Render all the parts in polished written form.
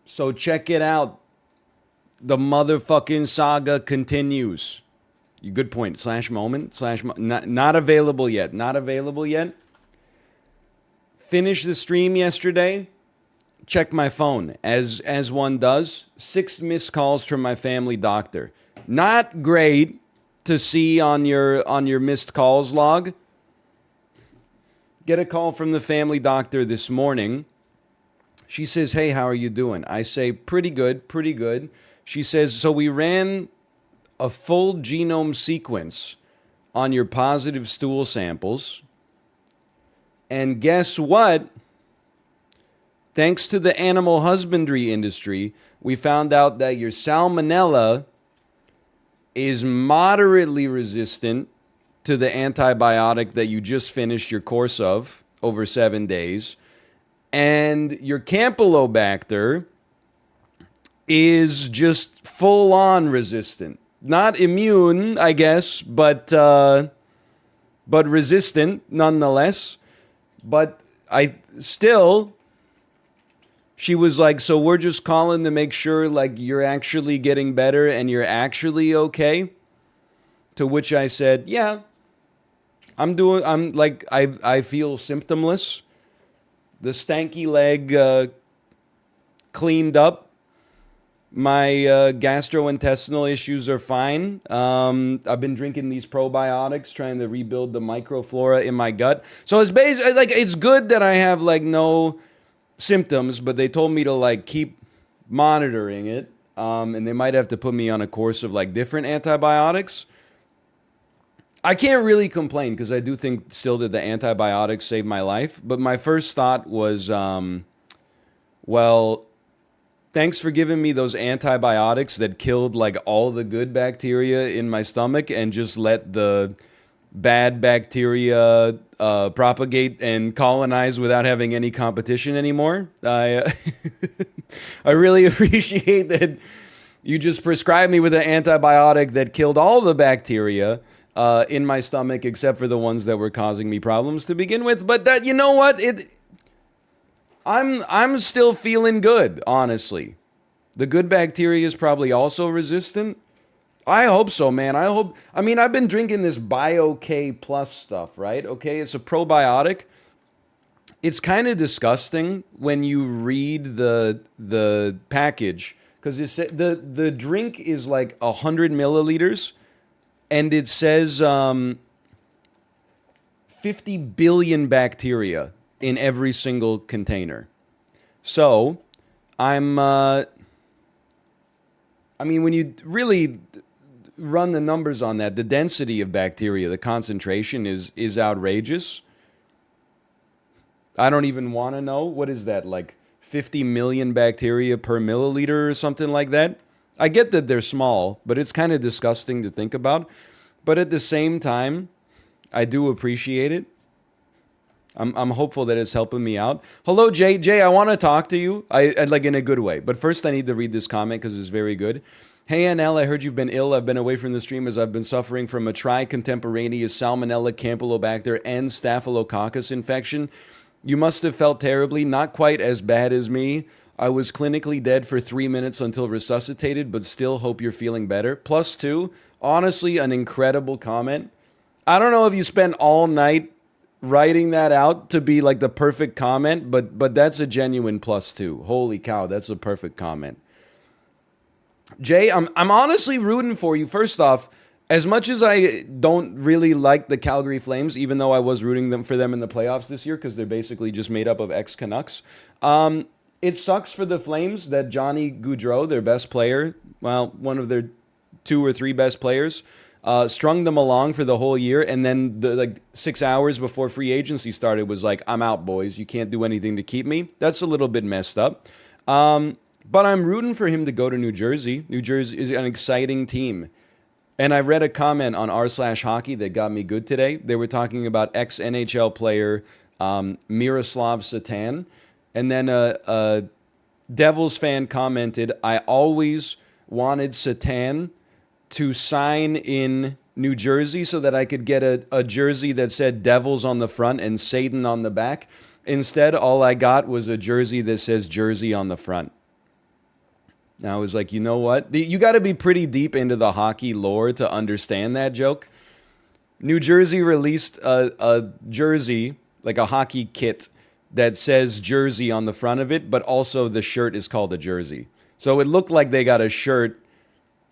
So check it out. The motherfucking saga continues. Good point. Slash moment. Not available yet. Not available yet. Finished the stream yesterday. Check my phone as one does. 6 missed calls from my family doctor. Not great to see on your missed calls log. Get a call from the family doctor this morning. She says, "Hey, how are you doing?" I say, "Pretty good, pretty good." She says, "So we ran a full genome sequence on your positive stool samples. And guess what? Thanks to the animal husbandry industry, we found out that your salmonella is moderately resistant to the antibiotic that you just finished your course of over 7 days. And your Campylobacter is just full-on resistant. Not immune, I guess, but resistant nonetheless. But I still, she was like, "So we're just calling to make sure like you're actually getting better and you're actually okay." To which I said, "Yeah, I'm like, I feel symptomless. The stanky leg cleaned up. My gastrointestinal issues are fine. I've been drinking these probiotics, trying to rebuild the microflora in my gut. So it's basically like it's good that I have like no symptoms, but they told me to like keep monitoring it, and they might have to put me on a course of like different antibiotics. I can't really complain because I do think still that the antibiotics saved my life. But my first thought was, well, thanks for giving me those antibiotics that killed like all the good bacteria in my stomach and just let the bad bacteria propagate and colonize without having any competition anymore. I really appreciate that you just prescribed me with an antibiotic that killed all the bacteria in my stomach except for the ones that were causing me problems to begin with. But that, you know what? I'm still feeling good, honestly. The good bacteria is probably also resistant. I hope so, man. I mean, I've been drinking this BioK Plus stuff, right? Okay, it's a probiotic. It's kind of disgusting when you read the package because the drink is like 100 milliliters and it says 50 billion bacteria in every single container. So, I mean, when you really run the numbers on that, the density of bacteria, the concentration is outrageous. I don't even want to know. What is that, like 50 million bacteria per milliliter or something like that? I get that they're small, but it's kind of disgusting to think about. But at the same time, I do appreciate it. I'm hopeful that it's helping me out. Hello, Jay. Jay, I want to talk to you. I like in a good way. But first, I need to read this comment because it's very good. Hey, NL, I heard you've been ill. I've been away from the stream as I've been suffering from a tri-contemporaneous Salmonella, Campylobacter, and Staphylococcus infection. You must have felt terribly, not quite as bad as me. I was clinically dead for 3 minutes until resuscitated, but still hope you're feeling better. +2, honestly, an incredible comment. I don't know if you spent all night writing that out to be like the perfect comment, but that's a genuine +2. Holy cow, that's a perfect comment. Jay, I'm honestly rooting for you. First off, as much as I don't really like the Calgary Flames, even though I was rooting for them in the playoffs this year because they're basically just made up of ex-Canucks, it sucks for the Flames that Johnny Gaudreau, their best player, well, one of their 2 or 3 best players, strung them along for the whole year, and then like 6 hours before free agency started was like, "I'm out, boys. You can't do anything to keep me." That's a little bit messed up. But I'm rooting for him to go to New Jersey. New Jersey is an exciting team. And I read a comment on r/hockey that got me good today. They were talking about ex-NHL player Miroslav Satan. And then a Devils fan commented, "I always wanted Satan to sign in New Jersey so that I could get a jersey that said Devils on the front and Satan on the back. Instead, all I got was a jersey that says Jersey on the front." And I was like, you know what? You got to be pretty deep into the hockey lore to understand that joke. New Jersey released a jersey, like a hockey kit, that says Jersey on the front of it, but also the shirt is called a jersey. So it looked like they got a shirt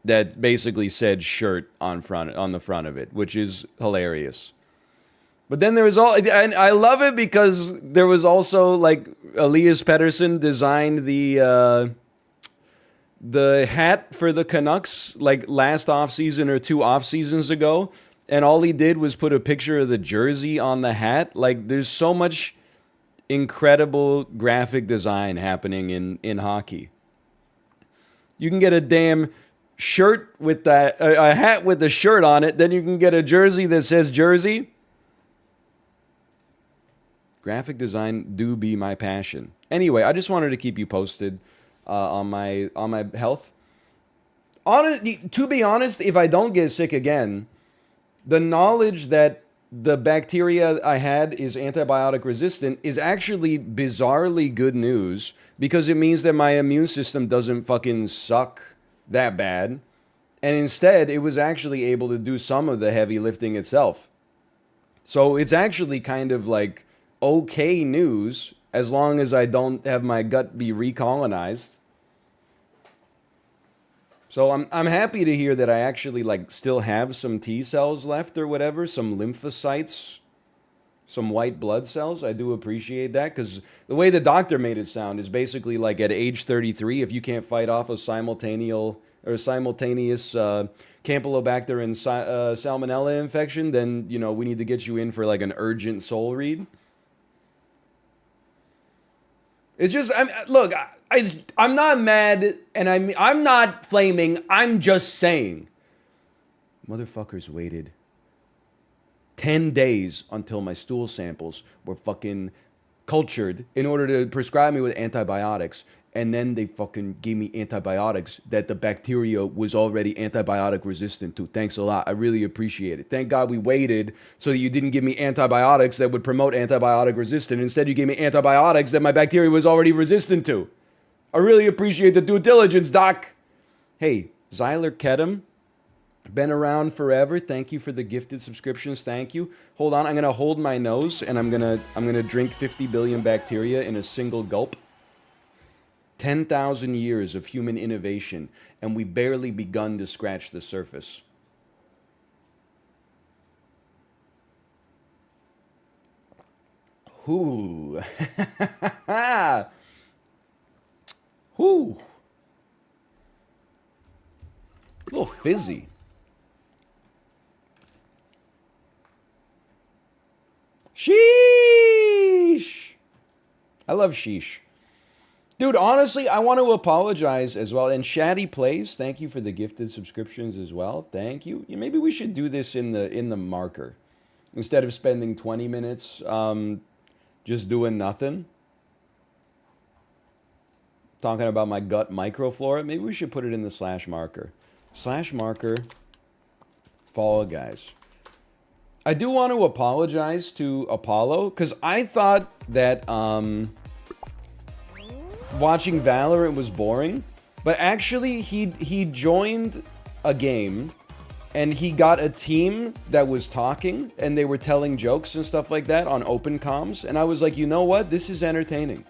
that basically said shirt on the front of it, which is hilarious. But then there was and I love it because there was also like Elias Pettersson designed the hat for the Canucks like last offseason or 2 off seasons ago, and all he did was put a picture of the jersey on the hat. Like there's so much incredible graphic design happening in hockey. You can get a damn shirt with that, a hat with a shirt on it, then you can get a jersey that says Jersey. Graphic design do be my passion. Anyway, I just wanted to keep you posted on my health. To be honest, if I don't get sick again, the knowledge that the bacteria I had is antibiotic resistant is actually bizarrely good news, because it means that my immune system doesn't fucking suck that bad. And instead, it was actually able to do some of the heavy lifting itself. So it's actually kind of like okay news, as long as I don't have my gut be recolonized. So I'm happy to hear that I actually like still have some T cells left or whatever, some lymphocytes, some white blood cells. I do appreciate that, because the way the doctor made it sound is basically like at age 33, if you can't fight off a simultaneous Campylobacter and Salmonella infection, then, you know, we need to get you in for like an urgent soul read. It's just, look, I'm not mad, and I'm not flaming. I'm just saying, motherfuckers waited 10 days until my stool samples were fucking cultured in order to prescribe me with antibiotics. And then they fucking gave me antibiotics that the bacteria was already antibiotic resistant to. Thanks a lot. I really appreciate it. Thank God we waited so that you didn't give me antibiotics that would promote antibiotic resistance. Instead, you gave me antibiotics that my bacteria was already resistant to. I really appreciate the due diligence, Doc. Hey, Xyler Kedem, been around forever. Thank you for the gifted subscriptions. Thank you. Hold on. I'm going to hold my nose, and I'm going to drink 50 billion bacteria in a single gulp. 10,000 years of human innovation, and we barely begun to scratch the surface. Ooh. Ooh. A little fizzy. Sheesh. I love sheesh. Dude, honestly, I want to apologize as well. And Shaddy Plays, thank you for the gifted subscriptions as well. Thank you. Maybe we should do this in the marker. Instead of spending 20 minutes just doing nothing. Talking about my gut microflora. Maybe we should put it in the slash marker. Slash marker Fall Guys. I do want to apologize to Apollo, because I thought that watching Valorant was boring, but actually he joined a game and he got a team that was talking and they were telling jokes and stuff like that on open comms, and I was like, you know what, this is entertaining.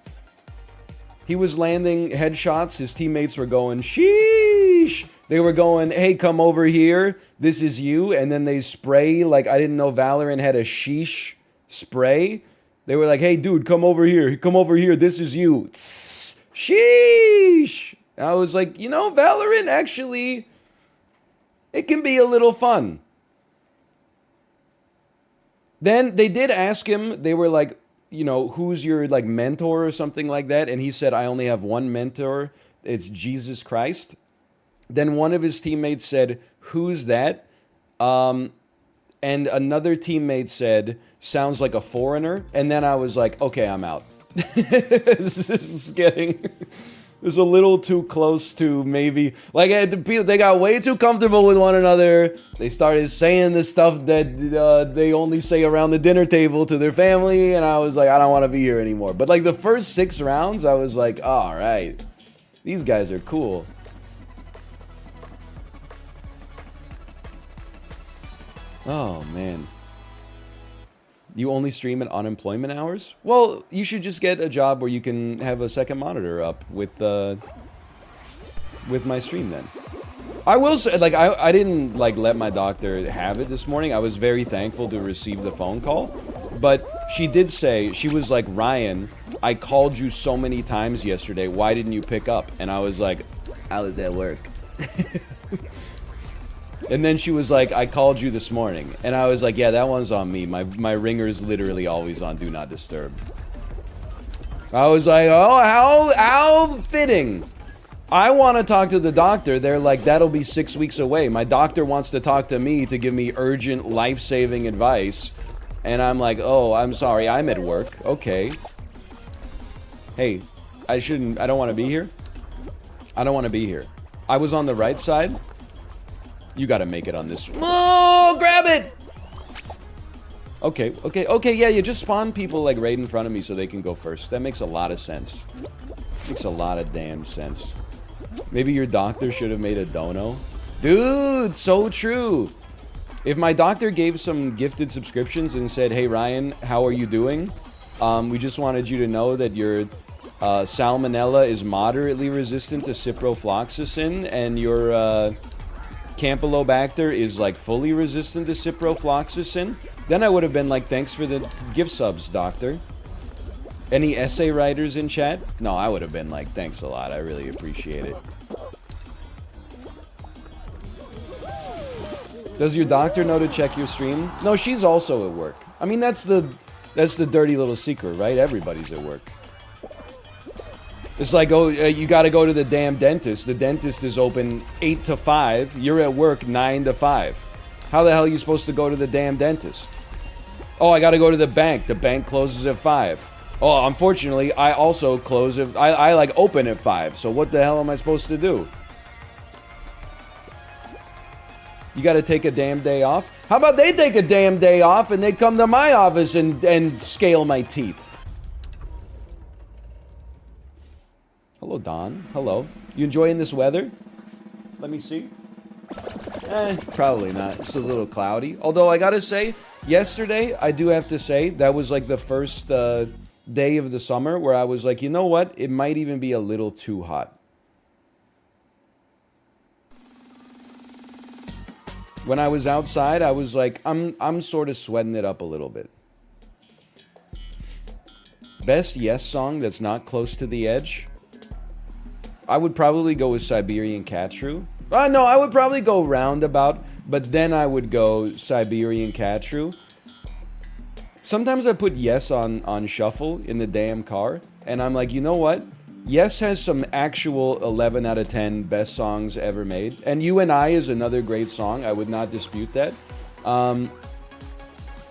He was landing headshots, his teammates were going sheesh, they were going, hey, come over here, this is you, and then they spray, like, I didn't know Valorant had a sheesh spray. They were like, hey, dude, come over here, this is you. Tss, sheesh. And I was like, you know, Valorant actually, it can be a little fun. Then they did ask him, they were like, you know, who's your like mentor or something like that? And he said, I only have one mentor, it's Jesus Christ. Then one of his teammates said, who's that? And another teammate said, sounds like a foreigner. And then I was like, okay, I'm out. This is getting... It's a little too close to maybe... Like, they got way too comfortable with one another. They started saying the stuff that they only say around the dinner table to their family. And I was like, I don't want to be here anymore. But, like, the first 6 rounds, I was like, all right. These guys are cool. Oh, man. You only stream at unemployment hours? Well, you should just get a job where you can have a second monitor up with my stream then. I will say, like, I didn't, like, let my doctor have it this morning. I was very thankful to receive the phone call. But she did say, she was like, Ryan, I called you so many times yesterday. Why didn't you pick up? And I was like, I was at work. And then she was like, I called you this morning. And I was like, yeah, that one's on me. My ringer is literally always on Do Not Disturb. I was like, oh, how fitting. I want to talk to the doctor. They're like, that'll be 6 weeks away. My doctor wants to talk to me to give me urgent, life-saving advice. And I'm like, oh, I'm sorry, I'm at work. Okay. Hey, I don't want to be here. I don't want to be here. I was on the right side. You gotta make it on this. Oh, grab it! Okay, yeah, you just spawn people, like, right in front of me so they can go first. That makes a lot of sense. Makes a lot of damn sense. Maybe your doctor should have made a dono. Dude, so true. If my doctor gave some gifted subscriptions and said, hey, Ryan, how are you doing? We just wanted you to know that your salmonella is moderately resistant to ciprofloxacin, and your Campylobacter is, like, fully resistant to ciprofloxacin, then I would have been like, thanks for the gift subs, doctor. Any essay writers in chat? No, I would have been like, thanks a lot, I really appreciate it. Does your doctor know to check your stream? No, she's also at work. I mean, that's the dirty little secret, right? Everybody's at work. It's like, oh, you gotta go to the damn dentist. The dentist is open 8 to 5. You're at work 9 to 5. How the hell are you supposed to go to the damn dentist? Oh, I gotta go to the bank. The bank closes at 5. Oh, unfortunately, I also close at... I like, open at 5. So what the hell am I supposed to do? You gotta take a damn day off? How about they take a damn day off and they come to my office and scale my teeth? Hello, Don. Hello. You enjoying this weather? Let me see. Probably not. It's a little cloudy. Although, I gotta say, yesterday, I do have to say, that was like the first day of the summer where I was like, you know what? It might even be a little too hot. When I was outside, I was like, I'm sort of sweating it up a little bit. Best Yes song that's not close to the edge? I would probably go with Siberian Cat Shrew. No, I would probably go Roundabout, but then I would go Siberian Cat Shrew. Sometimes I put Yes on shuffle in the damn car, and I'm like, you know what? Yes has some actual 11 out of 10 best songs ever made. And You and I is another great song. I would not dispute that.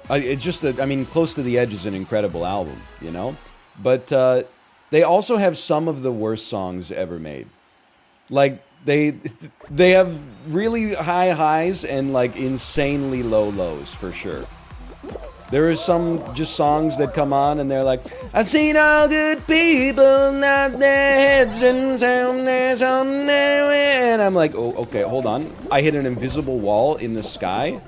It's just that, I mean, Close to the Edge is an incredible album, you know? But they also have some of the worst songs ever made. Like, they have really high highs and, like, insanely low lows, for sure. There are some just songs that come on and they're like, I've seen all good people nod their heads and sound their on their way. And I'm like, oh, okay, hold on. I hit an invisible wall in the sky.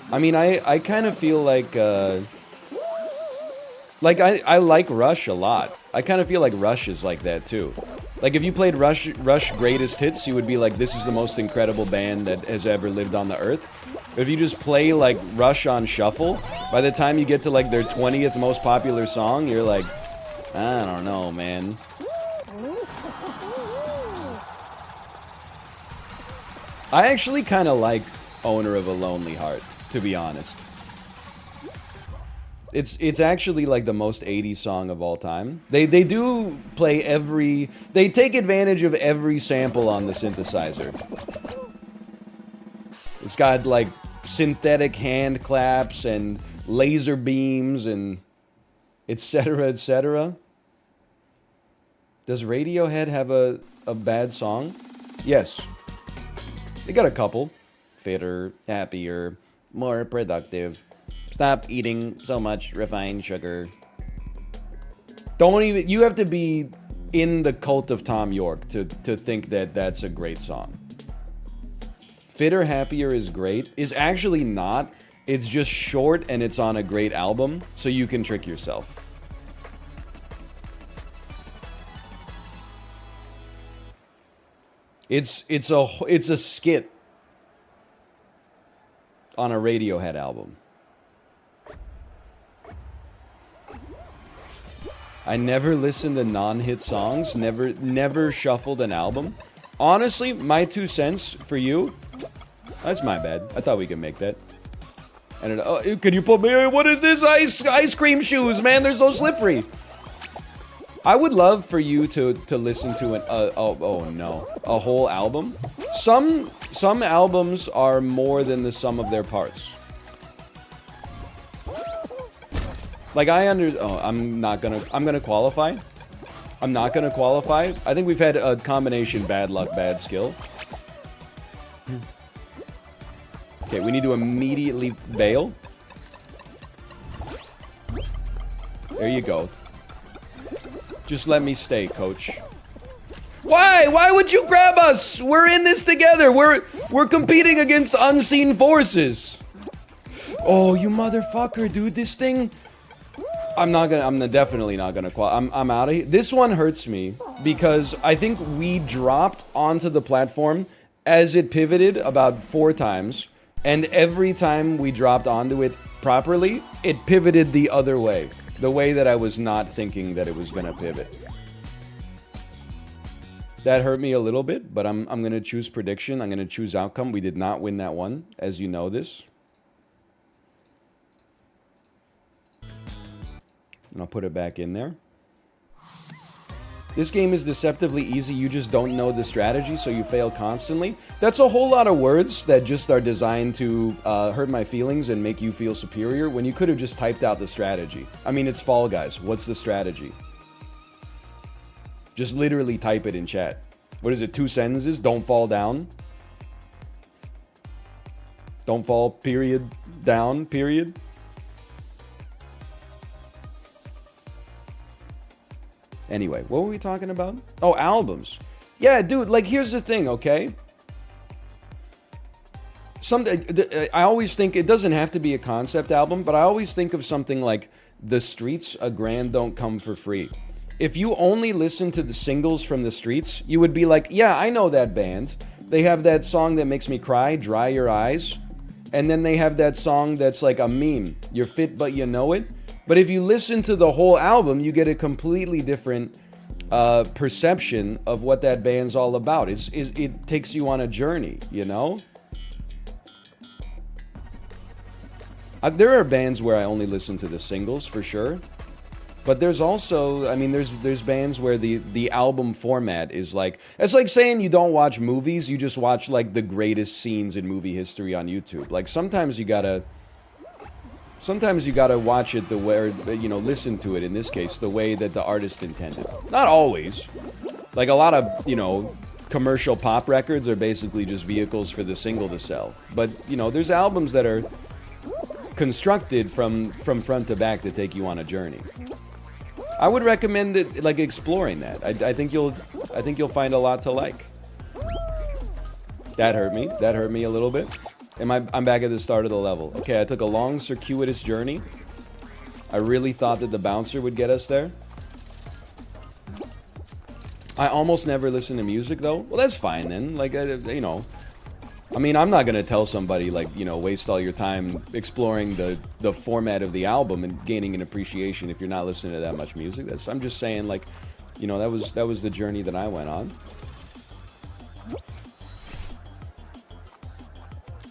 I mean, I kind of feel like I like Rush a lot. I kind of feel like Rush is like that too. Like, if you played Rush Greatest Hits, you would be like, this is the most incredible band that has ever lived on the earth. If you just play, like, Rush on shuffle, by the time you get to, like, their 20th most popular song, you're like, I don't know, man. I actually kind of like Owner of a Lonely Heart, to be honest. It's actually, like, the most 80s song of all time. They do play they take advantage of every sample on the synthesizer. It's got, like, synthetic hand claps and laser beams and etc., etc. Does Radiohead have a bad song? Yes. They got a couple. Fitter, happier, more productive. Stop eating so much refined sugar. You have to be in the cult of Tom York to think that that's a great song. Fitter Happier is great is actually not. It's just short and it's on a great album, so you can trick yourself. It's a skit on a Radiohead album. I never listened to non-hit songs, never shuffled an album. Honestly, my 2 cents for you. That's my bad. I thought we could make that. And can you put me? What is this? Ice cream shoes, man. They're so slippery. I would love for you to listen to a whole album. Some albums are more than the sum of their parts. Like I'm gonna qualify. I'm not gonna qualify. I think we've had a combination bad luck, bad skill. Okay, we need to immediately bail. There you go. Just let me stay, coach. Why? Why would you grab us? We're in this together. We're competing against unseen forces. Oh, you motherfucker, dude. This thing... I'm definitely not gonna I'm out of here. This one hurts me because I think we dropped onto the platform as it pivoted about 4 times, and every time we dropped onto it properly, it pivoted the other way. The way that I was not thinking that it was gonna pivot. That hurt me a little bit, but I'm gonna choose prediction. I'm gonna choose outcome. We did not win that one, as you know this. And I'll put it back in there. This game is deceptively easy. You just don't know the strategy, so you fail constantly. That's a whole lot of words that just are designed to hurt my feelings and make you feel superior when you could have just typed out the strategy. I mean, it's Fall Guys. What's the strategy? Just literally type it in chat. What is it? 2 sentences? Don't fall down. Don't fall, period, down, period. Anyway, what were we talking about? Oh, albums. Yeah, dude, like, here's the thing, okay? I always think it doesn't have to be a concept album, but I always think of something like The Streets, A Grand Don't Come for Free. If you only listen to the singles from The Streets, you would be like, yeah, I know that band. They have that song that makes me cry, Dry Your Eyes. And then they have that song that's like a meme, You're Fit But You Know It. But if you listen to the whole album, you get a completely different perception of what that band's all about. It takes you on a journey, you know? There are bands where I only listen to the singles, for sure. But there's also, I mean, there's bands where the album format is like... It's like saying you don't watch movies, you just watch, like, the greatest scenes in movie history on YouTube. Like, sometimes you gotta watch it the way, you know, listen to it, in this case, the way that the artist intended. Not always. Like, a lot of, you know, commercial pop records are basically just vehicles for the single to sell. But, you know, there's albums that are constructed from front to back to take you on a journey. I would recommend it, like, exploring that. I think you'll find a lot to like. That hurt me. That hurt me a little bit. I'm back at the start of the level. Okay, I took a long, circuitous journey. I really thought that the bouncer would get us there. I almost never listen to music, though. Well, that's fine, then. Like, you know. I mean, I'm not going to tell somebody, like, you know, waste all your time exploring the format of the album and gaining an appreciation if you're not listening to that much music. I'm just saying, like, you know, that was the journey that I went on.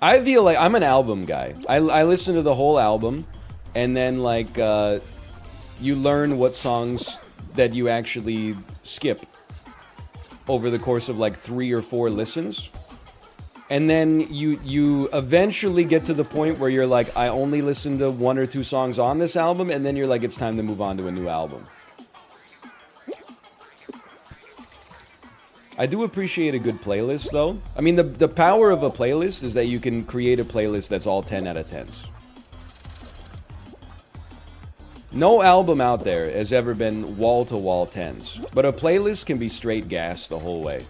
I feel like I'm an album guy. I listen to the whole album, and then, like, you learn what songs that you actually skip over the course of, like, 3 or 4 listens. And then you eventually get to the point where you're like, I only listen to 1 or 2 songs on this album, and then you're like, it's time to move on to a new album. I do appreciate a good playlist, though. I mean, the power of a playlist is that you can create a playlist that's all 10 out of 10s. No album out there has ever been wall-to-wall 10s, but a playlist can be straight gas the whole way.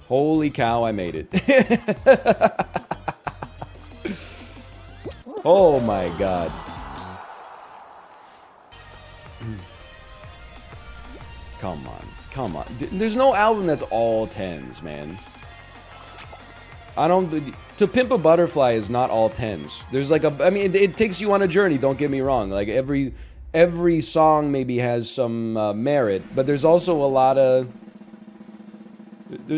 Holy cow, I made it. Oh my god. Come on. Come on. There's no album that's all 10s, man. I don't... To Pimp a Butterfly is not all 10s. There's like a... I mean, it takes you on a journey, don't get me wrong. Like, every song maybe has some merit, but there's also a lot of...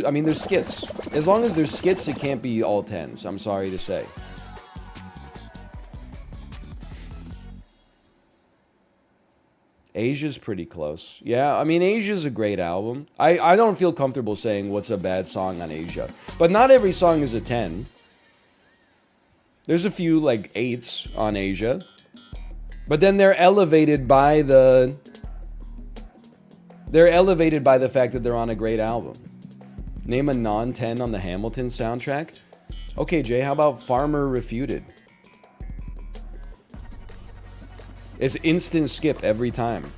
I mean, there's skits. As long as there's skits, it can't be all 10s. I'm sorry to say. Asia's pretty close. Yeah, I mean, Asia's a great album. I don't feel comfortable saying what's a bad song on Asia. But not every song is a 10. There's a few, like, 8s on Asia. But then they're elevated by the... They're elevated by the fact that they're on a great album. Name a non-10 on the Hamilton soundtrack. Okay, Jay, how about Farmer Refuted? It's instant skip every time.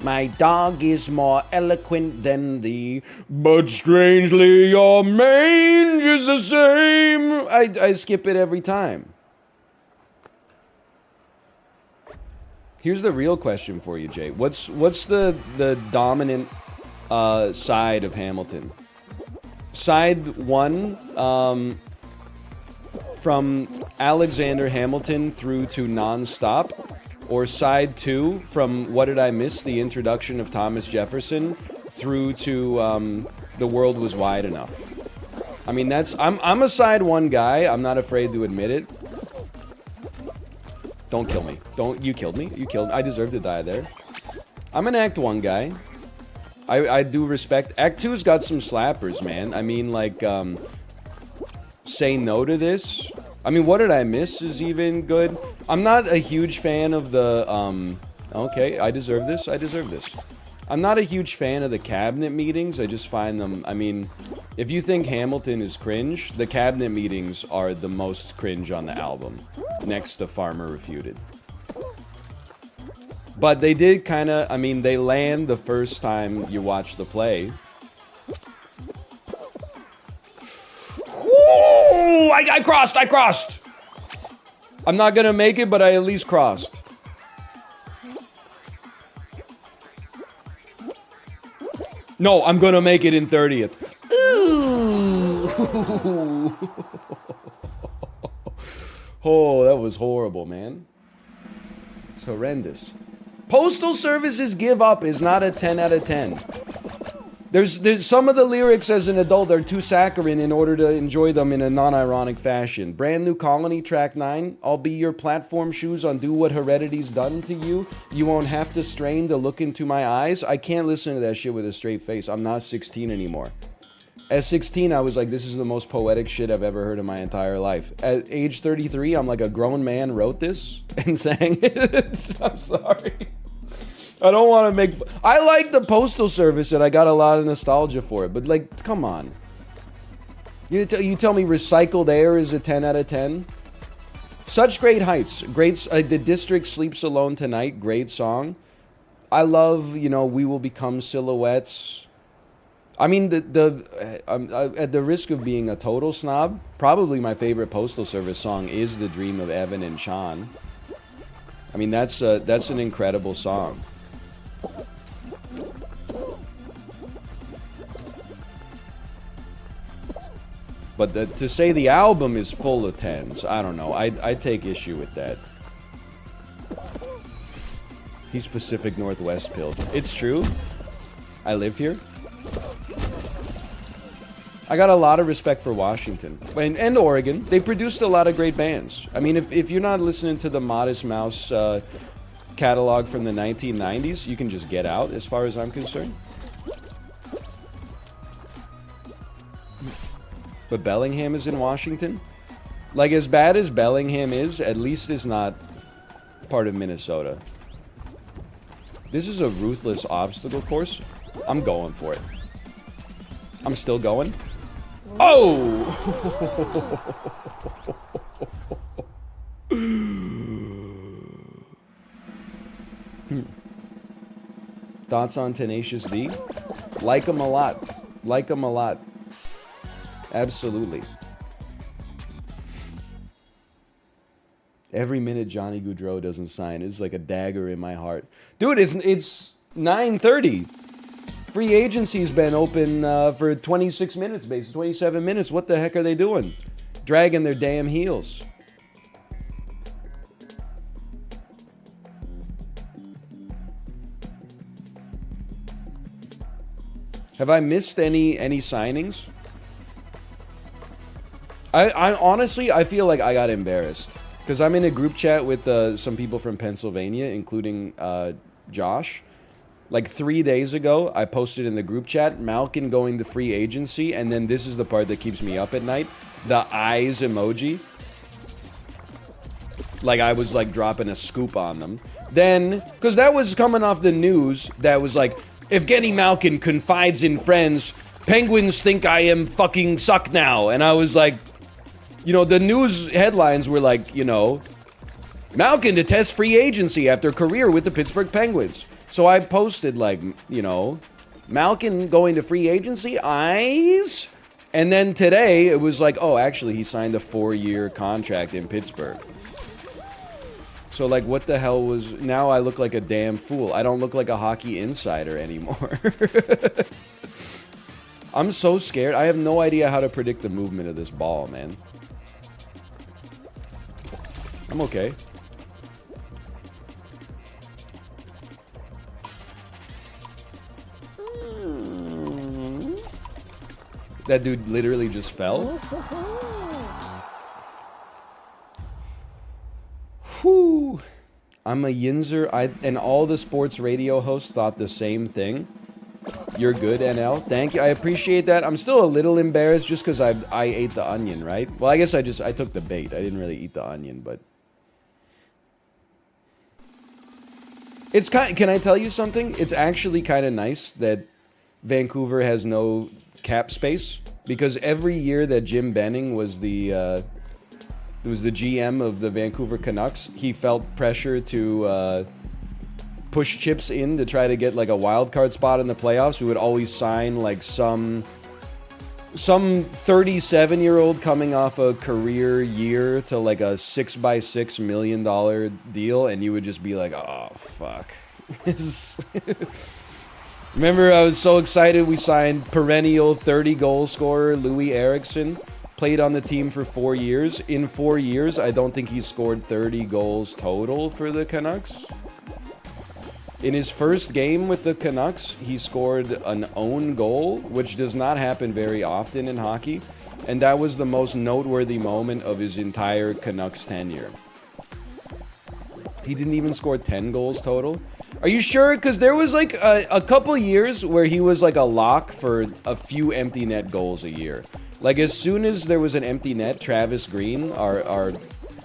My dog is more eloquent than thee, but strangely your mange is the same. I skip it every time. Here's the real question for you, Jay. What's the dominant side of Hamilton? Side 1, from Alexander Hamilton through to Non-Stop, or side 2 from What Did I Miss, the introduction of Thomas Jefferson, through to The World Was Wide Enough. I mean, I'm a side 1 guy. I'm not afraid to admit it. Don't kill me. You killed me. I deserve to die there. I'm an Act 1 guy. I do respect. Act 2's got some slappers, man. I mean, like, Say No to This. I mean, What Did I Miss is even good. I'm not a huge fan of the, okay, I deserve this. I'm not a huge fan of the cabinet meetings. I just find them, I mean, if you think Hamilton is cringe, the cabinet meetings are the most cringe on the album, next to Farmer Refuted. But they did kind of, I mean, they land the first time you watch the play. Ooh, I crossed. I'm not gonna make it, but I at least crossed. No, I'm gonna make it in 30th. Ooh. Oh, that was horrible, man. It's horrendous. Postal Service's Give Up is not a 10 out of 10. There's some of the lyrics as an adult are too saccharine in order to enjoy them in a non-ironic fashion. Brand New Colony, track 9. I'll be your platform shoes, undo what heredity's done to you. You won't have to strain to look into my eyes. I can't listen to that shit with a straight face. I'm not 16 anymore. At 16, I was like, this is the most poetic shit I've ever heard in my entire life. At age 33, I'm like, a grown man wrote this and sang it. I'm sorry. I don't want to make... I like the Postal Service, and I got a lot of nostalgia for it. But, like, come on. You tell me Recycled Air is a 10 out of 10? Such great heights. The District Sleeps Alone Tonight. Great song. I love, you know, We Will Become Silhouettes. I mean, at the risk of being a total snob, probably my favorite Postal Service song is The Dream of Evan and Sean. I mean, that's an incredible song. But to say the album is full of 10s, I don't know. I take issue with that. He's Pacific Northwest pilled. It's true. I live here. I got a lot of respect for Washington and Oregon. They produced a lot of great bands. I mean, if you're not listening to the Modest Mouse catalog from the 1990s, you can just get out, as far as I'm concerned. But Bellingham is in Washington? Like, as bad as Bellingham is, at least it's not part of Minnesota. This is a ruthless obstacle course. I'm going for it. I'm still going. Oh! Thoughts on Tenacious D? Like him a lot. Like him a lot. Absolutely. Every minute Johnny Gaudreau doesn't sign is like a dagger in my heart. Dude, it's 9:30. Free agency's been open for 26 minutes, basically 27 minutes. What the heck are they doing? Dragging their damn heels. Have I missed any signings? I honestly, I feel like I got embarrassed. Because I'm in a group chat with some people from Pennsylvania, including Josh. Like 3 days ago, I posted in the group chat, Malkin going to free agency, and then this is the part that keeps me up at night. The eyes emoji. Like I was like dropping a scoop on them. Then, because that was coming off the news, that was like, Evgeny Malkin confides in friends, Penguins think I am fucking suck now. And I was like, you know, the news headlines were like, you know, Malkin to test free agency after career with the Pittsburgh Penguins. So I posted like, you know, Malkin going to free agency, eyes. And then today it was like, oh, actually he signed a 4-year contract in Pittsburgh. So like, what the hell was, now I look like a damn fool. I don't look like a hockey insider anymore. I'm so scared. I have no idea how to predict the movement of this ball, man. I'm okay. That dude literally just fell. Whew. I'm a Yinzer. And all the sports radio hosts thought the same thing. You're good, NL. Thank you. I appreciate that. I'm still a little embarrassed just because I ate the onion, right? Well, I guess I took the bait. I didn't really eat the onion, but... It's can I tell you something? It's actually kind of nice that Vancouver has no cap space, because every year that Jim Benning was the GM of the Vancouver Canucks, he felt pressure to push chips in to try to get like a wild card spot in the playoffs. We would always sign like some 37-year-old coming off a career year to like a $6x6 million deal, and you would just be like, oh fuck. Remember, I was so excited we signed perennial 30-goal scorer Louis Eriksson. Played on the team for 4 years. In 4 years, I don't think he scored 30 goals total for the Canucks. In his first game with the Canucks, he scored an own goal, which does not happen very often in hockey. And that was the most noteworthy moment of his entire Canucks tenure. He didn't even score 10 goals total. Are you sure? Because there was like a couple years where he was like a lock for a few empty net goals a year. Like as soon as there was an empty net, Travis Green, our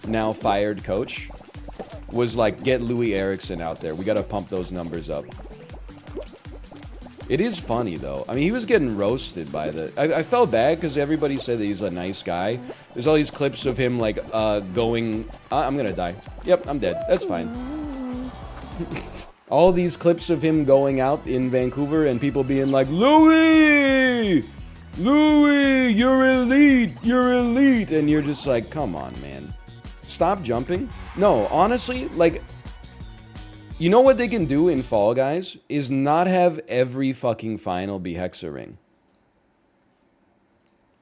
now fired coach, was like, get Louis Eriksson out there. We got to pump those numbers up. It is funny, though. I mean, he was getting roasted by the... I felt bad because everybody said that he's a nice guy. There's all these clips of him, like, going... I'm going to die. Yep, I'm dead. That's fine. All these clips of him going out in Vancouver and people being like, Louis! Louis, you're elite! You're elite! And you're just like, come on, man. Stop jumping. No, honestly, like, you know what they can do in Fall Guys is not have every fucking final be Hexaring.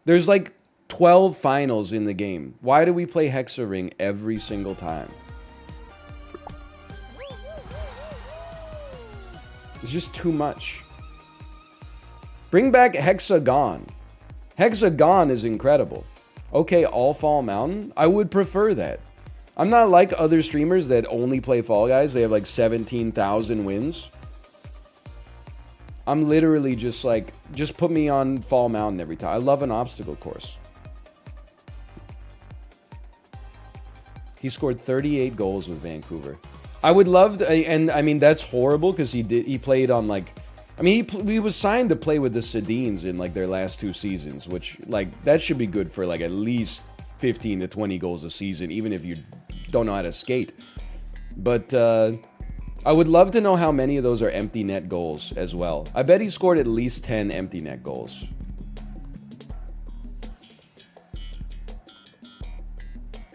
There's like 12 finals in the game. Why do we play Hexaring every single time? It's just too much. Bring back Hexagon. Hexagon is incredible. Okay, all Fall Mountain? I would prefer that. I'm not like other streamers that only play Fall Guys. They have like 17,000 wins. I'm literally just like, just put me on Fall Mountain every time. I love an obstacle course. He scored 38 goals with Vancouver. I would love to, and I mean, that's horrible because he played on like, I mean, he was signed to play with the Sedins in like their last 2 seasons, which like that should be good for like at least 15 to 20 goals a season, even if you don't know how to skate. But I would love to know how many of those are empty net goals as well. I bet he scored at least 10 empty net goals.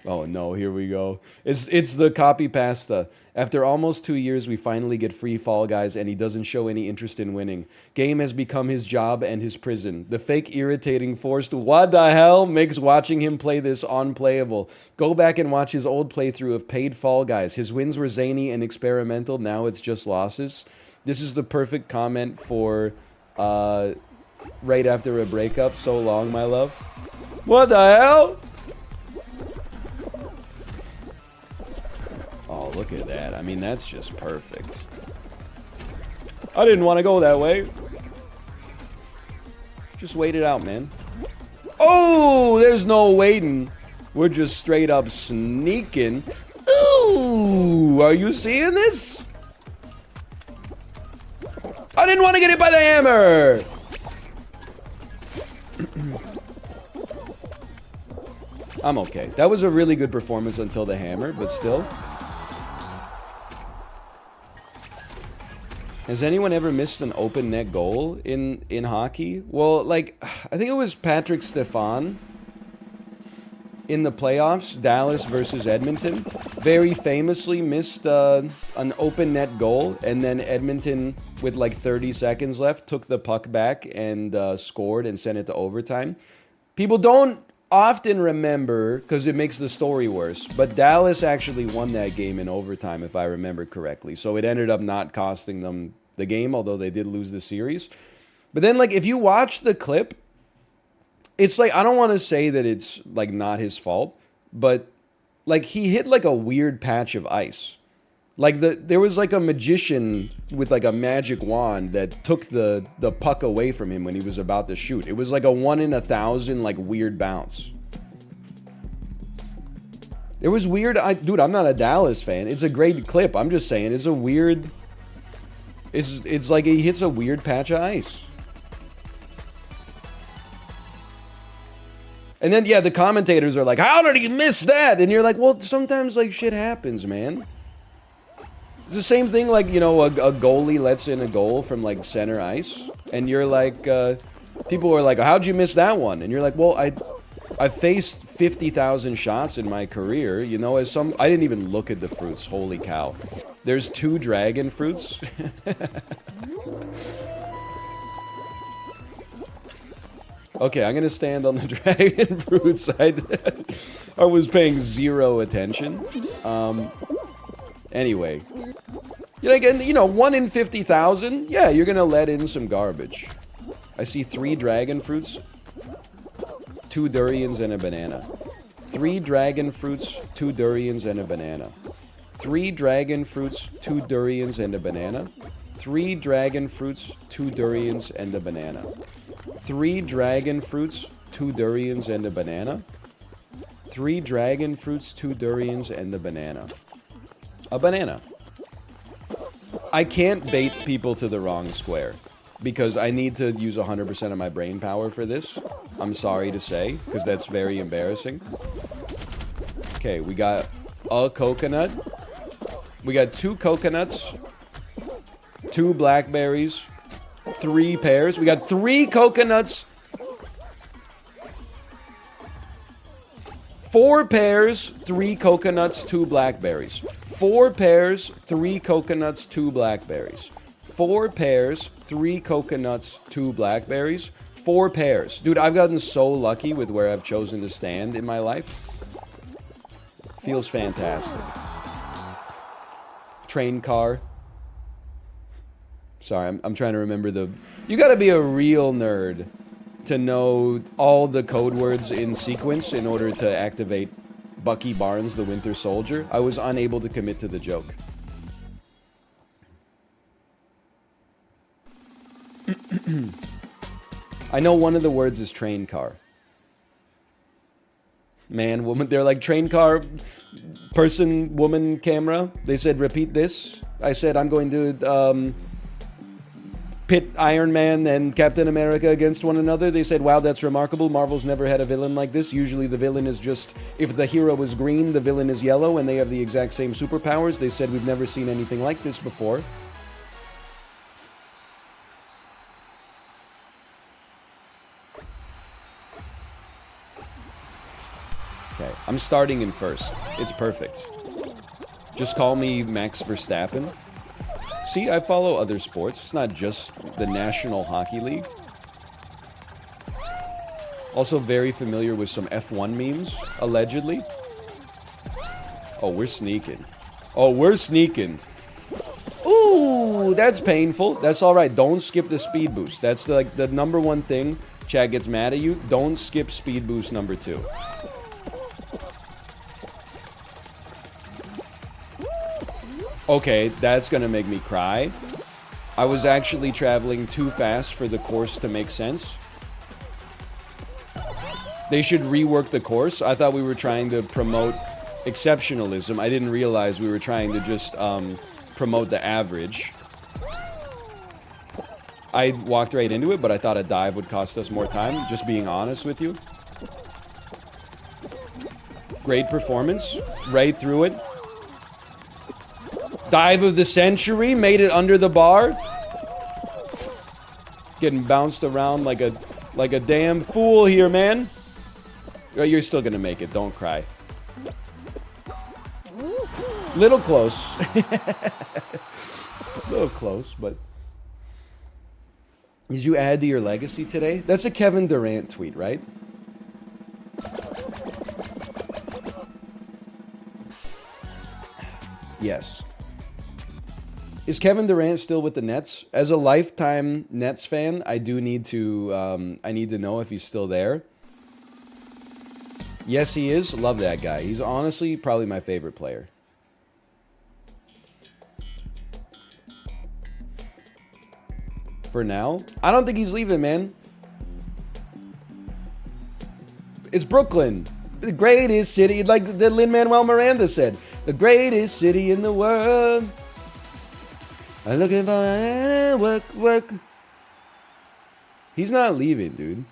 Oh no, here we go. It's the copy pasta. After almost 2 years, we finally get free Fall Guys, and he doesn't show any interest in winning. Game has become his job and his prison. The fake irritating forced what the hell makes watching him play this unplayable. Go back and watch his old playthrough of paid Fall Guys. His wins were zany and experimental. Now it's just losses. This is the perfect comment for right after a breakup. So long, my love. What the hell? Oh, look at that. I mean, that's just perfect. I didn't want to go that way. Just wait it out, man. Oh, there's no waiting. We're just straight up sneaking. Ooh, are you seeing this? I didn't want to get hit by the hammer. I'm okay. That was a really good performance until the hammer, but still. Has anyone ever missed an open net goal in hockey? Well, like, I think it was Patrick Stefan in the playoffs, Dallas versus Edmonton. Very famously missed an open net goal, and then Edmonton, with like 30 seconds left, took the puck back and scored and sent it to overtime. People don't often remember, because it makes the story worse, but Dallas actually won that game in overtime, if I remember correctly. So it ended up not costing them the game, although they did lose the series. But then, like, if you watch the clip, it's like, I don't want to say that it's like not his fault, but like he hit like a weird patch of ice. Like there was like a magician with like a magic wand that took the puck away from him when he was about to shoot. It was like a 1 in 1,000 like weird bounce. It was weird. Dude, I'm not a Dallas fan. It's a great clip. I'm just saying it's a weird. It's like he hits a weird patch of ice. And then, yeah, the commentators are like, how did he miss that? And you're like, well, sometimes, like, shit happens, man. It's the same thing, like, you know, a goalie lets in a goal from, like, center ice. And you're like, people are like, how'd you miss that one? And you're like, well, I faced 50,000 shots in my career. You know, I didn't even look at the fruits. Holy cow. There's 2 dragon fruits. Okay, I'm gonna stand on the dragon fruit side. I was paying 0 attention. Anyway. Like, and, you know, 1 in 50,000? Yeah, you're gonna let in some garbage. I see 3 dragon fruits, 2 durians, and a banana. 3 dragon fruits, 2 durians, and a banana. 3 dragon fruits, 2 durians, and a banana. 3 dragon fruits, 2 durians, and a banana. 3 dragon fruits, 2 durians, and a banana. 3 dragon fruits, 2 durians, and a banana. A banana. I can't bait people to the wrong square because I need to use 100% of my brain power for this. I'm sorry to say, because that's very embarrassing. Okay, we got a coconut. We got 2 coconuts, 2 blackberries, 3 pears. We got 3 coconuts, 4 pears, 3 coconuts, 2 blackberries. 4 pears, 3 coconuts, 2 blackberries. 4 pears, 3 coconuts, 2 blackberries. 4 pears. Dude, I've gotten so lucky with where I've chosen to stand in my life. Feels fantastic. Train car. Sorry, I'm trying to remember the... You gotta be a real nerd to know all the code words in sequence in order to activate Bucky Barnes, the Winter Soldier. I was unable to commit to the joke. I know one of the words is train car. Man, woman, they're like train car, person, woman, camera. They said, repeat this. I said, I'm going to pit Iron Man and Captain America against one another. They said, wow, that's remarkable. Marvel's never had a villain like this. Usually the villain is just, if the hero is green, the villain is yellow, and they have the exact same superpowers. They said, we've never seen anything like this before. Okay, I'm starting in first. It's perfect. Just call me Max Verstappen. See, I follow other sports. It's not just the National Hockey League. Also very familiar with some F1 memes, allegedly. Oh, we're sneaking. Oh, we're sneaking. Ooh, that's painful. That's all right. Don't skip the speed boost. That's the number one thing. Chad gets mad at you. Don't skip speed boost number 2. Okay, that's gonna make me cry. I was actually traveling too fast for the course to make sense. They should rework the course. I thought we were trying to promote exceptionalism. I didn't realize we were trying to just promote the average. I walked right into it, but I thought a dive would cost us more time, just being honest with you. Great performance, right through it. Dive of the century, made it under the bar. Getting bounced around like a damn fool here, man. You're still gonna make it, don't cry. Little close. Little close, but... Did you add to your legacy today? That's a Kevin Durant tweet, right? Yes. Is Kevin Durant still with the Nets? As a lifetime Nets fan, I do need to, I need to know if he's still there. Yes, he is. Love that guy. He's honestly probably my favorite player. For now, I don't think he's leaving, man. It's Brooklyn. The greatest city, like the Lin-Manuel Miranda said. The greatest city in the world. I'm looking for work. He's not leaving, dude.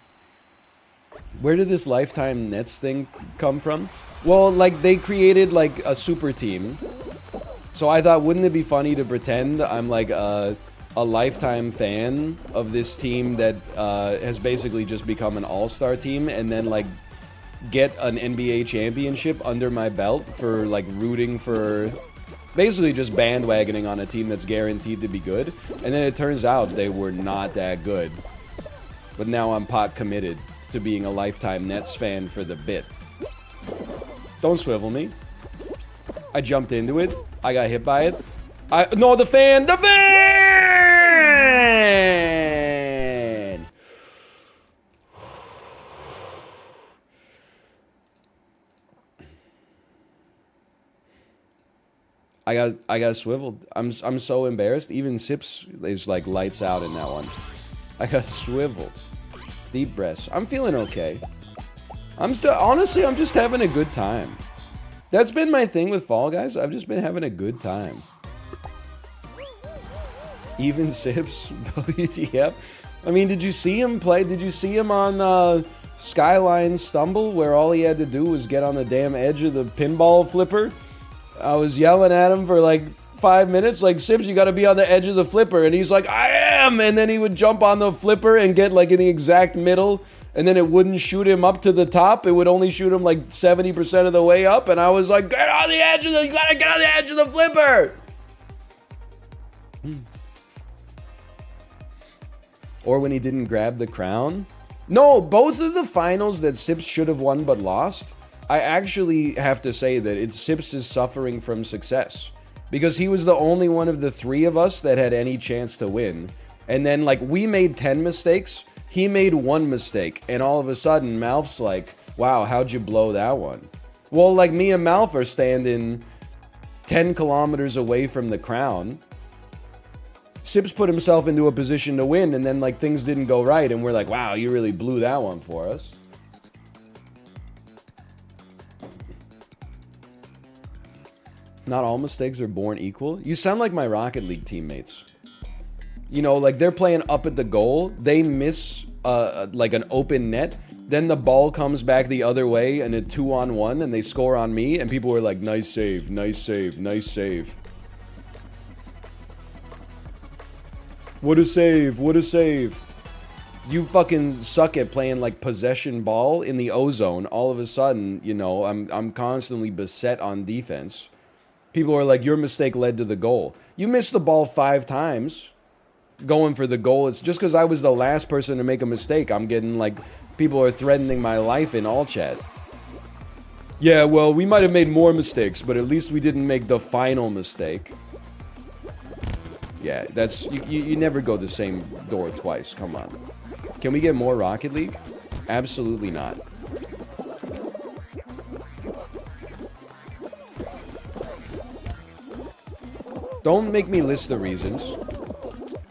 Where did this lifetime Nets thing come from? Well, like, they created, like, a super team. So I thought, wouldn't it be funny to pretend I'm, like, a lifetime fan of this team that has basically just become an all-star team, and then, like, get an NBA championship under my belt for, like, rooting for... Basically just bandwagoning on a team that's guaranteed to be good. And then it turns out they were not that good. But now I'm pot committed to being a lifetime Nets fan for the bit. Don't swivel me. I jumped into it. I got hit by it. No, the fan! The fan! I got swiveled. I'm so embarrassed. Even Sips is like lights out in that one. I got swiveled. Deep breaths. I'm feeling okay. Honestly, I'm just having a good time. That's been my thing with Fall Guys. I've just been having a good time. Even Sips, WTF. I mean, did you see him play? Did you see him on Skyline Stumble, where all he had to do was get on the damn edge of the pinball flipper? I was yelling at him for like 5 minutes, like, Sips, you gotta be on the edge of the flipper. And he's like, I am! And then he would jump on the flipper and get like in the exact middle, and then it wouldn't shoot him up to the top. It would only shoot him like 70% of the way up. And I was like, get on the edge of you gotta get on the edge of the flipper! Or when he didn't grab the crown. No, both of the finals that Sips should have won but lost, I actually have to say that it's Sips' suffering from success. Because he was the only one of the three of us that had any chance to win. And then, like, we made 10 mistakes. He made 1 mistake. And all of a sudden, Malph's like, wow, how'd you blow that one? Well, like, me and Malph are standing 10 kilometers away from the crown. Sips put himself into a position to win, and then, like, things didn't go right. And we're like, wow, you really blew that one for us. Not all mistakes are born equal. You sound like my Rocket League teammates. You know, like they're playing up at the goal. They miss like an open net. Then the ball comes back the other way and a 2-on-1 and they score on me. And people were like, nice save, nice save, nice save. What a save, what a save. You fucking suck at playing like possession ball in the ozone. All of a sudden, you know, I'm constantly beset on defense. People are like, your mistake led to the goal. You missed the ball 5 times going for the goal. It's just because I was the last person to make a mistake. I'm getting like, people are threatening my life in all chat. Yeah, well, we might have made more mistakes, but at least we didn't make the final mistake. Yeah, that's, you never go the same door twice. Come on. Can we get more Rocket League? Absolutely not. Don't make me list the reasons.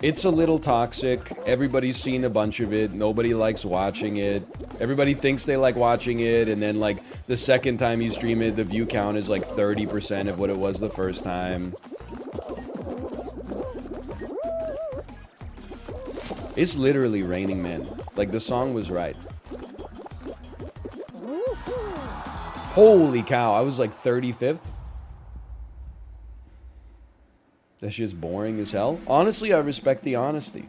It's a little toxic. Everybody's seen a bunch of it. Nobody likes watching it. Everybody thinks they like watching it, and then like the second time you stream it, the view count is like 30% of what it was the first time. It's literally raining men. Like, the song was right. Holy cow, I was like 35th. That's just boring as hell. Honestly, I respect the honesty.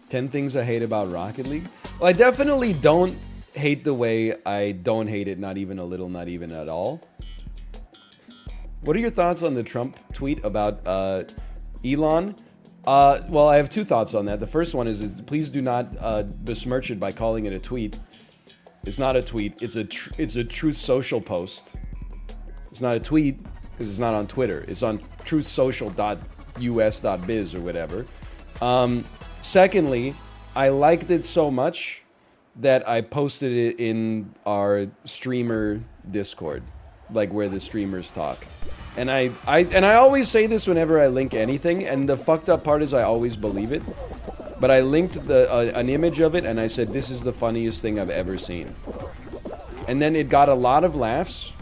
Ten things I hate about Rocket League? Well, I definitely don't hate the way I don't hate it, not even a little, not even at all. What are your thoughts on the Trump tweet about Elon? Well, I have 2 thoughts on that. The first one is please do not besmirch it by calling it a tweet. It's not a tweet. It's a Truth Social post. It's not a tweet because it's not on Twitter. It's on truthsocial.us.biz or whatever. Secondly, I liked it so much that I posted it in our streamer Discord, like where the streamers talk. And I always say this whenever I link anything, and the fucked up part is I always believe it. But I linked an image of it, and I said, this is the funniest thing I've ever seen. And then it got a lot of laughs.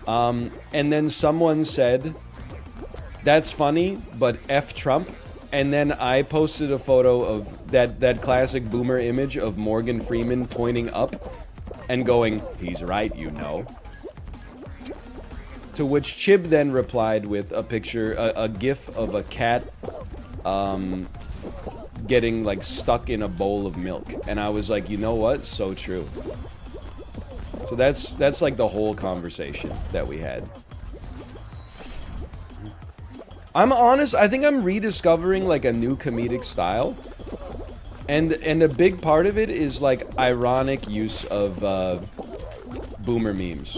And then someone said, that's funny, but F Trump. And then I posted a photo of that classic boomer image of Morgan Freeman pointing up and going, he's right, you know. To which Chib then replied with a picture, a gif of a cat getting like stuck in a bowl of milk. And I was like, you know what? So true. So that's like the whole conversation that we had. I'm honest, I think I'm rediscovering like a new comedic style. And a big part of it is like ironic use of boomer memes.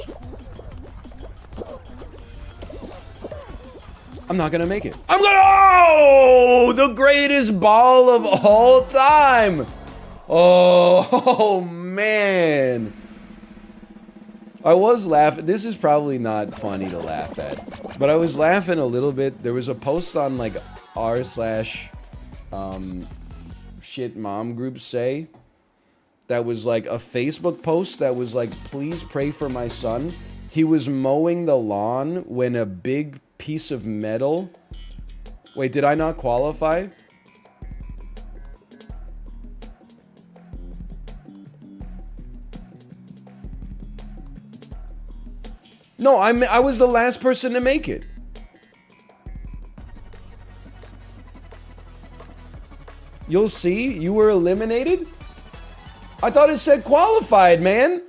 I'm not gonna make it. I'm gonna, oh, the greatest ball of all time. Oh man. I was laughing. This is probably not funny to laugh at, but I was laughing a little bit. There was a post on like r/shit mom group say that was like a Facebook post that was like, please pray for my son. He was mowing the lawn when a big piece of metal. Wait, did I not qualify? No, I was the last person to make it. You'll see, you were eliminated? I thought it said qualified, man.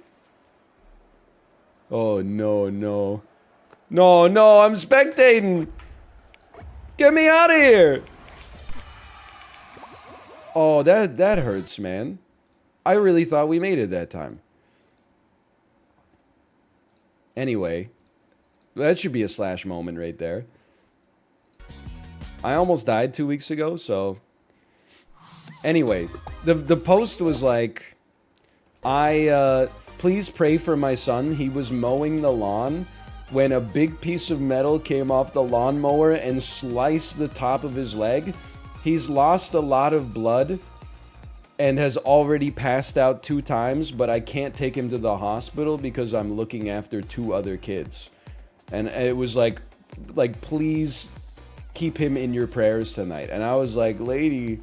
Oh, no, no. No, no, I'm spectating. Get me out of here. Oh, that hurts, man. I really thought we made it that time. Anyway, that should be a slash moment right there. I almost died 2 weeks ago, so... Anyway, the post was like, please pray for my son. He was mowing the lawn when a big piece of metal came off the lawnmower and sliced the top of his leg. He's lost a lot of blood. and has already passed out 2 times, but I can't take him to the hospital because I'm looking after 2 other kids. And it was like, please keep him in your prayers tonight. And I was like, lady,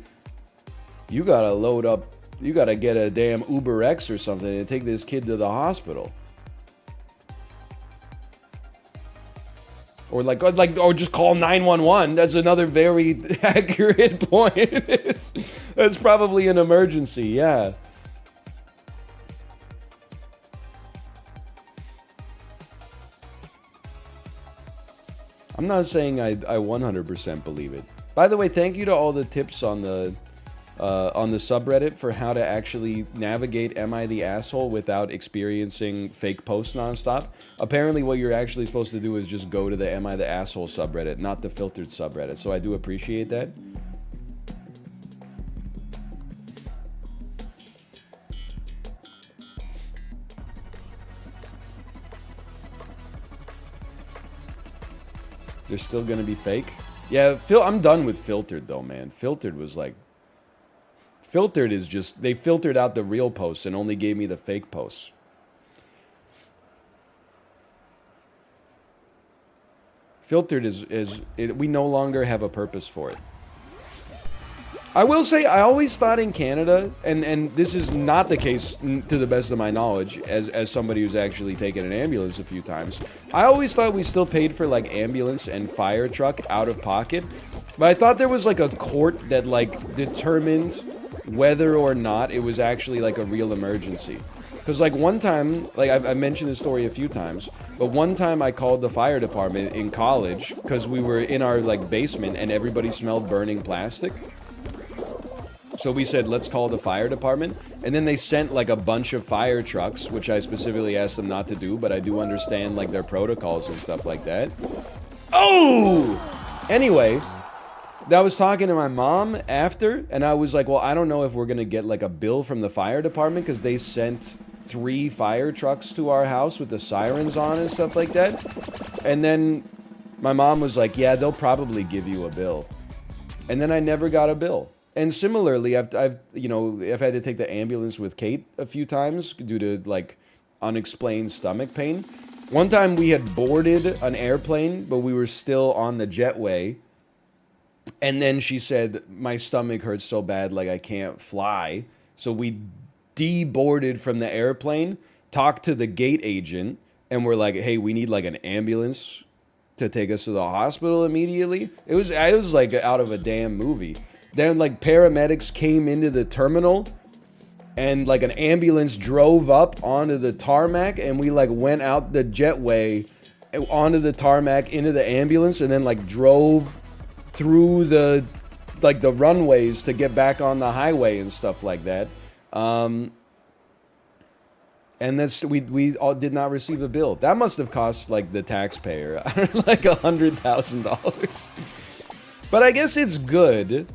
you gotta load up, you gotta get a damn Uber X or something and take this kid to the hospital. Or or just call 911. That's another very accurate point. That's probably an emergency, yeah. I'm not saying I 100% believe it. By the way, thank you to all the tips on the subreddit for how to actually navigate Am I the Asshole without experiencing fake posts nonstop. Apparently what you're actually supposed to do is just go to the Am I the Asshole subreddit, not the filtered subreddit. So I do appreciate that. They're still gonna be fake? Yeah, I'm done with filtered though, man. Filtered was like... Filtered is just... They filtered out the real posts and only gave me the fake posts. Filtered we no longer have a purpose for it. I will say, I always thought in Canada, and this is not the case to the best of my knowledge, as somebody who's actually taken an ambulance a few times, I always thought we still paid for, like, ambulance and fire truck out of pocket, but I thought there was, like, a court that, like, determined whether or not it was actually, like, a real emergency. Because, like, one time, like, I've mentioned this story a few times, but one time I called the fire department in college, because we were in our, like, basement, and everybody smelled burning plastic. So we said, let's call the fire department. And then they sent like a bunch of fire trucks, which I specifically asked them not to do, but I do understand like their protocols and stuff like that. Oh! Anyway, I was talking to my mom after, and I was like, well, I don't know if we're going to get like a bill from the fire department because they sent 3 fire trucks to our house with the sirens on and stuff like that. And then my mom was like, yeah, they'll probably give you a bill. And then I never got a bill. And similarly, I've had to take the ambulance with Kate a few times due to, like, unexplained stomach pain. One time we had boarded an airplane, but we were still on the jetway. And then she said, my stomach hurts so bad, like, I can't fly. So we deboarded from the airplane, talked to the gate agent, and we're like, hey, we need, like, an ambulance to take us to the hospital immediately. It was like, out of a damn movie. Then, like, paramedics came into the terminal, and, like, an ambulance drove up onto the tarmac, and we, like, went out the jetway onto the tarmac into the ambulance, and then, like, drove through the, like, the runways to get back on the highway and stuff like that. And that's, we all did not receive a bill. That must have cost, like, the taxpayer, like, $100,000. But I guess it's good.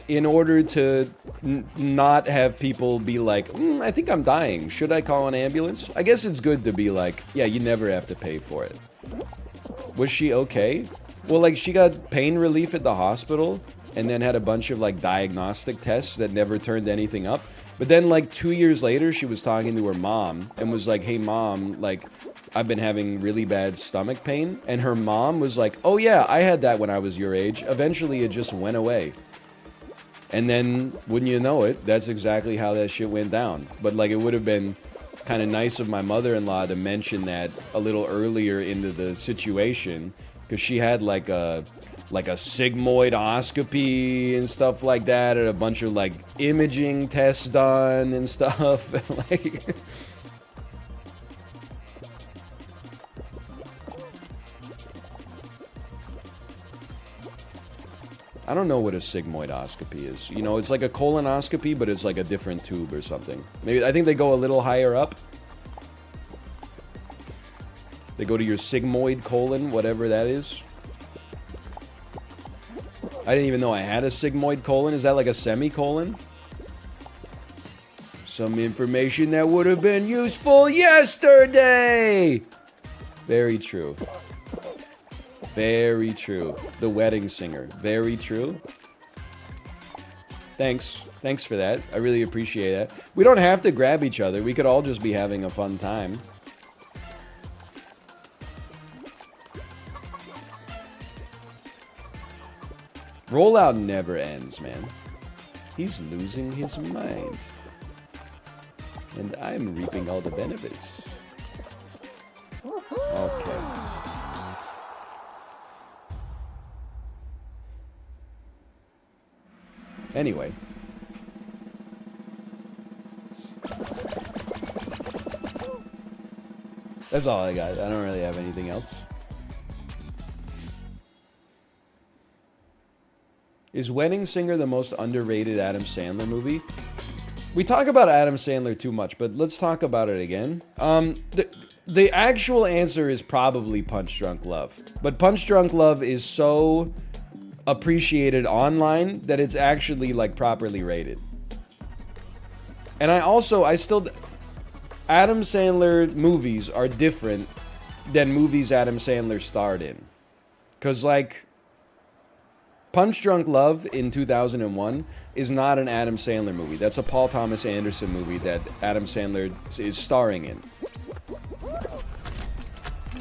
In order to not have people be like, I think I'm dying. Should I call an ambulance? I guess it's good to be like, yeah, you never have to pay for it. Was she okay? Well, like, she got pain relief at the hospital and then had a bunch of, like, diagnostic tests that never turned anything up. But then, like, 2 years later, she was talking to her mom and was like, hey, mom, like, I've been having really bad stomach pain. And her mom was like, oh yeah, I had that when I was your age. Eventually it just went away. And then, wouldn't you know it, that's exactly how that shit went down. But like, it would have been kind of nice of my mother-in-law to mention that a little earlier into the situation. Because she had like a sigmoidoscopy and stuff like that. And a bunch of like imaging tests done and stuff. Like... I don't know what a sigmoidoscopy is. You know, it's like a colonoscopy, but it's like a different tube or something. Maybe, I think they go a little higher up. They go to your sigmoid colon, whatever that is. I didn't even know I had a sigmoid colon. Is that like a semicolon? Some information that would have been useful yesterday! Very true. Very true. The wedding singer. Very true. Thanks. Thanks for that. I really appreciate that. We don't have to grab each other. We could all just be having a fun time. Rollout never ends, man. He's losing his mind. And I'm reaping all the benefits. Okay. Anyway. That's all I got. I don't really have anything else. Is Wedding Singer the most underrated Adam Sandler movie? We talk about Adam Sandler too much, but let's talk about it again. The actual answer is probably Punch Drunk Love. But Punch Drunk Love is so appreciated online that it's actually like properly rated. And I still Adam Sandler movies are different than movies Adam Sandler starred in. Cause like Punch Drunk Love in 2001 is not an Adam Sandler movie. That's a Paul Thomas Anderson movie that Adam Sandler is starring in.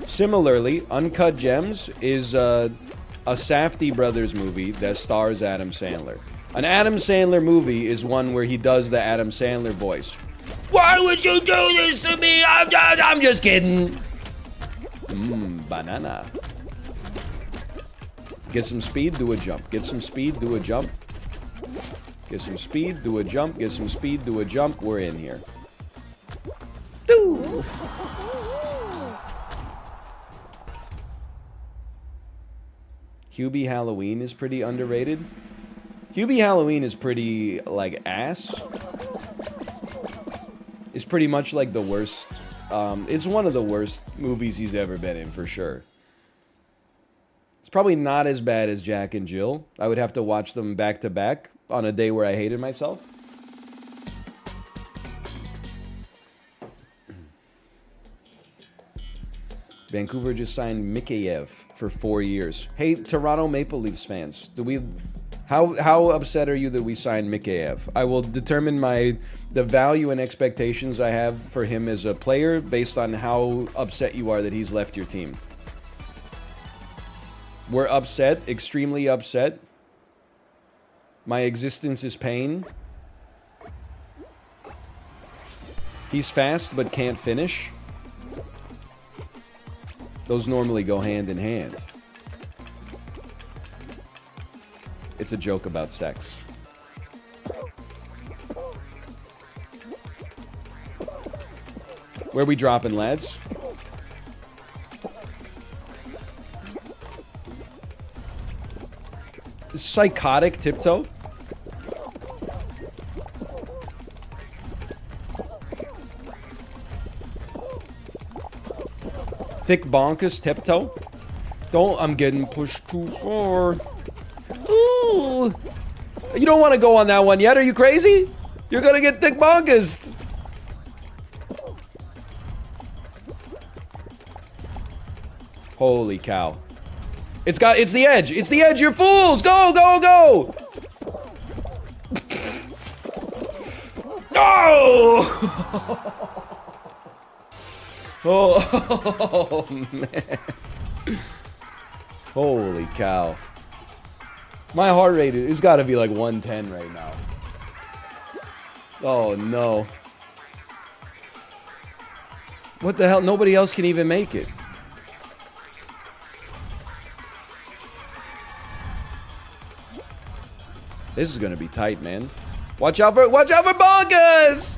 Similarly, Uncut Gems is a Safdie Brothers movie that stars Adam Sandler. An Adam Sandler movie is one where he does the Adam Sandler voice. Why would you do this to me? I'm just kidding. Banana. Get some speed, do a jump. Get some speed, do a jump. Get some speed, do a jump. Get some speed, do a jump. We're in here. Doo! Hubie Halloween is pretty underrated. Hubie Halloween is pretty, like, ass. It's pretty much like the worst. It's one of the worst movies he's ever been in, for sure. It's probably not as bad as Jack and Jill. I would have to watch them back to back on a day where I hated myself. Vancouver just signed Mikheyev for 4 years. Hey, Toronto Maple Leafs fans, how upset are you that we signed Mikheyev? I will determine the value and expectations I have for him as a player based on how upset you are that he's left your team. We're upset, extremely upset. My existence is pain. He's fast but can't finish. Those normally go hand in hand. It's a joke about sex. Where we dropping, lads? Psychotic tiptoe? Thick bonkus tiptoe? I'm getting pushed too hard. Ooh! You don't want to go on that one yet, are you crazy? You're gonna get thick bonkus. Holy cow. It's the edge. It's the edge, you fools! Go, go, go! Oh! Oh, man. Holy cow. My heart rate has got to be like 110 right now. Oh, no. What the hell? Nobody else can even make it. This is going to be tight, man. Watch out for bonkers!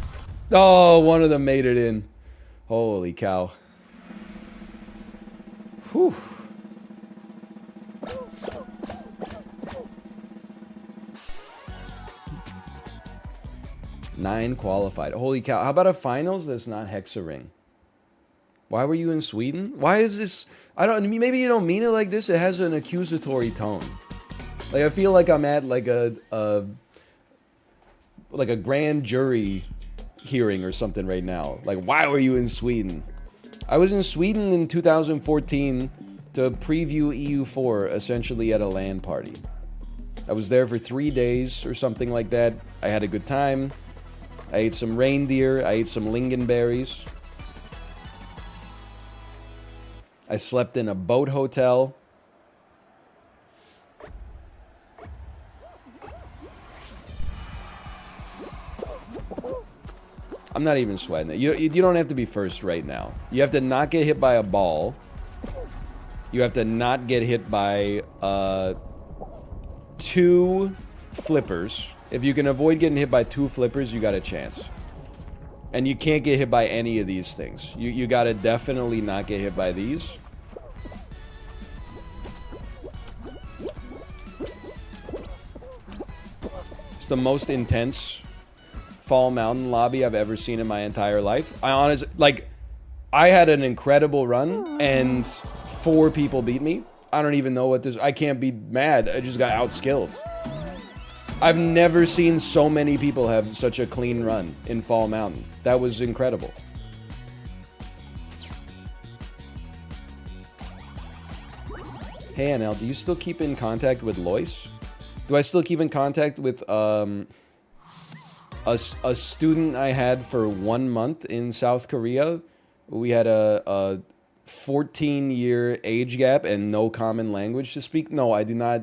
Oh, one of them made it in. Holy cow. Whew. Nine qualified. Holy cow. How about a finals that's not Hexaring? Why were you in Sweden? Why is this? Maybe you don't mean it like this. It has an accusatory tone. Like, I feel like I'm at like a grand jury hearing or something right now. Like, why were you in Sweden? I was in Sweden in 2014 to preview EU4, essentially at a LAN party. I was there for 3 days or something like that. I had a good time. I ate some reindeer. I ate some lingonberries. I slept in a boat hotel. I'm not even sweating it. You don't have to be first right now. You have to not get hit by a ball. You have to not get hit by 2 flippers. If you can avoid getting hit by 2 flippers, you got a chance. And you can't get hit by any of these things. You got to definitely not get hit by these. It's the most intense Fall Mountain lobby I've ever seen in my entire life. I had an incredible run, and 4 people beat me. I don't even know what this... I can't be mad. I just got outskilled. I've never seen so many people have such a clean run in Fall Mountain. That was incredible. Hey, NL, do you still keep in contact with Lois? Do I still keep in contact with a student I had for 1 month in South Korea? We had a 14-year age gap and no common language to speak. No, I do not.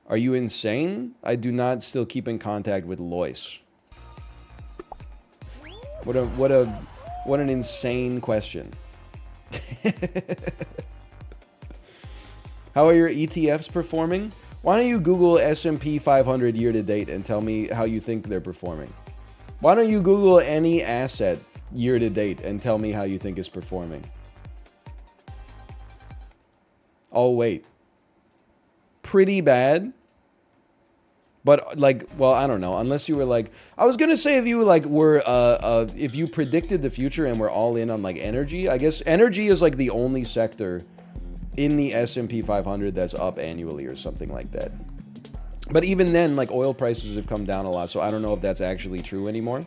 Are you insane? I do not still keep in contact with Lois. What an insane question. How are your ETFs performing? Why don't you Google S&P 500 year to date and tell me how you think they're performing? Why don't you Google any asset year to date and tell me how you think it's performing? Oh, wait. Pretty bad. But, like, well, I don't know. Unless you were, like... I was gonna say if you, like, were, if you predicted the future and were all in on, like, energy. I guess energy is, like, the only sector in the S&P 500 that's up annually or something like that. But even then, like, oil prices have come down a lot, so I don't know if that's actually true anymore.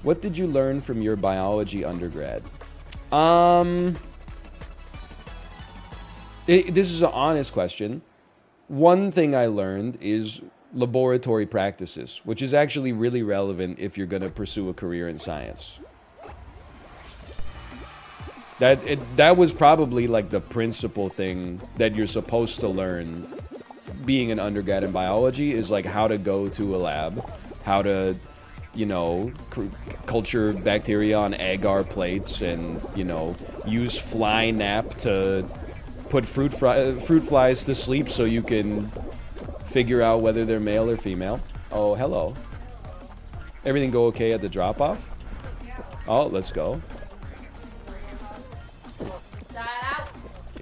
What did you learn from your biology undergrad? This is an honest question. One thing I learned is laboratory practices, which is actually really relevant if you're going to pursue a career in science. That was probably like the principal thing that you're supposed to learn being an undergrad in biology is like how to go to a lab, how to, you know, culture bacteria on agar plates and, you know, use fly nap to put fruit flies to sleep so you can figure out whether they're male or female. Oh, hello. Everything go okay at the drop-off? Oh, let's go.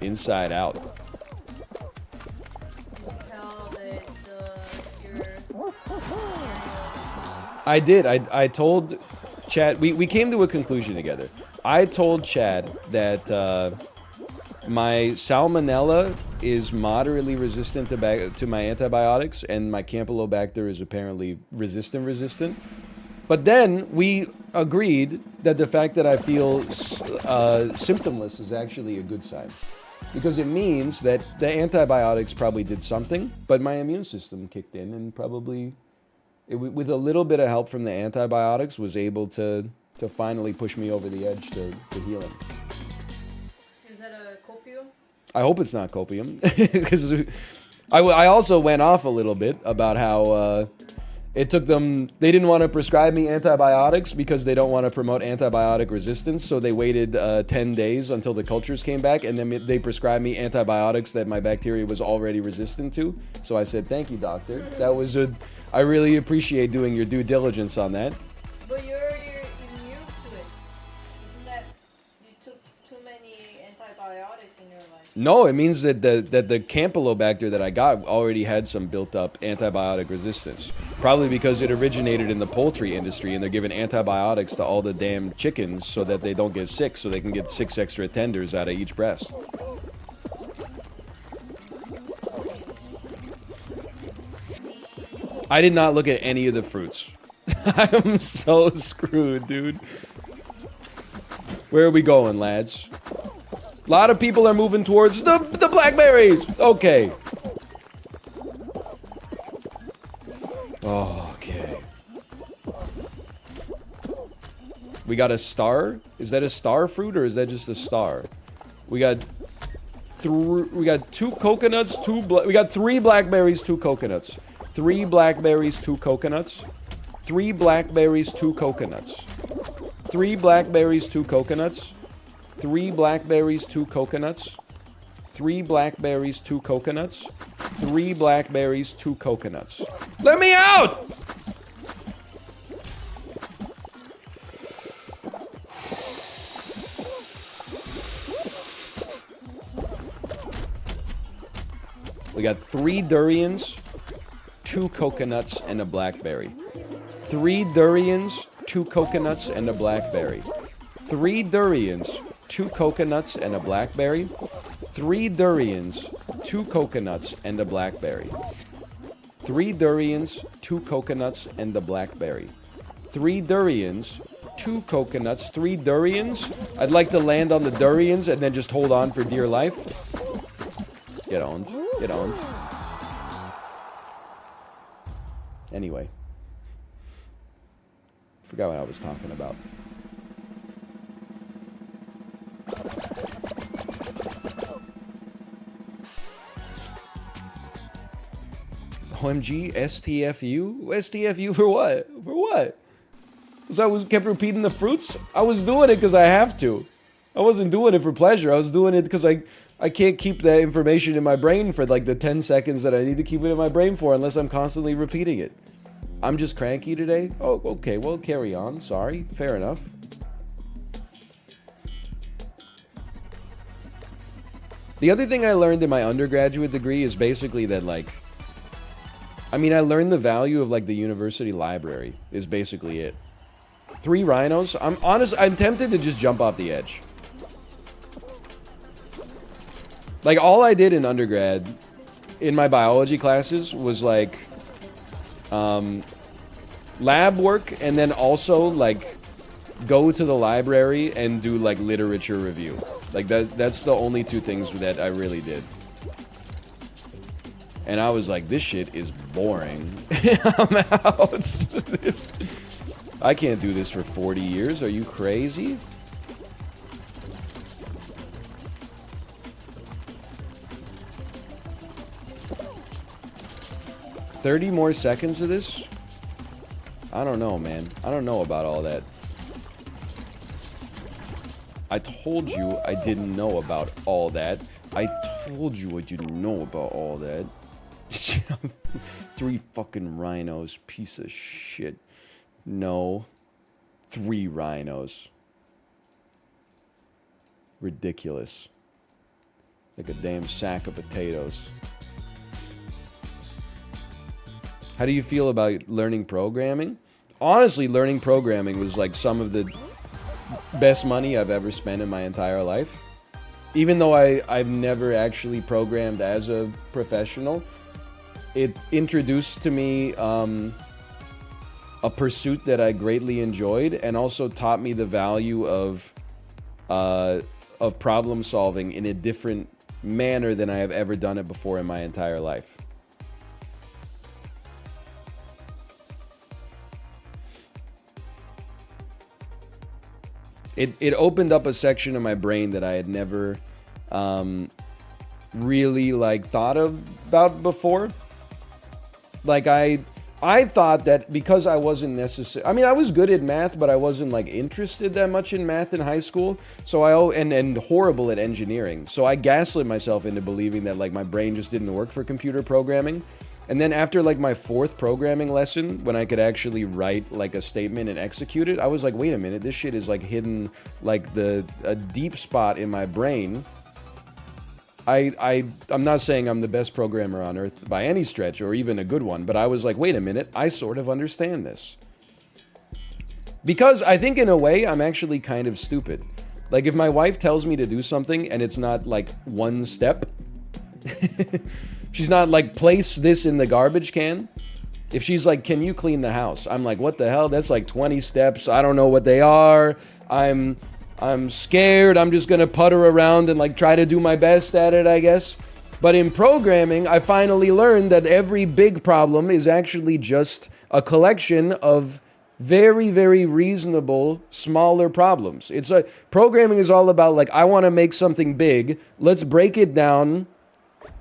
Inside out. I did. I told Chad. We came to a conclusion together. I told Chad that my salmonella is moderately resistant to my antibiotics, and my Campylobacter is apparently resistant. But then we agreed that the fact that I feel symptomless is actually a good sign. Because it means that the antibiotics probably did something, but my immune system kicked in and probably, with a little bit of help from the antibiotics, was able to finally push me over the edge to healing. Is that a copium? I hope it's not copium. Because I also went off a little bit about how it took them... They didn't want to prescribe me antibiotics because they don't want to promote antibiotic resistance, so they waited 10 days until the cultures came back, and then they prescribed me antibiotics that my bacteria was already resistant to. So I said, thank you, doctor. That was I really appreciate doing your due diligence on that. But you're already immune to it. Isn't that you took too many antibiotics in your life? No, it means that the Campylobacter that I got already had some built-up antibiotic resistance. Probably because it originated in the poultry industry, and they're giving antibiotics to all the damn chickens so that they don't get sick, so they can get 6 extra tenders out of each breast. I did not look at any of the fruits. I'm so screwed, dude. Where are we going, lads? A lot of people are moving towards the blackberries. Okay. We got a star. Is that a star fruit or is that just a star? We got two coconuts, we got 3 blackberries, 2 coconuts. 3 blackberries, 2 coconuts. 3 blackberries, 2 coconuts. 3 blackberries, 2 coconuts. 3 blackberries, 2 coconuts. 3 blackberries, 2 coconuts. 3 blackberries, 2 coconuts. Let me out! We got 3 durians, 2 coconuts, and a blackberry. 3 durians, 2 coconuts, and a blackberry. 3 durians, 2 coconuts, and a blackberry. 3 durians, 2 coconuts, and a blackberry. 3 durians, 2 coconuts, and a blackberry. 3 durians, 2 coconuts, 3 durians. I'd like to land on the durians and then just hold on for dear life. Get owned. Get owned. Anyway. Forgot what I was talking about. OMG, STFU? STFU for what? For what? Because I kept repeating the fruits? I was doing it because I have to. I wasn't doing it for pleasure. I was doing it because I can't keep that information in my brain for like the 10 seconds that I need to keep it in my brain for unless I'm constantly repeating it. I'm just cranky today? Oh, okay, well, carry on. Sorry. Fair enough. The other thing I learned in my undergraduate degree is basically that, like, I mean, I learned the value of, like, the university library is basically it. 3 rhinos? I'm tempted to just jump off the edge. Like, all I did in undergrad, in my biology classes, was, like, lab work, and then also, like, go to the library and do, like, literature review. Like, that's the only 2 things that I really did. And I was like, this shit is boring. I'm out. I can't do this for 40 years. Are you crazy? $30 more seconds of this? I don't know, man. I don't know about all that. I told you I didn't know about all that. I told you I didn't know about all that. 3 fucking rhinos, piece of shit. No. 3 rhinos. Ridiculous. Like a damn sack of potatoes. How do you feel about learning programming? Honestly, learning programming was like some of the best money I've ever spent in my entire life. Even though I've never actually programmed as a professional, it introduced to me a pursuit that I greatly enjoyed, and also taught me the value of problem solving in a different manner than I have ever done it before in my entire life. It opened up a section of my brain that I had never really like thought about before. Like I thought that because I wasn't necessarily, I mean, I was good at math, but I wasn't like interested that much in math in high school. So and horrible at engineering. So I gaslit myself into believing that like my brain just didn't work for computer programming. And then after like my 4th programming lesson, when I could actually write like a statement and execute it, I was like, wait a minute, this shit is like hidden like a deep spot in my brain. I'm not saying I'm the best programmer on earth by any stretch, or even a good one, but I was like, wait a minute, I sort of understand this. Because I think in a way, I'm actually kind of stupid. Like if my wife tells me to do something and it's not like one step, she's not like, place this in the garbage can. If she's like, can you clean the house? I'm like, what the hell? That's like 20 steps. I don't know what they are. I'm scared. I'm just going to putter around and like try to do my best at it, I guess. But in programming, I finally learned that every big problem is actually just a collection of Very, very reasonable, smaller problems. It's like programming is all about like, I want to make something big. Let's break it down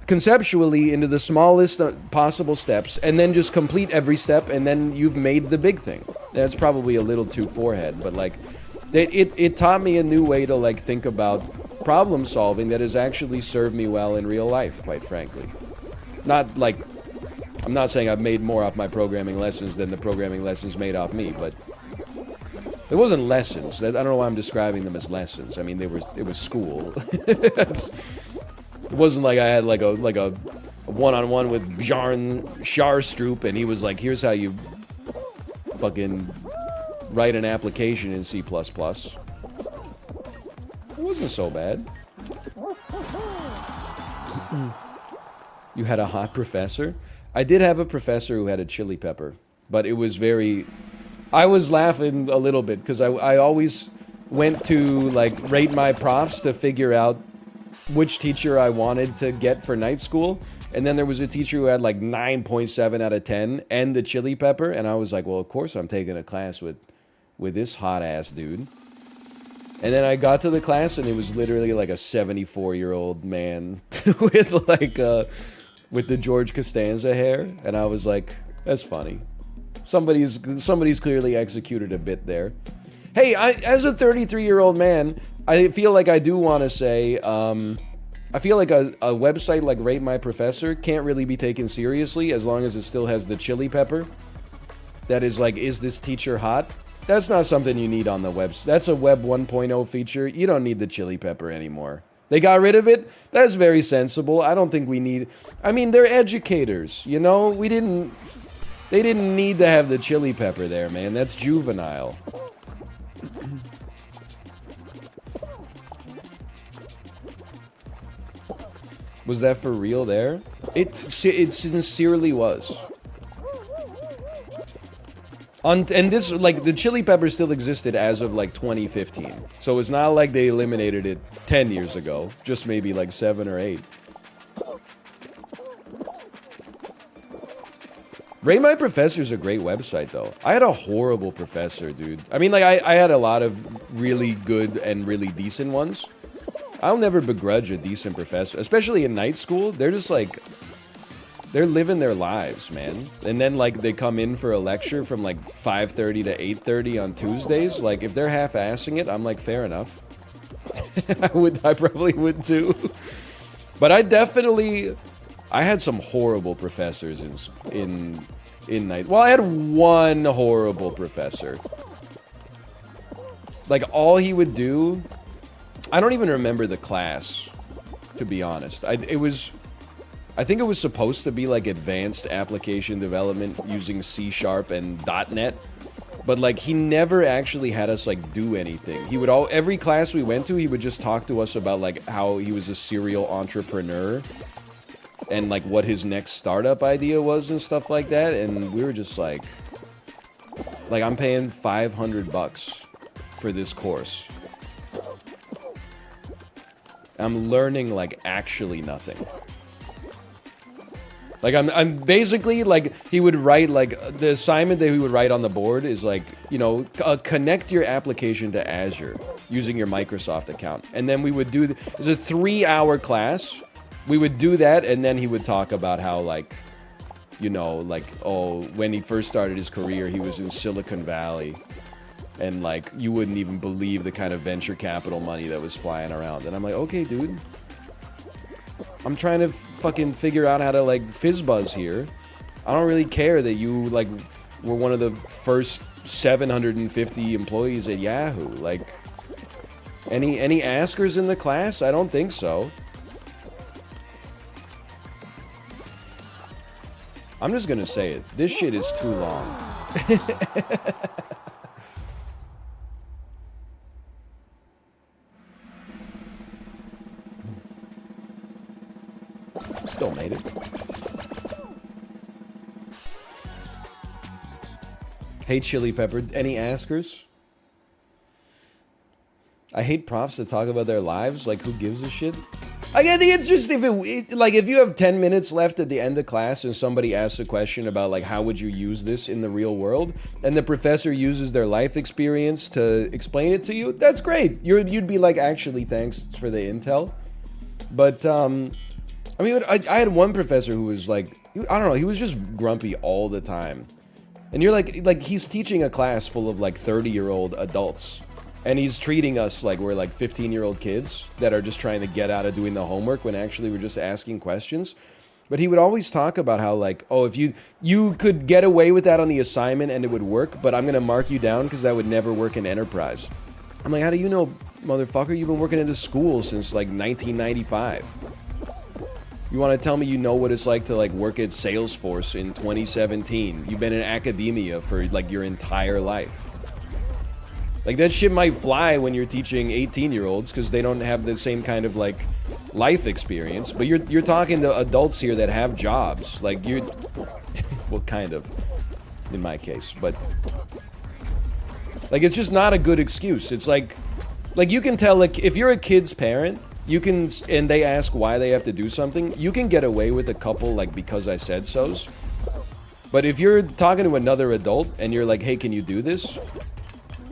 conceptually into the smallest possible steps and then just complete every step and then you've made the big thing. That's probably a little too forehead, but like it taught me a new way to like think about problem solving that has actually served me well in real life, quite frankly. Not like, I'm not saying I've made more off my programming lessons than the programming lessons made off me, but it wasn't lessons. I don't know why I'm describing them as lessons. I mean, it was school. It wasn't like I had like a one-on-one with Bjarn Scharstroop and he was like, here's how you fucking write an application in C++. It wasn't so bad. You had a hot professor? I did have a professor who had a chili pepper, but it was very... I was laughing a little bit because I always went to like rate my profs to figure out which teacher I wanted to get for night school. And then there was a teacher who had like 9.7 out of 10 and the chili pepper. And I was like, well, of course I'm taking a class with this hot ass dude. And then I got to the class and it was literally like a 74-year-old man with like with the George Costanza hair. And I was like, that's funny. Somebody's clearly executed a bit there. Hey, as a 33-year-old man, I feel like I do want to say, I feel like a website like Rate My Professor can't really be taken seriously as long as it still has the chili pepper. That is like, is this teacher hot? That's not something you need on the web. That's a Web 1.0 feature. You don't need the chili pepper anymore. They got rid of it. That's very sensible. I don't think we need... I mean, they're educators, you know? They didn't need to have the chili pepper there, man. That's juvenile. Was that for real there? It sincerely was. And this, like, the chili pepper still existed as of, like, 2015. So it's not like they eliminated it 10 years ago. Just maybe, like, 7 or 8. Rate My Professor's a great website, though. I had a horrible professor, dude. I mean, like, I had a lot of really good and really decent ones. I'll never begrudge a decent professor, especially in night school. They're just, like... They're living their lives, man. And then, like, they come in for a lecture from, like, 5:30 to 8:30 on Tuesdays. Like, if they're half-assing it, I'm like, fair enough. I probably would, too. But I had some horrible professors in night. Well, I had one horrible professor. Like, all he would do... I don't even remember the class, to be honest. I think it was supposed to be like advanced application development using C# and .NET, but like he never actually had us like do anything. He would every class we went to, he would just talk to us about like how he was a serial entrepreneur and like what his next startup idea was and stuff like that. And we were just like I'm paying $500 for this course. I'm learning like actually nothing. Like, I'm basically, like, he would write, like, the assignment that he would write on the board is, like, you know, connect your application to Azure using your Microsoft account. And then we would do, it's a 3-hour class. We would do that, and then he would talk about how, like, you know, like, oh, when he first started his career, he was in Silicon Valley. And, like, you wouldn't even believe the kind of venture capital money that was flying around. And I'm like, okay, dude. I'm trying to fucking figure out how to, like, fizz-buzz here. I don't really care that you, like, were one of the first 750 employees at Yahoo. Like, any askers in the class? I don't think so. I'm just gonna say it. This shit is too long. Still made it. Hey, Chili Pepper. Any askers? I hate profs that talk about their lives. Like, who gives a shit? I think it's just like if you have 10 minutes left at the end of class and somebody asks a question about like how would you use this in the real world, and the professor uses their life experience to explain it to you, that's great. You'd be like, actually, thanks for the intel. But I mean, I had one professor who was like, I don't know, he was just grumpy all the time. And you're like he's teaching a class full of like 30-year-old adults. And he's treating us like we're like 15-year-old kids that are just trying to get out of doing the homework when actually we're just asking questions. But he would always talk about how like, oh, if you could get away with that on the assignment and it would work, but I'm going to mark you down because that would never work in enterprise. I'm like, how do you know, motherfucker? You've been working in this school since like 1995. You want to tell me you know what it's like to like work at Salesforce in 2017? You've been in academia for like your entire life. Like, that shit might fly when you're teaching 18-year-olds because they don't have the same kind of, like, life experience. But you're talking to adults here that have jobs. Like, you're... well, kind of, in my case. But, like, it's just not a good excuse. It's like, you can tell, like, if you're a kid's parent, you can... and they ask why they have to do something, you can get away with a couple, like, because I said so's. But if you're talking to another adult and you're like, hey, can you do this?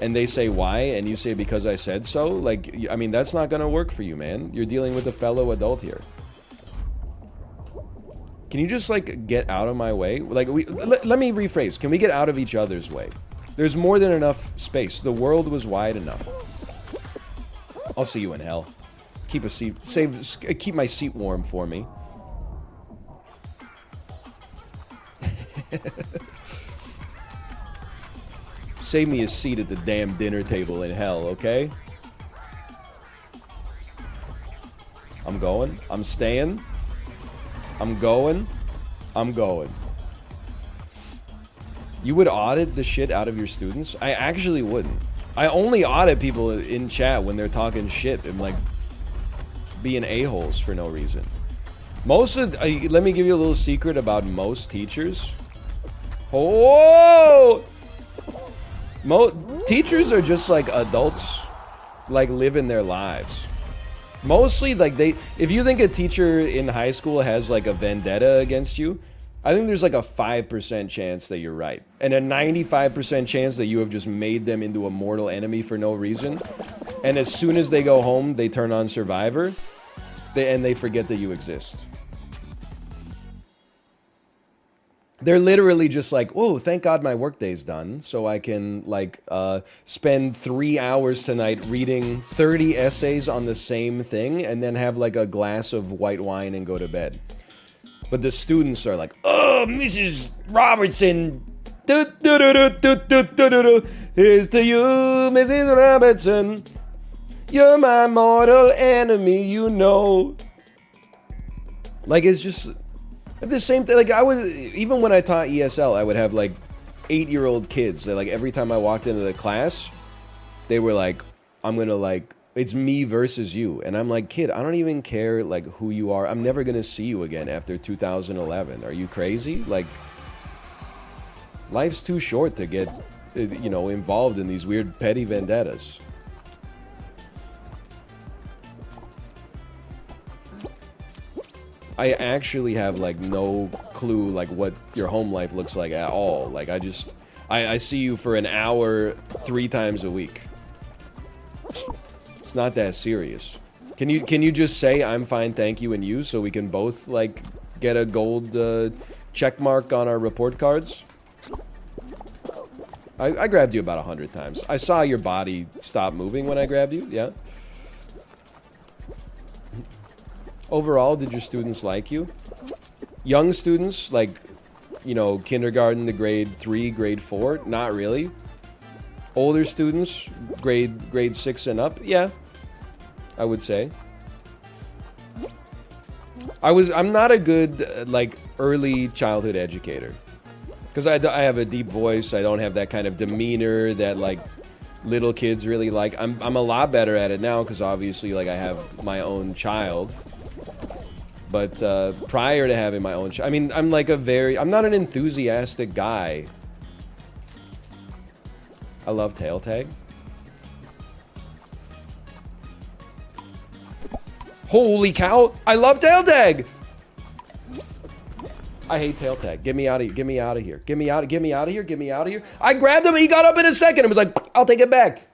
And they say why, and you say because I said so, like, I mean, that's not gonna work for you, man. You're dealing with a fellow adult here. Can you just, like, get out of my way? Like, let me rephrase. Can we get out of each other's way? There's more than enough space. The world was wide enough. I'll see you in hell. Keep a seat. Keep my seat warm for me. Save me a seat at the damn dinner table in hell, okay? I'm going. I'm staying. I'm going. I'm going. You would audit the shit out of your students? I actually wouldn't. I only audit people in chat when they're talking shit and, like, being a-holes for no reason. Most of... let me give you a little secret about most teachers. Oh! Teachers are just like adults, like living their lives. Mostly, like if you think a teacher in high school has like a vendetta against you, I think there's like a 5% chance that you're right. And a 95% chance that you have just made them into a mortal enemy for no reason. And as soon as they go home, they turn on Survivor, and they forget that you exist. They're literally just like, whoa, thank God my workday's done, so I can, like, spend 3 hours tonight reading 30 essays on the same thing, and then have, like, a glass of white wine and go to bed. But the students are like, oh, Mrs. Robertson, here's to you, Mrs. Robertson, you're my mortal enemy, you know. Like, it's just... the same thing, like, even when I taught ESL, I would have, like, 8-year-old kids that, like, every time I walked into the class, they were like, I'm gonna, like, it's me versus you. And I'm like, kid, I don't even care, like, who you are. I'm never gonna see you again after 2011. Are you crazy? Like, life's too short to get, you know, involved in these weird petty vendettas. I actually have, like, no clue, like, what your home life looks like at all. Like, I see you for an hour 3 times a week. It's not that serious. Can you just say, I'm fine, thank you, and you, so we can both, like, get a gold check mark on our report cards? I grabbed you about 100 times. I saw your body stop moving when I grabbed you, yeah. Overall, did your students like you? Young students, like, you know, kindergarten to grade 3, grade 4, not really. Older students, grade 6 and up, yeah, I would say. I'm not a good, like, early childhood educator. Because I have a deep voice, I don't have that kind of demeanor that, like, little kids really like. I'm a lot better at it now, because obviously, like, I have my own child. But prior to having my own I mean, I'm like I'm not an enthusiastic guy. I love tail tag. Holy cow! I love tail tag. I hate tail tag. Get me out of here. Get me out of here. Get me out. Get me out of here. Get me out of here. I grabbed him. He got up in a second and was like, "I'll take it back."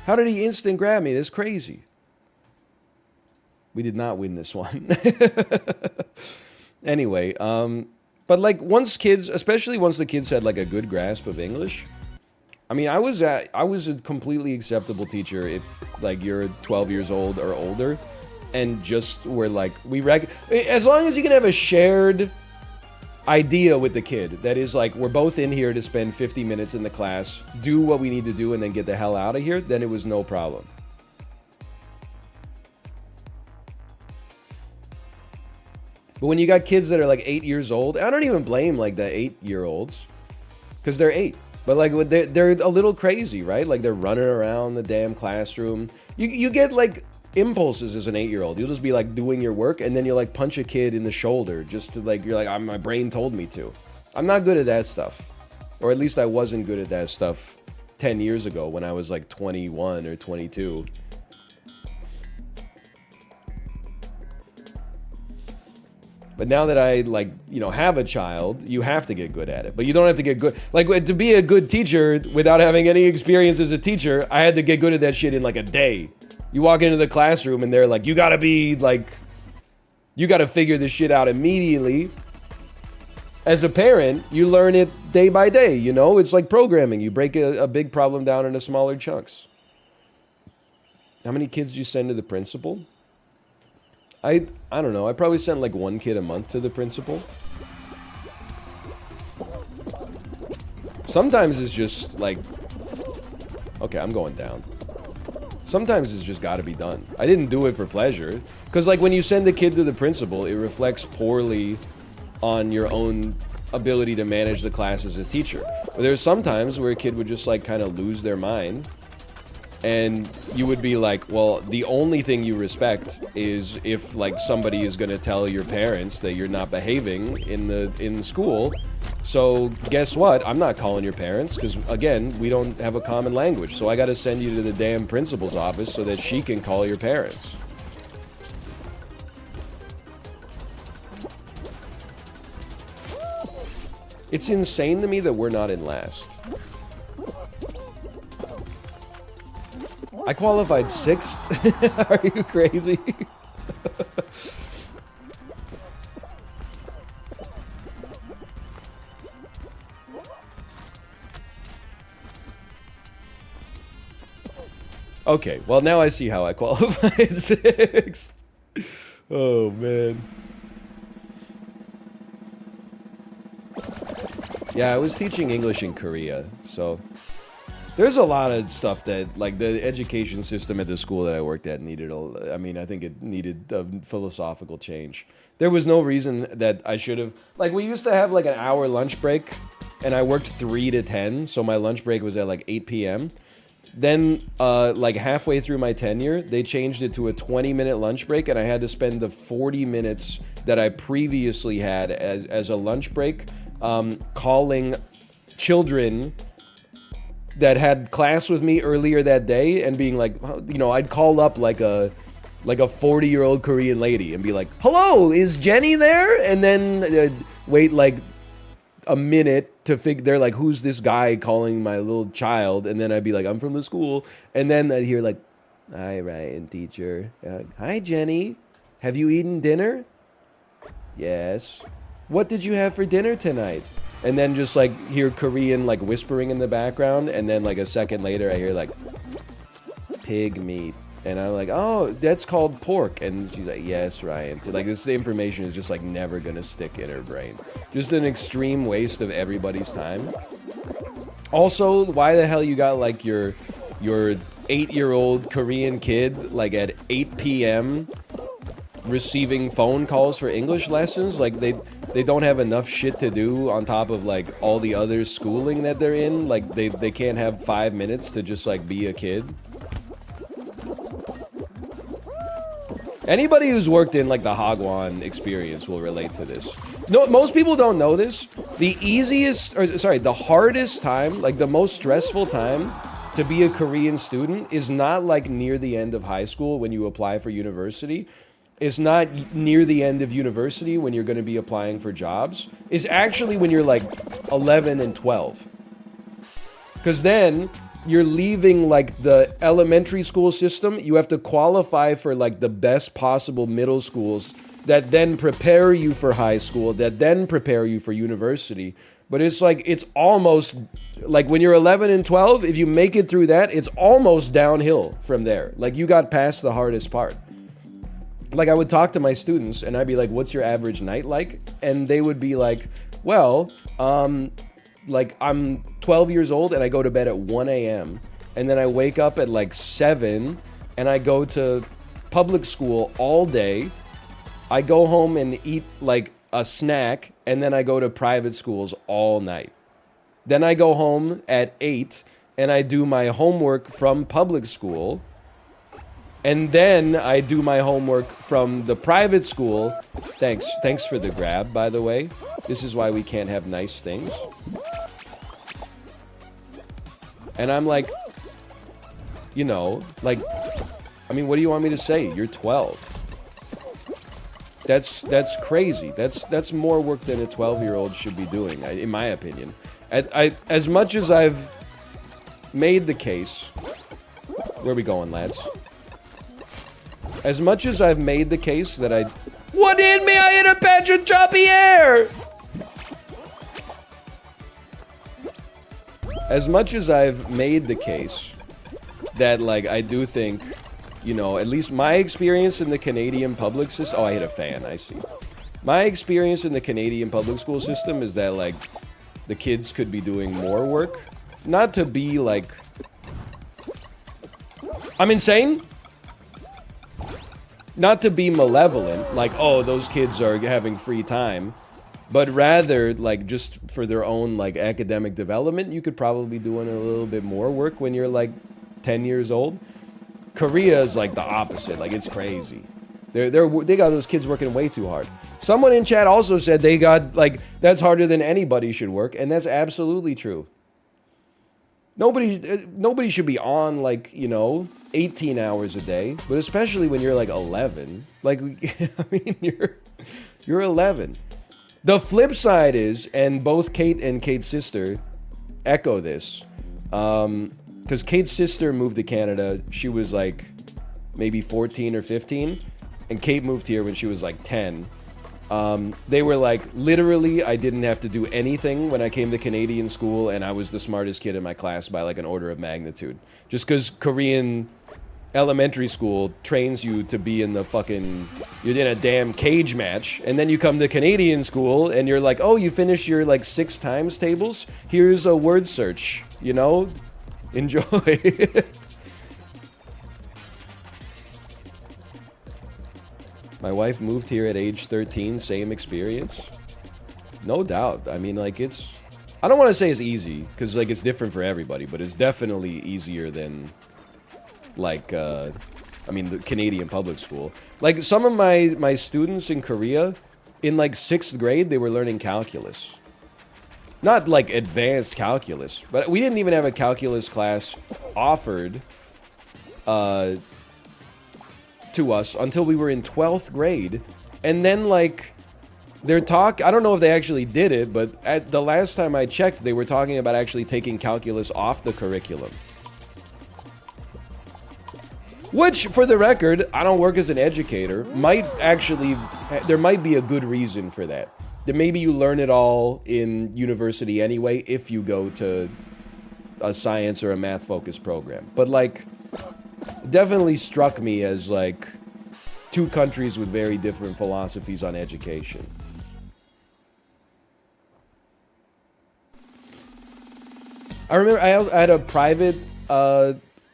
How did he instant grab me? That's crazy. We did not win this one. Anyway, but like once kids, especially once the kids had like a good grasp of English, I mean, I was a completely acceptable teacher if like you're 12 years old or older, and just were like as long as you can have a shared idea with the kid that is like we're both in here to spend 50 minutes in the class, do what we need to do, and then get the hell out of here, then it was no problem. But when you got kids that are like 8 years old, I don't even blame like the 8-year-olds because they're 8. But like they're a little crazy, right? Like they're running around the damn classroom. You get like impulses as an 8-year-old. You'll just be like doing your work and then you'll like punch a kid in the shoulder just to like, you're like, my brain told me to. I'm not good at that stuff. Or at least I wasn't good at that stuff 10 years ago when I was like 21 or 22. But now that I, like, you know, have a child, you have to get good at it. But you don't have to get good. Like, to be a good teacher without having any experience as a teacher, I had to get good at that shit in, like, a day. You walk into the classroom and they're like, you gotta be, like, you gotta figure this shit out immediately. As a parent, you learn it day by day, you know? It's like programming. You break a big problem down into smaller chunks. How many kids did you send to the principal? I don't know. I probably sent like one kid a month to the principal. Sometimes it's just like, okay, I'm going down. Sometimes it's just got to be done. I didn't do it for pleasure. Because like when you send a kid to the principal, it reflects poorly on your own ability to manage the class as a teacher. But there's sometimes where a kid would just like kind of lose their mind. And you would be like, well, the only thing you respect is if like somebody is going to tell your parents that you're not behaving in school. So guess what? I'm not calling your parents because again, we don't have a common language. So I got to send you to the damn principal's office so that she can call your parents. It's insane to me that we're not in last. I qualified 6th? Are you crazy? Okay, well now I see how I qualified 6th. Oh man. Yeah, I was teaching English in Korea, so there's a lot of stuff that, like, the education system at the school that I worked at needed I mean, I think it needed a philosophical change. There was no reason that I should have, like, we used to have, like, an hour lunch break, and I worked 3 to 10, so my lunch break was at, like, 8 p.m. Then, like, halfway through my tenure, they changed it to a 20-minute lunch break, and I had to spend the 40 minutes that I previously had as a lunch break calling children that had class with me earlier that day and being like, you know, I'd call up like a 40-year-old Korean lady and be like, hello, is Jenny there? And then wait like a minute to figure, they're like, who's this guy calling my little child? And then I'd be like, I'm from the school. And then I'd hear like, hi, Ryan, teacher. Hi, Jenny. Have you eaten dinner? Yes. What did you have for dinner tonight? And then just like hear Korean like whispering in the background, and then like a second later I hear like pig meat, and I'm like, oh, that's called pork. And she's like, yes, Ryan. So like this information is just like never gonna stick in her brain. Just an extreme waste of everybody's time. Also, why the hell you got like your 8-year-old Korean kid like at 8 p.m. receiving phone calls for English lessons? Like they don't have enough shit to do on top of like all the other schooling that they're in. Like they can't have 5 minutes to just like be a kid. Anybody who's worked in like the Hagwon experience will relate to this. No, most people don't know this. The hardest time, like the most stressful time to be a Korean student is not like near the end of high school when you apply for university. It's not near the end of university when you're going to be applying for jobs. It's actually when you're like 11 and 12. Because then you're leaving like the elementary school system. You have to qualify for like the best possible middle schools that then prepare you for high school, that then prepare you for university. But it's like, it's almost like when you're 11 and 12, if you make it through that, it's almost downhill from there. Like you got past the hardest part. Like I would talk to my students and I'd be like, what's your average night like? And they would be like, well, like I'm 12 years old and I go to bed at 1 a.m. and then I wake up at like 7 and I go to public school all day. I go home and eat like a snack and then I go to private schools all night. Then I go home at 8 and I do my homework from public school. And then I do my homework from the private school. Thanks for the grab, by the way. This is why we can't have nice things. And I'm like, you know, like, I mean, what do you want me to say? You're 12. That's crazy. That's more work than a 12-year-old should be doing, in my opinion. As much as I've made the case, where are we going, lads? As much as I've made the case that what hit me? I hit a patch of choppy air! As much as I've made the case that, like, I do think, you know, at least my experience in the Canadian public system... Oh, I hit a fan, I see. My experience in the Canadian public school system is that, like, the kids could be doing more work. Not to be, like... I'm insane? Not to be malevolent, like, oh, those kids are having free time, but rather, like, just for their own, like, academic development, you could probably be doing a little bit more work when you're, like, 10 years old. Korea is, like, the opposite. Like, it's crazy. They got those kids working way too hard. Someone in chat also said they got, like, that's harder than anybody should work, and that's absolutely true. Nobody should be on, like, you know, 18 hours a day, but especially when you're like 11. Like, I mean, you're 11. The flip side is, and both Kate and Kate's sister echo this, because Kate's sister moved to Canada. She was like maybe 14 or 15, and Kate moved here when she was like 10. They were like, literally, I didn't have to do anything when I came to Canadian school, and I was the smartest kid in my class by like an order of magnitude. Just because Korean elementary school trains you to be in the fucking, you're in a damn cage match, and then you come to Canadian school, and you're like, oh, you finished your like 6 times tables? Here's a word search, you know? Enjoy. My wife moved here at age 13, same experience. No doubt. I mean, like, it's... I don't want to say it's easy, because, like, it's different for everybody, but it's definitely easier than, like, I mean, the Canadian public school. Like, some of my students in Korea, in, like, 6th grade, they were learning calculus. Not, like, advanced calculus, but we didn't even have a calculus class offered, to us until we were in 12th grade. And then, like, their talk, I don't know if they actually did it, but at the last time I checked, they were talking about actually taking calculus off the curriculum. Which, for the record, I don't work as an educator, might actually, there might be a good reason for that. That maybe you learn it all in university anyway if you go to a science or a math-focused program. But, like, definitely struck me as, like, 2 countries with very different philosophies on education. I remember I had a private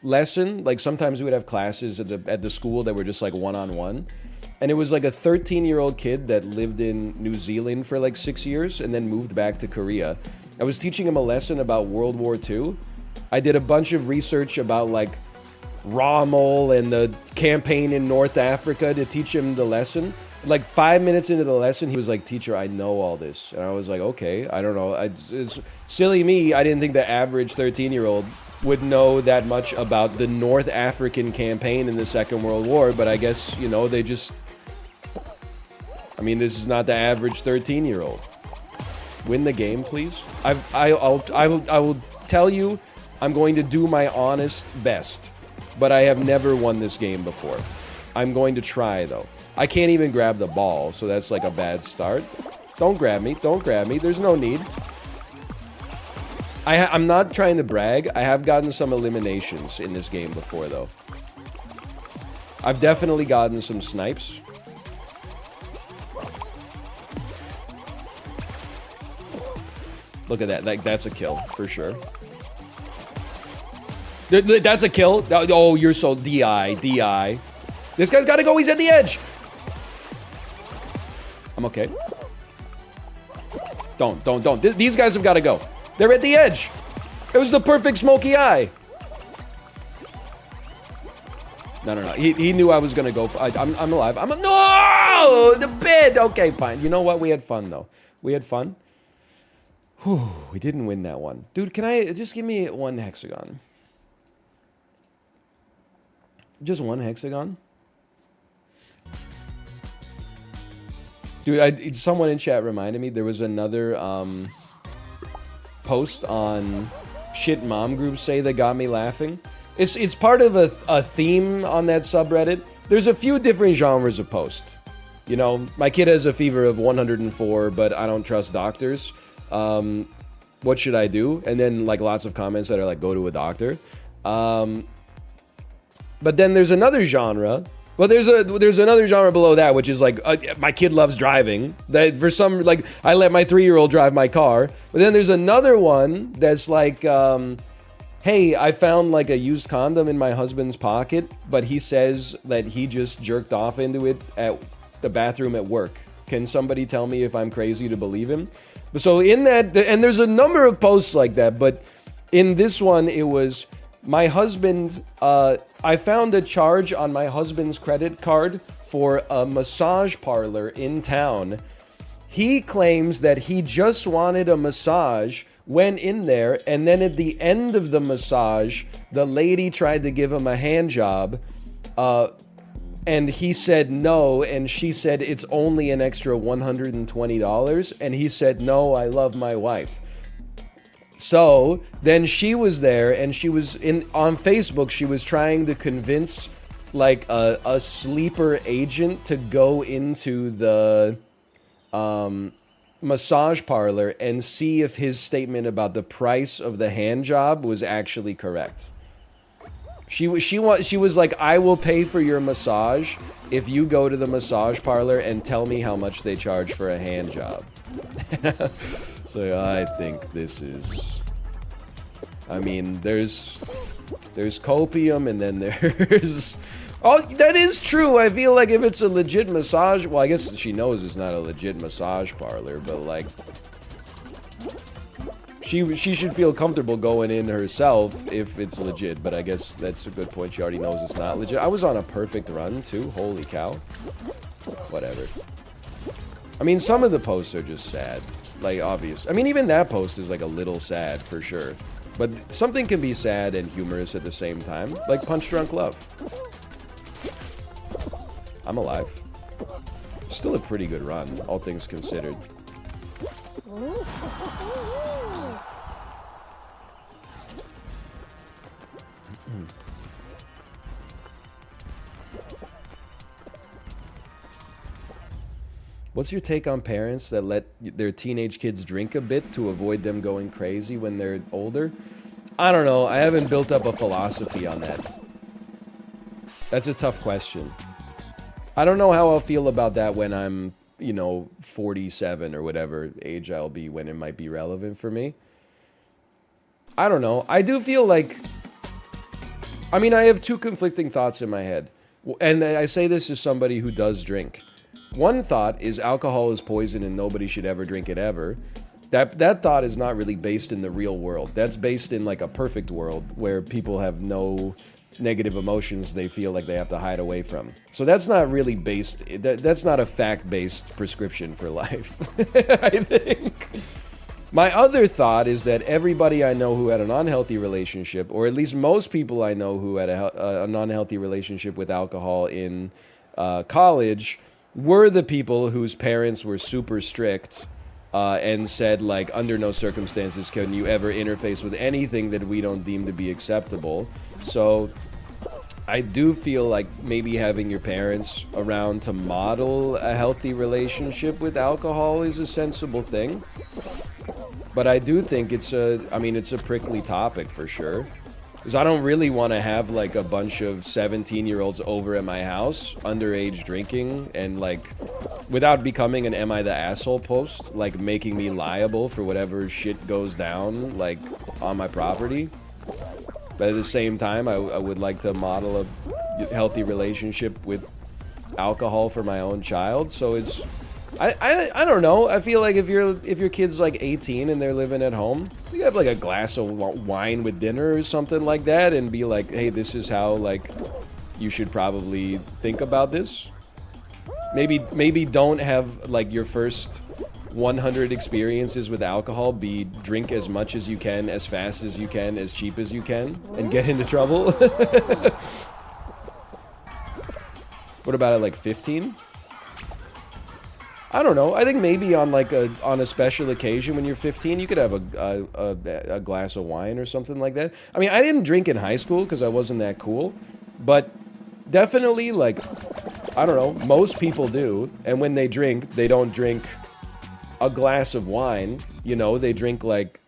lesson. Like, sometimes we would have classes at the school that were just, like, one-on-one. And it was, like, a 13-year-old kid that lived in New Zealand for, like, 6 years and then moved back to Korea. I was teaching him a lesson about World War II. I did a bunch of research about, like, Rommel and the campaign in North Africa to teach him the lesson. Like 5 minutes into the lesson, he was like, teacher, I know all this. And I was like, okay, I don't know. It's silly me. I didn't think the average 13-year-old would know that much about the North African campaign in the Second World War, but I guess, you know, they just... I mean, this is not the average 13-year-old. Win the game, please. I will tell you, I'm going to do my honest best, but I have never won this game before. I'm going to try, though. I can't even grab the ball, so that's like a bad start. Don't grab me. Don't grab me. There's no need. I'm not trying to brag. I have gotten some eliminations in this game before, though. I've definitely gotten some snipes. Look at that. Like, that's a kill, for sure. That's a kill. Oh, you're so DI. DI. This guy's got to go. He's at the edge. I'm okay. Don't. These guys have got to go. They're at the edge. It was the perfect smoky eye. No. He knew I was going to go. I'm alive. No! The bed. Okay, fine. You know what? We had fun, though. We had fun. Whew, we didn't win that one. Dude, can I just give me one hexagon? Just one hexagon? Dude, someone in chat reminded me there was another post on shit mom groups say that got me laughing. It's part of a theme on that subreddit. There's a few different genres of posts. You know, my kid has a fever of 104, but I don't trust doctors. What should I do? And then like lots of comments that are like, go to a doctor. But then there's another genre. Well, there's another genre below that, which is like, my kid loves driving. That for some, like, I let my 3-year-old drive my car. But then there's another one that's like, hey, I found like a used condom in my husband's pocket, but he says that he just jerked off into it at the bathroom at work. Can somebody tell me if I'm crazy to believe him? So in that, and there's a number of posts like that, but in this one, it was my husband, I found a charge on my husband's credit card for a massage parlor in town. He claims that he just wanted a massage, went in there, and then at the end of the massage, the lady tried to give him a hand job, and he said no, and she said it's only an extra $120, and he said, no, I love my wife. So then she was there, and she was on Facebook, she was trying to convince like a sleeper agent to go into the massage parlor and see if his statement about the price of the hand job was actually correct. She was like, I will pay for your massage if you go to the massage parlor and tell me how much they charge for a hand job. So I think this is, I mean, there's copium, and then there's, oh, that is true. I feel like if it's a legit massage, well, I guess she knows it's not a legit massage parlor, but like, she should feel comfortable going in herself if it's legit, but I guess that's a good point. She already knows it's not legit. I was on a perfect run, too. Holy cow. Whatever. I mean, some of the posts are just sad. Like, obvious. I mean, even that post is, like, a little sad, for sure. But something can be sad and humorous at the same time. Like Punch Drunk Love. I'm alive. Still a pretty good run, all things considered. What's your take on parents that let their teenage kids drink a bit to avoid them going crazy when they're older? I don't know. I haven't built up a philosophy on that. That's a tough question. I don't know how I'll feel about that when I'm, you know, 47 or whatever age I'll be when it might be relevant for me. I don't know. I do feel like, I mean, I have two conflicting thoughts in my head. And I say this as somebody who does drink. One thought is alcohol is poison and nobody should ever drink it ever. That thought is not really based in the real world. That's based in like a perfect world where people have no negative emotions they feel like they have to hide away from. So that's not really based, that's not a fact-based prescription for life, I think. My other thought is that everybody I know who had an unhealthy relationship, or at least most people I know who had an unhealthy relationship with alcohol in college, were the people whose parents were super strict and said, like, under no circumstances can you ever interface with anything that we don't deem to be acceptable. So I do feel like maybe having your parents around to model a healthy relationship with alcohol is a sensible thing. But I do think it's a prickly topic for sure. Because I don't really want to have like a bunch of 17-year-olds over at my house, underage drinking, and like, without becoming an Am I the Asshole post, like making me liable for whatever shit goes down, like, on my property. But at the same time, I would like to model a healthy relationship with alcohol for my own child. So it's... I don't know. I feel like if your kid's like 18 and they're living at home, you have like a glass of wine with dinner or something like that, and be like, hey, this is how like you should probably think about this. Maybe don't have like your first 100 experiences with alcohol be drink as much as you can, as fast as you can, as cheap as you can, and get into trouble. What about at like 15? I don't know. I think maybe on like on a special occasion when you're 15, you could have a glass of wine or something like that. I mean, I didn't drink in high school because I wasn't that cool, but definitely like, I don't know, most people do. And when they drink, they don't drink a glass of wine. You know, they drink like,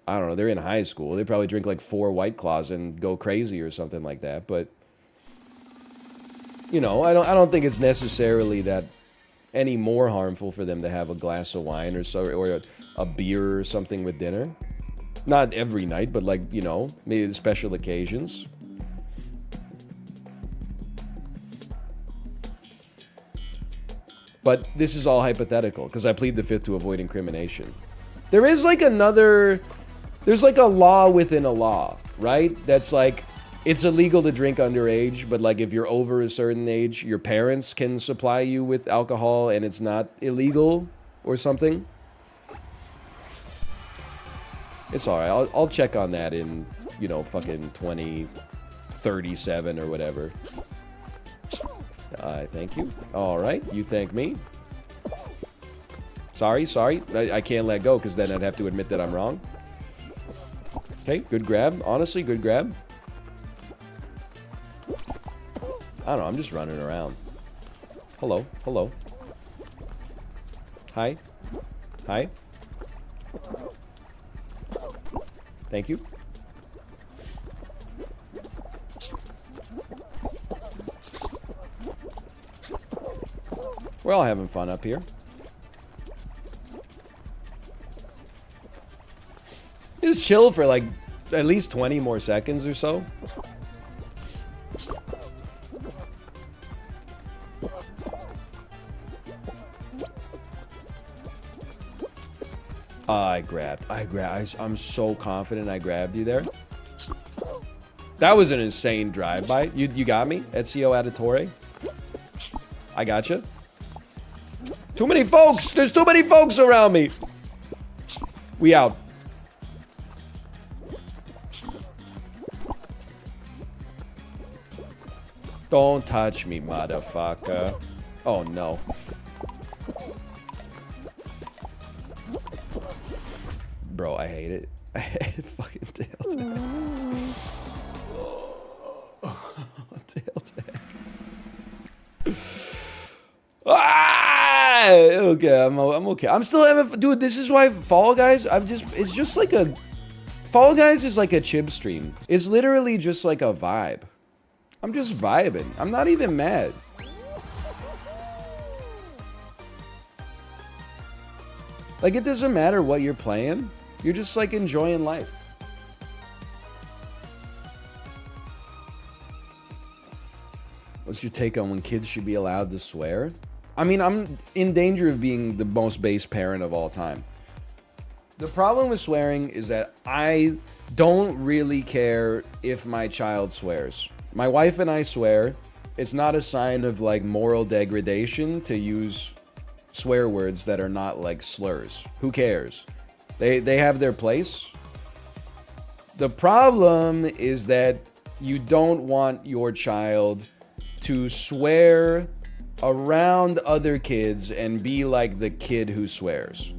I don't know, they're in high school. They probably drink like 4 White Claws and go crazy or something like that. But you know, I don't think it's necessarily that any more harmful for them to have a glass of wine or a beer or something with dinner. Not every night, but like, you know, maybe special occasions. But this is all hypothetical because I plead the fifth to avoid incrimination. There is like there's like a law within a law, right? That's like, it's illegal to drink underage, but like if you're over a certain age, your parents can supply you with alcohol and it's not illegal or something. It's alright. I'll check on that in, you know, fucking 2037 or whatever. Thank you. Alright, you thank me. Sorry. I can't let go because then I'd have to admit that I'm wrong. Okay, good grab. Honestly, good grab. I don't know, I'm just running around. Hello. Hi. Thank you. We're all having fun up here. Just chill for like at least 20 more seconds or so. I'm so confident I grabbed you there. That was an insane drive-by. You got me? Ezio Auditore. I gotcha. Too many folks! There's too many folks around me! We out. Don't touch me, motherfucker. Oh, no. Bro, I hate it. I hate fucking tail tag. Tail tag. Okay, I'm okay. I'm still having, dude. This is why Fall Guys. It's just like a. Fall Guys is like a chib stream. It's literally just like a vibe. I'm just vibing. I'm not even mad. Like, it doesn't matter what you're playing. You're just like enjoying life. What's your take on when kids should be allowed to swear? I mean, I'm in danger of being the most base parent of all time. The problem with swearing is that I don't really care if my child swears. My wife and I swear. It's not a sign of like moral degradation to use swear words that are not like slurs. Who cares? They have their place. The problem is that you don't want your child to swear around other kids and be like the kid who swears.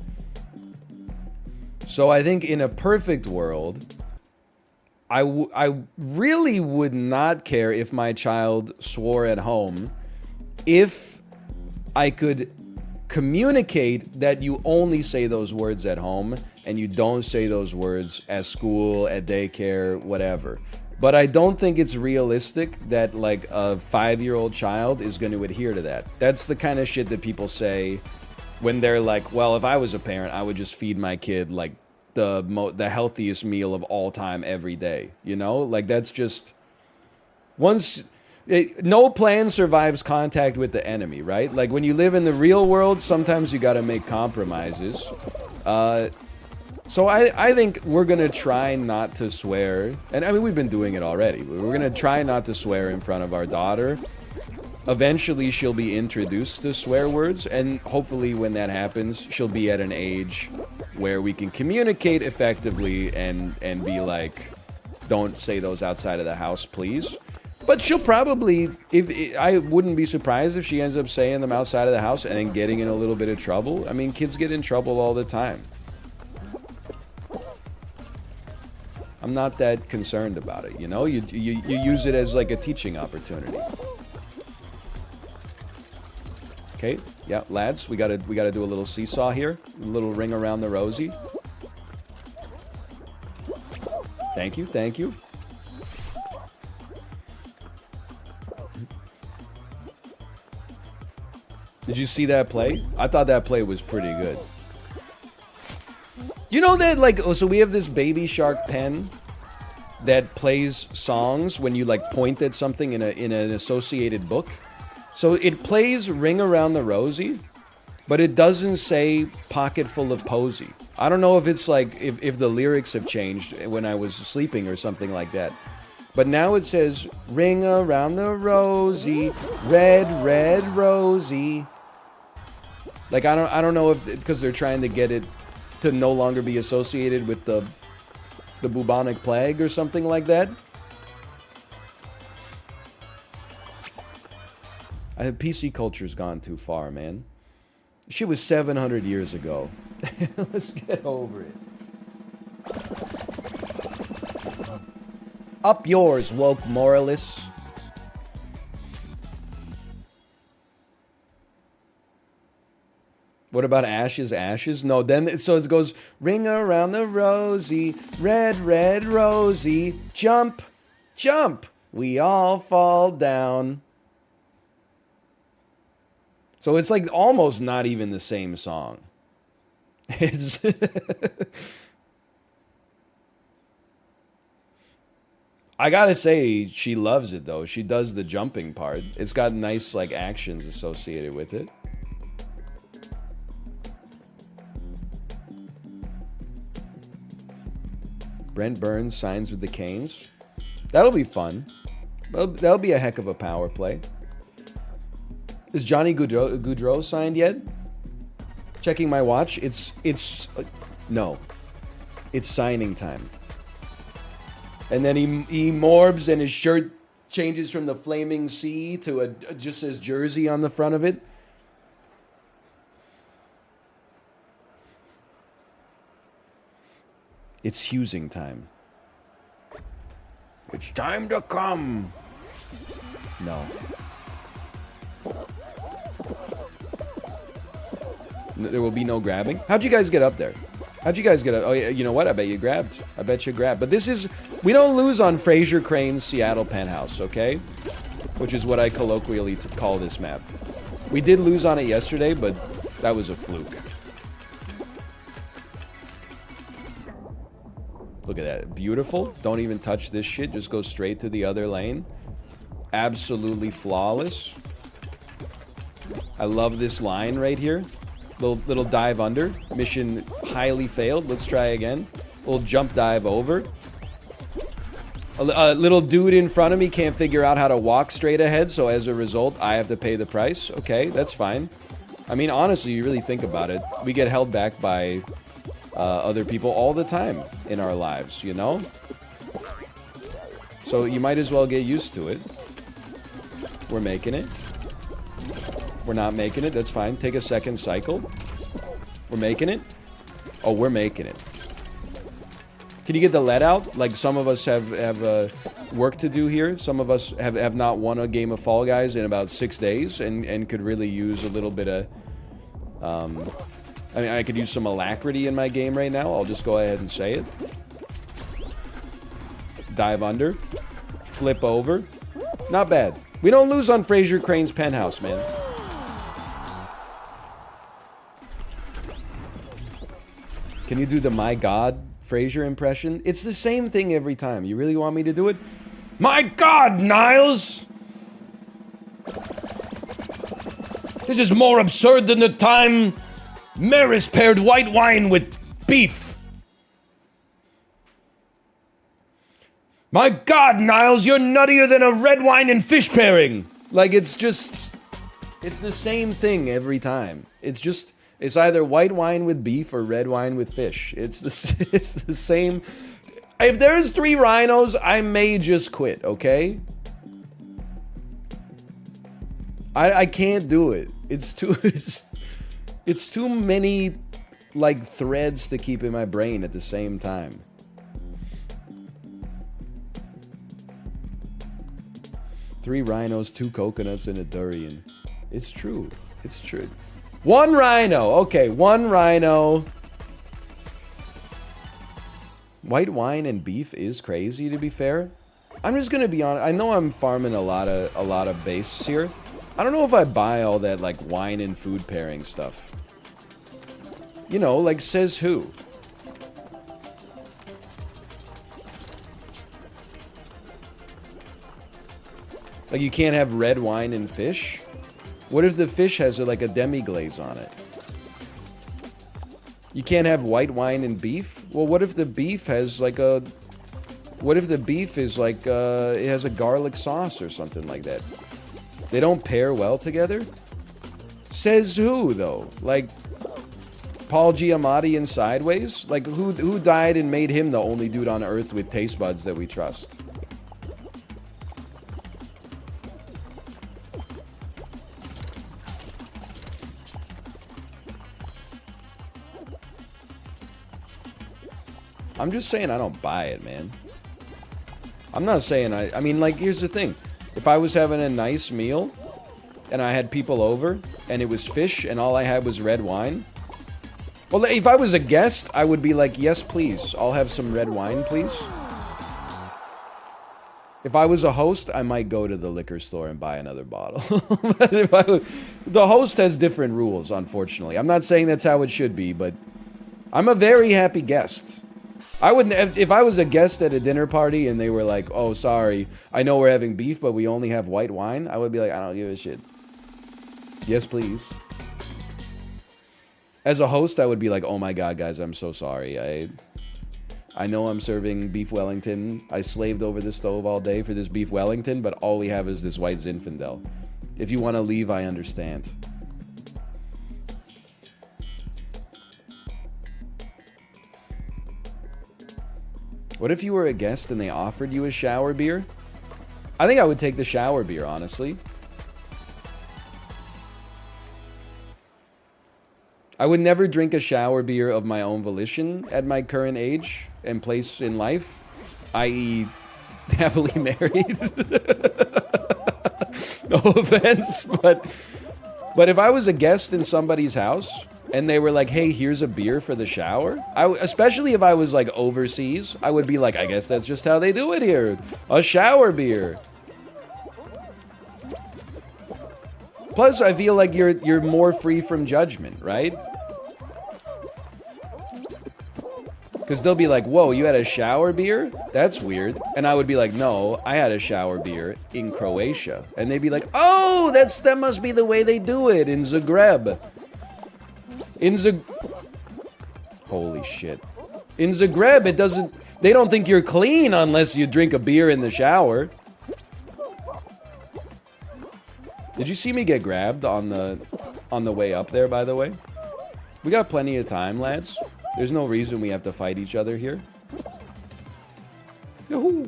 So I think in a perfect world, I really would not care if my child swore at home if I could communicate that you only say those words at home and you don't say those words at school, at daycare, whatever. But I don't think it's realistic that like a 5-year-old child is going to adhere to that. That's the kind of shit that people say when they're like, well, if I was a parent, I would just feed my kid like the healthiest meal of all time every day. You know, like that's just no plan survives contact with the enemy, right? Like when you live in the real world, sometimes you got to make compromises. So I think we're going to try not to swear. And I mean, we've been doing it already. We're going to try not to swear in front of our daughter. Eventually, she'll be introduced to swear words. And hopefully when that happens, she'll be at an age where we can communicate effectively and be like, don't say those outside of the house, please. But she'll probably, I wouldn't be surprised if she ends up saying them outside of the house and then getting in a little bit of trouble. I mean, kids get in trouble all the time. I'm not that concerned about it, you know? You use it as like a teaching opportunity. Okay, yeah, lads, we gotta do a little seesaw here. A little ring around the rosy. Thank you, thank you. Did you see that play? I thought that play was pretty good. You know that, like, oh, so we have this Baby Shark pen that plays songs when you, like, point at something in an associated book. So it plays Ring Around the Rosie, but it doesn't say Pocket Full of Posy. I don't know if it's, like, if the lyrics have changed when I was sleeping or something like that. But now it says, Ring around the Rosie, red, red Rosie. Like, I don't know if, because they're trying to get it to no longer be associated with the bubonic plague or something like that. PC culture's gone too far, man. Shit was 700 years ago. Let's get over it. Up yours, woke moralists. What about ashes, ashes? No, then, so it goes, ring around the rosy, red, red rosy, jump, jump, we all fall down. So it's like almost not even the same song. It's I gotta say, she loves it though. She does the jumping part. It's got nice like actions associated with it. Brent Burns signs with the Canes. That'll be fun. That'll be a heck of a power play. Is Johnny Gaudreau signed yet? Checking my watch. No. It's signing time. And then he morbs and his shirt changes from the flaming sea to just says Jersey on the front of it. It's Husing time. It's time to come. No. There will be no grabbing. How'd you guys get up there? How'd you guys get up? Oh, yeah, you know what? I bet you grabbed. I bet you grabbed. But this is... We don't lose on Fraser Crane's Seattle penthouse, okay? Which is what I colloquially call this map. We did lose on it yesterday, but that was a fluke. Look at that. Beautiful. Don't even touch this shit. Just go straight to the other lane. Absolutely flawless. I love this line right here. Little dive under. Mission highly failed. Let's try again. Little jump dive over. A little dude in front of me can't figure out how to walk straight ahead, so as a result, I have to pay the price. Okay, that's fine. I mean, honestly, you really think about it. We get held back by other people all the time in our lives, you know? So you might as well get used to it. We're making it. We're not making it. That's fine. Take a second cycle. We're making it. Oh, we're making it. Can you get the let out? Like, some of us have work to do here. Some of us have not won a game of Fall Guys in about 6 days and could really use a little bit of... I mean, I could use some alacrity in my game right now. I'll just go ahead and say it. Dive under. Flip over. Not bad. We don't lose on Fraser Crane's penthouse, man. Can you do the my god Fraser impression? It's the same thing every time. You really want me to do it? My god, Niles! This is more absurd than the time Maris paired white wine with beef. My god, Niles, you're nuttier than a red wine and fish pairing! Like, it's just... It's the same thing every time. It's just... It's either white wine with beef or red wine with fish. It's the same... If there's 3 rhinos, I may just quit, okay? I can't do it. It's too many, like, threads to keep in my brain at the same time. Three rhinos, 2 coconuts, and a durian. It's true. It's true. 1 rhino. Okay, 1 rhino. White wine and beef is crazy, to be fair. I'm just gonna be honest. I know I'm farming a lot of base here. I don't know if I buy all that, like, wine and food pairing stuff. You know, like, says who? Like, you can't have red wine and fish? What if the fish has, like, a demi-glaze on it? You can't have white wine and beef? Well, what if the beef has, like, a... What if the beef is, like, it has a garlic sauce or something like that? They don't pair well together? Says who, though? Like, Paul Giamatti in Sideways? Like, who died and made him the only dude on Earth with taste buds that we trust? I'm just saying I don't buy it, man. I'm not saying I mean, like, here's the thing. If I was having a nice meal, and I had people over, and it was fish, and all I had was red wine... Well, if I was a guest, I would be like, yes, please. I'll have some red wine, please. If I was a host, I might go to the liquor store and buy another bottle. But the host has different rules, unfortunately. I'm not saying that's how it should be, but I'm a very happy guest. I wouldn't, if I was a guest at a dinner party and they were like, oh, sorry, I know we're having beef, but we only have white wine, I would be like, I don't give a shit. Yes, please. As a host, I would be like, oh my god, guys, I'm so sorry. I know I'm serving beef Wellington. I slaved over the stove all day for this beef Wellington, but all we have is this white Zinfandel. If you want to leave, I understand. What if you were a guest and they offered you a shower beer? I think I would take the shower beer, honestly. I would never drink a shower beer of my own volition at my current age and place in life, i.e. happily married. No offense, but if I was a guest in somebody's house and they were like, hey, here's a beer for the shower, especially if I was, like, overseas, I would be like, I guess that's just how they do it here. A shower beer. Plus, I feel like you're more free from judgment, right? Because they'll be like, whoa, you had a shower beer? That's weird. And I would be like, no, I had a shower beer in Croatia. And they'd be like, oh, that must be the way they do it in Zagreb. Holy shit. In Zagreb, they don't think you're clean unless you drink a beer in the shower. Did you see me get grabbed on the way up there, by the way? We got plenty of time, lads. There's no reason we have to fight each other here. Yahoo!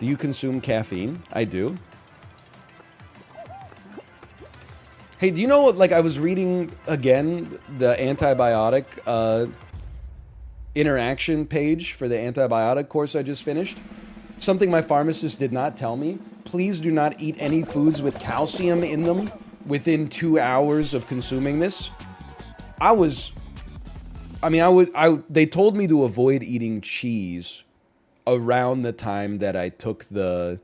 Do you consume caffeine? I do. Hey, do you know what, like, I was reading, again, the antibiotic, interaction page for the antibiotic course I just finished. Something my pharmacist did not tell me. Please do not eat any foods with calcium in them within 2 hours of consuming this. They told me to avoid eating cheese around the time that I took the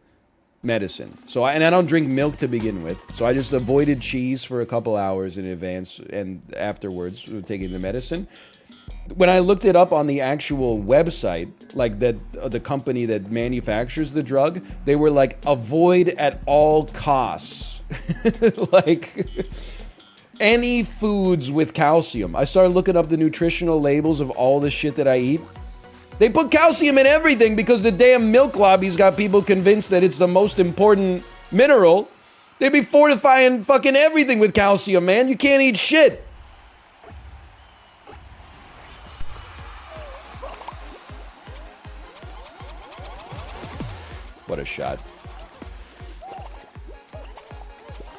medicine. I don't drink milk to begin with. So I just avoided cheese for a couple hours in advance and afterwards taking the medicine. When I looked it up on the actual website, like the company that manufactures the drug, they were like, avoid at all costs. Like, any foods with calcium. I started looking up the nutritional labels of all the shit that I eat. They put calcium in everything because the damn milk lobby's got people convinced that it's the most important mineral. They be fortifying fucking everything with calcium, man. You can't eat shit. What a shot.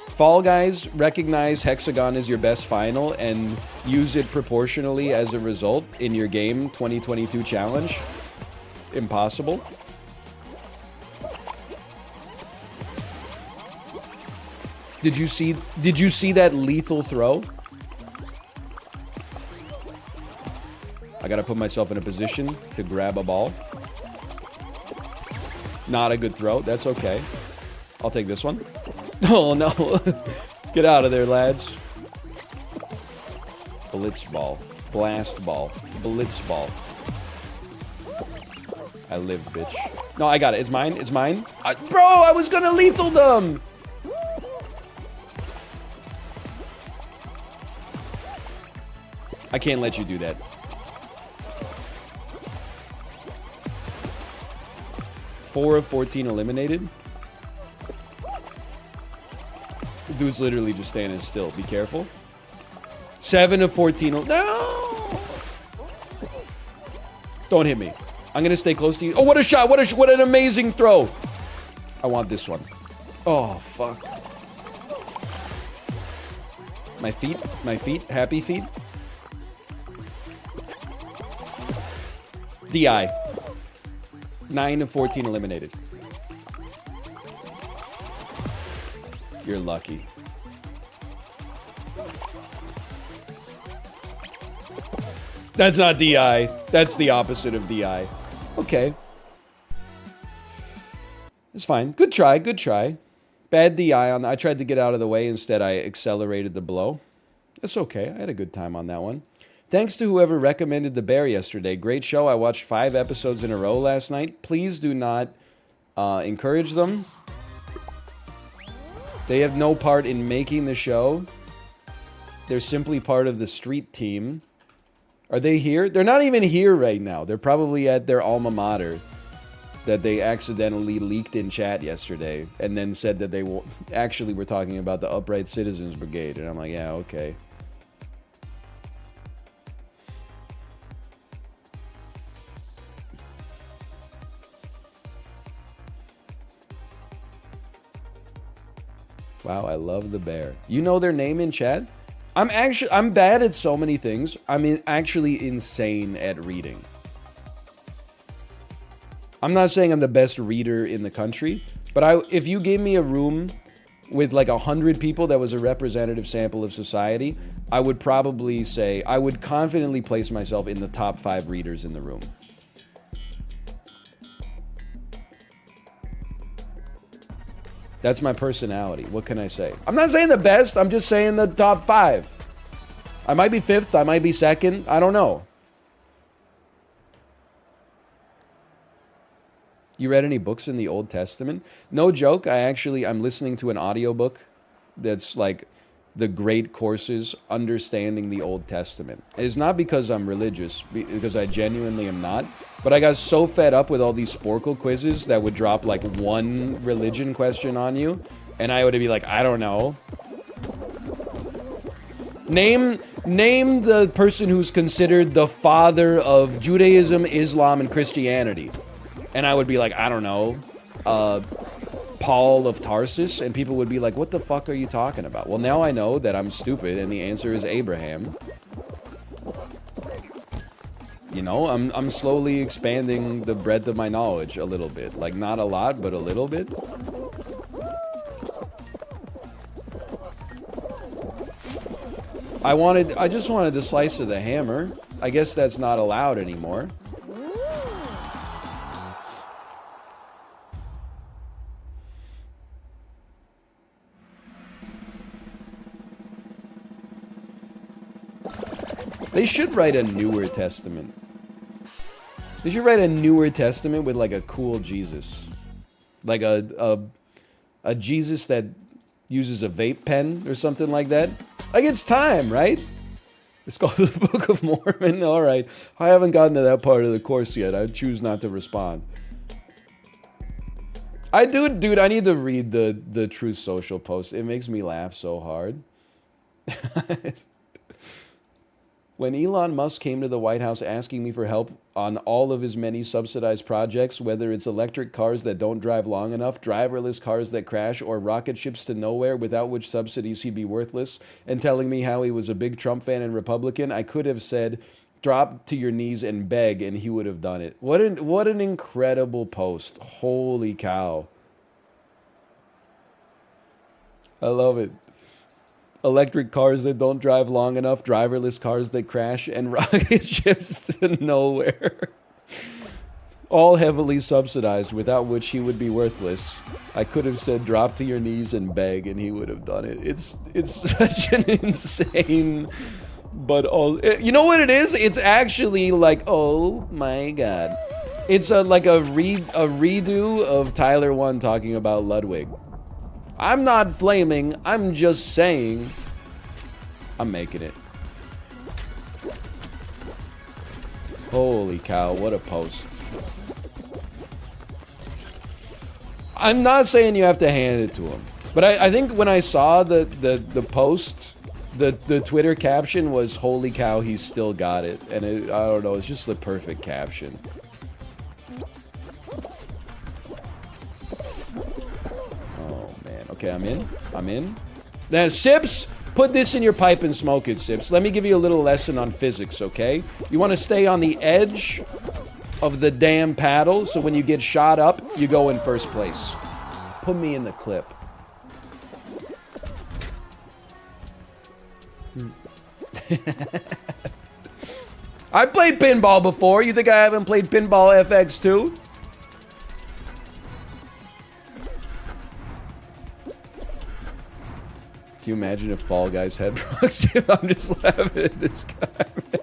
Fall Guys, recognize Hexagon as your best final and use it proportionally as a result in your game 2022 challenge. Impossible. Did you see that lethal throw? I gotta put myself in a position to grab a ball. Not a good throw. That's okay. I'll take this one. Oh, no. Get out of there, lads. Blitz ball. Blast ball. Blitz ball. I live, bitch. No, I got it. It's mine. It's mine. Bro, I was gonna lethal them! I can't let you do that. 4 of 14 eliminated. The dude's literally just standing still. Be careful. 7 of 14. No! Don't hit me. I'm gonna stay close to you. Oh, what a shot! What an amazing throw! I want this one. Oh, fuck. My feet, happy feet. DI. 9 of 14 eliminated. You're lucky. That's not DI. That's the opposite of DI. Okay. It's fine. Good try, good try. Bad DI on that. I tried to get out of the way. Instead, I accelerated the blow. That's okay. I had a good time on that one. Thanks to whoever recommended The Bear yesterday. Great show. I watched 5 episodes in a row last night. Please do not encourage them. They have no part in making the show. They're simply part of the street team. Are they here? They're not even here right now. They're probably at their alma mater that they accidentally leaked in chat yesterday and then said that they actually were talking about the Upright Citizens Brigade. And I'm like, yeah, okay. Wow, I love The Bear. You know their name in chat? I'm bad at so many things. I'm actually insane at reading. I'm not saying I'm the best reader in the country, but if you gave me a room with like 100 people that was a representative sample of society, I would probably say, I would confidently place myself in the top 5 readers in the room. That's my personality. What can I say? I'm not saying the best. I'm just saying the top 5. I might be 5th. I might be 2nd. I don't know. You read any books in the Old Testament? No joke. I'm listening to an audiobook that's like the great courses understanding the Old Testament. It's not because I'm religious, because I genuinely am not. But I got so fed up with all these Sporkle quizzes that would drop like one religion question on you. And I would be like, I don't know. Name the person who's considered the father of Judaism, Islam, and Christianity. And I would be like, I don't know, Paul of Tarsus, and people would be like, what the fuck are you talking about? Well, now I know that I'm stupid, and the answer is Abraham. You know, I'm slowly expanding the breadth of my knowledge a little bit. Like, not a lot, but a little bit. I just wanted the slice of the hammer. I guess that's not allowed anymore. They should write a newer testament. They should write a newer testament with like a cool Jesus. Like a Jesus that uses a vape pen or something like that. Like, it's time, right? It's called the Book of Mormon. All right. I haven't gotten to that part of the course yet. I choose not to respond. Dude, I need to read the Truth Social post. It makes me laugh so hard. When Elon Musk came to the White House asking me for help on all of his many subsidized projects, whether it's electric cars that don't drive long enough, driverless cars that crash, or rocket ships to nowhere without which subsidies he'd be worthless, and telling me how he was a big Trump fan and Republican, I could have said, drop to your knees and beg, and he would have done it. What an incredible post. Holy cow. I love it. Electric cars that don't drive long enough, driverless cars that crash, and rocket ships to nowhere. All heavily subsidized, without which he would be worthless. I could have said drop to your knees and beg, and he would have done it. It's such an insane, but all, you know what it is? It's actually like, oh my god. It's like a redo of Tyler 1 talking about Ludwig. I'm not flaming, I'm just saying. I'm making it. Holy cow, what a post. I'm not saying you have to hand it to him, but I think when I saw the post, the Twitter caption was, holy cow, he's still got it. And I don't know, it's just the perfect caption. Okay, I'm in. Now, Sips, put this in your pipe and smoke it, Sips. Let me give you a little lesson on physics, okay? You want to stay on the edge of the damn paddle, so when you get shot up, you go in first place. Put me in the clip. I played pinball before. You think I haven't played Pinball FX too? Can you imagine if Fall Guys had proximity? I'm just laughing at this guy, man.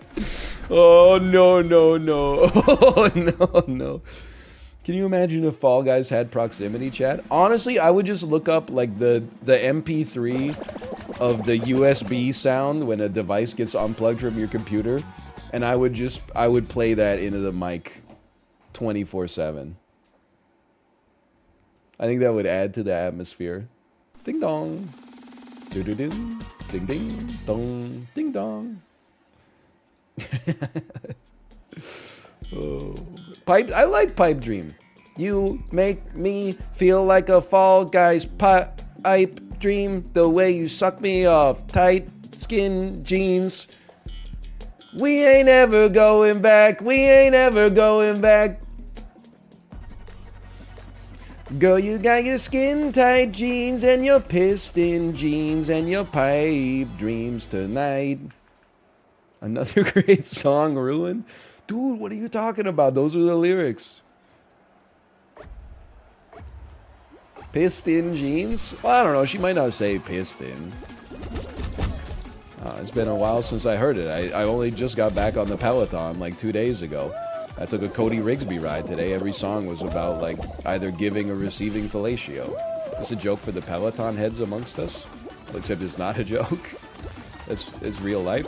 Oh, no. Oh, no. Can you imagine if Fall Guys had proximity chat? Honestly, I would just look up, like, the MP3 of the USB sound when a device gets unplugged from your computer, and I would play that into the mic 24/7. I think that would add to the atmosphere. Ding dong. Do do do, ding ding, dong, ding dong. Oh, pipe. I like Pipe Dream. You make me feel like a Fall Guys pipe dream. The way you suck me off, tight skin jeans. We ain't ever going back. We ain't ever going back. Girl, you got your skin-tight jeans and your piston jeans and your pipe dreams tonight. Another great song ruined? Dude, what are you talking about? Those are the lyrics. Piston jeans? Well, I don't know. She might not say piston. It's been a while since I heard it. I only just got back on the Peloton like 2 days ago. I took a Cody Rigsby ride today. Every song was about, like, either giving or receiving fellatio. It's a joke for the Peloton heads amongst us. Except it's not a joke. It's real life.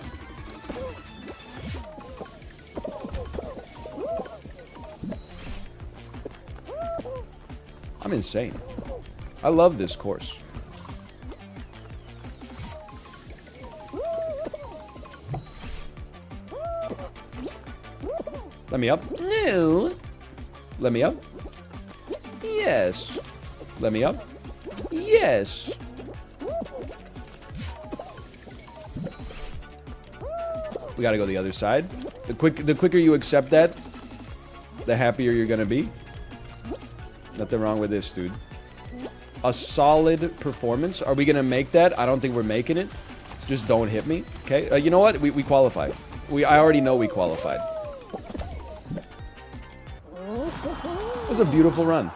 I'm insane. I love this course. Let me up. No. Let me up. Yes. Let me up. Yes. We gotta go the other side. The quicker you accept that, the happier you're gonna be. Nothing wrong with this, dude. A solid performance. Are we gonna make that? I don't think we're making it. Just don't hit me. Okay. You know what? We qualified. I already know we qualified. It was a beautiful run.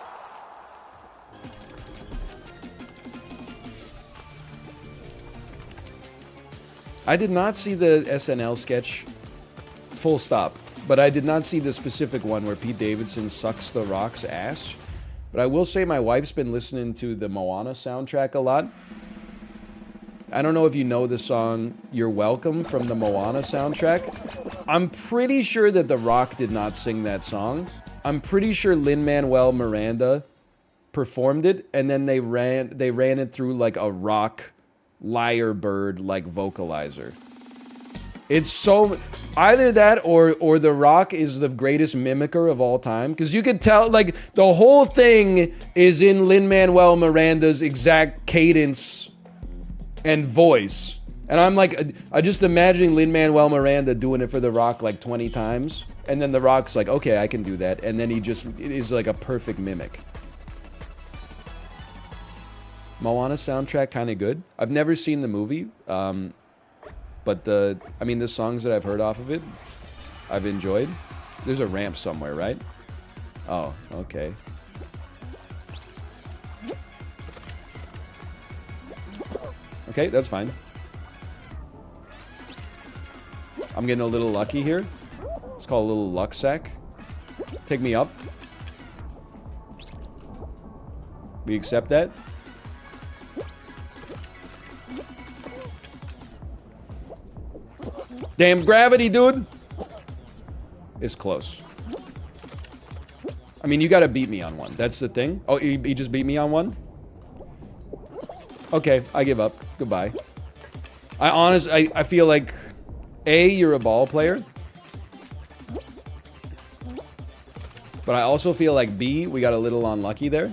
I did not see the SNL sketch full stop, but I did not see the specific one where Pete Davidson sucks The Rock's ass. But I will say my wife's been listening to the Moana soundtrack a lot. I don't know if you know the song You're Welcome from the Moana soundtrack. I'm pretty sure that The Rock did not sing that song. I'm pretty sure Lin-Manuel Miranda performed it, and then they ran it through like a Rock Lyrebird like vocalizer. It's so either that or The Rock is the greatest mimicker of all time, because you could tell like the whole thing is in Lin-Manuel Miranda's exact cadence and voice. And I'm like, I just imagining Lin-Manuel Miranda doing it for The Rock like 20 times, and then The Rock's like, okay, I can do that, and then he just is like a perfect mimic. Moana soundtrack kind of good. I've never seen the movie, but the songs that I've heard off of it, I've enjoyed. There's a ramp somewhere, right? Oh, okay. Okay, that's fine. I'm getting a little lucky here. It's called a little luck sack. Take me up. We accept that. Damn gravity, dude! It's close. I mean, you gotta beat me on one. That's the thing. Oh, he just beat me on one? Okay, I give up. Goodbye. I feel like, A, you're a ball player. But I also feel like, B, we got a little unlucky there.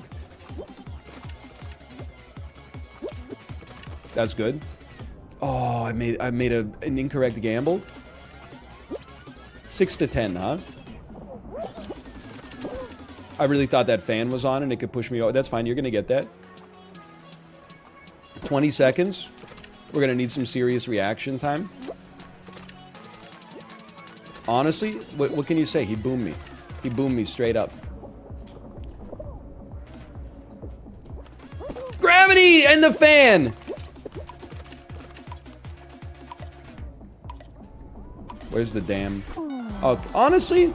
That's good. Oh, I made an incorrect gamble. 6 to 10, huh? I really thought that fan was on and it could push me over. That's fine, you're gonna get that. 20 seconds. We're gonna need some serious reaction time. Honestly, what can you say? He boomed me. He boomed me straight up. Gravity and the fan! Where's the damn... Oh, honestly,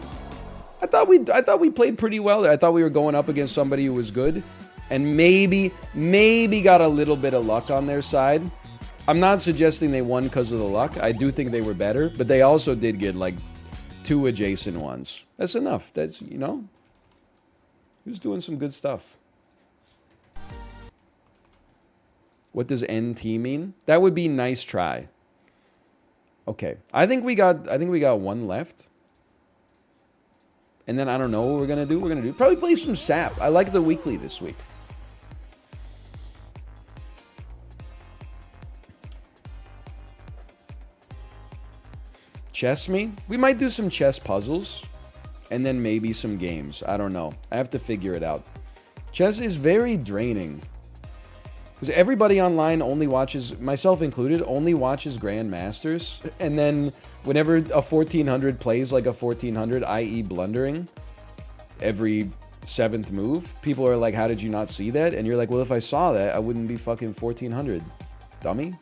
I thought we played pretty well there. I thought we were going up against somebody who was good. And maybe got a little bit of luck on their side. I'm not suggesting they won because of the luck. I do think they were better. But they also did get, like, 2 adjacent ones. That's enough. That's, you know... He was doing some good stuff. What does NT mean? That would be nice try. Okay, I think we got one left. And then I don't know what we're gonna do. We're gonna probably play some SAP. I like the weekly this week. Chess me? We might do some chess puzzles. And then maybe some games. I don't know. I have to figure it out. Chess is very draining. Because everybody online only watches, myself included, only watches Grandmasters. And then whenever a 1400 plays like a 1400, i.e. blundering, every 7th move, people are like, how did you not see that? And you're like, well, if I saw that, I wouldn't be fucking 1400. Dummy.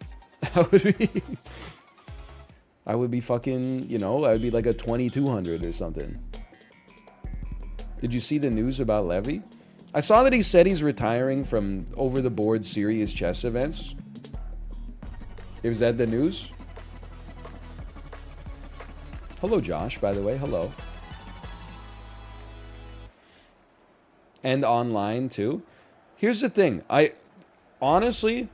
I would be fucking, you know, I would be like a 2200 or something. Did you see the news about Levy? I saw that he said he's retiring from over-the-board serious chess events. Is that the news? Hello, Josh, by the way. Hello. And online, too. Here's the thing. Honestly,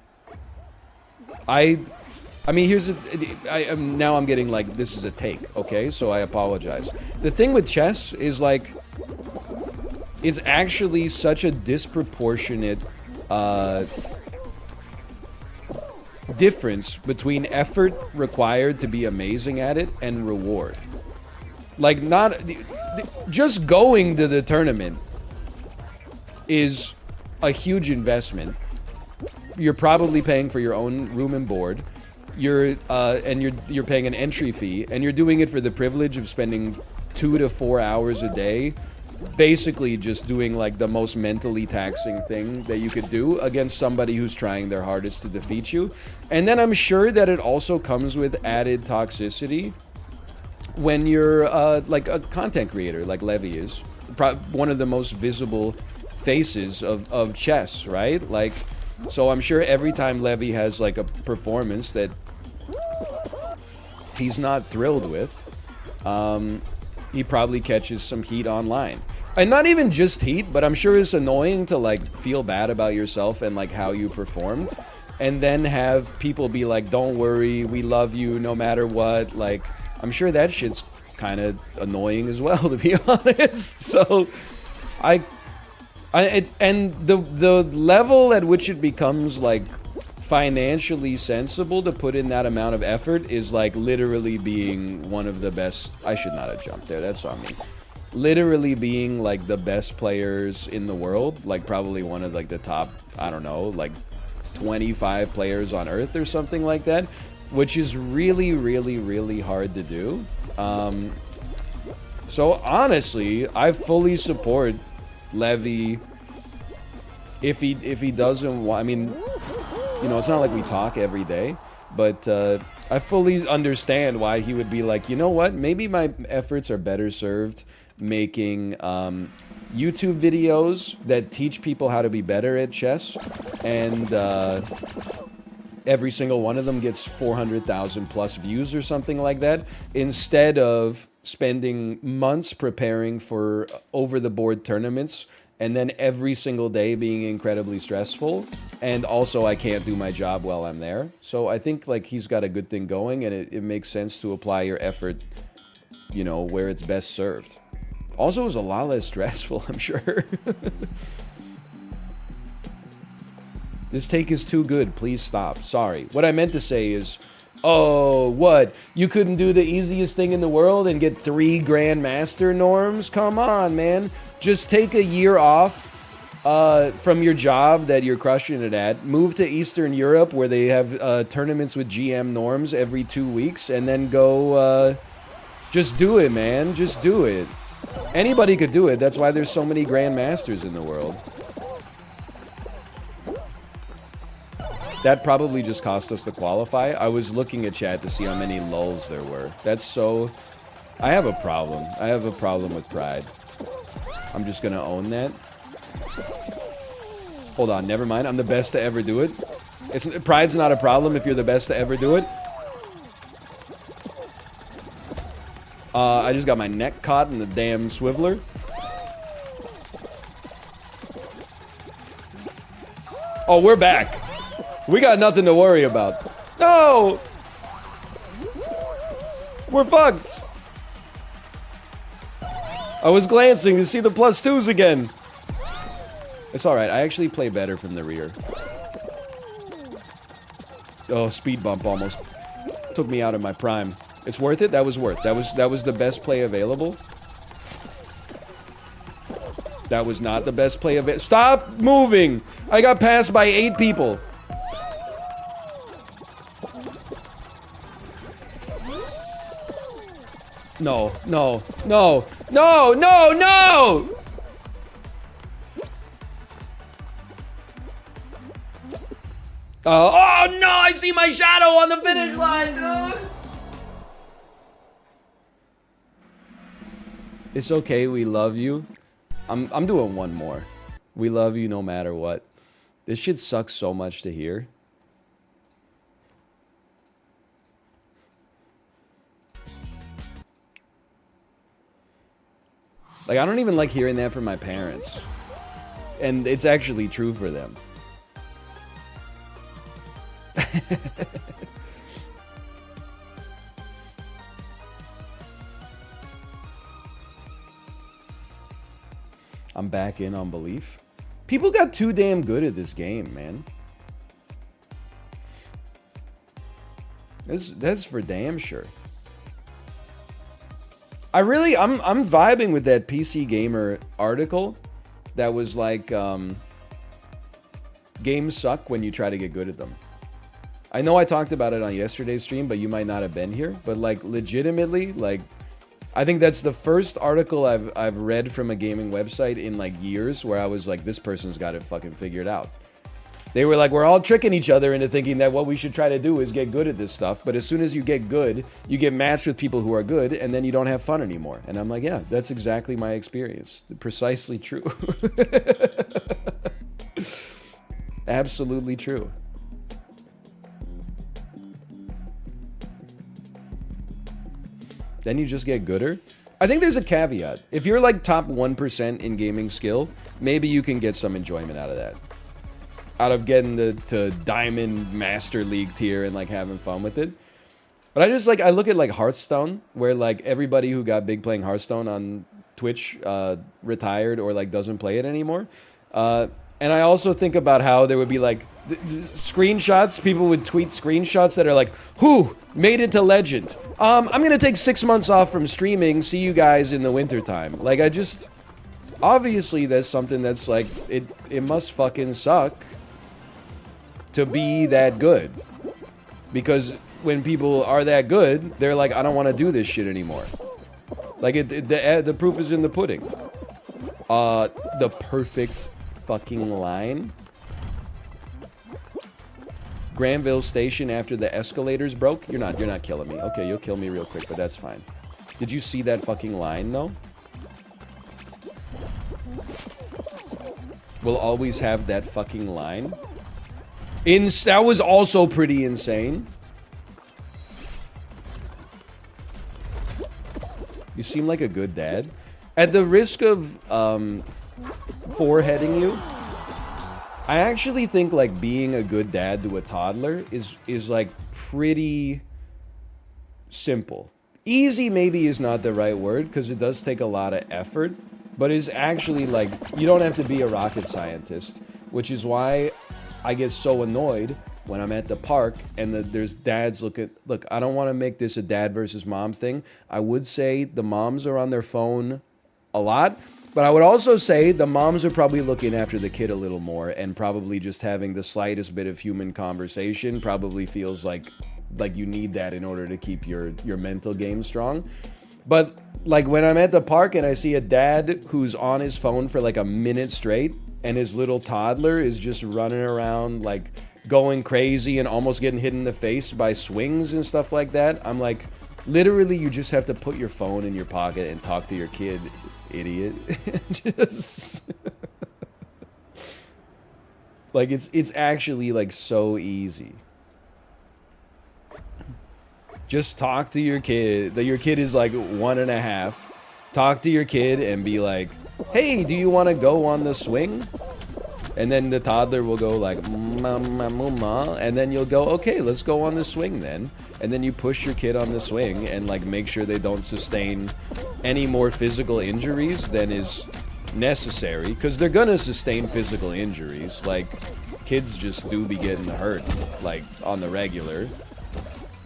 I mean, now I'm getting like, this is a take, okay? So I apologize. The thing with chess is like, it's actually such a disproportionate difference between effort required to be amazing at it and reward. Like, not just going to the tournament is a huge investment. You're probably paying for your own room and board. You're paying an entry fee, and you're doing it for the privilege of spending 2 to 4 hours a day basically just doing like the most mentally taxing thing that you could do against somebody who's trying their hardest to defeat you. And then I'm sure that it also comes with added toxicity when you're like a content creator like Levy is, one of the most visible faces of chess, right? Like, so I'm sure every time Levy has like a performance that he's not thrilled with, he probably catches some heat online. And not even just heat, but I'm sure it's annoying to like feel bad about yourself and like how you performed, and then have people be like, don't worry, we love you no matter what. Like, I'm sure that shit's kind of annoying as well, to be honest. So and the level at which it becomes like financially sensible to put in that amount of effort is like literally being one of the best. I should not have jumped there, that's on me. Literally being like the best players in the world, like probably one of like the top, I don't know, like 25 players on earth or something like that, which is really, really, really hard to do. So honestly, I fully support Levy if he doesn't want. I mean, you know, it's not like we talk every day, but I fully understand why he would be like, you know what, maybe my efforts are better served making YouTube videos that teach people how to be better at chess, and every single one of them gets 400,000 plus views or something like that, instead of spending months preparing for over-the-board tournaments and then every single day being incredibly stressful. And also, I can't do my job while I'm there. So I think like he's got a good thing going, and it makes sense to apply your effort, you know, where it's best served. Also, it was a lot less stressful, I'm sure. This take is too good. Please stop. Sorry. What I meant to say is, oh, what? You couldn't do the easiest thing in the world and get 3 Grandmaster norms? Come on, man. Just take a year off from your job that you're crushing it at. Move to Eastern Europe where they have tournaments with GM norms every 2 weeks, and then go... just do it, man. Just do it. Anybody could do it. That's why there's so many Grandmasters in the world. That probably just cost us to qualify. I was looking at chat to see how many lulls there were. That's so... I have a problem. I have a problem with pride. I'm just gonna own that. Hold on, never mind. I'm the best to ever do it. Pride's not a problem if you're the best to ever do it. I just got my neck caught in the damn swiveler. Oh, we're back. We got nothing to worry about. No! We're fucked. I was glancing to see the +2s again. It's alright. I actually play better from the rear. Oh, speed bump almost took me out of my prime. It's worth it. That was worth. That was the best play available. That was not the best play available. Stop moving! I got passed by 8 people. No, no, no, no, no, no! Oh no, I see my shadow on the finish line, dude! It's okay, we love you. I'm doing one more. We love you no matter what. This shit sucks so much to hear. Like, I don't even like hearing that from my parents. And it's actually true for them. I'm back in on belief. People got too damn good at this game, man. That's for damn sure. I'm vibing with that PC Gamer article that was like, games suck when you try to get good at them. I know I talked about it on yesterday's stream, but you might not have been here. But like, legitimately, like, I think that's the first article I've read from a gaming website in like years where I was like, this person's got it fucking figured out. They were like, we're all tricking each other into thinking that what we should try to do is get good at this stuff. But as soon as you get good, you get matched with people who are good, and then you don't have fun anymore. And I'm like, yeah, that's exactly my experience. Precisely true. Absolutely true. Then you just get gooder. I think there's a caveat. If you're like top 1% in gaming skill, maybe you can get some enjoyment out of that. Out of getting to Diamond Master League tier and like having fun with it. But I just like, I look at like Hearthstone, where like everybody who got big playing Hearthstone on Twitch retired or like doesn't play it anymore. And I also think about how there would be like screenshots, people would tweet screenshots that are like, who made it to legend? I'm gonna take 6 months off from streaming, see you guys in the wintertime. Like, I just, obviously that's something that's like, it must fucking suck to be that good. Because when people are that good, they're like, I don't want to do this shit anymore. Like, the proof is in the pudding. The perfect fucking line. Granville Station after the escalators broke? You're not killing me. Okay, you'll kill me real quick, but that's fine. Did you see that fucking line, though? We'll always have that fucking line. That was also pretty insane. You seem like a good dad. At the risk of foreheading you, I actually think like being a good dad to a toddler is like pretty simple. Easy maybe is not the right word because it does take a lot of effort, but is actually like, you don't have to be a rocket scientist, which is why I get so annoyed when I'm at the park and there's dads look, I don't want to make this a dad versus mom thing. I would say the moms are on their phone a lot, but I would also say the moms are probably looking after the kid a little more and probably just having the slightest bit of human conversation probably feels like you need that in order to keep your mental game strong. But like when I'm at the park and I see a dad who's on his phone for like a minute straight and his little toddler is just running around like going crazy and almost getting hit in the face by swings and stuff like that, I'm like, literally you just have to put your phone in your pocket and talk to your kid, idiot. Just like it's actually like so easy. Just talk to your kid. Your kid is like 1.5. Talk to your kid and be like, hey, do you want to go on the swing? And then the toddler will go like, mama, and then you'll go, okay, let's go on the swing then. And then you push your kid on the swing and like make sure they don't sustain any more physical injuries than is necessary, because they're gonna sustain physical injuries. Like, kids just do be getting hurt like on the regular.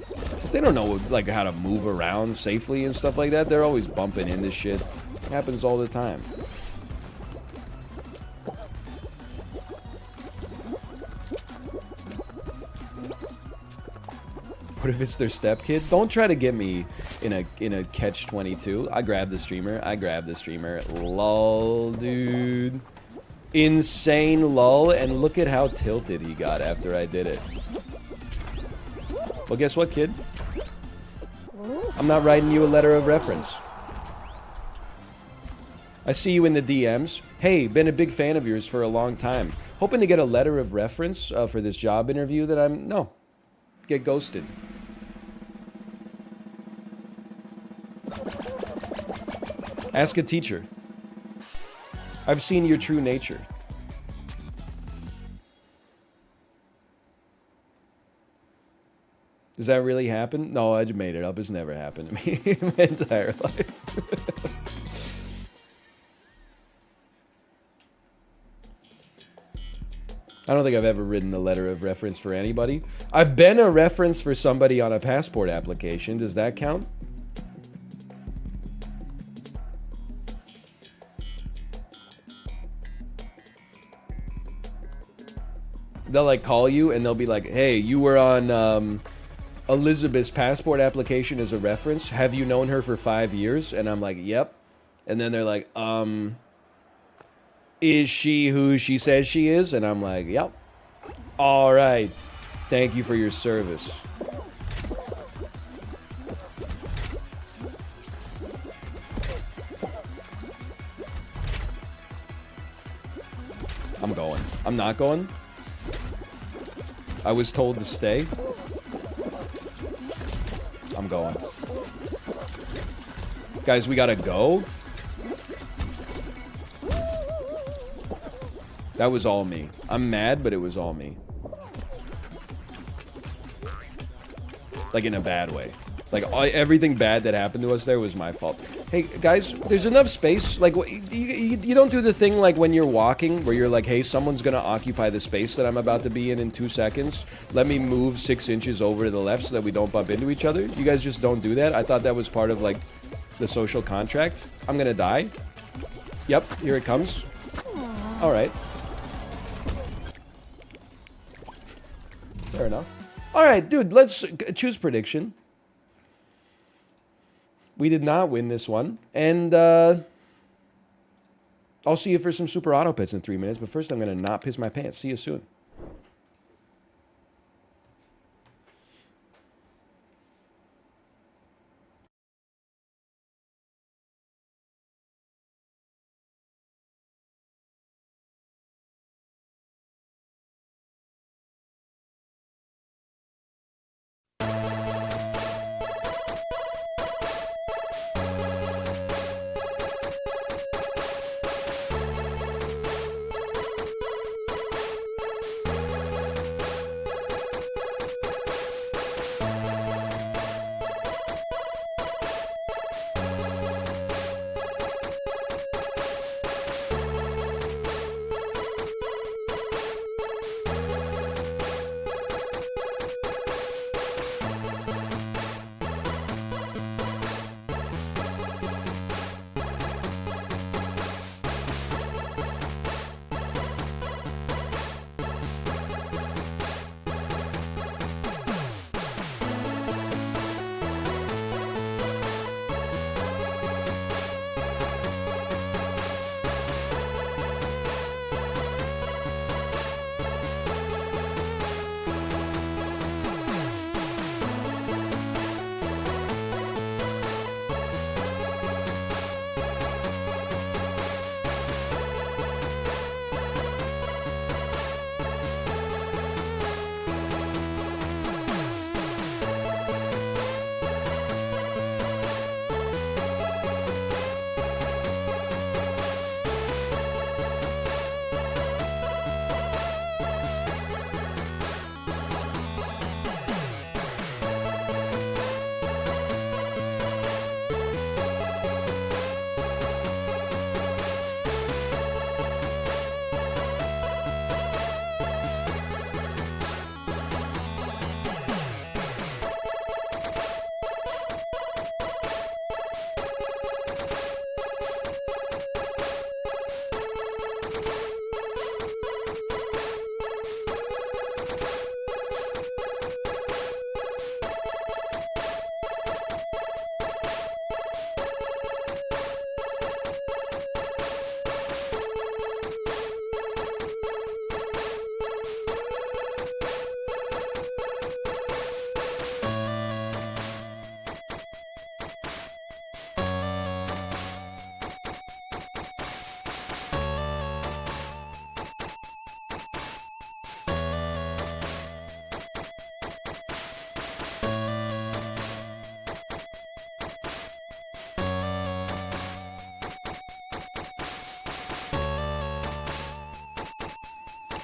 Because they don't know like how to move around safely and stuff like that. They're always bumping into shit. It happens all the time. What if it's their stepkid? Don't try to get me in a catch-22. I grabbed the streamer. Lol, dude. Insane lol. And look at how tilted he got after I did it. Well, guess what, kid? I'm not writing you a letter of reference. I see you in the DMs. Hey, been a big fan of yours for a long time. Hoping to get a letter of reference for this job interview that No. Get ghosted. Ask a teacher. I've seen your true nature. Does that really happen? No, I just made it up. It's never happened to me in my entire life. I don't think I've ever written a letter of reference for anybody. I've been a reference for somebody on a passport application. Does that count? They'll like call you and they'll be like, hey, you were on Elizabeth's passport application as a reference. Have you known her for 5 years? And I'm like, yep. And then they're like, is she who she says she is? And I'm like, yep. All right. Thank you for your service. I'm going. I'm not going. I was told to stay. I'm going. Guys, we gotta go. That was all me. I'm mad, but it was all me. Like, in a bad way. Like, everything bad that happened to us there was my fault. Hey, guys, there's enough space. Like, you don't do the thing like when you're walking, where you're like, hey, someone's gonna occupy the space that I'm about to be in 2 seconds. Let me move 6 inches over to the left so that we don't bump into each other. You guys just don't do that. I thought that was part of, like, the social contract. I'm gonna die. Yep, here it comes. Alright. Fair enough. Alright, dude, let's choose prediction. We did not win this one. And, I'll see you for some Super Auto Pets in 3 minutes. But first, I'm going to not piss my pants. See you soon.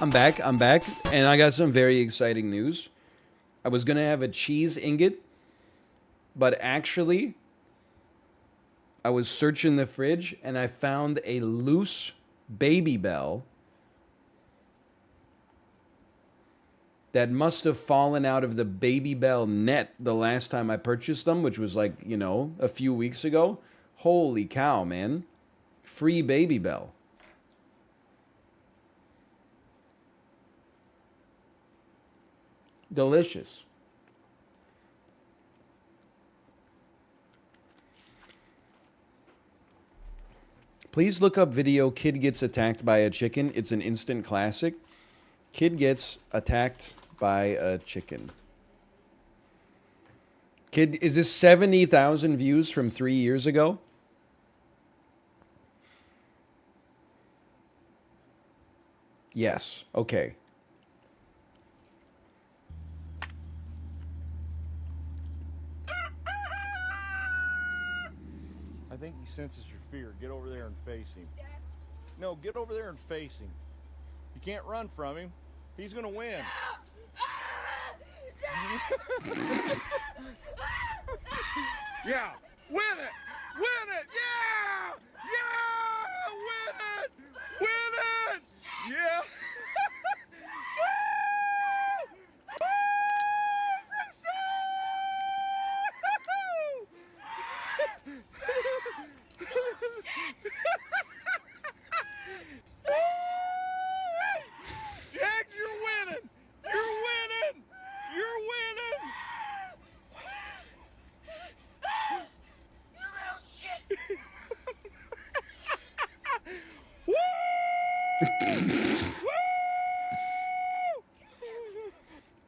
I'm back, and I got some very exciting news. I was gonna have a cheese ingot, but actually, I was searching the fridge, and I found a loose Baby Bell that must have fallen out of the Baby Bell net the last time I purchased them, which was like, you know, a few weeks ago. Holy cow, man. Free Baby Bell. Delicious. Please look up video kid gets attacked by a chicken. It's an instant classic. Kid gets attacked by a chicken. Kid, is this 70,000 views from 3 years ago? Yes. Okay. I think he senses your fear. Get over there and face him. No, get over there and face him. You can't run from him. He's gonna win. Yeah, win it! Win it! Yeah! Yeah! Win it! Win it! Yeah! Jax, you're winning! You're winning! You're winning! You little shit!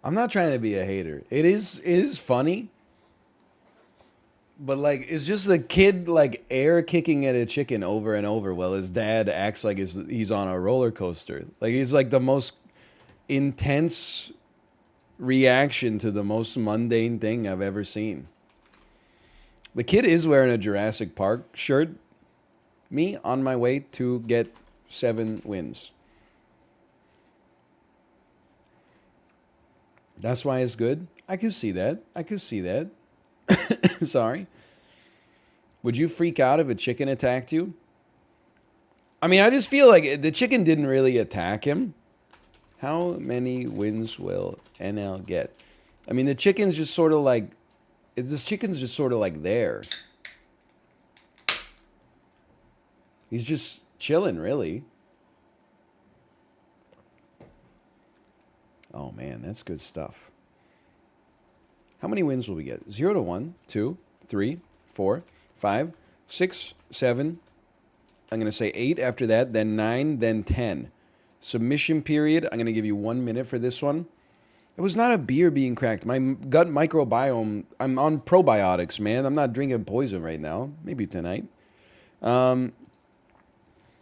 I'm not trying to be a hater. It is funny. But like it's just the kid like air kicking at a chicken over and over while his dad acts like he's on a roller coaster. Like he's like the most intense reaction to the most mundane thing I've ever seen. The kid is wearing a Jurassic Park shirt. Me on my way to get 7 wins. That's why it's good. I could see that. I could see that. Sorry. Would you freak out if a chicken attacked you? I mean, I just feel like the chicken didn't really attack him. How many wins will NL get? I mean, the chicken's just sort of like... This chicken's just sort of like there. He's just chilling, really. Oh, man, that's good stuff. How many wins will we get? 0 to 1, 2, 3, 4, 5, 6, 7. I'm going to say 8 after that, then 9, then 10. Submission period. I'm going to give you 1 minute for this one. It was not a beer being cracked. My gut microbiome, I'm on probiotics, man. I'm not drinking poison right now. Maybe tonight.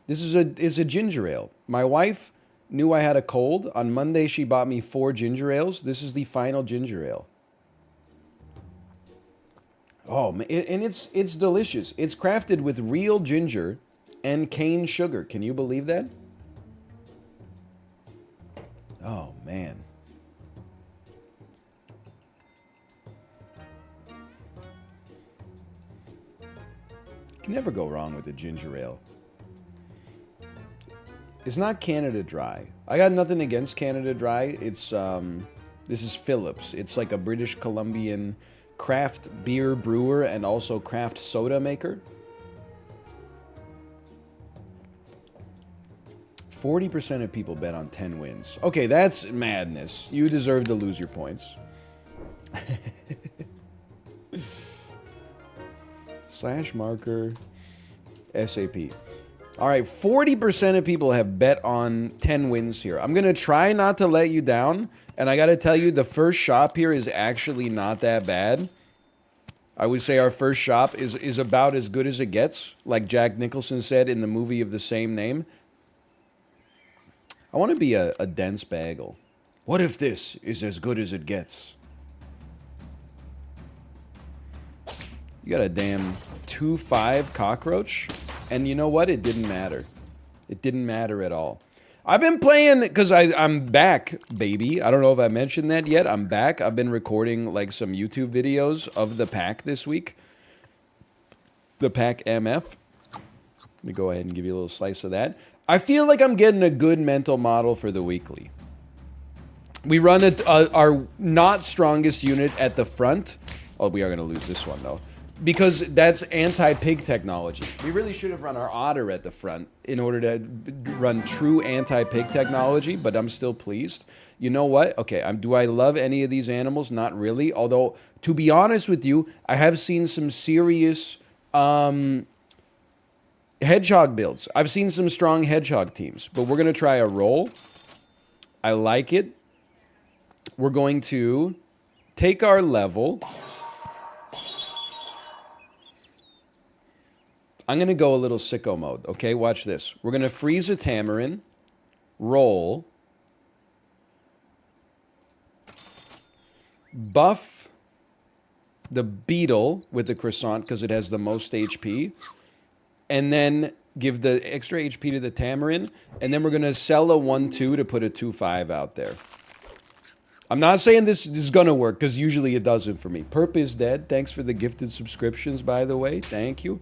This is a ginger ale. My wife knew I had a cold. On Monday, she bought me 4 ginger ales. This is the final ginger ale. Oh, man, and it's delicious. It's crafted with real ginger and cane sugar. Can you believe that? Oh, man. You can never go wrong with a ginger ale. It's not Canada Dry. I got nothing against Canada Dry. It's this is Phillips. It's like a British Columbian craft beer brewer and also craft soda maker. 40% of people bet on 10 wins. Okay, that's madness. You deserve to lose your points. / marker SAP. All right, 40% of people have bet on 10 wins here. I'm going to try not to let you down. And I got to tell you, the first shop here is actually not that bad. I would say our first shop is about as good as it gets. Like Jack Nicholson said in the movie of the same name. I want to be a dense bagel. What if this is as good as it gets? You got a damn 2-5 cockroach? And you know what? It didn't matter. It didn't matter at all. I've been playing, because I'm back, baby. I don't know if I mentioned that yet. I'm back. I've been recording like some YouTube videos of the pack this week. The pack MF. Let me go ahead and give you a little slice of that. I feel like I'm getting a good mental model for the weekly. We run our not strongest unit at the front. Oh, we are going to lose this one, though. Because that's anti-pig technology. We really should have run our otter at the front in order to run true anti-pig technology, but I'm still pleased. You know what? Okay, do I love any of these animals? Not really. Although, to be honest with you, I have seen some serious hedgehog builds. I've seen some strong hedgehog teams, but we're going to try a roll. I like it. We're going to take our level. I'm going to go a little sicko mode, okay? Watch this. We're going to freeze a tamarin, roll, buff the beetle with the croissant because it has the most HP, and then give the extra HP to the tamarin, and then we're going to sell a 1-2 to put a 2-5 out there. I'm not saying this is going to work because usually it doesn't for me. Perp is dead. Thanks for the gifted subscriptions, by the way. Thank you.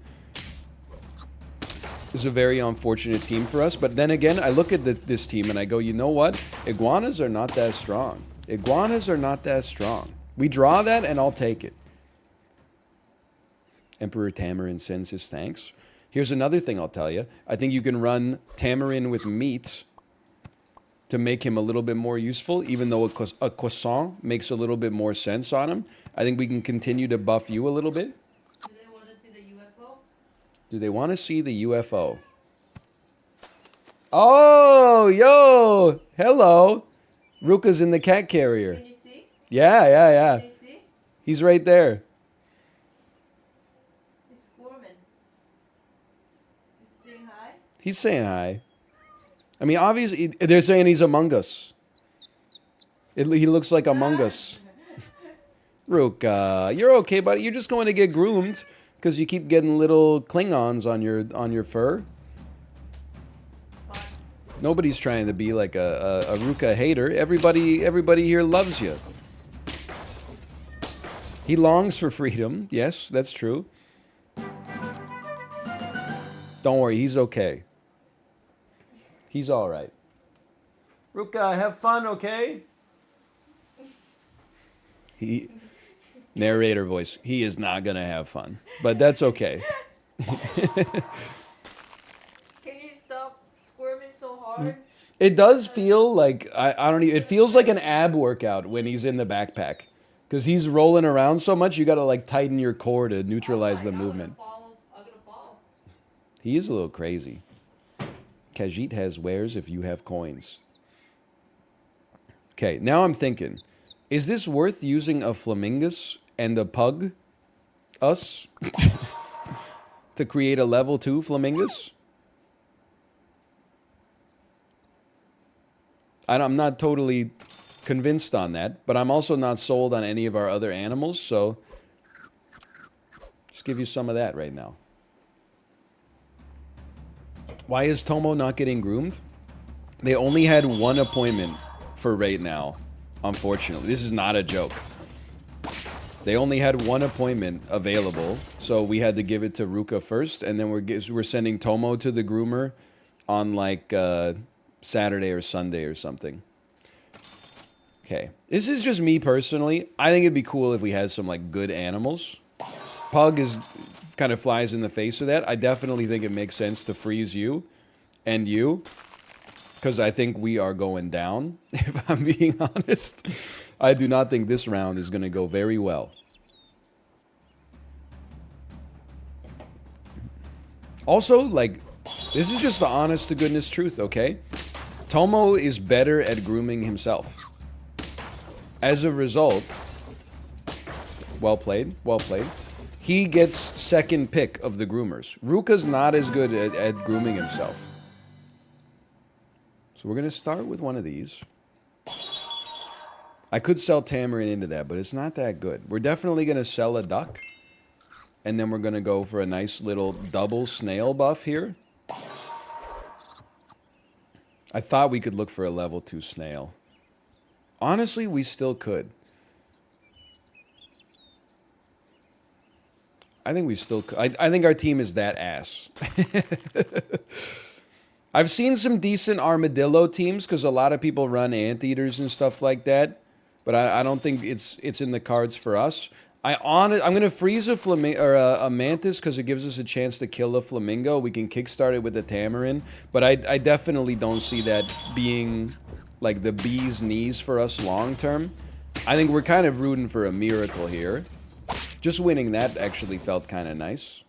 This is a very unfortunate team for us. But then again, I look at this team and I go, you know what? Iguanas are not that strong. Iguanas are not that strong. We draw that and I'll take it. Emperor Tamarin sends his thanks. Here's another thing I'll tell you. I think you can run Tamarin with meat to make him a little bit more useful, even though a croissant makes a little bit more sense on him. I think we can continue to buff you a little bit. Do they want to see the UFO? Do they want to see the UFO? Oh, yo! Hello! Ruka's in the cat carrier. Can you see? Yeah. Can you see? He's right there. He's squirming. He's saying hi. He's saying hi. I mean, obviously, they're saying he's Among Us. He looks like Among Us. Ruka, you're okay, buddy. You're just going to get groomed because you keep getting little Klingons on your fur. Nobody's trying to be like a Ruka hater. Everybody here loves you. He longs for freedom. Yes, that's true. Don't worry, he's okay. He's all right. Ruka, have fun, okay? Narrator voice. He is not gonna have fun, but that's okay. Can you stop squirming so hard? It does feel like I don't even. It feels like an ab workout when he's in the backpack, because he's rolling around so much. You gotta like tighten your core to neutralize the movement. I'm gonna fall. He is a little crazy. Khajiit has wares if you have coins. Okay, now I'm thinking, is this worth using a flamingus and a pug? Us? To create a level 2 flamingus? I'm not totally convinced on that, but I'm also not sold on any of our other animals, so just give you some of that right now. Why is Tomo not getting groomed? They only had one appointment for right now, unfortunately. This is not a joke. They only had one appointment available, so we had to give it to Ruka first, and then we're sending Tomo to the groomer on like Saturday or Sunday or something. Okay, this is just me personally. I think it'd be cool if we had some like good animals. Pug is kind of flies in the face of that. I definitely think it makes sense to freeze you and you, because I think we are going down, if I'm being honest. I do not think this round is going to go very well. Also, like, this is just the honest to goodness truth, okay? Tomo is better at grooming himself. As a result, well played, well played. He gets second pick of the groomers. Ruka's not as good at grooming himself. So we're going to start with one of these. I could sell Tamarin into that, but it's not that good. We're definitely going to sell a duck. And then we're going to go for a nice little double snail buff here. I thought we could look for a level 2 snail. Honestly, we still could. I think we still could. I think our team is that ass. I've seen some decent armadillo teams because a lot of people run anteaters and stuff like that, but I don't think it's in the cards for us. I'm gonna freeze a flamingo or a mantis because it gives us a chance to kill a flamingo. We can kickstart it with a tamarin, but I definitely don't see that being like the bee's knees for us long term. I think we're kind of rooting for a miracle here. Just winning that actually felt kind of nice.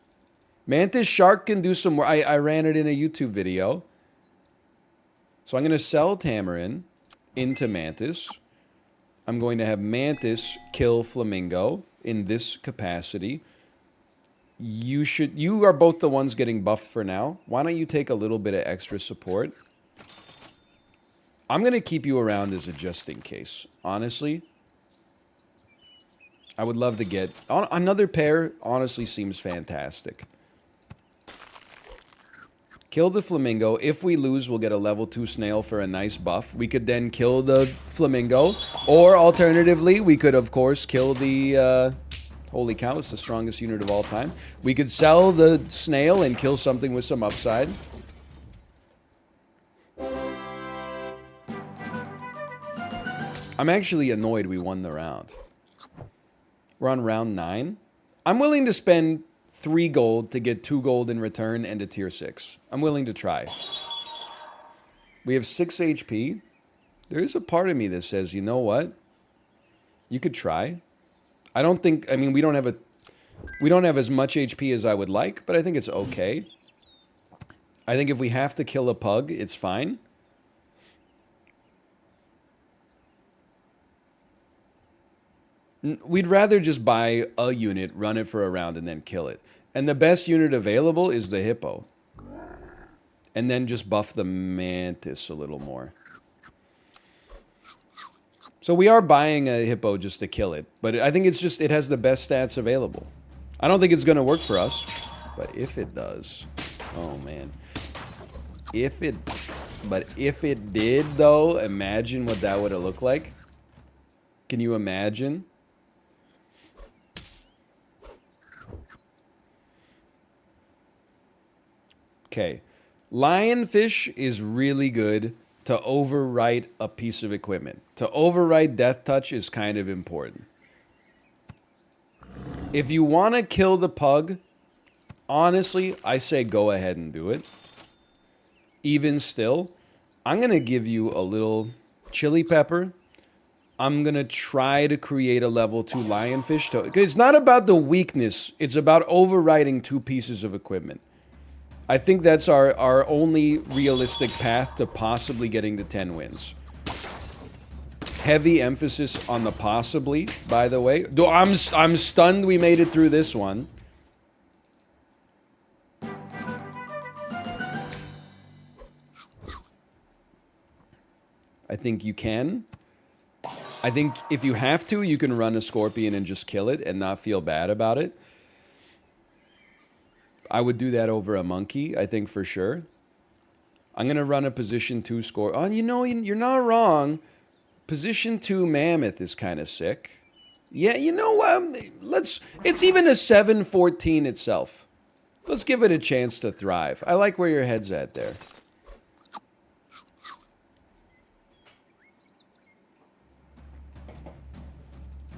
Mantis Shark can do some more. I ran it in a YouTube video. So I'm going to sell Tamarin into Mantis. I'm going to have Mantis kill Flamingo in this capacity. You are both the ones getting buffed for now. Why don't you take a little bit of extra support? I'm going to keep you around as a just in case. Honestly, I would love to get... Another pair honestly seems fantastic. Kill the flamingo. If we lose, we'll get a level 2 snail for a nice buff. We could then kill the flamingo. Or alternatively, we could, of course, kill the... holy cow, it's the strongest unit of all time. We could sell the snail and kill something with some upside. I'm actually annoyed we won the round. We're on round 9. I'm willing to spend 3 gold to get 2 gold in return and a tier 6. I'm willing to try. We have 6 HP. There is a part of me that says, you know what? You could try. I don't think, I mean, we don't have as much HP as I would like, but I think it's okay. I think if we have to kill a pug, it's fine. We'd rather just buy a unit, run it for a round, and then kill it. And the best unit available is the hippo. And then just buff the mantis a little more. So we are buying a hippo just to kill it. But I think it's just, it has the best stats available. I don't think it's going to work for us. But if it does... Oh, man. If it did, though, imagine what that would have looked like. Can you imagine? Okay, lionfish is really good to overwrite a piece of equipment. To overwrite death touch is kind of important. If you want to kill the pug, honestly, I say go ahead and do it. Even still, I'm going to give you a little chili pepper. I'm going to try to create a level 2 lionfish. Because it's not about the weakness. It's about overwriting 2 pieces of equipment. I think that's our only realistic path to possibly getting to 10 wins. Heavy emphasis on the possibly, by the way. I'm stunned we made it through this one. I think you can. I think if you have to, you can run a scorpion and just kill it and not feel bad about it. I would do that over a monkey, I think for sure. I'm going to run a position 2 score. Oh, you know, you're not wrong. Position 2 mammoth is kind of sick. Yeah, you know what? It's even a 7-14 itself. Let's give it a chance to thrive. I like where your head's at there.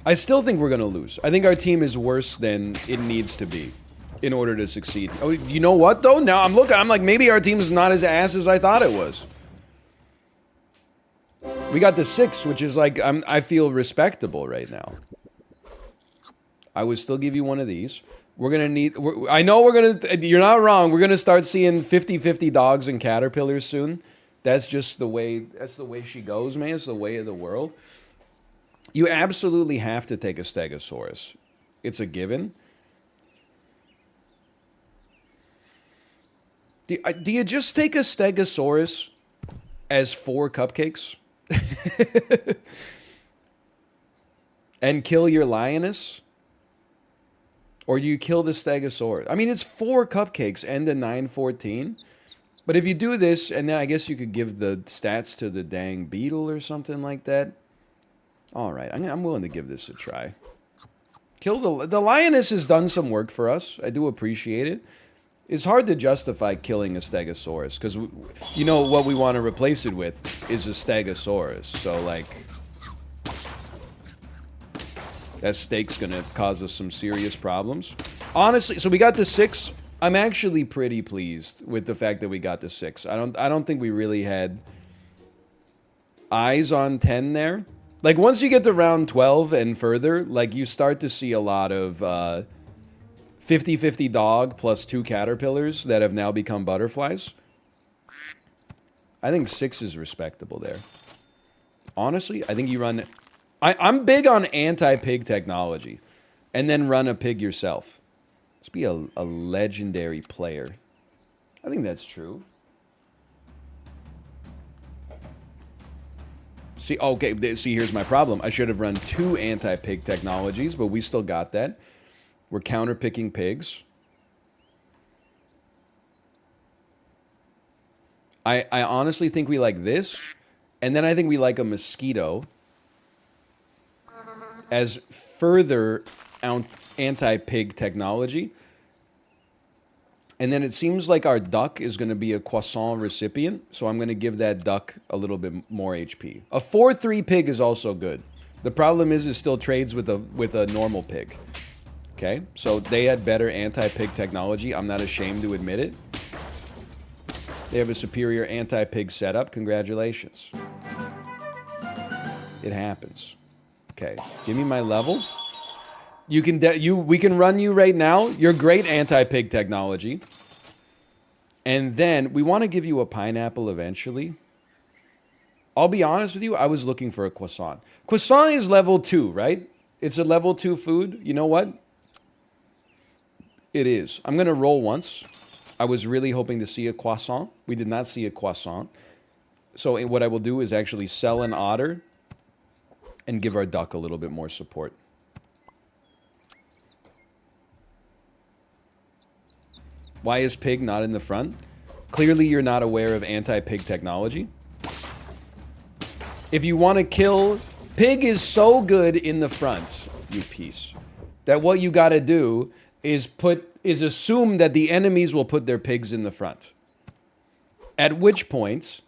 I still think we're going to lose. I think our team is worse than it needs to be in order to succeed. Oh, you know what, though? Now I'm looking, I'm like, maybe our team is not as ass as I thought it was. We got the 6, which is like, I feel respectable right now. I would still give you one of these. We're going to need, I know we're going to, you're not wrong. We're going to start seeing 50-50 dogs and caterpillars soon. That's just the way, that's the way she goes, man. It's the way of the world. You absolutely have to take a stegosaurus. It's a given. Do you just take a stegosaurus as 4 cupcakes? And kill your lioness? Or do you kill the stegosaurus? I mean, it's 4 cupcakes and a 9-14. But if you do this, and then I guess you could give the stats to the dang beetle or something like that. All right, I'm willing to give this a try. Kill the lioness has done some work for us. I do appreciate it. it's hard to justify killing a Stegosaurus because you know what we want to replace it with is a Stegosaurus. So like that steak's gonna cause us some serious problems. Honestly, so we got the 6. I'm actually pretty pleased with the fact that we got the 6. I don't think we really had eyes on 10 there. Like once you get to round 12 and further, like you start to see a lot of 50-50 dog plus 2 caterpillars that have now become butterflies. I think 6 is respectable there. Honestly, I think you run... I'm big on anti-pig technology. And then run a pig yourself. Just be a legendary player. I think that's true. See, okay, see, here's my problem. I should have run 2 anti-pig technologies, but we still got that. We're counter-picking pigs. I honestly think we like this. And then I think we like a mosquito as further anti-pig technology. And then it seems like our duck is going to be a croissant recipient. So I'm going to give that duck a little bit more HP. A 4-3 pig is also good. The problem is it still trades with a normal pig. Okay, so they had better anti-pig technology. I'm not ashamed to admit it. They have a superior anti-pig setup. Congratulations. It happens. Okay, give me my level. We can run you right now. You're great anti-pig technology. And then we want to give you a pineapple eventually. I'll be honest with you, I was looking for a croissant. Croissant is level 2, right? It's a level 2 food. You know what? It is. I'm going to roll once. I was really hoping to see a croissant. We did not see a croissant. So what I will do is actually sell an otter and give our duck a little bit more support. Why is pig not in the front? Clearly you're not aware of anti-pig technology. If you want to kill... Pig is so good in the front, you piece, that what you got to do is assume that the enemies will put their pigs in the front. At which point,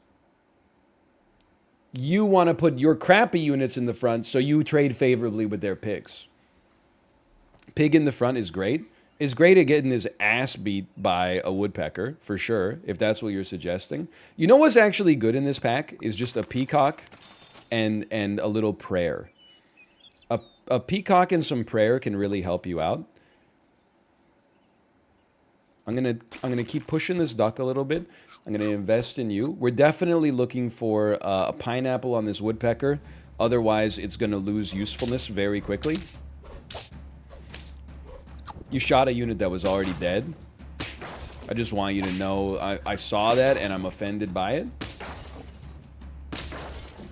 you want to put your crappy units in the front so you trade favorably with their pigs. Pig in the front is great. Is great at getting his ass beat by a woodpecker, for sure, if that's what you're suggesting. You know what's actually good in this pack is just a peacock and a little prayer. A peacock and some prayer can really help you out. I'm gonna keep pushing this duck a little bit. I'm gonna invest in you. We're definitely looking for a pineapple on this woodpecker. Otherwise, it's gonna lose usefulness very quickly. You shot a unit that was already dead. I just want you to know I saw that and I'm offended by it.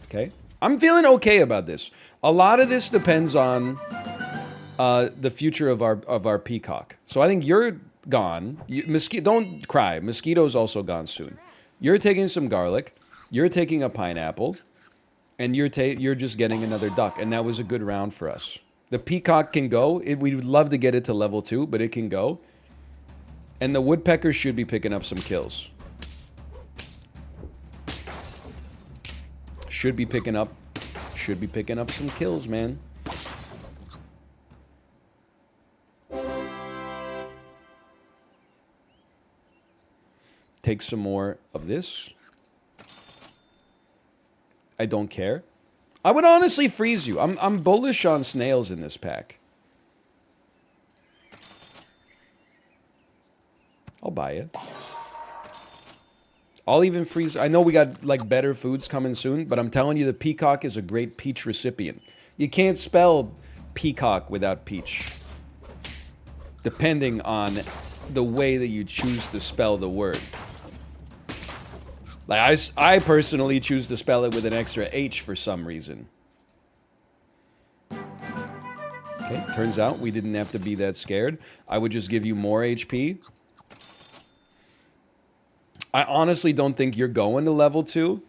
Okay. I'm feeling okay about this. A lot of this depends on the future of our peacock. So I think you're gone. Don't cry. Mosquito's also gone soon. You're taking some garlic. You're taking a pineapple. And you're just getting another duck. And that was a good round for us. The peacock can go. We would love to get it to level 2, but it can go. And the woodpecker should be picking up some kills. Should be picking up some kills, man. Take some more of this. I don't care. I would honestly freeze you. I'm bullish on snails in this pack. I'll buy it. I'll even freeze. I know we got like better foods coming soon, but I'm telling you the peacock is a great peach recipient. You can't spell peacock without peach. Depending on the way that you choose to spell the word. Like, I personally choose to spell it with an extra H for some reason. Okay, turns out we didn't have to be that scared. I would just give you more HP. I honestly don't think you're going to level 2.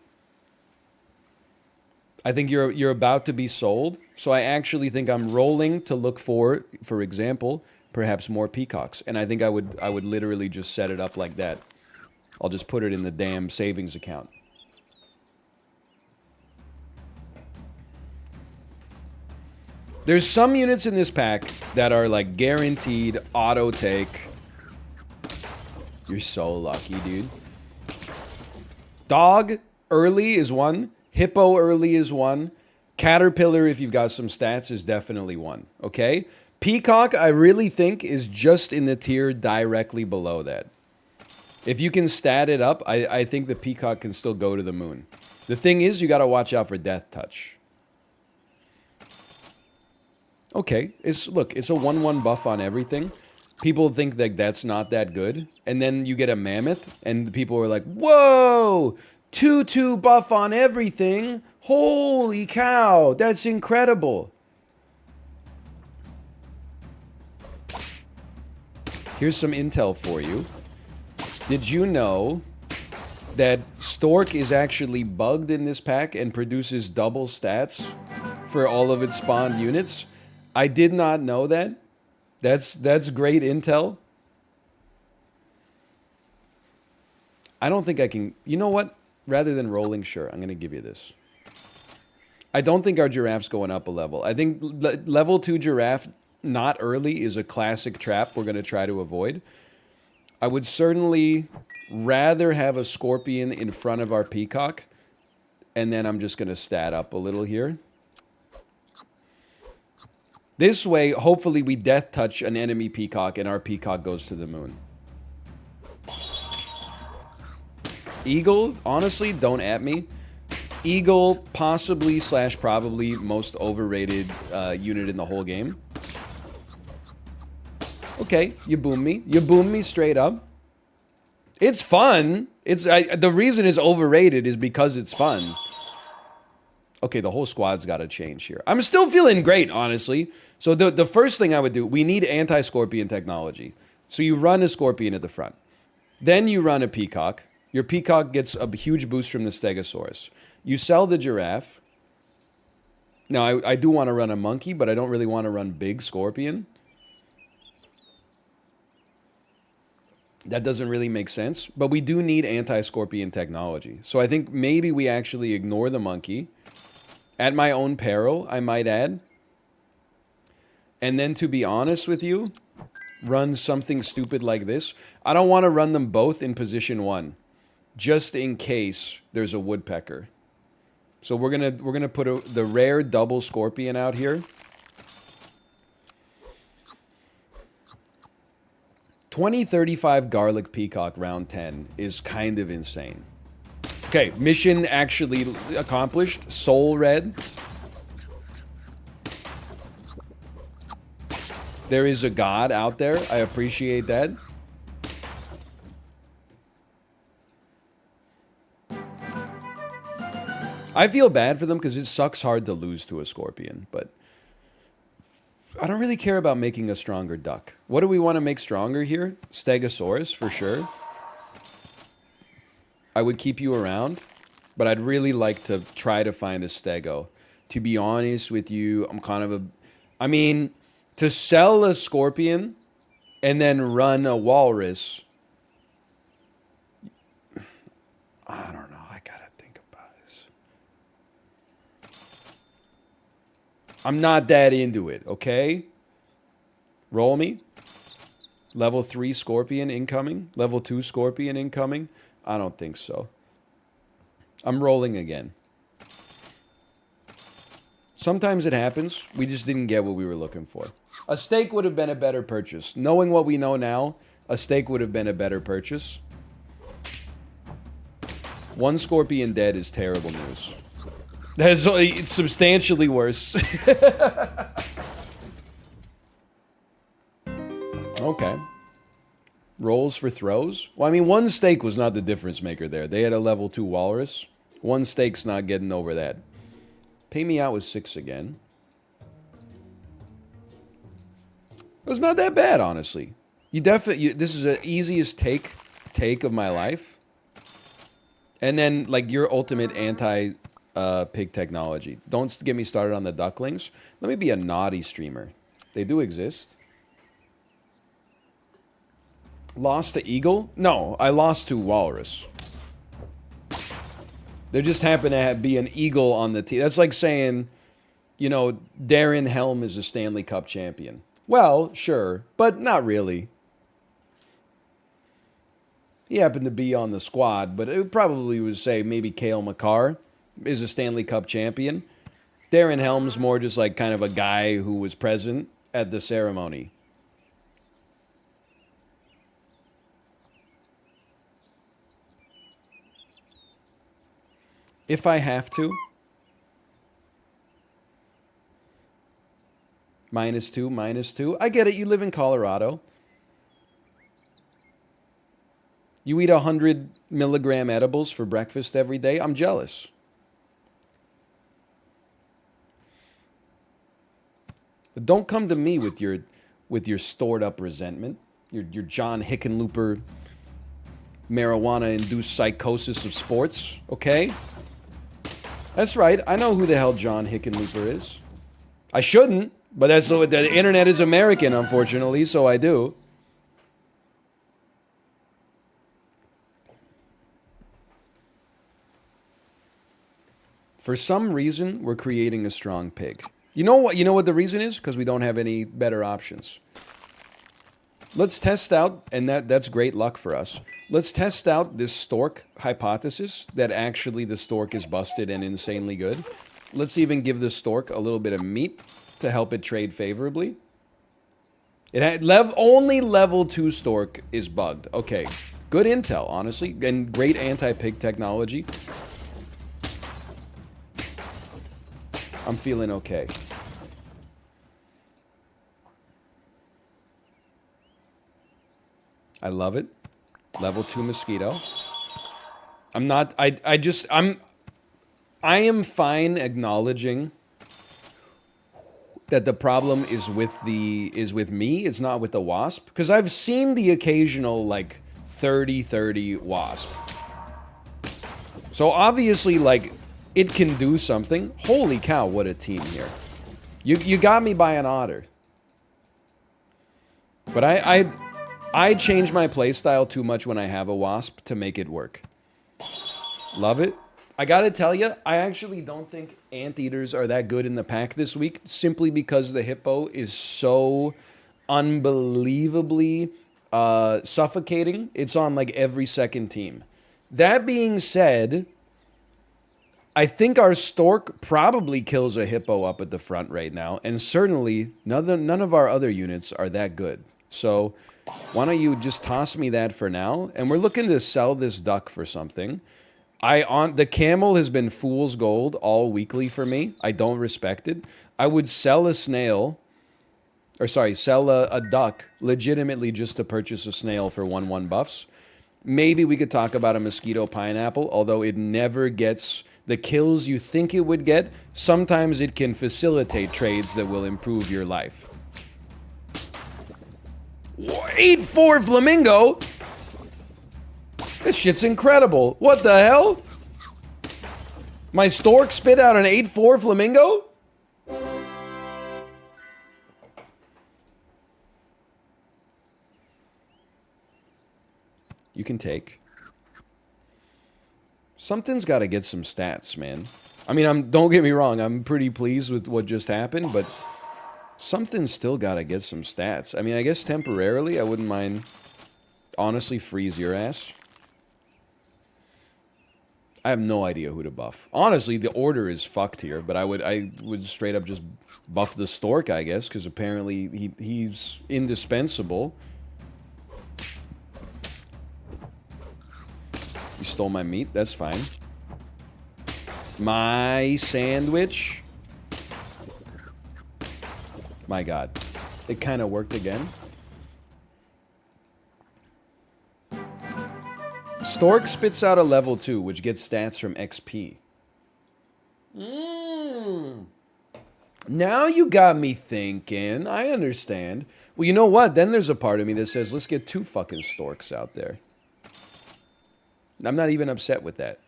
I think you're about to be sold. So I actually think I'm rolling to look for example, perhaps more peacocks. And I think I would literally just set it up like that. I'll just put it in the damn savings account. There's some units in this pack that are like guaranteed auto take. You're so lucky, dude. Dog early is one. Hippo early is one. Caterpillar, if you've got some stats, is definitely one. Okay? Peacock, I really think, is just in the tier directly below that. If you can stat it up, I think the Peacock can still go to the moon. The thing is, you got to watch out for Death Touch. Okay, look, it's a 1/1 buff on everything. People think that that's not that good. And then you get a Mammoth, and the people are like, whoa! 2/2 buff on everything? Holy cow, that's incredible. Here's some intel for you. Did you know that Stork is actually bugged in this pack and produces double stats for all of its spawned units? I did not know that. That's great intel. I don't think I can... You know what? Rather than rolling, sure, I'm going to give you this. I don't think our giraffe's going up a level. I think level 2 giraffe, not early, is a classic trap we're going to try to avoid. I would certainly rather have a scorpion in front of our peacock. And then I'm just going to stat up a little here. This way, hopefully we death touch an enemy peacock and our peacock goes to the moon. Eagle, honestly, don't at me. Eagle, possibly / probably most overrated unit in the whole game. Okay, you boom me. You boom me straight up. It's fun. The reason it's overrated is because it's fun. Okay, the whole squad's got to change here. I'm still feeling great, honestly. So the first thing I would do, we need anti-scorpion technology. So you run a scorpion at the front. Then you run a peacock. Your peacock gets a huge boost from the stegosaurus. You sell the giraffe. Now, I do want to run a monkey, but I don't really want to run big scorpion. That doesn't really make sense. But we do need anti-scorpion technology. So I think maybe we actually ignore the monkey. At my own peril, I might add. And then, to be honest with you, run something stupid like this. I don't want to run them both in position 1, just in case there's a woodpecker. So we're gonna put the rare double scorpion out here. 2035 garlic peacock round 10 is kind of insane. Okay, mission actually accomplished. Soul red. There is a god out there. I appreciate that. I feel bad for them because it sucks hard to lose to a scorpion, but I don't really care about making a stronger duck. What do we want to make stronger here? Stegosaurus, for sure. I would keep you around, but I'd really like to try to find a stego. To be honest with you, I'm kind of a... I mean, to sell a scorpion and then run a walrus... I don't know. I gotta think about this. I'm not that into it, okay? Roll me. Level 3 scorpion incoming. Level 2 scorpion incoming. I don't think so. I'm rolling again. Sometimes it happens. We just didn't get what we were looking for. A steak would have been a better purchase. Knowing what we know now, a steak would have been a better purchase. One scorpion dead is terrible news. That's it's substantially worse. Okay. Rolls for throws? Well, I mean, one steak was not the difference maker there. They had a level 2 walrus. One steak's not getting over that. Pay me out with 6 again. It was not that bad, honestly. This is the easiest take of my life. And then, like, your ultimate anti-pig technology. Don't get me started on the ducklings. Let me be a naughty streamer. They do exist. Lost to eagle? No, I lost to walrus. There just happened to be an eagle on the team. That's like saying, you know, Darren Helm is a Stanley Cup champion. Well, sure, but not really. He happened to be on the squad, but it probably would say maybe Cale Makar is a Stanley Cup champion. Darren Helm's more just like kind of a guy who was present at the ceremony. If I have to. -2, -2. I get it. You live in Colorado. You eat 100 milligram edibles for breakfast every day. I'm jealous. But don't come to me with your stored up resentment. Your John Hickenlooper marijuana-induced psychosis of sports, okay? That's right. I know who the hell John Hickenlooper is. I shouldn't, but that's the internet is American, unfortunately, so I do. For some reason, we're creating a strong pig. You know what? You know what the reason is? Because we don't have any better options. Let's test out, and that's great luck for us. Let's test out this stork hypothesis that actually the stork is busted and insanely good. Let's even give the stork a little bit of meat to help it trade favorably. It had only level 2 stork is bugged. Okay, good intel, honestly, and great anti-pig technology. I'm feeling okay. I love it. Level 2 mosquito. I am fine acknowledging that the problem is with me. It's not with the wasp. Because I've seen the occasional, like, 30-30 wasp. So obviously, like, it can do something. Holy cow, what a team here. You got me by an otter. But I change my playstyle too much when I have a wasp to make it work. Love it. I gotta tell you, I actually don't think anteaters are that good in the pack this week, simply because the hippo is so unbelievably suffocating. It's on like every second team. That being said, I think our stork probably kills a hippo up at the front right now, and certainly none of our other units are that good. So why don't you just toss me that for now? And we're looking to sell this duck for something. The camel has been fool's gold all weekly for me. I don't respect it. I would sell a snail, or sorry, sell a duck legitimately just to purchase a snail for 1/1 buffs. Maybe we could talk about a mosquito pineapple, although it never gets the kills you think it would get. Sometimes it can facilitate trades that will improve your life. 8-4 flamingo? This shit's incredible. What the hell? My stork spit out an 8-4 flamingo? You can take. Something's got to get some stats, man. I mean, don't get me wrong, I'm pretty pleased with what just happened, but something's still got to get some stats. I mean, I guess temporarily I wouldn't mind honestly freeze your ass. I have no idea who to buff. Honestly, the order is fucked here, but I would straight up just buff the stork, I guess, because apparently he's indispensable. You stole my meat, that's fine. My sandwich. My god. It kind of worked again. Stork spits out a level 2, which gets stats from XP. Now you got me thinking. I understand. Well, you know what? Then there's a part of me that says, let's get 2 fucking storks out there. I'm not even upset with that.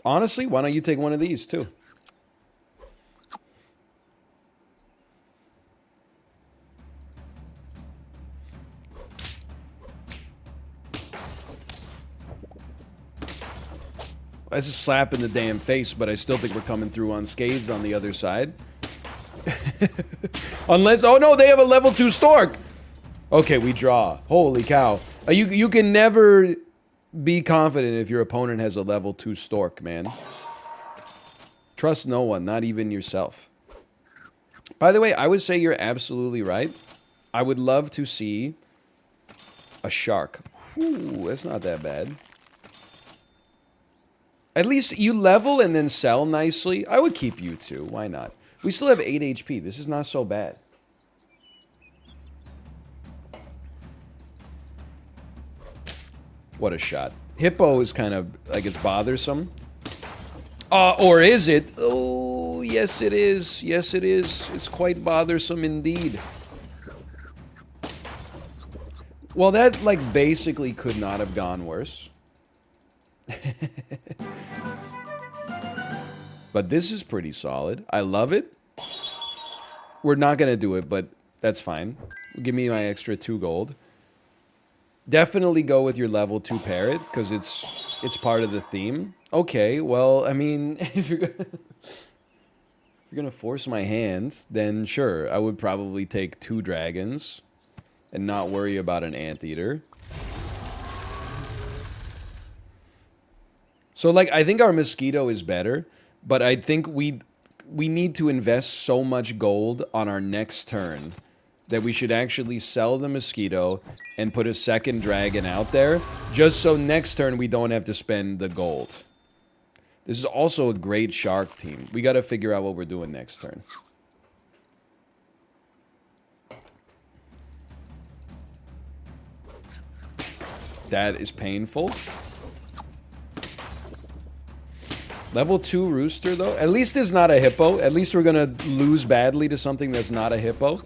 Honestly, why don't you take one of these, too? That's a slap in the damn face, but I still think we're coming through unscathed on the other side. Unless, oh no, they have a level 2 stork. Okay, we draw. Holy cow. You can never be confident if your opponent has a level 2 stork, man. Trust no one, not even yourself. By the way, I would say you're absolutely right. I would love to see a shark. Ooh, that's not that bad. At least you level and then sell nicely. I would keep you too. Why not? We still have 8 HP. This is not so bad. What a shot. Hippo is kind of like it's bothersome. Or is it? Oh, yes it is. Yes it is. It's quite bothersome indeed. Well, that like basically could not have gone worse. But this is pretty solid. I love it. We're not gonna do it, but that's fine. Give me my extra 2 gold. Definitely go with your level 2 parrot, because it's part of the theme. Okay, well, I mean, if you're gonna force my hand, then sure, I would probably take 2 dragons and not worry about an anteater. So, like, I think our mosquito is better, but I think we need to invest so much gold on our next turn that we should actually sell the mosquito and put a second dragon out there, just so next turn we don't have to spend the gold. This is also a great shark team. We got to figure out what we're doing next turn. That is painful. Level 2 rooster, though. At least it's not a hippo. At least we're going to lose badly to something that's not a hippo.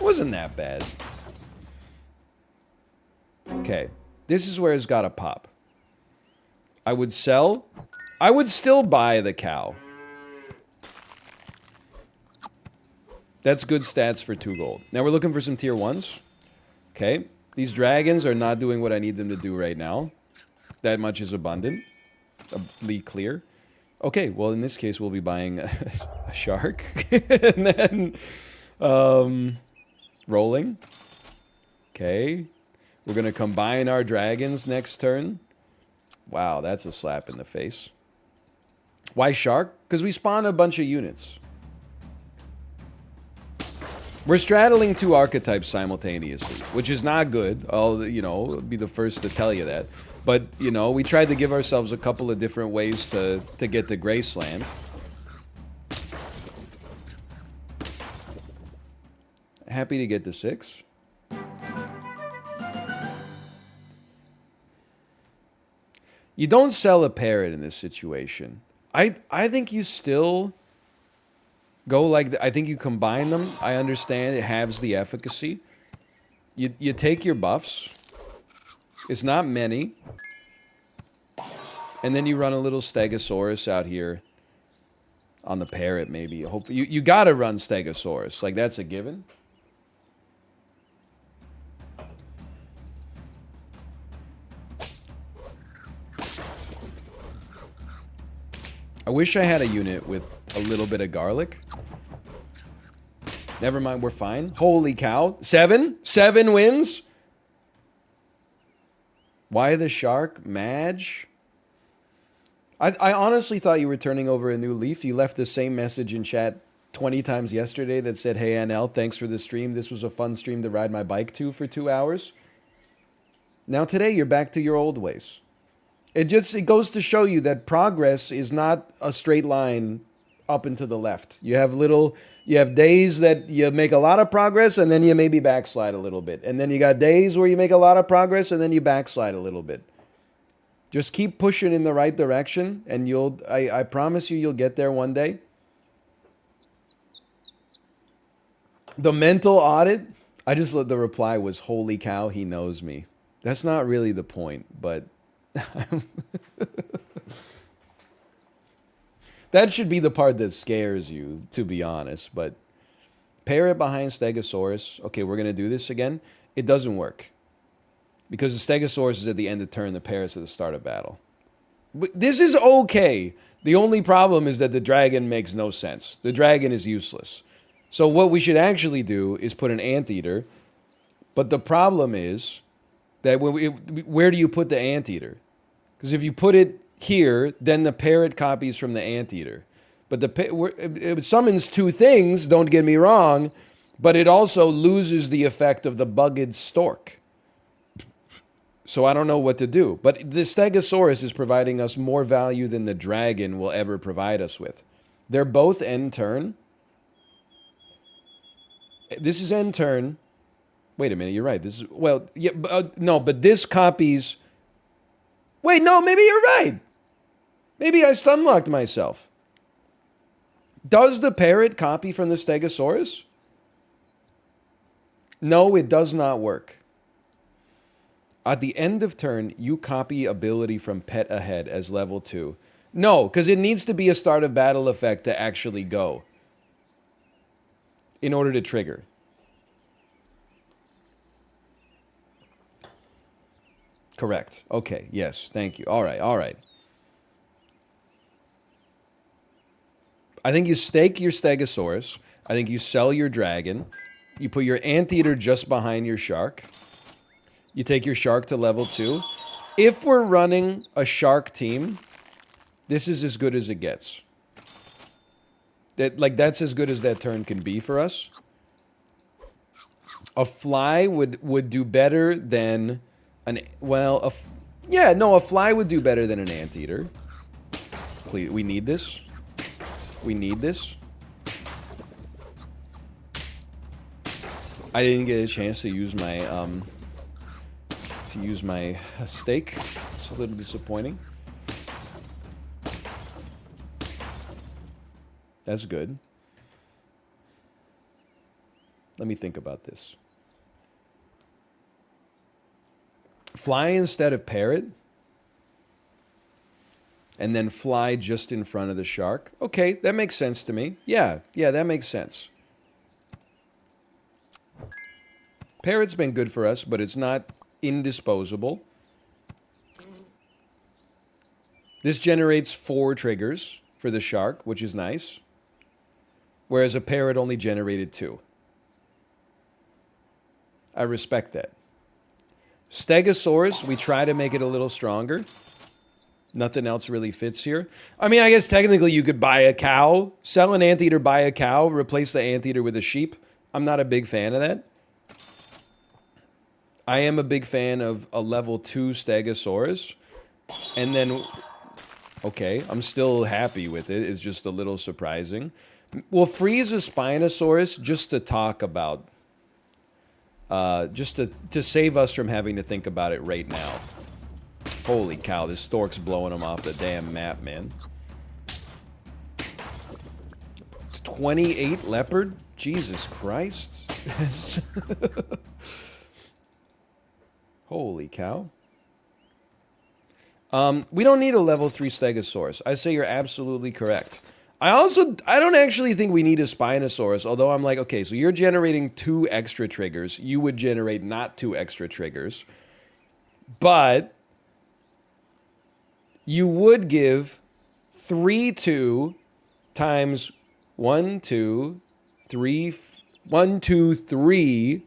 Wasn't that bad. Okay. This is where it's got to pop. I would sell. I would still buy the cow. That's good stats for 2 gold. Now we're looking for some tier 1s. Okay. These dragons are not doing what I need them to do right now. That much is abundant. Clear. Okay, well, in this case, we'll be buying a shark. And then, rolling. Okay. We're going to combine our dragons next turn. Wow, that's a slap in the face. Why shark? Because we spawn a bunch of units. We're straddling 2 archetypes simultaneously, which is not good. I'll, be the first to tell you that. But, we tried to give ourselves a couple of different ways to get to Graceland. Happy to get to 6. You don't sell a parrot in this situation. I think you still go like... I think you combine them. I understand it halves the efficacy. You take your buffs. It's not many. And then you run a little Stegosaurus out here. On the parrot, maybe. Hopefully, you gotta run Stegosaurus. Like, that's a given. I wish I had a unit with a little bit of garlic. Never mind, we're fine. Holy cow. 7? 7 wins? Why the shark? Madge? I honestly thought you were turning over a new leaf. You left the same message in chat 20 times yesterday that said, "Hey, NL, thanks for the stream. This was a fun stream to ride my bike to for 2 hours." Now today, you're back to your old ways. It goes to show you that progress is not a straight line up and to the left. You have days that you make a lot of progress and then you maybe backslide a little bit. And then you got days where you make a lot of progress and then you backslide a little bit. Just keep pushing in the right direction and I promise you'll get there one day. The mental audit, the reply was, "Holy cow, he knows me." That's not really the point, but that should be the part that scares you, to be honest. But parrot behind Stegosaurus. Okay, we're going to do this again. It doesn't work. Because the Stegosaurus is at the end of turn, the parrot's at the start of battle. But this is okay. The only problem is that the dragon makes no sense. The dragon is useless. So what we should actually do is put an anteater. But the problem is that where do you put the anteater? Because if you put it here, then the parrot copies from the anteater. But it summons two things, don't get me wrong, but it also loses the effect of the bugged stork. So I don't know what to do. But the Stegosaurus is providing us more value than the dragon will ever provide us with. They're both end turn. This is end turn. Wait a minute, you're right. This is, well, yeah, no, but this copies... Wait, no, maybe you're right. Maybe I stun-locked myself. Does the parrot copy from the Stegosaurus? No, it does not work. At the end of turn, you copy ability from pet ahead as level 2. No, because it needs to be a start of battle effect to actually go. In order to trigger. Correct. Okay, yes, thank you. All right, all right. I think you stake your Stegosaurus. I think you sell your dragon. You put your anteater just behind your shark. You take your shark to level 2. If we're running a shark team, this is as good as it gets. That's as good as that turn can be for us. A fly would do better than an... Well, a fly would do better than an anteater. Please, we need this. We need this. I didn't get a chance to use my stake. It's a little disappointing. That's good. Let me think about this. Fly instead of parrot. And then fly just in front of the shark. Okay, that makes sense to me. Yeah, that makes sense. Parrot's been good for us, but it's not indisposable. This generates 4 triggers for the shark, which is nice. Whereas a parrot only generated 2. I respect that. Stegosaurus, we try to make it a little stronger. Nothing else really fits here. I mean, I guess technically you could buy a cow, sell an anteater, buy a cow, replace the anteater with a sheep. I'm not a big fan of that. I am a big fan of a level 2 Stegosaurus. And then, okay, I'm still happy with it. It's just a little surprising. We'll freeze a Spinosaurus just to talk about, just to save us from having to think about it right now. Holy cow, this stork's blowing them off the damn map, man. 28 leopard? Jesus Christ. Holy cow. We don't need a level 3 Stegosaurus. I say you're absolutely correct. I don't actually think we need a Spinosaurus, although I'm like, okay, so you're generating 2 extra triggers. You would generate not 2 extra triggers. But you would give 3-2 times 1, 2, 3, 1, 2, 3.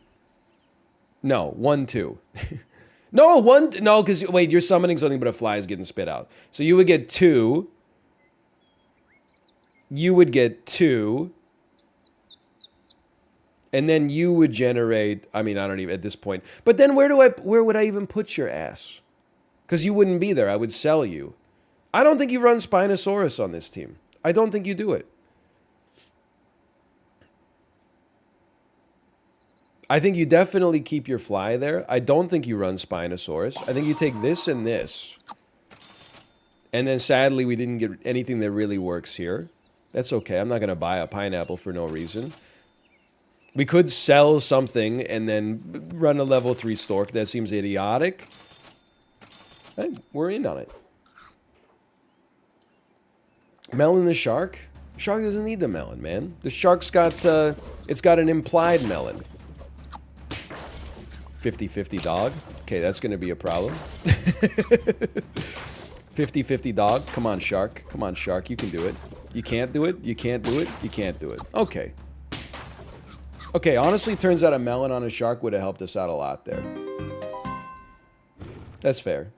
No, 1, 2. No, because, wait, you're summoning something, but a fly is getting spit out. So you would get 2. You would get 2. And then you would generate, I mean, I don't even, at this point. But then where would I even put your ass? Because you wouldn't be there. I would sell you. I don't think you run Spinosaurus on this team. I don't think you do it. I think you definitely keep your fly there. I don't think you run Spinosaurus. I think you take this and this. And then sadly, we didn't get anything that really works here. That's okay. I'm not going to buy a pineapple for no reason. We could sell something and then run a level 3 stork. That seems idiotic. Hey, we're in on it. Melon the shark? The shark doesn't need the melon, man. The shark's got, it's got an implied melon. 50-50 dog. Okay, that's going to be a problem. 50-50 dog. Come on, shark. Come on, shark. You can do it. You can't do it. You can't do it. You can't do it. Okay. Okay, honestly, turns out a melon on a shark would have helped us out a lot there. That's fair.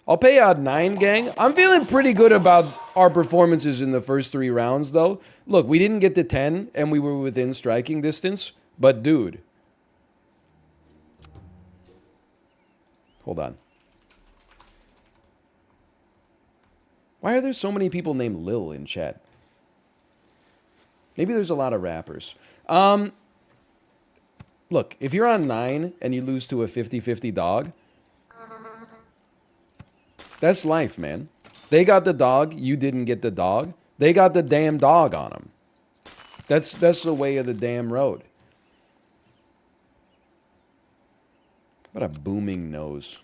I'll pay out 9, gang. I'm feeling pretty good about our performances in the first 3 rounds, though. Look, we didn't get to 10, and we were within striking distance. But, dude. Hold on. Why are there so many people named Lil in chat? Maybe there's a lot of rappers. Look, if you're on 9 and you lose to a 50-50 dog, that's life, man. They got the dog, you didn't get the dog. They got the damn dog on them. That's the way of the damn road. What a booming nose.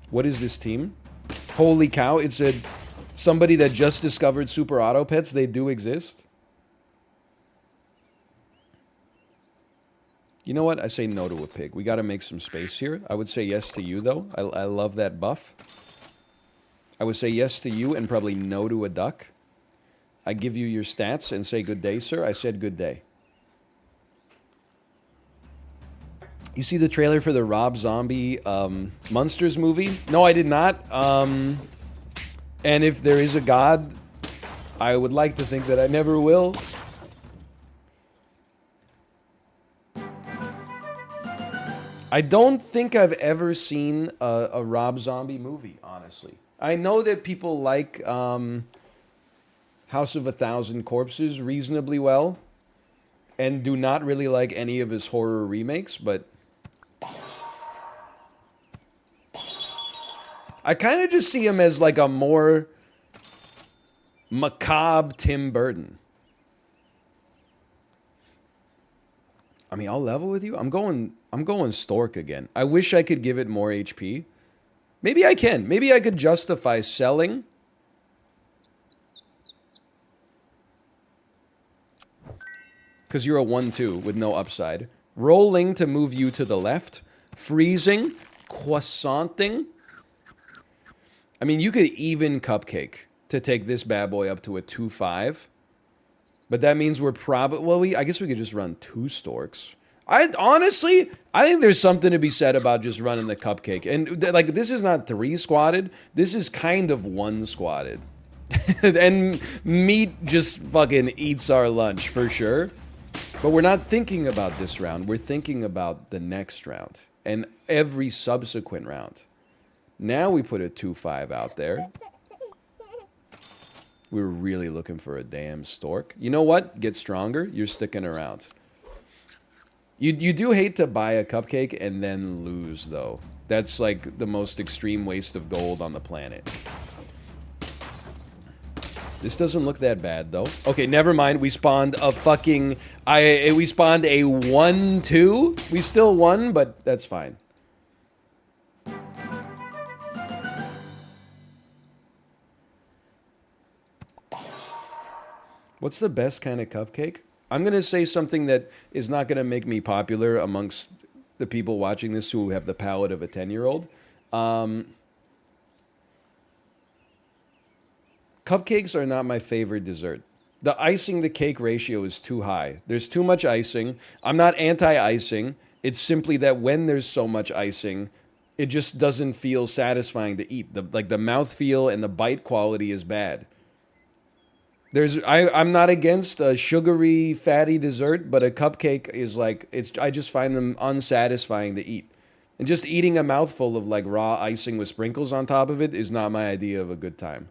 What is this team? Holy cow, it's somebody that just discovered super auto pets. They do exist. You know what? I say no to a pig. We got to make some space here. I would say yes to you, though. I love that buff. I would say yes to you and probably no to a duck. I give you your stats and say good day, sir. I said good day. You see the trailer for the Rob Zombie Monsters movie? No, I did not. And if there is a God, I would like to think that I never will. I don't think I've ever seen a Rob Zombie movie, honestly. I know that people like House of a Thousand Corpses reasonably well, and do not really like any of his horror remakes, but I kind of just see him as like a more macabre Tim Burton. I mean, I'll level with you. I'm going Stork again. I wish I could give it more HP. Maybe I can. Maybe I could justify selling. Because you're a 1-2 with no upside. Rolling to move you to the left. Freezing. Croissanting. I mean, you could even Cupcake to take this bad boy up to a 2-5. But that means we're probably... Well, I guess we could just run 2 Storks. Honestly, I think there's something to be said about just running the Cupcake. And, like, this is not 3 squatted. This is kind of 1 squatted. And meat just fucking eats our lunch, for sure. But we're not thinking about this round. We're thinking about the next round. And every subsequent round. Now we put a 2-5 out there. We were really looking for a damn Stork. You know what? Get stronger. You're sticking around. You do hate to buy a Cupcake and then lose, though. That's like the most extreme waste of gold on the planet. This doesn't look that bad, though. Okay, never mind. We spawned a fucking... we spawned a 1-2. We still won, but that's fine. What's the best kind of Cupcake? I'm going to say something that is not going to make me popular amongst the people watching this who have the palate of a 10-year-old. Cupcakes are not my favorite dessert. The icing to cake ratio is too high. There's too much icing. I'm not anti-icing. It's simply that when there's so much icing, it just doesn't feel satisfying to eat. The mouthfeel and the bite quality is bad. I'm not against a sugary, fatty dessert, but a cupcake is like, I just find them unsatisfying to eat. And just eating a mouthful of like raw icing with sprinkles on top of it is not my idea of a good time.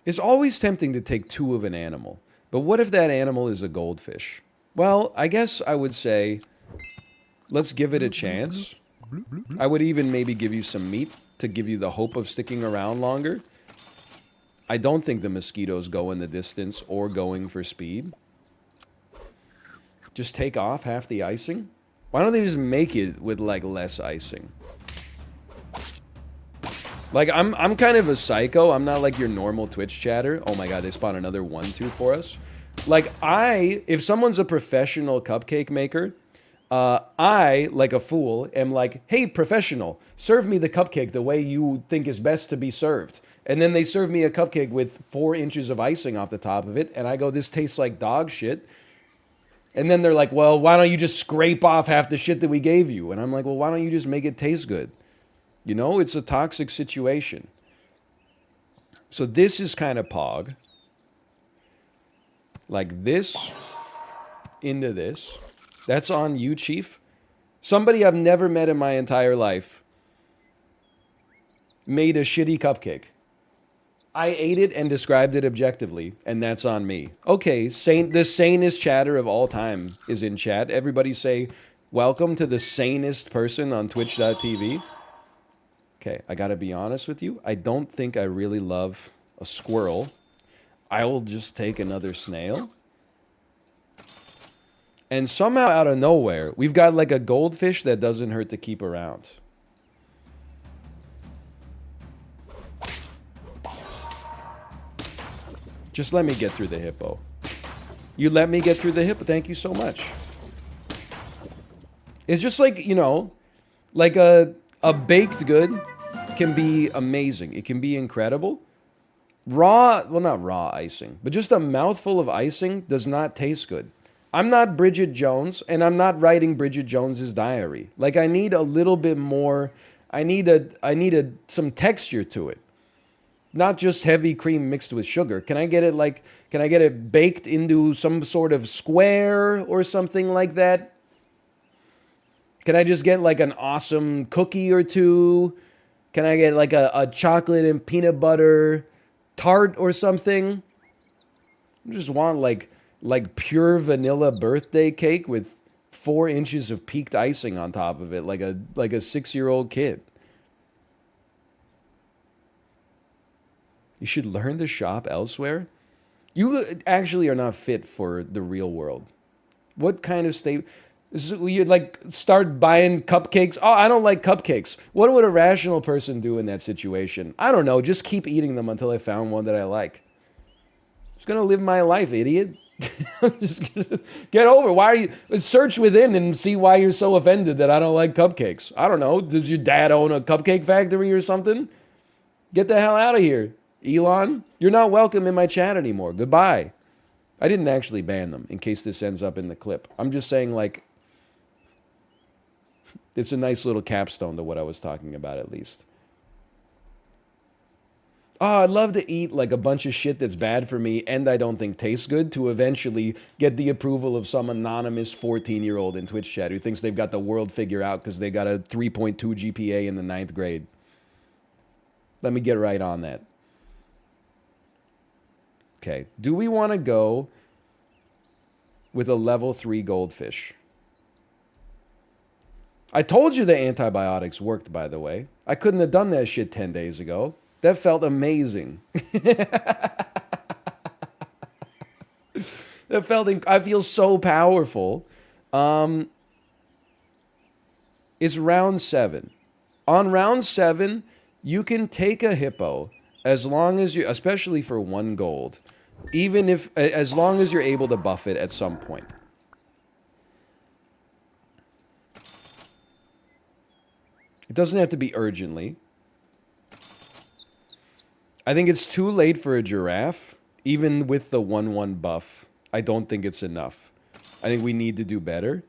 It's always tempting to take 2 of an animal. But what if that animal is a goldfish? Well, I guess I would say, let's give it a chance. I would even maybe give you some meat to give you the hope of sticking around longer. I don't think the mosquitoes go in the distance or going for speed. Just take off half the icing. Why don't they just make it with like less icing? Like, I'm kind of a psycho. I'm not like your normal Twitch chatter. Oh my god, they spawned another 1-2 for us. Like, if someone's a professional cupcake maker, I, like a fool, am like, hey, professional, serve me the cupcake the way you think is best to be served. And then they serve me a cupcake with 4 inches of icing off the top of it, and I go, this tastes like dog shit. And then they're like, well, why don't you just scrape off half the shit that we gave you? And I'm like, well, why don't you just make it taste good? You know, it's a toxic situation. So this is kind of pog. Like this into this. That's on you, Chief. Somebody I've never met in my entire life made a shitty cupcake. I ate it and described it objectively, and that's on me. Okay, the sanest chatter of all time is in chat. Everybody say, welcome to the sanest person on twitch.tv. Okay, I gotta be honest with you. I don't think I really love a squirrel. I will just take another snail. And somehow out of nowhere, we've got like a goldfish that doesn't hurt to keep around. Just let me get through the hippo. You let me get through the hippo. Thank you so much. It's just like, you know, like a baked good can be amazing. It can be incredible. Well, not raw icing, but just a mouthful of icing does not taste good. I'm not Bridget Jones, and I'm not writing Bridget Jones's diary. Like, I need a little bit more. I need some texture to it. Not just heavy cream mixed with sugar. Can I get it baked into some sort of square or something like that? Can I just get like an awesome cookie or two? Can I get like a chocolate and peanut butter tart or something? I just want like pure vanilla birthday cake with 4 inches of peaked icing on top of it, like a 6-year-old kid. You should learn to shop elsewhere. You actually are not fit for the real world. What kind of state? You like start buying cupcakes? Oh, I don't like cupcakes. What would a rational person do in that situation? I don't know. Just keep eating them until I found one that I like. Just gonna live my life, idiot. Just gonna get over. Why are you? Search within and see why you're so offended that I don't like cupcakes. I don't know. Does your dad own a cupcake factory or something? Get the hell out of here. Elon, you're not welcome in my chat anymore. Goodbye. I didn't actually ban them, in case this ends up in the clip. I'm just saying, like, it's a nice little capstone to what I was talking about, at least. Oh, I'd love to eat, like, a bunch of shit that's bad for me and I don't think tastes good to eventually get the approval of some anonymous 14-year-old in Twitch chat who thinks they've got the world figured out because they got a 3.2 GPA in the 9th grade. Let me get right on that. Okay, do we want to go with a level 3 goldfish? I told you the antibiotics worked, by the way. I couldn't have done that shit 10 days ago. That felt amazing. I feel so powerful. It's round 7. On round 7, you can take a hippo as long as you, especially for 1 gold, as long as you're able to buff it at some point. It doesn't have to be urgently. I think it's too late for a giraffe. Even with the 1/1 buff, I don't think it's enough. I think we need to do better.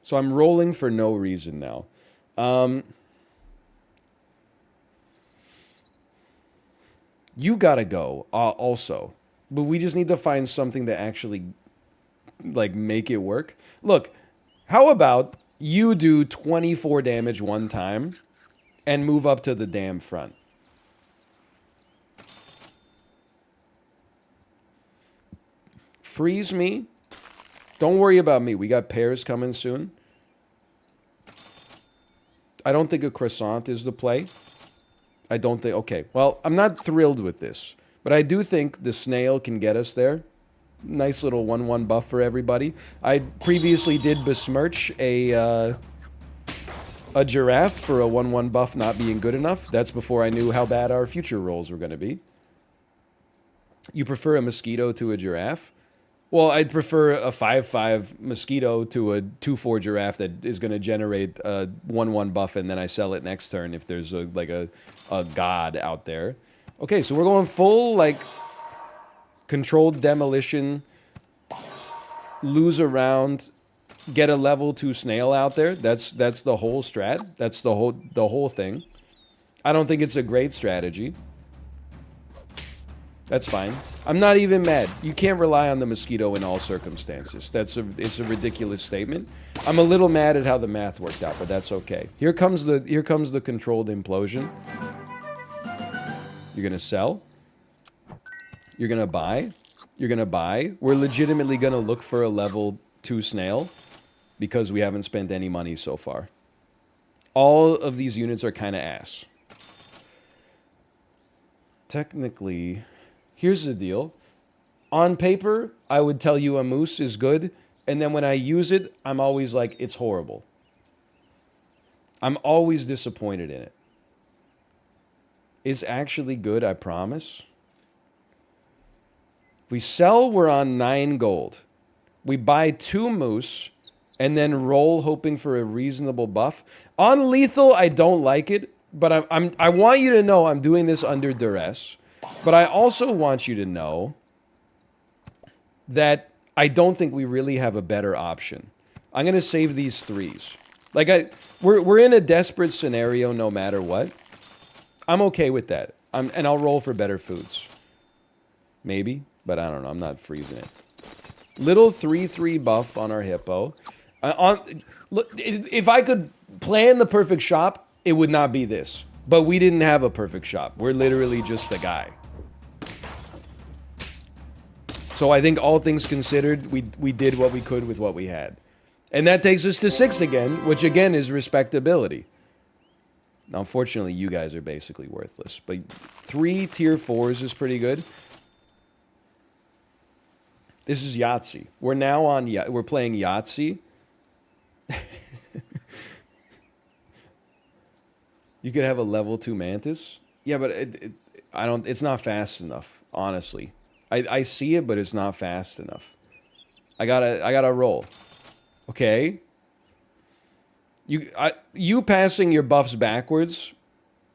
So I'm rolling for no reason now. You gotta go also. But we just need to find something to actually, like, make it work. Look, how about you do 24 damage one time and move up to the damn front? Freeze me. Don't worry about me. We got pairs coming soon. I don't think a croissant is the play. I don't think... Okay, well, I'm not thrilled with this. But I do think the snail can get us there. Nice little 1/1 buff for everybody. I previously did besmirch a giraffe for a 1/1 buff not being good enough. That's before I knew how bad our future rolls were going to be. You prefer a mosquito to a giraffe? Well, I'd prefer a 5/5 mosquito to a 2/4 giraffe that is going to generate a 1/1 buff, and then I sell it next turn if there's a god out there. Okay, so we're going full, like, controlled demolition, lose a round, get a level 2 snail out there. That's the whole strat. That's the whole thing. I don't think it's a great strategy. That's fine. I'm not even mad. You can't rely on the mosquito in all circumstances. It's a ridiculous statement. I'm a little mad at how the math worked out, but that's okay. Here comes the controlled implosion. You're gonna sell. You're gonna buy. You're gonna buy. We're legitimately gonna look for a level 2 snail because we haven't spent any money so far. All of these units are kind of ass. Technically, here's the deal. On paper, I would tell you a moose is good, and then when I use it, I'm always like, it's horrible. I'm always disappointed in it. It's actually good, I promise. We sell, we're on 9 gold. We buy 2 moose, and then roll hoping for a reasonable buff. On lethal, I don't like it, but I want you to know I'm doing this under duress. But I also want you to know that I don't think we really have a better option. I'm going to save these 3s. Like, we're in a desperate scenario no matter what. I'm okay with that. And I'll roll for better foods. Maybe, but I don't know. I'm not freezing it. Little 3/3 buff on our hippo. Look, if I could plan the perfect shop, it would not be this. But we didn't have a perfect shop. We're literally just the guy. So I think all things considered, we did what we could with what we had. And that takes us to 6 again, which again is respectability. Now, unfortunately, you guys are basically worthless. But 3 tier 4s is pretty good. This is Yahtzee. We're now on, we're playing Yahtzee. You could have a level 2 mantis. Yeah, but it's not fast enough, honestly. I see it, but it's not fast enough. I gotta roll. Okay. You passing your buffs backwards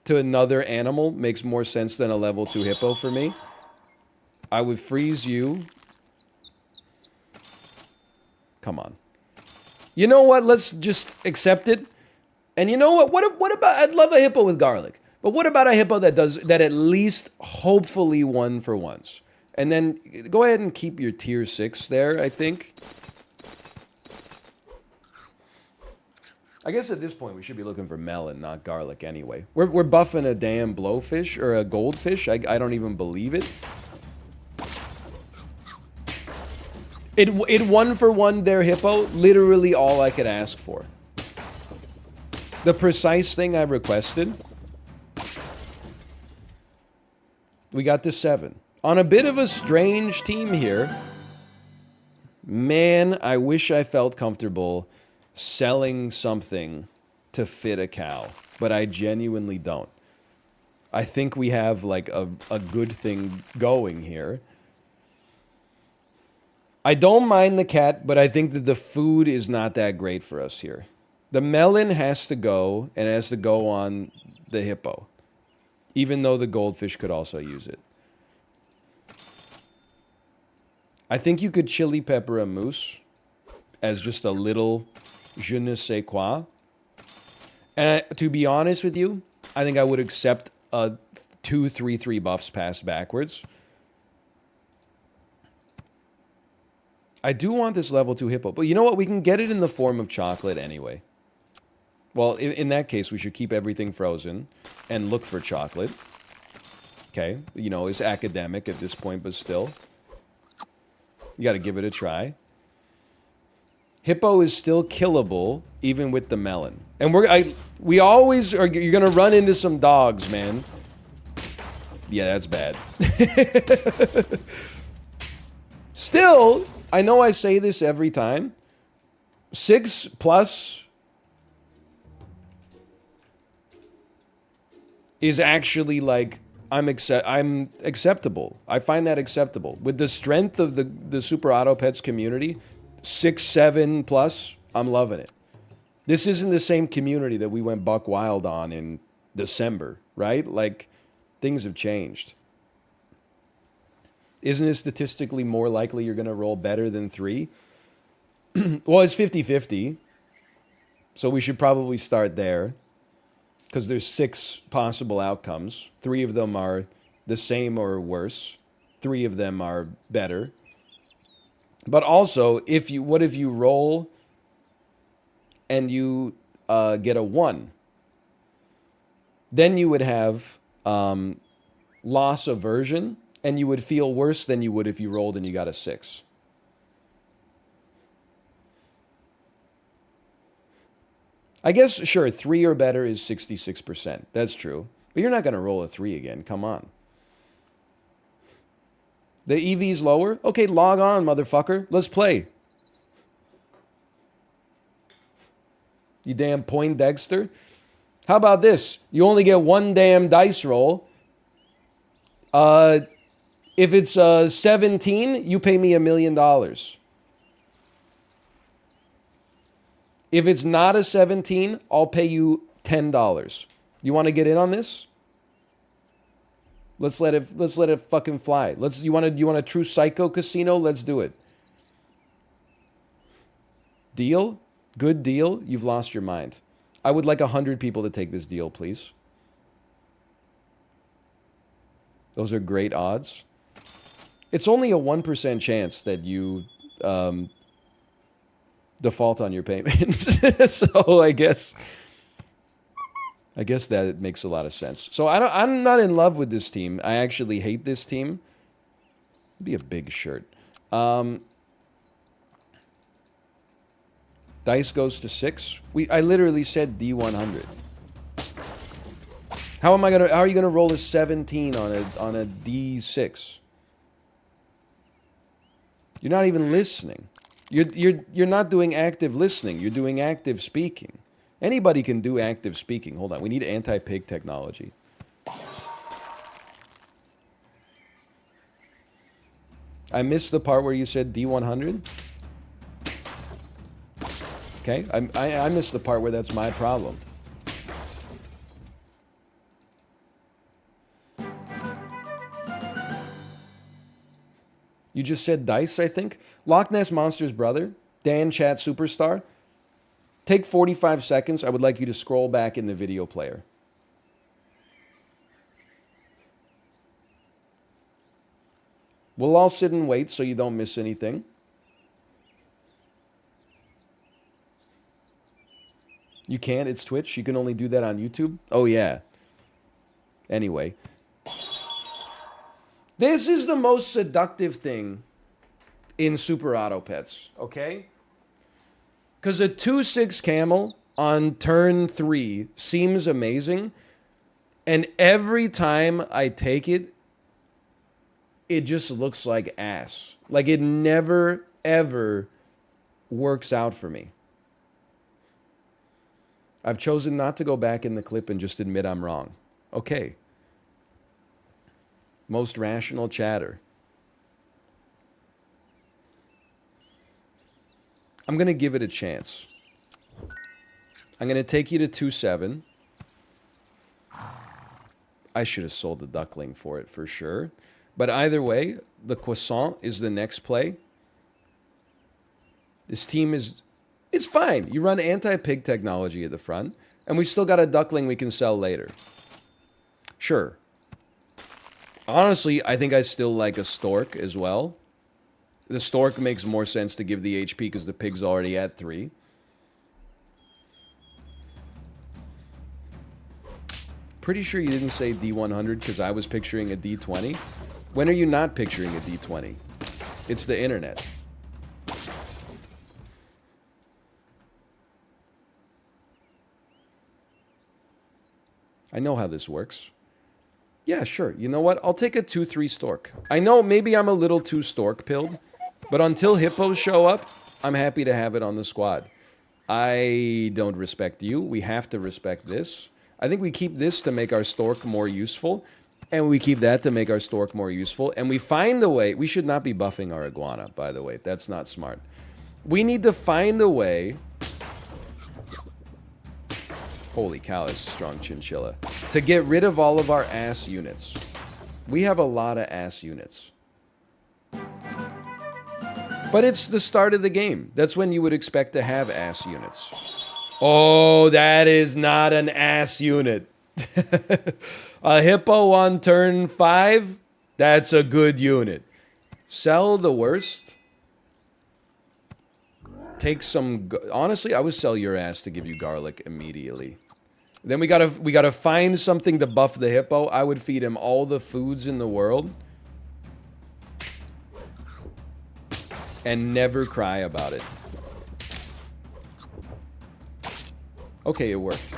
to another animal makes more sense than a level 2 hippo for me. I would freeze you. Come on. You know what? Let's just accept it. And you know what? What about? I'd love a hippo with garlic. But what about a hippo that does that at least hopefully 1 for once? And then go ahead and keep your tier 6 there, I think. I guess at this point we should be looking for melon, not garlic anyway. We're buffing a damn blowfish or a goldfish. I don't even believe it. It 1 for 1 their hippo, literally all I could ask for. The precise thing I requested. We got to 7. On a bit of a strange team here. Man, I wish I felt comfortable selling something to fit a cow. But I genuinely don't. I think we have like a good thing going here. I don't mind the cat, but I think that the food is not that great for us here. The melon has to go, and it has to go on the hippo. Even though the goldfish could also use it. I think you could chili pepper a moose as just a little je ne sais quoi. And to be honest with you, I think I would accept a 2/3/3 buffs passed backwards. I do want this level 2 hippo, but you know what? We can get it in the form of chocolate anyway. Well, in that case, we should keep everything frozen and look for chocolate. Okay, you know, it's academic at this point, but still. You got to give it a try. Hippo is still killable, even with the melon. And we always are, you're going to run into some dogs, man. Yeah, that's bad. Still, I know I say this every time. 6 plus is actually like I'm acceptable. I find that acceptable. With the strength of the Super Auto Pets community, 6, 7 plus, I'm loving it. This isn't the same community that we went buck wild on in December, right? Like, things have changed. Isn't it statistically more likely you're going to roll better than 3? Well, it's 50-50. So we should probably start there. Because there's 6 possible outcomes. 3 of them are the same or worse. 3 of them are better. But also, what if you roll and you get a 1? Then you would have loss aversion, and you would feel worse than you would if you rolled and you got a 6. I guess, sure, 3 or better is 66%. That's true. But you're not going to roll a 3 again. Come on. The EV's lower? Okay, log on, motherfucker. Let's play. You damn Poindexter. How about this? You only get 1 damn dice roll. If it's 17, you pay me $1 million. If it's not a 17, I'll pay you $10. You want to get in on this? Let's let it fucking fly. You want a true psycho casino? Let's do it. Deal? Good deal? You've lost your mind. I would like 100 people to take this deal, please. Those are great odds. It's only a 1% chance that you default on your payment. So I guess that makes a lot of sense. So I'm not in love with this team. I actually hate this team. It'd be a big shirt. Dice goes to 6. I literally said D100. How are you gonna roll a 17 on a D6? You're not even listening. You're not doing active listening. You're doing active speaking. Anybody can do active speaking. Hold on. We need anti-pig technology. I missed the part where you said D100. Okay. I missed the part where that's my problem. You just said dice, I think. Loch Ness Monster's brother, Dan Chat Superstar. Take 45 seconds. I would like you to scroll back in the video player. We'll all sit and wait so you don't miss anything. You can't? It's Twitch? You can only do that on YouTube? Oh, yeah. Anyway. This is the most seductive thing in Super Auto Pets, okay? Because a 2/6 camel on turn 3 seems amazing, and every time I take it, it just looks like ass. Like it never, ever works out for me. I've chosen not to go back in the clip and just admit I'm wrong. Okay. Most rational chatter. I'm going to give it a chance. I'm going to take you to 2/7. I should have sold the duckling for it for sure. But either way, the croissant is the next play. This team is... It's fine. You run anti-pig technology at the front, and we still got a duckling we can sell later. Sure. Honestly, I think I still like a stork as well. The stork makes more sense to give the HP because the pig's already at 3. Pretty sure you didn't say D100 because I was picturing a D20. When are you not picturing a D20? It's the internet. I know how this works. Yeah, sure. You know what? I'll take a 2/3 stork. I know maybe I'm a little too stork-pilled, but until hippos show up, I'm happy to have it on the squad. I don't respect you. We have to respect this. I think we keep this to make our stork more useful, and we keep that to make our stork more useful, and we find a way. We should not be buffing our iguana, by the way. That's not smart. We need to find a way. Holy cow, it's a strong chinchilla. To get rid of all of our ass units. We have a lot of ass units. But it's the start of the game. That's when you would expect to have ass units. Oh, that is not an ass unit. A hippo on turn 5? That's a good unit. Sell the worst. Take some... Honestly, I would sell your ass to give you garlic immediately. Then we gotta find something to buff the hippo. I would feed him all the foods in the world. And never cry about it. Okay, it worked.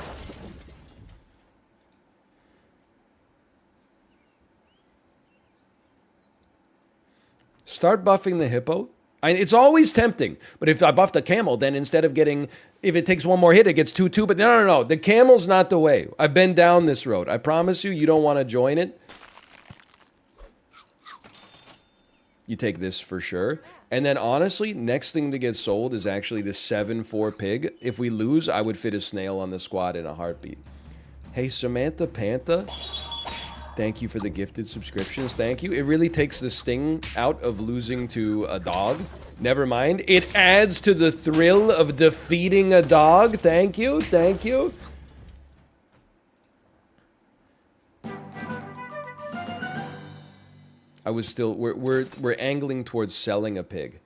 Start buffing the hippo. It's always tempting. But if I buff the camel, then instead of getting... If it takes one more hit, it gets 2-2. But no. The camel's not the way. I've been down this road. I promise you, you don't want to join it. You take this for sure. And then honestly, next thing to get sold is actually the 7-4 pig. If we lose, I would fit a snail on the squad in a heartbeat. Hey, Samantha Pantha. Thank you for the gifted subscriptions. Thank you. It really takes the sting out of losing to a dog. Never mind. It adds to the thrill of defeating a dog. Thank you. Thank you. I was still... We're angling towards selling a pig.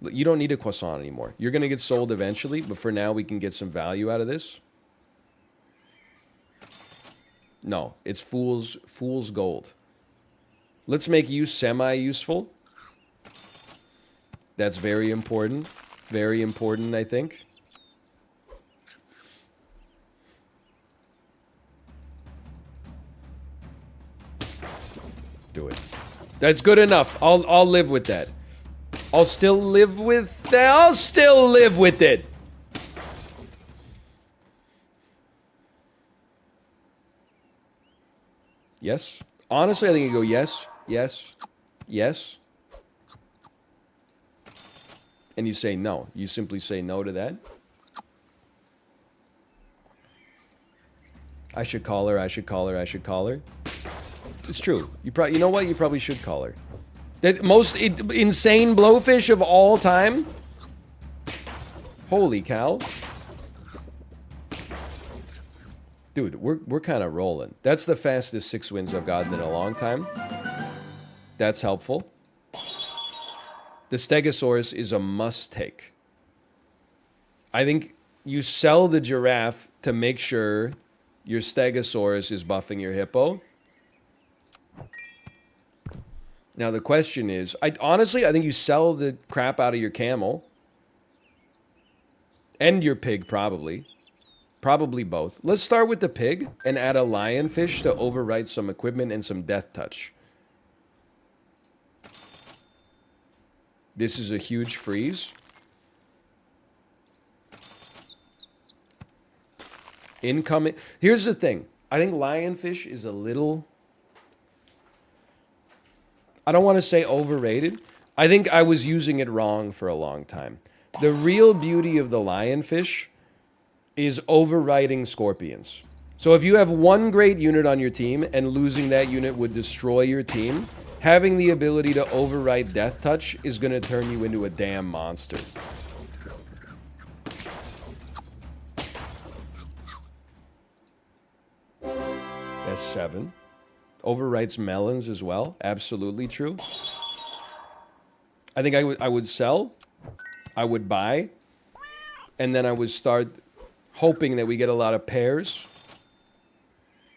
You don't need a croissant anymore. You're going to get sold eventually, but for now we can get some value out of this. No, it's fool's gold. Let's make you semi-useful. That's very important. Very important, I think. Do it. That's good enough. I'll live with that. I'll still live with that. I'll still live with it. Yes. Honestly, I think you go yes, yes, yes. And you say no. You simply say no to that. I should call her, I should call her, I should call her. It's true. You know what? You probably should call her. That most insane blowfish of all time? Holy cow. Dude, we're kind of rolling. That's the fastest 6 wins I've gotten in a long time. That's helpful. The Stegosaurus is a must-take. I think you sell the giraffe to make sure your Stegosaurus is buffing your hippo. Now the question is, honestly, I think you sell the crap out of your camel. And your pig, probably. Probably both. Let's start with the pig and add a lionfish to overwrite some equipment and some death touch. This is a huge freeze. Incoming. Here's the thing. I think lionfish is a little... I don't want to say overrated. I think I was using it wrong for a long time. The real beauty of the lionfish is overriding scorpions. So if you have one great unit on your team and losing that unit would destroy your team, having the ability to override death touch is going to turn you into a damn monster. That's 7. Overwrites melons as well. Absolutely true. I think I would sell. I would buy. And then I would start hoping that we get a lot of pairs.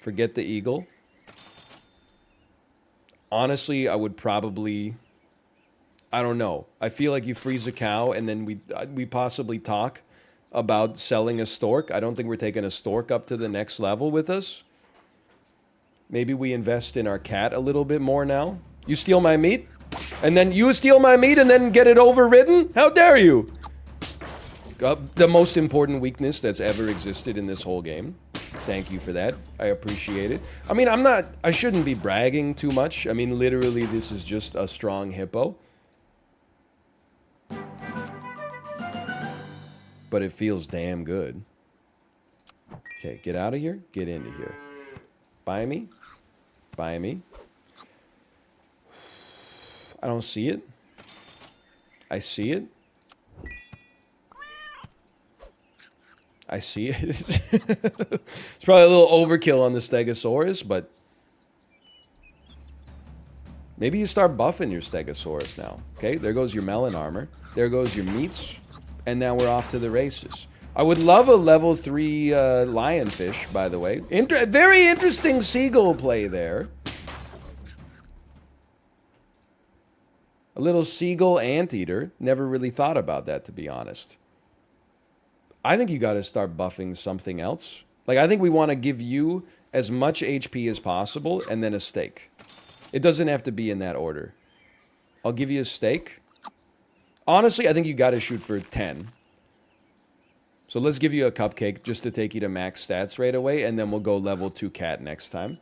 Forget the eagle. Honestly, I would probably... I don't know. I feel like you freeze a cow and then we possibly talk about selling a stork. I don't think we're taking a stork up to the next level with us. Maybe we invest in our cat a little bit more now. You steal my meat? And then you steal my meat and then get it overridden? How dare you? The most important weakness that's ever existed in this whole game. Thank you for that. I appreciate it. I mean, I shouldn't be bragging too much. I mean, literally, this is just a strong hippo. But it feels damn good. Okay, get out of here. Get into here. Buy me. Buy me. I don't see it. I see it. I see it. It's probably a little overkill on the Stegosaurus, but maybe you start buffing your Stegosaurus now. Okay, there goes your melon armor. There goes your meats. And now we're off to the races. I would love a level 3 lionfish, by the way. Very interesting seagull play there. A little seagull anteater. Never really thought about that, to be honest. I think you got to start buffing something else. Like, I think we want to give you as much HP as possible and then a steak. It doesn't have to be in that order. I'll give you a steak. Honestly, I think you got to shoot for 10. So let's give you a cupcake just to take you to max stats right away, and then we'll go level 2 cat next time.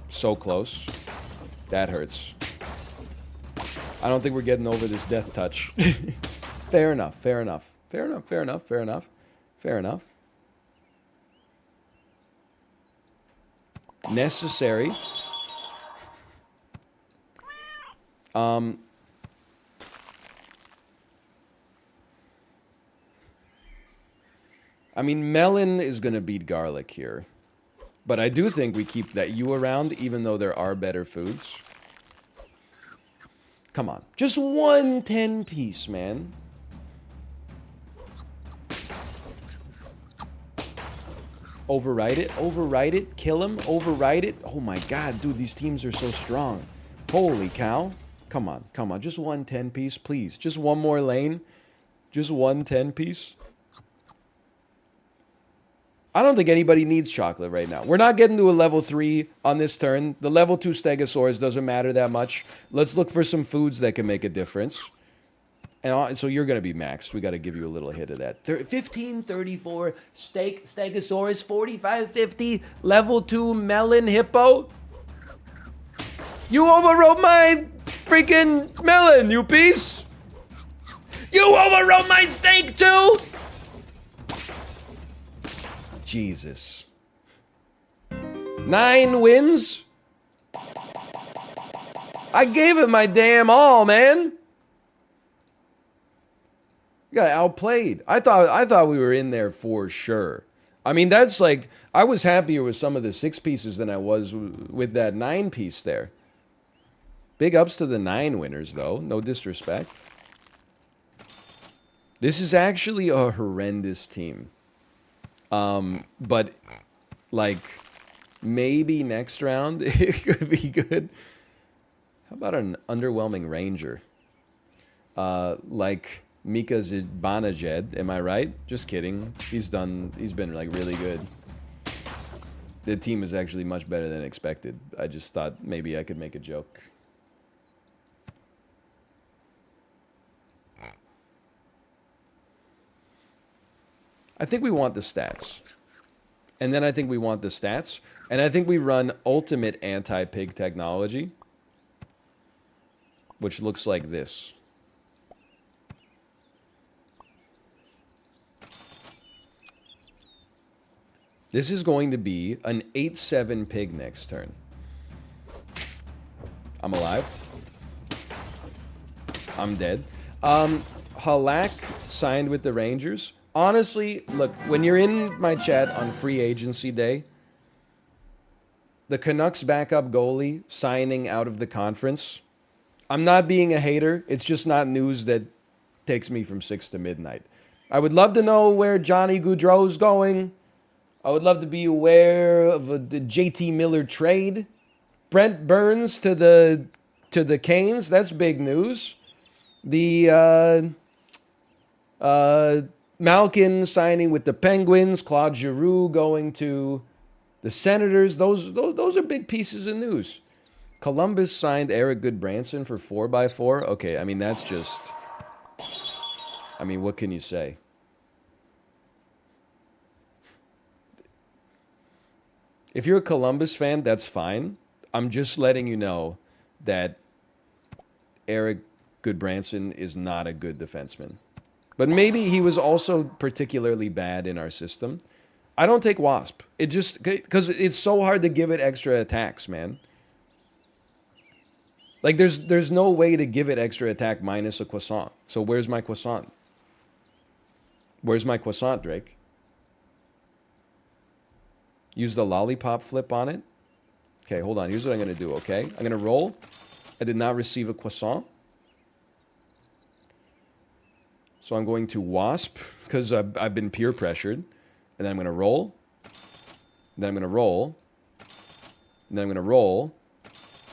So close. That hurts. I don't think we're getting over this death touch. Fair enough, fair enough. Fair enough, fair enough, fair enough. Fair enough. Necessary. I mean, melon is going to beat garlic here. But I do think we keep that U around, even though there are better foods. Come on. Just one 10-piece, man. Override it. Override it. Kill him. Override it. Oh my god, dude, these teams are so strong. Holy cow. Come on. Come on. Just one 10-piece, please. Just one more lane. Just one 10-piece. I don't think anybody needs chocolate right now. We're not getting to a level 3 on this turn. The level 2 Stegosaurus doesn't matter that much. Let's look for some foods that can make a difference. And so you're going to be maxed. We got to give you a little hit of that. 1534 Stegosaurus, 4550 level 2 melon hippo. You overrode my freaking melon, you piece. You overrode my steak too. Jesus. 9 wins? I gave it my damn all, man. You got outplayed. I thought we were in there for sure. I mean, that's like, I was happier with some of the 6 pieces than I was with that 9 piece there. Big ups to the 9 winners, though. No disrespect. This is actually a horrendous team. But, like, maybe next round it could be good. How about an underwhelming ranger? Like Mika Zibanejad, am I right? Just kidding. He's been, like, really good. The team is actually much better than expected. I just thought maybe I could make a joke. I think we want the stats. And then I think we want the stats. And I think we run ultimate anti-pig technology. Which looks like this. This is going to be an 8-7 pig next turn. I'm alive. I'm dead. Halak signed with the Rangers. Honestly, look, when you're in my chat on free agency day, the Canucks backup goalie signing out of the conference, I'm not being a hater. It's just not news that takes me from 6 to midnight. I would love to know where Johnny Gaudreau's going. I would love to be aware of the JT Miller trade. Brent Burns to the Canes, that's big news. The Malkin signing with the Penguins, Claude Giroux going to the Senators. Those are big pieces of news. Columbus signed Eric Goodbranson for 4x4. Okay, I mean, that's just... I mean, what can you say? If you're a Columbus fan, that's fine. I'm just letting you know that Eric Goodbranson is not a good defenseman. But maybe he was also particularly bad in our system. I don't take Wasp. It just, because it's so hard to give it extra attacks, man. Like, there's no way to give it extra attack minus a croissant. So where's my croissant? Where's my croissant, Drake? Use the lollipop flip on it. Okay, hold on. Here's what I'm going to do, okay? I'm going to roll. I did not receive a croissant. So I'm going to Wasp, because I've been peer pressured. And then I'm going to roll. And then I'm going to roll. And then I'm going to roll.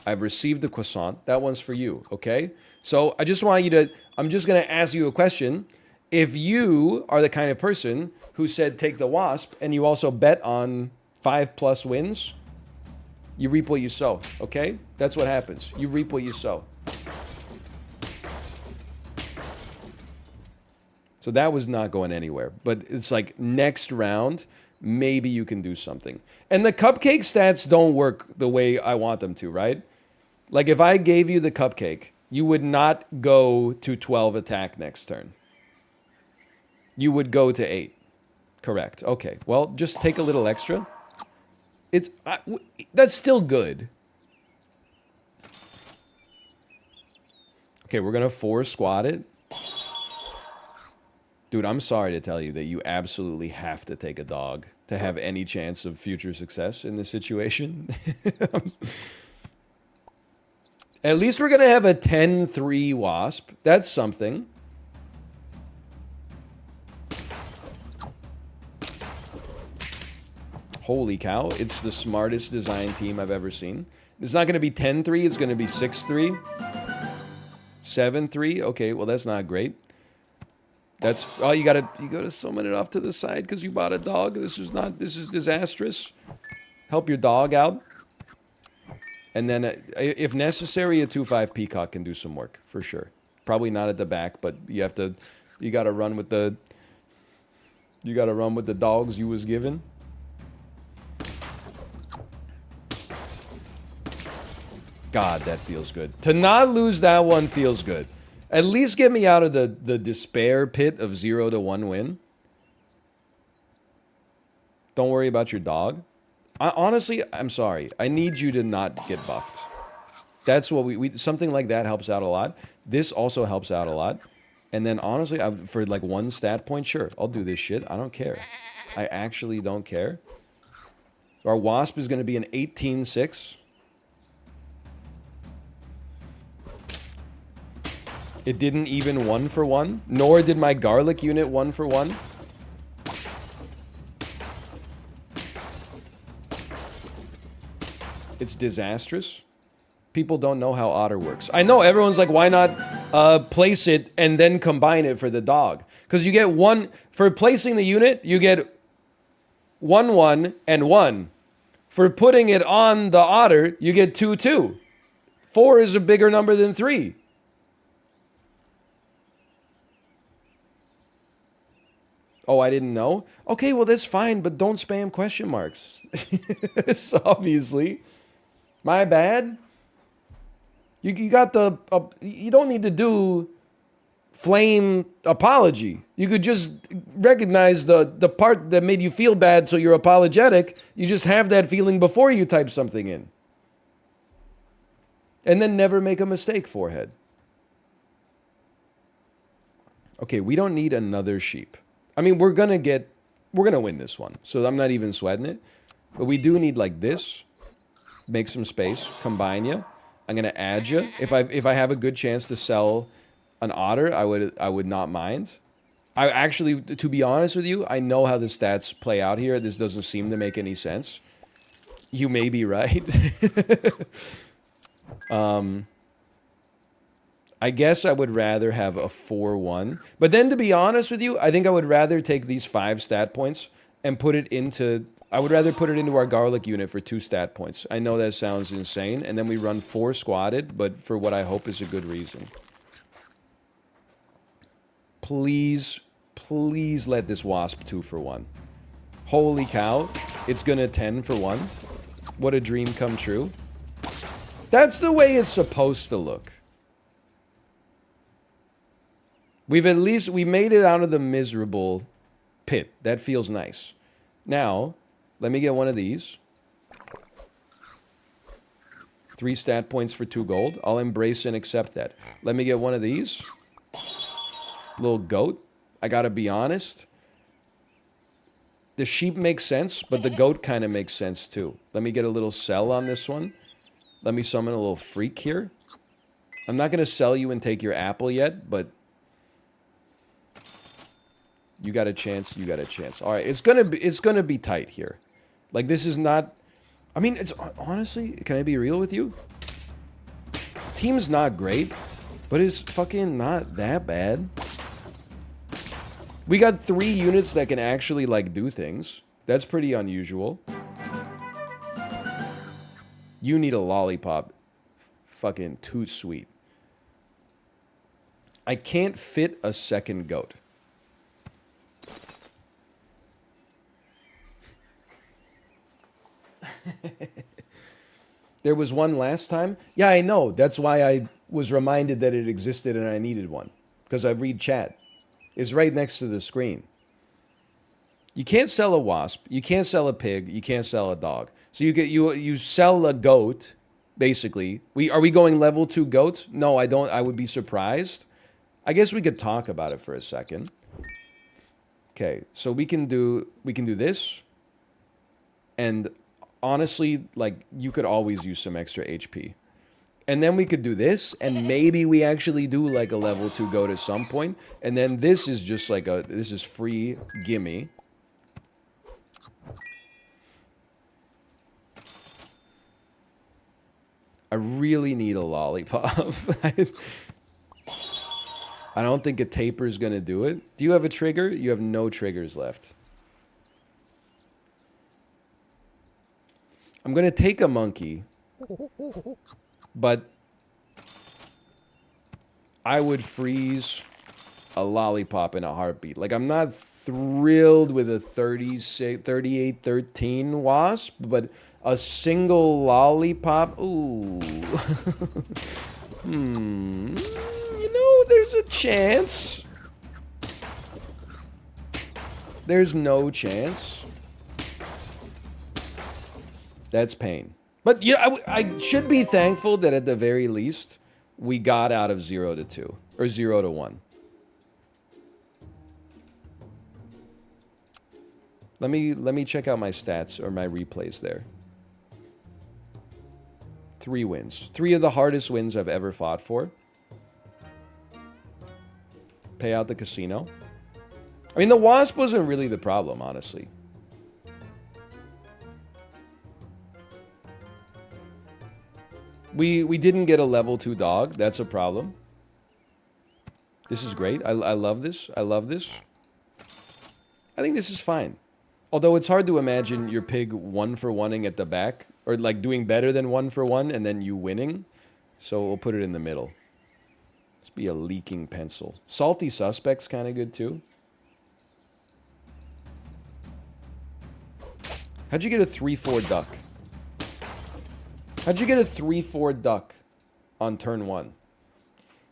I've received the croissant. That one's for you, okay? So I just want you to, I'm just going to ask you a question. If you are the kind of person who said take the Wasp, and you also bet on 5+ wins, you reap what you sow, okay? That's what happens. You reap what you sow. So that was not going anywhere. But it's like next round, maybe you can do something. And the cupcake stats don't work the way I want them to, right? Like if I gave you the cupcake, you would not go to 12 attack next turn. You would go to 8. Correct. Okay. Well, just take a little extra. That's still good. Okay, we're going to 4 squat it. Dude, I'm sorry to tell you that you absolutely have to take a dog to have any chance of future success in this situation. At least we're going to have a 10-3 Wasp. That's something. Holy cow, it's the smartest design team I've ever seen. It's not going to be 10-3, it's going to be 6-3. 7-3, okay, well that's not great. That's, oh, you gotta summon it off to the side because you bought a dog. This is disastrous. Help your dog out. And then, if necessary, a 2/5 Peacock can do some work, for sure. Probably not at the back, but you gotta run with the dogs you was given. God, that feels good. To not lose that one feels good. At least get me out of the despair pit of 0-1 win. Don't worry about your dog. Honestly, I'm sorry. I need you to not get buffed. That's what we something like that helps out a lot. This also helps out a lot. And then honestly, for like 1 stat point, sure, I'll do this shit. I don't care. I actually don't care. Our Wasp is going to be an 18-6. It didn't even 1-for-1, nor did my garlic unit 1-for-1. It's disastrous. People don't know how Otter works. I know, everyone's like, why not place it and then combine it for the dog? Because you get 1, for placing the unit, you get 1-1 and 1. For putting it on the Otter, you get 2-2. 4 is a bigger number than 3. Oh, I didn't know? Okay, well, that's fine, but don't spam question marks. It's obviously. My bad. You got the... you don't need to do flame apology. You could just recognize the part that made you feel bad so you're apologetic. You just have that feeling before you type something in. And then never make a mistake, forehead. Okay, we don't need another sheep. I mean, we're gonna win this one, so I'm not even sweating it. But we do need like this. Make some space, combine you. I'm gonna add you. If I have a good chance to sell an Otter, I would not mind. I actually, to be honest with you, I know how the stats play out here. This doesn't seem to make any sense. You may be right. I guess I would rather have a 4-1. But then, to be honest with you, I think I would rather take these 5 stat points and put it into... I would rather put it into our garlic unit for 2 stat points. I know that sounds insane. And then we run 4 squatted, but for what I hope is a good reason. Please, please let this wasp 2 for 1. Holy cow. It's gonna 10 for 1. What a dream come true. That's the way it's supposed to look. We made it out of the miserable pit. That feels nice. Now, let me get one of these. 3 stat points for 2 gold. I'll embrace and accept that. Let me get one of these. Little goat. I gotta be honest. The sheep makes sense, but the goat kind of makes sense too. Let me get a little sell on this one. Let me summon a little freak here. I'm not gonna sell you and take your apple yet, but you got a chance, you got a chance. All right, it's gonna be tight here. Like, this is not, I mean, it's honestly, can I be real with you? Team's not great, but it's fucking not that bad. We got 3 units that can actually, like, do things. That's pretty unusual. You need a lollipop. Fucking too sweet. I can't fit a second goat. There was one last time? Yeah, I know. That's why I was reminded that it existed and I needed one. Because I read chat. It's right next to the screen. You can't sell a wasp. You can't sell a pig. You can't sell a dog. So you sell a goat, basically. Are we going level 2 goat? No, I don't. I would be surprised. I guess we could talk about it for a second. Okay, so we can do this. And honestly, like, you could always use some extra HP. And then we could do this, and maybe we actually do like a level 2 goat at some point. And then this is just like this is free gimme. I really need a lollipop. I don't think a taper is going to do it. Do you have a trigger? You have no triggers left. I'm going to take a monkey. But I would freeze a lollipop in a heartbeat. Like, I'm not thrilled with a 38-13 wasp, but a single lollipop, ooh. You know, there's a chance. There's no chance. That's pain. But yeah, I should be thankful that at the very least, we got out of 0 to 2. Or 0 to 1. Let me check out my stats or my replays there. 3 wins. 3 of the hardest wins I've ever fought for. Pay out the casino. I mean, the wasp wasn't really the problem, honestly. We didn't get a level 2 dog. That's a problem. This is great. I love this. I love this. I think this is fine. Although it's hard to imagine your pig 1 for 1ing at the back. Or like doing better than 1 for 1 and then you winning. So we'll put it in the middle. Let's be a leaking pencil. Salty Suspect's kind of good too. How'd you get a 3-4 duck? How'd you get a 3-4 duck on turn 1?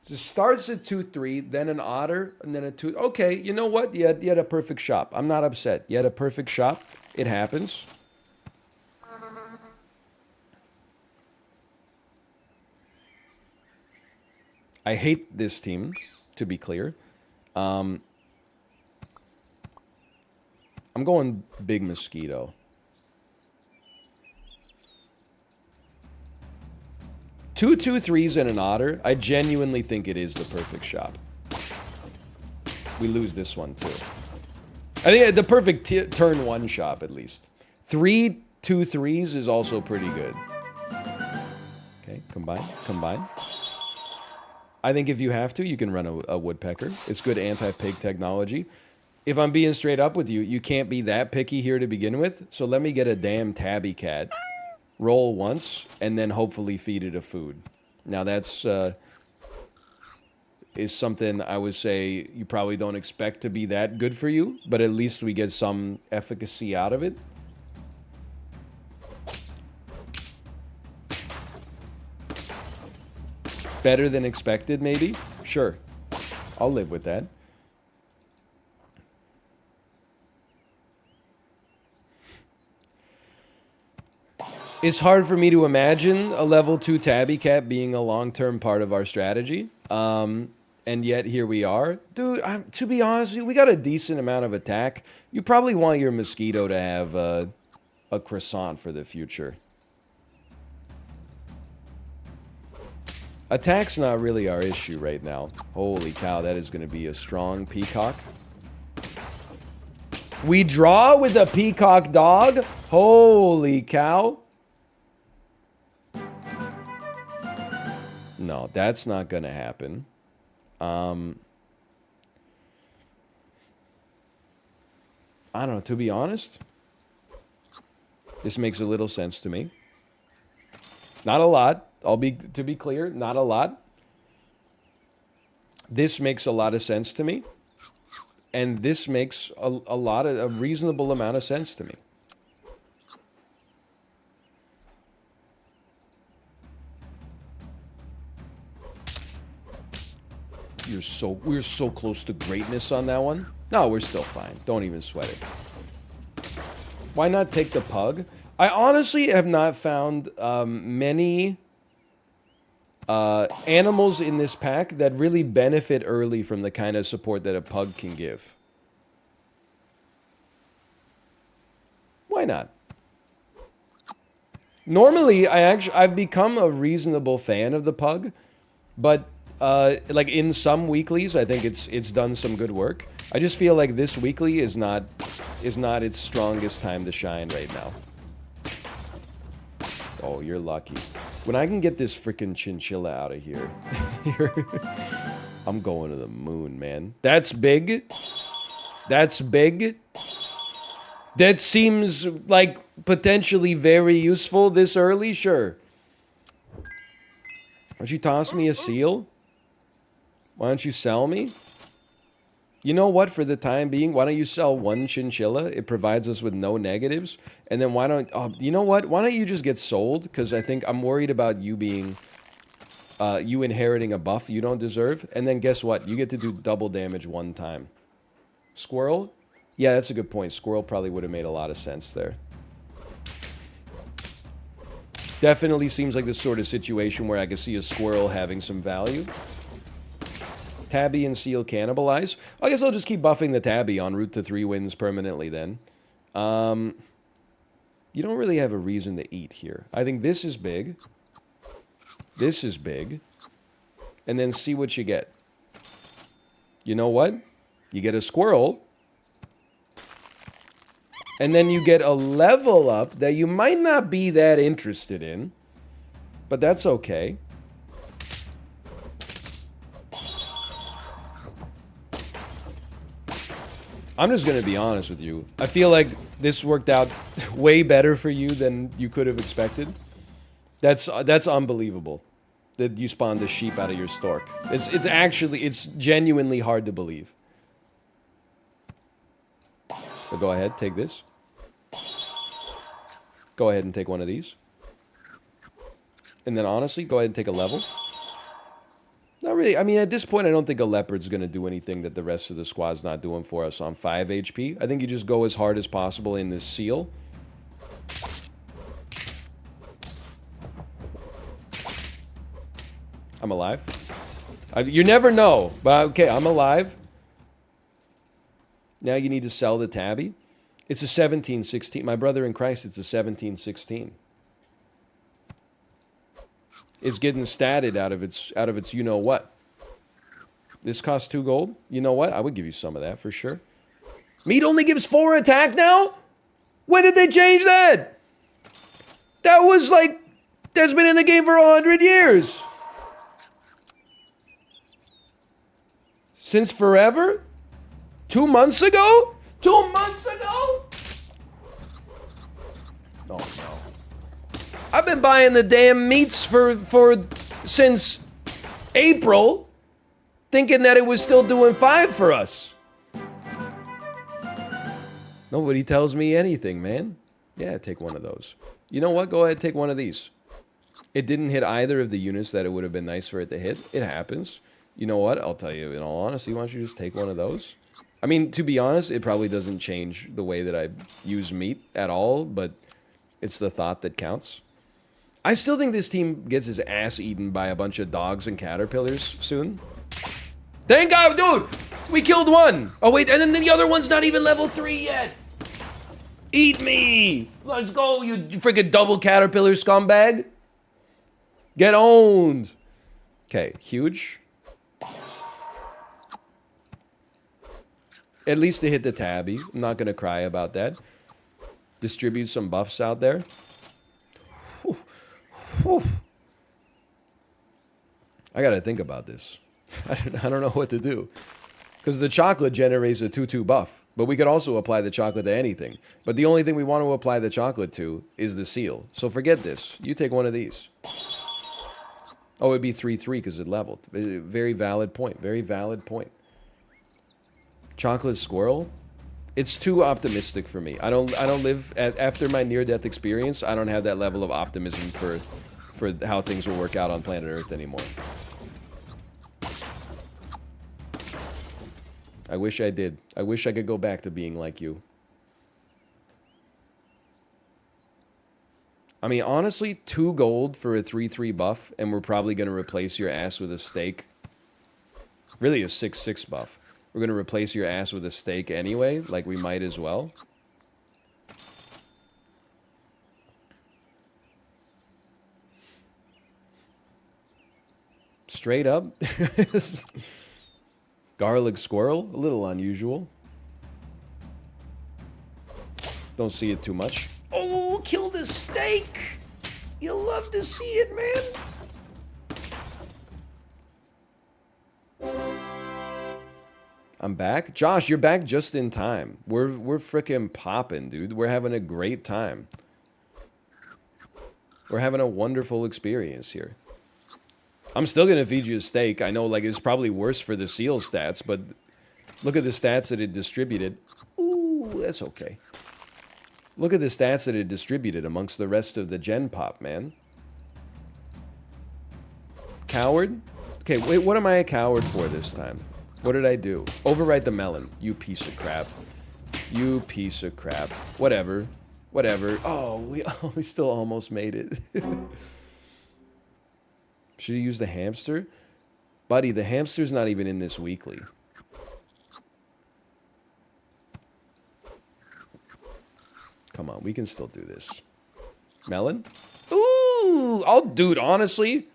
So it starts at 2-3, then an otter, and then a 2. Okay, you know what? You had a perfect shop. I'm not upset. You had a perfect shop. It happens. I hate this team, to be clear. I'm going big mosquito. 2 2-3s and an otter. I genuinely think it is the perfect shop. We lose this one too. I think the perfect turn 1 shop at least. 3 2-3s is also pretty good. Okay, combine. I think if you have to, you can run a woodpecker. It's good anti-pig technology. If I'm being straight up with you, you can't be that picky here to begin with. So let me get a damn tabby cat. Roll once, and then hopefully feed it a food. Now that's is something I would say you probably don't expect to be that good for you, but at least we get some efficacy out of it. Better than expected, maybe? Sure. I'll live with that. It's hard for me to imagine a level 2 tabby cat being a long-term part of our strategy. And yet here we are. Dude, to be honest with you, we got a decent amount of attack. You probably want your mosquito to have a croissant for the future. Attack's not really our issue right now. Holy cow, that is going to be a strong peacock. We draw with a peacock dog? Holy cow. No, that's not going to happen. I don't know, to be honest, this makes a little sense to me. Not a lot. To be clear, not a lot. This makes a lot of sense to me. And this makes a reasonable amount of sense to me. We're so close to greatness on that one. No, we're still fine. Don't even sweat it. Why not take the pug? I honestly have not found many animals in this pack that really benefit early from the kind of support that a pug can give. Why not? Normally, I've become a reasonable fan of the pug, but like in some weeklies, I think it's done some good work. I just feel like this weekly is not its strongest time to shine right now. Oh, you're lucky. When I can get this freaking chinchilla out of here, I'm going to the moon, man. That's big. That's big. That seems like potentially very useful this early, sure. Why don't you toss me a seal? Why don't you sell me? You know what, for the time being, why don't you sell one chinchilla? It provides us with no negatives. And then why don't, you know what? Why don't you just get sold? Because I think I'm worried about you being, you inheriting a buff you don't deserve. And then guess what? You get to do double damage one time. Squirrel? Yeah, that's a good point. Squirrel probably would have made a lot of sense there. Definitely seems like the sort of situation where I could see a squirrel having some value. Tabby and seal cannibalize. I guess I'll just keep buffing the tabby en route to 3 wins permanently then. You don't really have a reason to eat here. I think this is big. This is big. And then see what you get. You know what? You get a squirrel. And then you get a level up that you might not be that interested in. But that's okay. I'm just going to be honest with you. I feel like this worked out way better for you than you could have expected. That's unbelievable that you spawned a sheep out of your stork. It's genuinely hard to believe. So go ahead, take this. Go ahead and take one of these. And then honestly, go ahead and take a level. Not really. I mean, at this point, I don't think a leopard's going to do anything that the rest of the squad's not doing for us on 5 HP. I think you just go as hard as possible in this seal. I'm alive. You never know. But okay, I'm alive. Now you need to sell the tabby. It's a 1716. My brother in Christ, it's a 1716. Is getting statted out of its you know what. This costs 2 gold. You know what? I would give you some of that for sure. Meat only gives 4 attack now? When did they change that? That was like, that's been in the game for 100 years. Since forever? 2 months ago? 2 months ago? Oh no. I've been buying the damn meats for since April. thinking that it was still doing 5 for us. Nobody tells me anything, man. Yeah, take one of those. You know what? Go ahead, take one of these. It didn't hit either of the units that it would have been nice for it to hit. It happens. You know what? I'll tell you, in all honesty, why don't you just take one of those? I mean, to be honest, it probably doesn't change the way that I use meat at all, but it's the thought that counts. I still think this team gets his ass eaten by a bunch of dogs and caterpillars soon. Thank God, dude! We killed one! Oh, wait, and then the other one's not even level 3 yet! Eat me! Let's go, you freaking double caterpillar scumbag! Get owned! Okay, huge. At least they hit the tabby. I'm not gonna cry about that. Distribute some buffs out there. Whew. Whew. I gotta think about this. I don't know what to do. Because the chocolate generates a 2/2 buff. But we could also apply the chocolate to anything. But the only thing we want to apply the chocolate to is the seal. So forget this. You take one of these. Oh, it'd be 3/3 because it leveled. Very valid point. Very valid point. Chocolate squirrel? It's too optimistic for me. I don't live after my near-death experience. I don't have that level of optimism for how things will work out on planet Earth anymore. I wish I did. I wish I could go back to being like you. I mean, honestly, 2 gold for a 3/3 buff, and we're probably going to replace your ass with a steak. Really a 6/6 buff. We're going to replace your ass with a steak anyway, like we might as well. Straight up. Garlic squirrel, a little unusual. Don't see it too much. Oh, kill the steak! You love to see it, man. I'm back. Josh, you're back just in time. We're frickin' popping, dude. We're having a great time. We're having a wonderful experience here. I'm still gonna feed you a steak. I know, like, it's probably worse for the seal stats, but look at the stats that it distributed. Ooh, that's okay. Look at the stats that it distributed amongst the rest of the gen pop, man. Coward? Okay, wait, what am I a coward for this time? What did I do? Overwrite the melon. You piece of crap. You piece of crap. Whatever. Whatever. Oh, we still almost made it. Should have used the hamster? Buddy, the hamster's not even in this weekly. Come on, we can still do this. Melon? Ooh! Dude, honestly,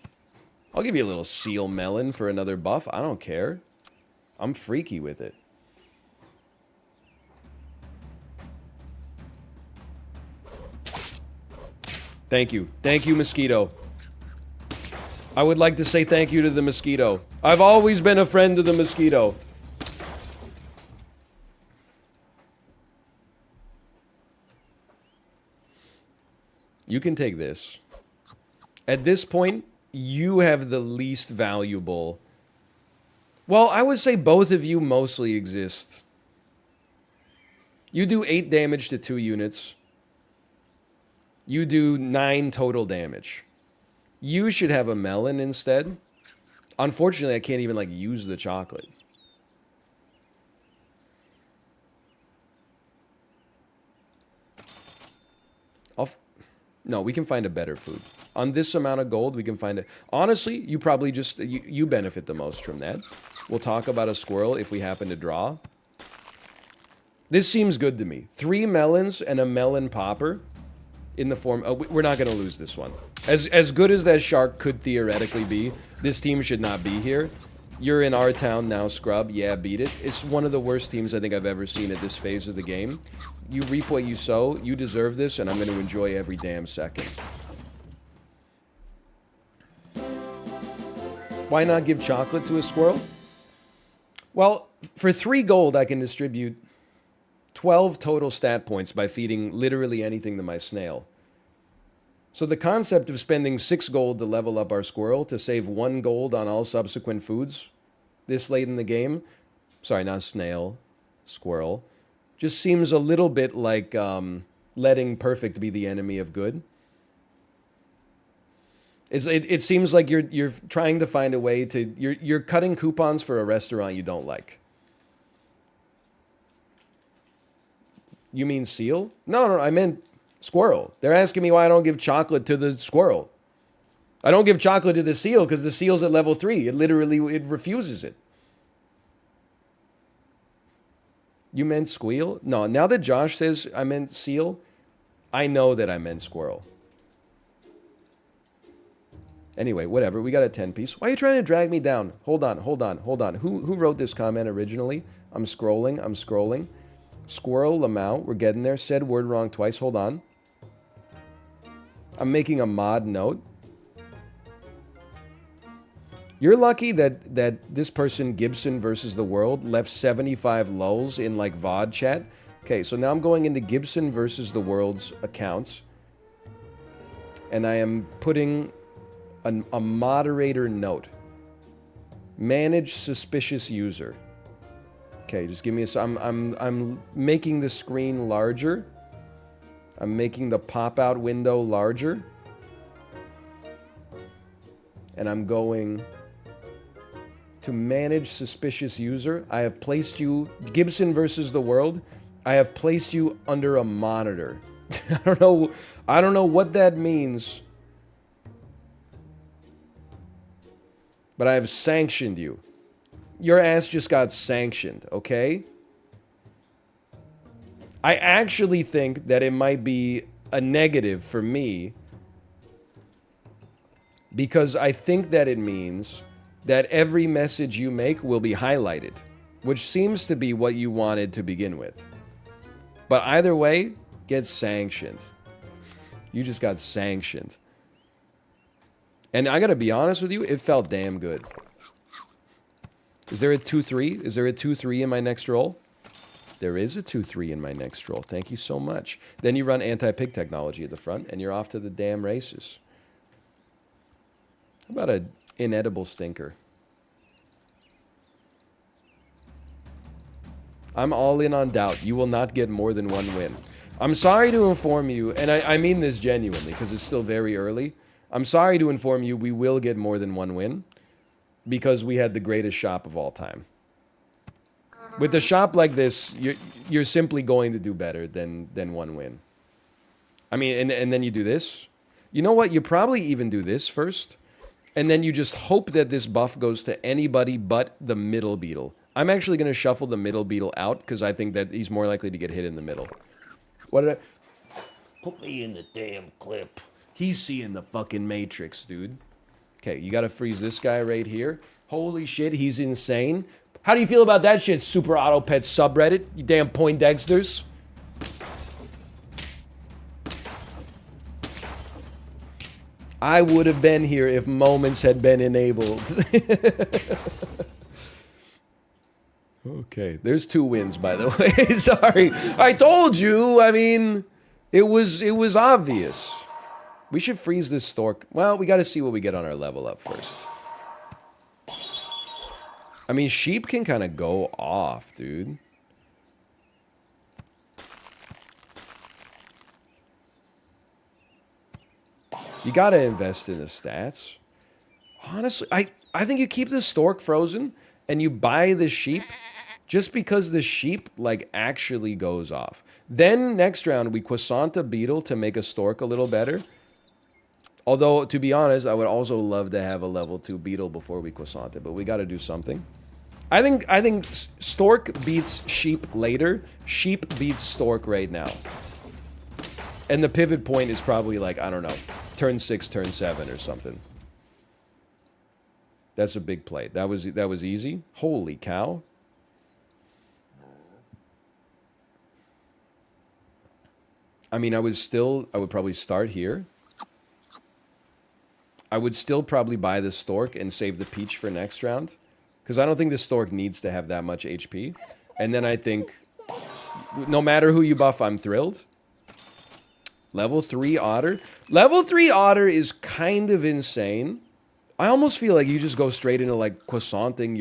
I'll give you a little seal melon for another buff. I don't care. I'm freaky with it. Thank you. Thank you, mosquito. I would like to say thank you to the mosquito. I've always been a friend of the mosquito. You can take this. At this point, you have the least valuable... Well, I would say both of you mostly exist. You do 8 damage to 2 units. You do 9 total damage. You should have a melon instead. Unfortunately, I can't even, like, use the chocolate. No, we can find a better food. On this amount of gold, we can find it. Honestly, you probably just... You benefit the most from that. We'll talk about a squirrel if we happen to draw. This seems good to me. 3 melons and a melon popper in the form... we're not going to lose this one. As good as that shark could theoretically be, this team should not be here. You're in our town now, scrub. Yeah, beat it. It's one of the worst teams I think I've ever seen at this phase of the game. You reap what you sow. You deserve this, and I'm going to enjoy every damn second. Why not give chocolate to a squirrel? Well, for 3 gold, I can distribute 12 total stat points by feeding literally anything to my snail. So the concept of spending 6 gold to level up our squirrel to save 1 gold on all subsequent foods this late in the game. Sorry, not snail, squirrel. Just seems a little bit like letting perfect be the enemy of good. It seems like you're trying to find a way to you're cutting coupons for a restaurant you don't like. You mean seal? No, I meant squirrel. They're asking me why I don't give chocolate to the squirrel. I don't give chocolate to the seal because the seal's at level 3. It refuses it. You meant squeal? No, now that Josh says I meant seal, I know that I meant squirrel. Anyway, whatever. We got a 10-piece. Why are you trying to drag me down? Hold on. Who wrote this comment originally? I'm scrolling. Squirrel Lamau. We're getting there. Said word wrong twice. Hold on. I'm making a mod note. You're lucky that this person, Gibson versus the World, left 75 lulls in like VOD chat. Okay, so now I'm going into Gibson versus the World's accounts. And I am putting a moderator note. Manage suspicious user. Okay, just give me a... I'm making the screen larger. I'm making the pop-out window larger. And I'm going to manage suspicious user. I have placed you... Gibson versus the World. I have placed you under a monitor. I don't know what that means. But I have sanctioned you. Your ass just got sanctioned, okay? I actually think that it might be a negative for me because I think that it means that every message you make will be highlighted, which seems to be what you wanted to begin with. But either way, get sanctioned. You just got sanctioned. And I gotta be honest with you, it felt damn good. Is there a 2-3? Is there a 2-3 in my next roll? There is a 2-3 in my next roll. Thank you so much. Then you run anti-pig technology at the front, and you're off to the damn races. How about an inedible stinker? I'm all in on doubt. You will not get more than one win. I'm sorry to inform you, and I mean this genuinely, because it's still very early. I'm sorry to inform you we will get more than one win, because we had the greatest shop of all time. With a shop like this, you're simply going to do better than one win. I mean, and then you do this. You know what? You probably even do this first. And then you just hope that this buff goes to anybody but the middle beetle. I'm actually going to shuffle the middle beetle out because I think that he's more likely to get hit in the middle. What did I... Put me in the damn clip. He's seeing the fucking Matrix, dude. Okay, you got to freeze this guy right here. Holy shit, he's insane. How do you feel about that shit, Super Auto Pet subreddit? You damn Poindexters. I would have been here if moments had been enabled. Okay, there's 2 wins, by the way. Sorry. I told you. I mean, it was obvious. We should freeze this stork. Well, we got to see what we get on our level up first. I mean, sheep can kind of go off, dude. You got to invest in the stats. Honestly, I think you keep the stork frozen and you buy the sheep just because the sheep, like, actually goes off. Then, next round, we croissant a beetle to make a stork a little better. Although, to be honest, I would also love to have a level 2 beetle before we croissant it, but we got to do something. I think stork beats sheep later. Sheep beats stork right now. And the pivot point is probably like, I don't know, turn 6, turn 7 or something. That's a big play. That was easy. Holy cow. I mean, I would probably start here. I would still probably buy the stork and save the peach for next round. Because I don't think the stork needs to have that much HP. And then I think, no matter who you buff, I'm thrilled. Level 3 otter. Level 3 otter is kind of insane. I almost feel like you just go straight into, like, croissanting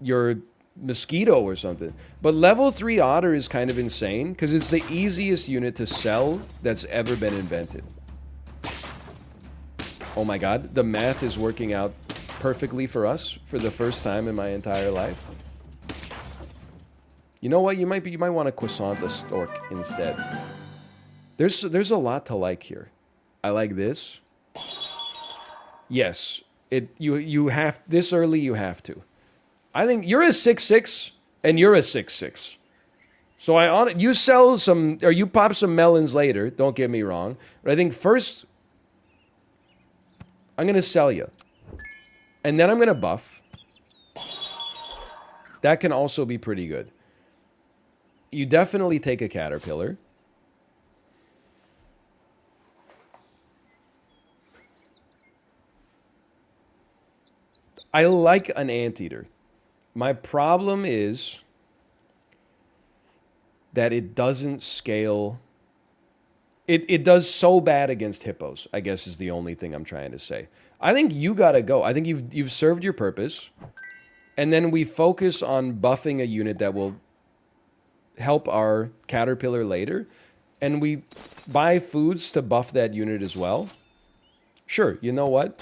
your mosquito or something. But level 3 otter is kind of insane because it's the easiest unit to sell that's ever been invented. Oh my god, the math is working out perfectly for us for the first time in my entire life. You know what? You might want to croissant the stork instead. There's a lot to like here. I like this. Yes, you have this early. You have to. I think you're a 6-6 and you're a 6-6. So you sell some or you pop some melons later. Don't get me wrong, but I think first I'm gonna sell you, and then I'm gonna buff. That can also be pretty good. You definitely take a caterpillar. I like an anteater. My problem is that it doesn't scale. It does so bad against hippos, I guess is the only thing I'm trying to say. I think you gotta go. I think you've served your purpose. And then we focus on buffing a unit that will help our caterpillar later. And we buy foods to buff that unit as well. Sure, you know what?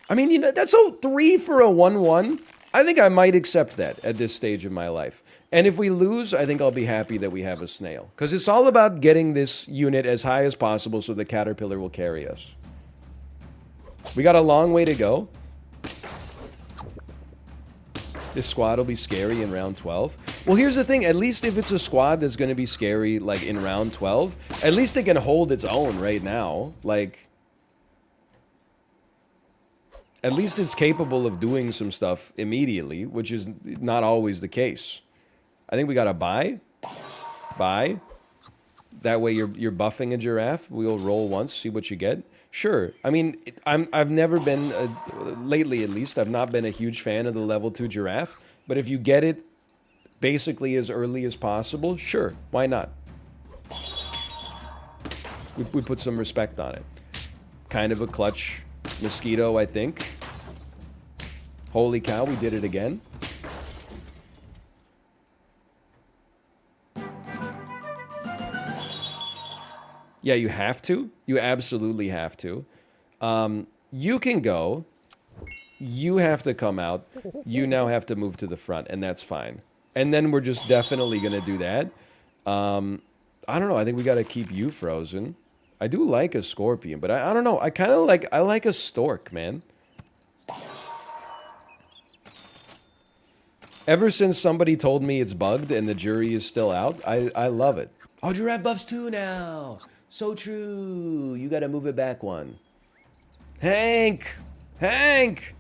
I mean, you know, that's a 3 for a 1-1. I think I might accept that at this stage of my life. And if we lose, I think I'll be happy that we have a snail. Because it's all about getting this unit as high as possible so the caterpillar will carry us. We got a long way to go. This squad will be scary in round 12. Well, here's the thing. At least if it's a squad that's going to be scary, like, in round 12, at least it can hold its own right now. Like, at least it's capable of doing some stuff immediately, which is not always the case. I think we got to buy. Buy. That way you're buffing a giraffe. We'll roll once, see what you get. Sure. I mean, I've never been, lately at least, I've not been a huge fan of the level 2 giraffe. But if you get it basically as early as possible, sure. Why not? We put some respect on it. Kind of a clutch mosquito, I think. Holy cow, we did it again. Yeah, you have to. You absolutely have to. You can go. You have to come out. You now have to move to the front, and that's fine. And then we're just definitely going to do that. I don't know. I think we got to keep you frozen. I do like a scorpion, but I don't know. I like a stork, man. Ever since somebody told me it's bugged and the jury is still out, I love it. Oh, giraffe buffs 2 now. So true. You got to move it back one. Hank! Hank!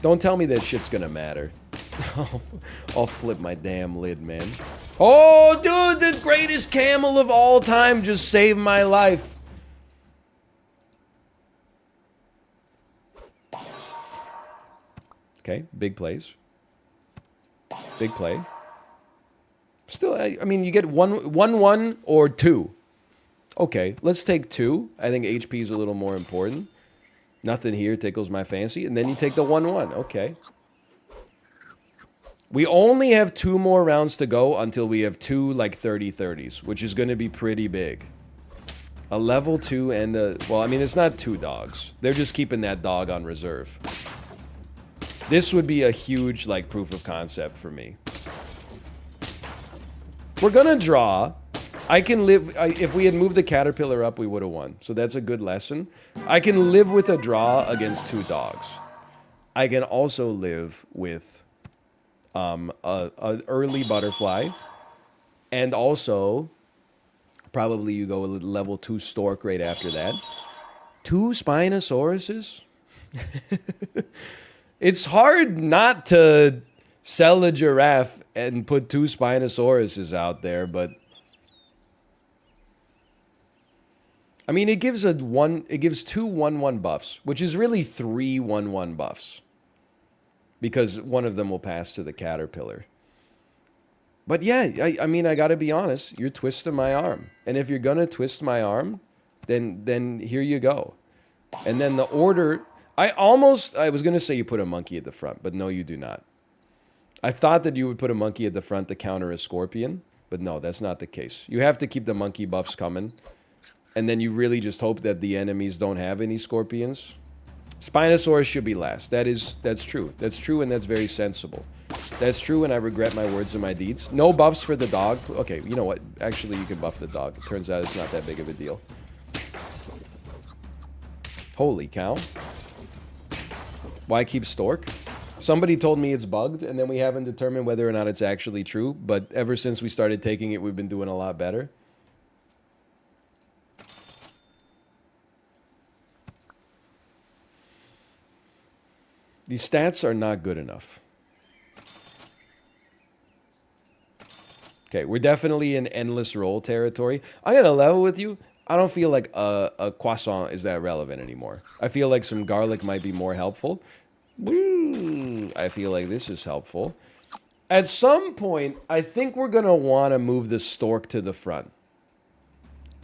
Don't tell me that shit's gonna matter. I'll flip my damn lid, man. Oh, dude, the greatest camel of all time just saved my life. Okay, big plays. Big play. Still, I mean, you get 1-1 or 2. Okay, let's take 2. I think HP is a little more important. Nothing here tickles my fancy. And then you take the 1-1. Okay. We only have 2 more rounds to go until we have 2, like, 30-30s, which is going to be pretty big. A level 2 and a... Well, I mean, it's not 2 dogs. They're just keeping that dog on reserve. This would be a huge, like, proof of concept for me. We're gonna draw. I can live... if we had moved the caterpillar up, we would have won. So that's a good lesson. I can live with a draw against 2 dogs. I can also live with a early butterfly. And also, probably you go a level 2 stork right after that. 2 Spinosauruses? It's hard not to sell a giraffe and put 2 Spinosauruses out there, but... I mean, it gives 2 1-1 buffs, which is really 3 1-1 buffs. Because one of them will pass to the caterpillar. But yeah, I mean, I gotta be honest, you're twisting my arm. And if you're gonna twist my arm, then here you go. And then the order... I was going to say you put a monkey at the front, but no, you do not. I thought that you would put a monkey at the front to counter a scorpion, but no, that's not the case. You have to keep the monkey buffs coming, and then you really just hope that the enemies don't have any scorpions. Spinosaurus should be last. That's true. That's true, and that's very sensible. That's true, and I regret my words and my deeds. No buffs for the dog. Okay, you know what? Actually, you can buff the dog. It turns out it's not that big of a deal. Holy cow. Why keep stork? Somebody told me it's bugged, and then we haven't determined whether or not it's actually true, but ever since we started taking it, we've been doing a lot better. These stats are not good enough. Okay, we're definitely in endless roll territory. I'm gonna level with you. I don't feel like a croissant is that relevant anymore. I feel like some garlic might be more helpful. I feel like this is helpful. At some point, I think we're gonna want to move the stork to the front.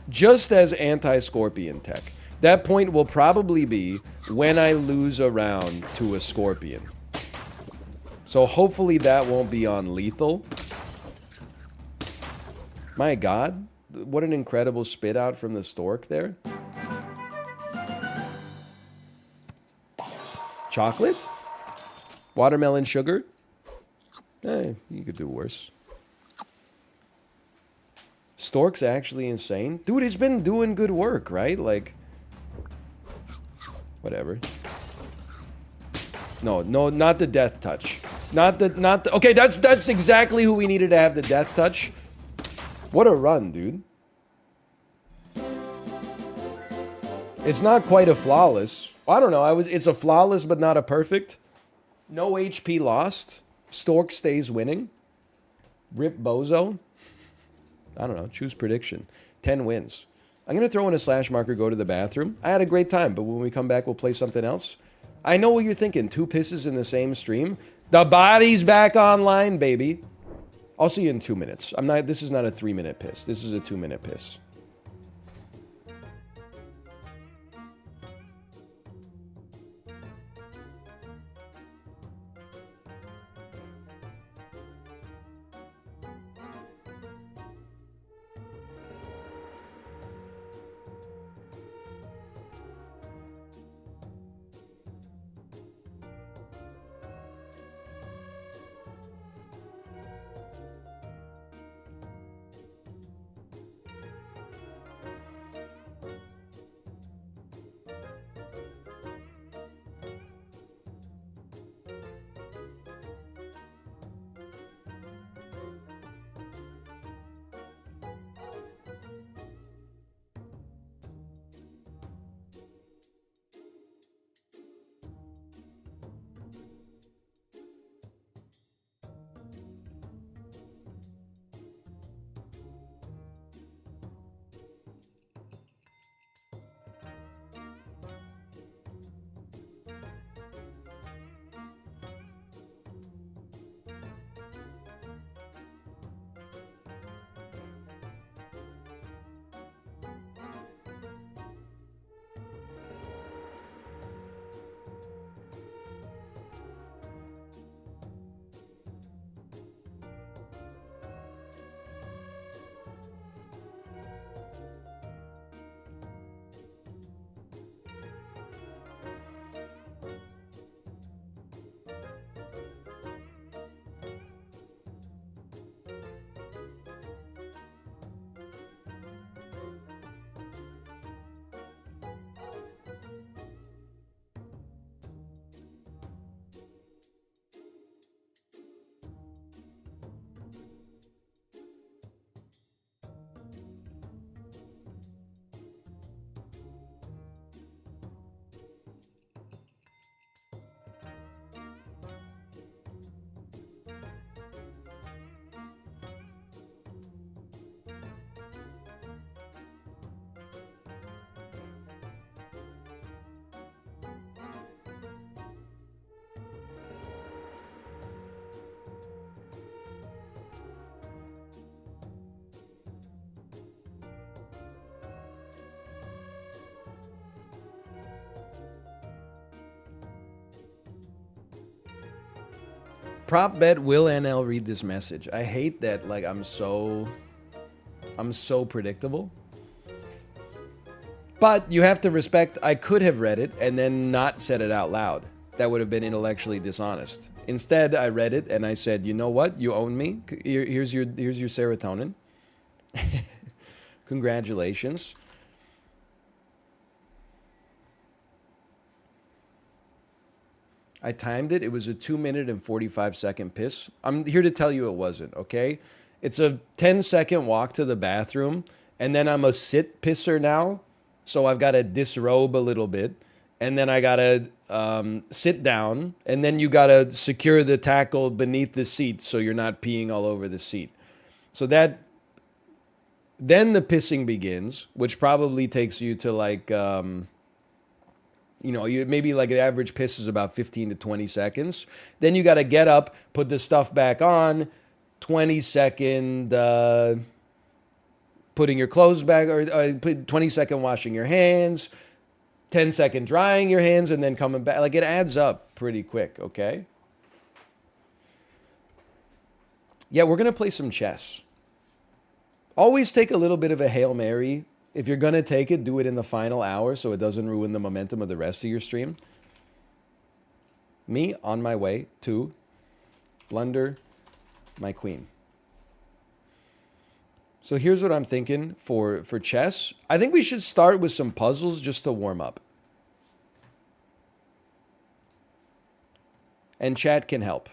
Just as anti-scorpion tech. That point will probably be when I lose a round to a scorpion. So hopefully that won't be on lethal. My god, what an incredible spit out from the stork there. Chocolate? Watermelon sugar? You could do worse. Stork's actually insane. Dude, he's been doing good work, right? Like, whatever. No, not the death touch. Not the, okay, that's exactly who we needed to have the death touch. What a run, dude. It's not quite a flawless. I don't know. It's a flawless, but not a perfect. No HP lost. Stork stays winning. Rip Bozo. I don't know. Choose prediction. 10 wins. I'm going to throw in a slash marker, go to the bathroom. I had a great time, but when we come back, we'll play something else. I know what you're thinking. 2 pisses in the same stream. The body's back online, baby. I'll see you in 2 minutes. This is not a 3-minute piss. This is a 2-minute piss. Prop bet will NL read this message. I hate that, like, I'm so predictable. But you have to respect, I could have read it and then not said it out loud. That would have been intellectually dishonest. Instead, I read it and I said, you know what? You own me. Here's your serotonin. Congratulations. I timed it. It was a 2-minute and 45-second piss. I'm here to tell you it wasn't, okay? It's a 10-second walk to the bathroom, and then I'm a sit pisser now, so I've got to disrobe a little bit, and then I got to sit down, and then you got to secure the tackle beneath the seat so you're not peeing all over the seat. So that, then the pissing begins, which probably takes you to like... you know, you maybe like an average piss is about 15 to 20 seconds. Then you got to get up, put the stuff back on, 20-second putting your clothes back, or 20-second washing your hands, 10-second drying your hands, and then coming back. Like, it adds up pretty quick, okay? Yeah, we're going to play some chess. Always take a little bit of a Hail Mary. If you're going to take it, do it in the final hour so it doesn't ruin the momentum of the rest of your stream. Me, on my way to blunder my queen. So here's what I'm thinking for chess. I think we should start with some puzzles just to warm up. And chat can help.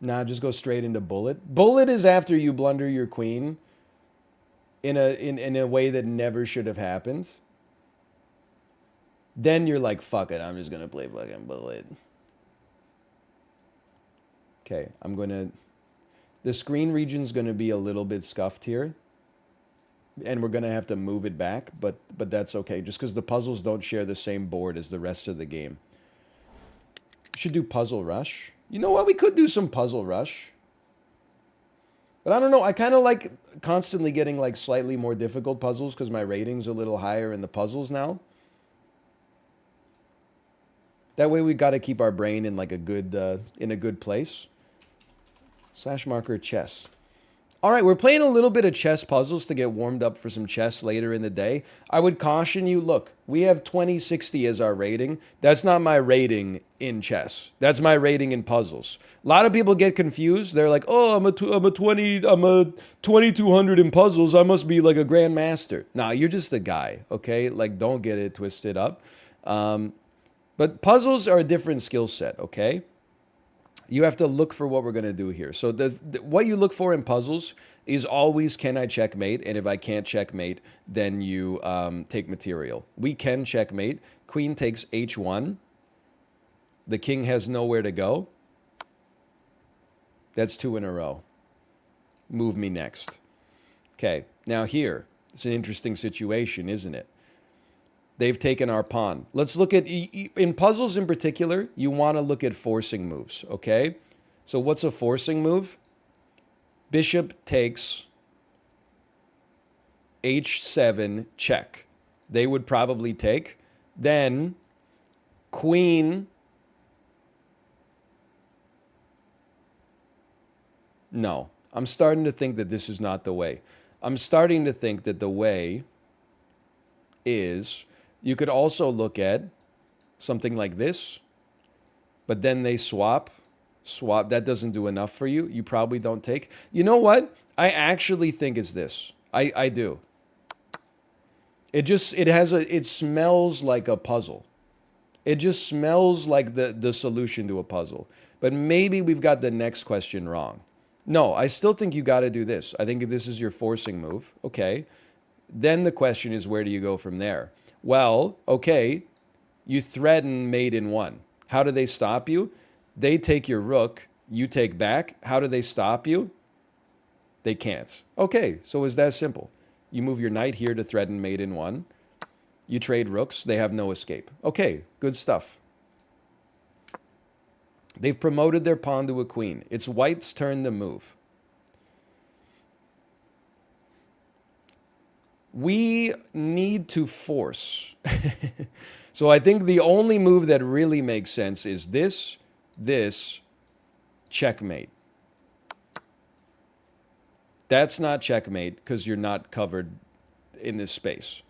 Nah, just go straight into bullet. Bullet is after you blunder your queen in a way that never should have happened. Then you're like, fuck it, I'm just going to play fucking bullet. Okay, I'm going to... The screen region's going to be a little bit scuffed here. And we're going to have to move it back, but that's okay. Just because the puzzles don't share the same board as the rest of the game. Should do Puzzle Rush. You know what? We could do some Puzzle Rush. But I don't know. I kind of like constantly getting like slightly more difficult puzzles because my rating's a little higher in the puzzles now. That way we got to keep our brain in like a good place. / marker chess. All right, we're playing a little bit of chess puzzles to get warmed up for some chess later in the day. I would caution you, look, we have 2060 as our rating. That's not my rating in chess. That's my rating in puzzles. A lot of people get confused. They're like, "Oh, I'm a 2200 in puzzles. I must be like a grandmaster." Nah, you're just a guy, okay? Like, don't get it twisted up. But puzzles are a different skill set, okay? You have to look for what we're going to do here. So what you look for in puzzles is always, can I checkmate? And if I can't checkmate, then you take material. We can checkmate. Queen takes h1. The king has nowhere to go. That's 2 in a row. Move me next. Okay, now here, it's an interesting situation, isn't it? They've taken our pawn. Let's look at, in puzzles in particular, you want to look at forcing moves, okay? So what's a forcing move? Bishop takes h7 check. They would probably take. Then queen. No, I'm starting to think that this is not the way. I'm starting to think that the way is... You could also look at something like this, but then they swap. That doesn't do enough for you. You probably don't take. You know what? I actually think it's this. I do. It smells like a puzzle. It just smells like the solution to a puzzle. But maybe we've got the next question wrong. No, I still think you got to do this. I think if this is your forcing move, okay. Then the question is, where do you go from there? Well, okay, you threaten mate in 1. How do they stop you? They take your rook, you take back. How do they stop you? They can't. Okay, so it's that simple. You move your knight here to threaten mate in 1. You trade rooks, they have no escape. Okay, good stuff. They've promoted their pawn to a queen. It's white's turn to move. we need to force. So I think the only move that really makes sense is this, checkmate. That's not checkmate because you're not covered in this space.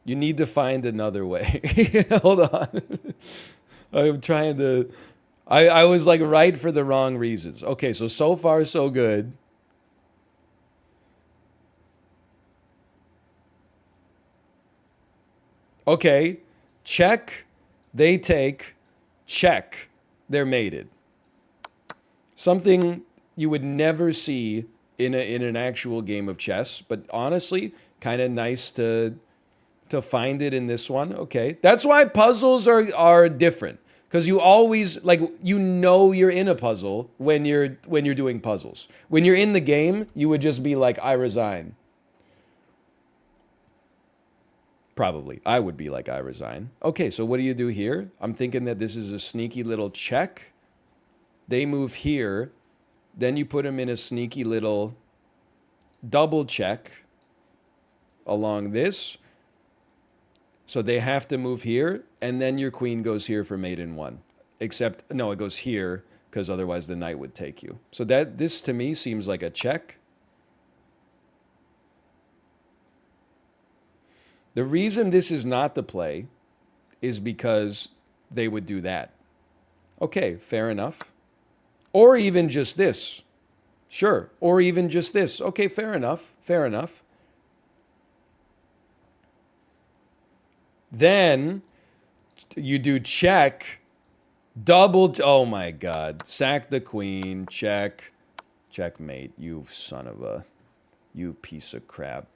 You need to find another way. Hold on. I'm trying to... I was like right for the wrong reasons. Okay, so far so good. Okay, check, they take, check, they're mated. Something you would never see in an actual game of chess, but honestly, kind of nice to find it in this one. Okay, that's why puzzles are different, because you always like you're in a puzzle when you're doing puzzles. When you're in the game, you would just be like, I resign. Probably. I would be like, I resign. Okay, so what do you do here? I'm thinking that this is a sneaky little check. They move here. Then you put them in a sneaky little double check along this. So they have to move here. And then your queen goes here for mate in 1. Except, no, it goes here because otherwise the knight would take you. So this to me seems like a check. The reason this is not the play is because they would do that. Okay, fair enough. Or even just this. Sure. Or even just this. Okay, fair enough. Fair enough. Then you do check, double, oh my God. Sack the queen, check, checkmate. You son of a, you piece of crap.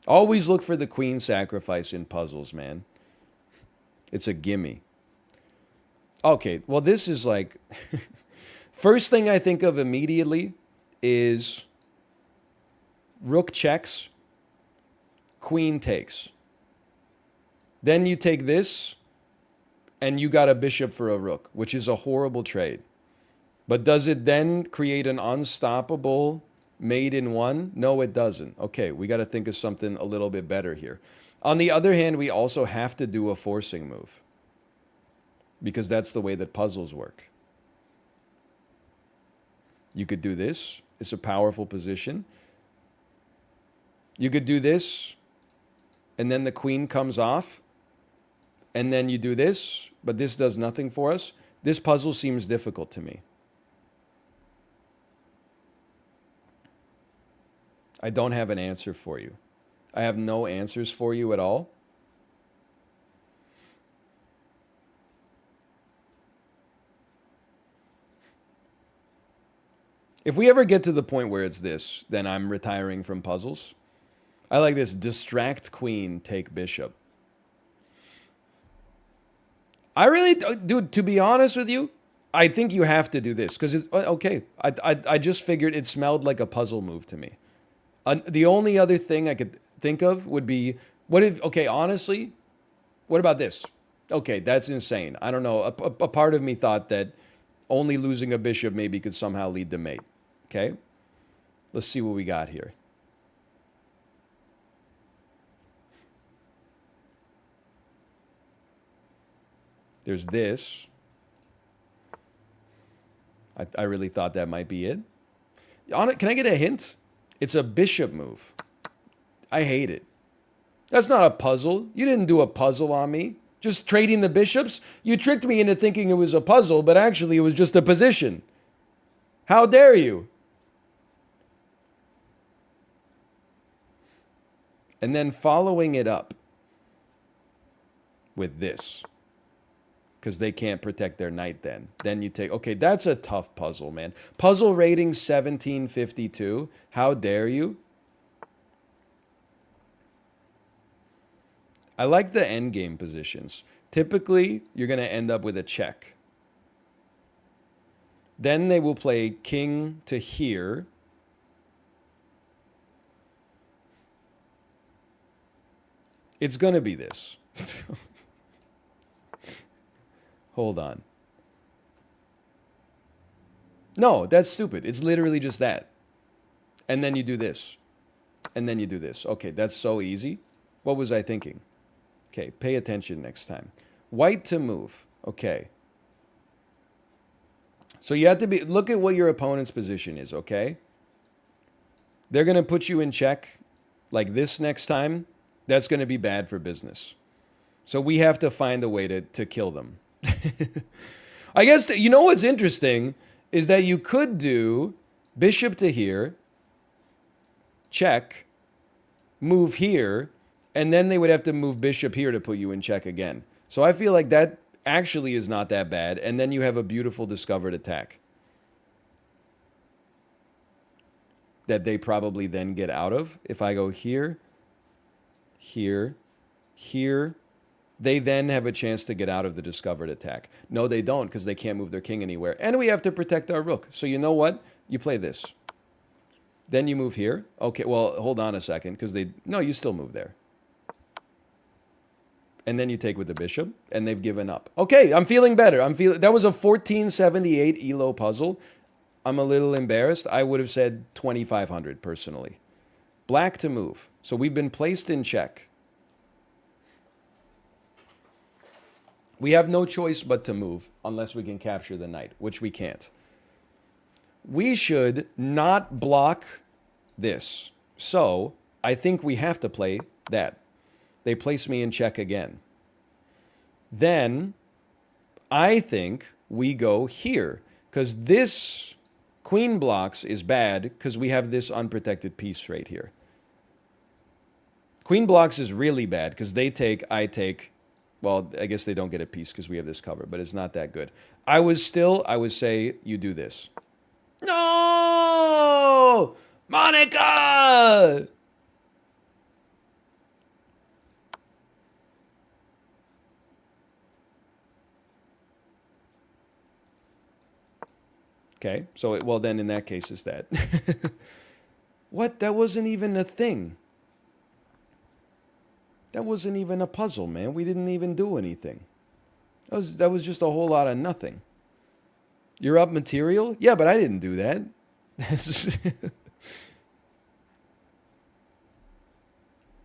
Always look for the queen sacrifice in puzzles, man. It's a gimme. Okay, well, this is like... First thing I think of immediately is rook checks, queen takes. Then you take this, and you got a bishop for a rook, which is a horrible trade. But does it then create an unstoppable... mate in 1? No, it doesn't. Okay, we got to think of something a little bit better here. On the other hand, we also have to do a forcing move. Because that's the way that puzzles work. You could do this. It's a powerful position. You could do this. And then the queen comes off. And then you do this. But this does nothing for us. This puzzle seems difficult to me. I don't have an answer for you. I have no answers for you at all. If we ever get to the point where it's this, then I'm retiring from puzzles. I like this. Distract queen, take bishop. I really, dude, to be honest with you, I think you have to do this. Because it's, okay, I just figured it smelled like a puzzle move to me. The only other thing I could think of would be, what if, okay, honestly, what about this? Okay, that's insane. I don't know. A part of me thought that only losing a bishop maybe could somehow lead to mate. Okay, let's see what we got here. There's this. I really thought that might be it. Can I get a hint? It's a bishop move. I hate it. That's not a puzzle. You didn't do a puzzle on me. Just trading the bishops? You tricked me into thinking it was a puzzle, but actually it was just a position. How dare you? And then following it up with this. Because they can't protect their knight then. Then you take... Okay, that's a tough puzzle, man. Puzzle rating 1752. How dare you? I like the endgame positions. Typically, you're going to end up with a check. Then they will play king to here. It's going to be this. Hold on. No, that's stupid. It's literally just that. And then you do this. and then you do this. Okay, that's so easy. What was I thinking? Okay, pay attention next time. White to move. Okay. So you have to look at what your opponent's position is, okay? They're going to put you in check like this next time. That's going to be bad for business. So we have to find a way to kill them. I guess, you know what's interesting is that you could do bishop to here, check, move here, and then they would have to move bishop here to put you in check again. So I feel like that actually is not that bad, and then you have a beautiful discovered attack that they probably then get out of. If I go here, here, here, they then have a chance to get out of the discovered attack. No, they don't, because they can't move their king anywhere. And we have to protect our rook. So you know what? You play this. Then you move here. Okay, well, hold on a second, because no, you still move there. And then you take with the bishop, and they've given up. Okay, I'm feeling better. That was a 1478 ELO puzzle. I'm a little embarrassed. I would have said 2,500 personally. Black to move. So we've been placed in check. We have no choice but to move unless we can capture the knight, which we can't. We should not block this. So I think we have to play that. They place me in check again. Then I think we go here, because this queen blocks is bad because we have this unprotected piece right here. Queen blocks is really bad because they take, I take. Well, I guess they don't get a piece because we have this cover, but it's not that good. I would say you do this. No! Monica! Okay, so well then in that case it's that. What? That wasn't even a thing. That wasn't even a puzzle, man. We didn't even do anything. That was just a whole lot of nothing. You're up material? Yeah, but I didn't do that.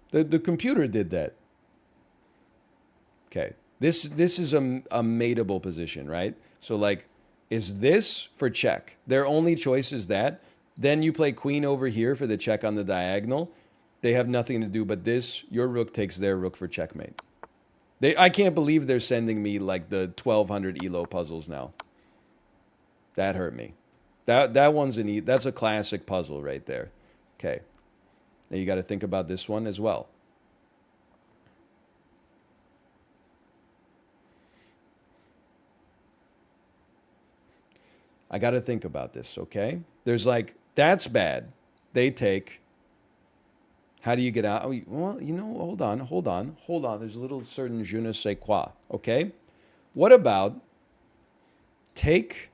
The computer did that. Okay. This is a mateable position, right? So like, is this for check? Their only choice is that. Then you play queen over here for the check on the diagonal. They have nothing to do but this. Your rook takes their rook for checkmate. I can't believe they're sending me like the 1,200 ELO puzzles now. That hurt me. That one's that's a classic puzzle right there. Okay. Now you got to think about this one as well. I got to think about this, okay? There's like, that's bad. They take. How do you get out? Oh, well, you know, hold on. There's a little certain je ne sais quoi, okay? What about take.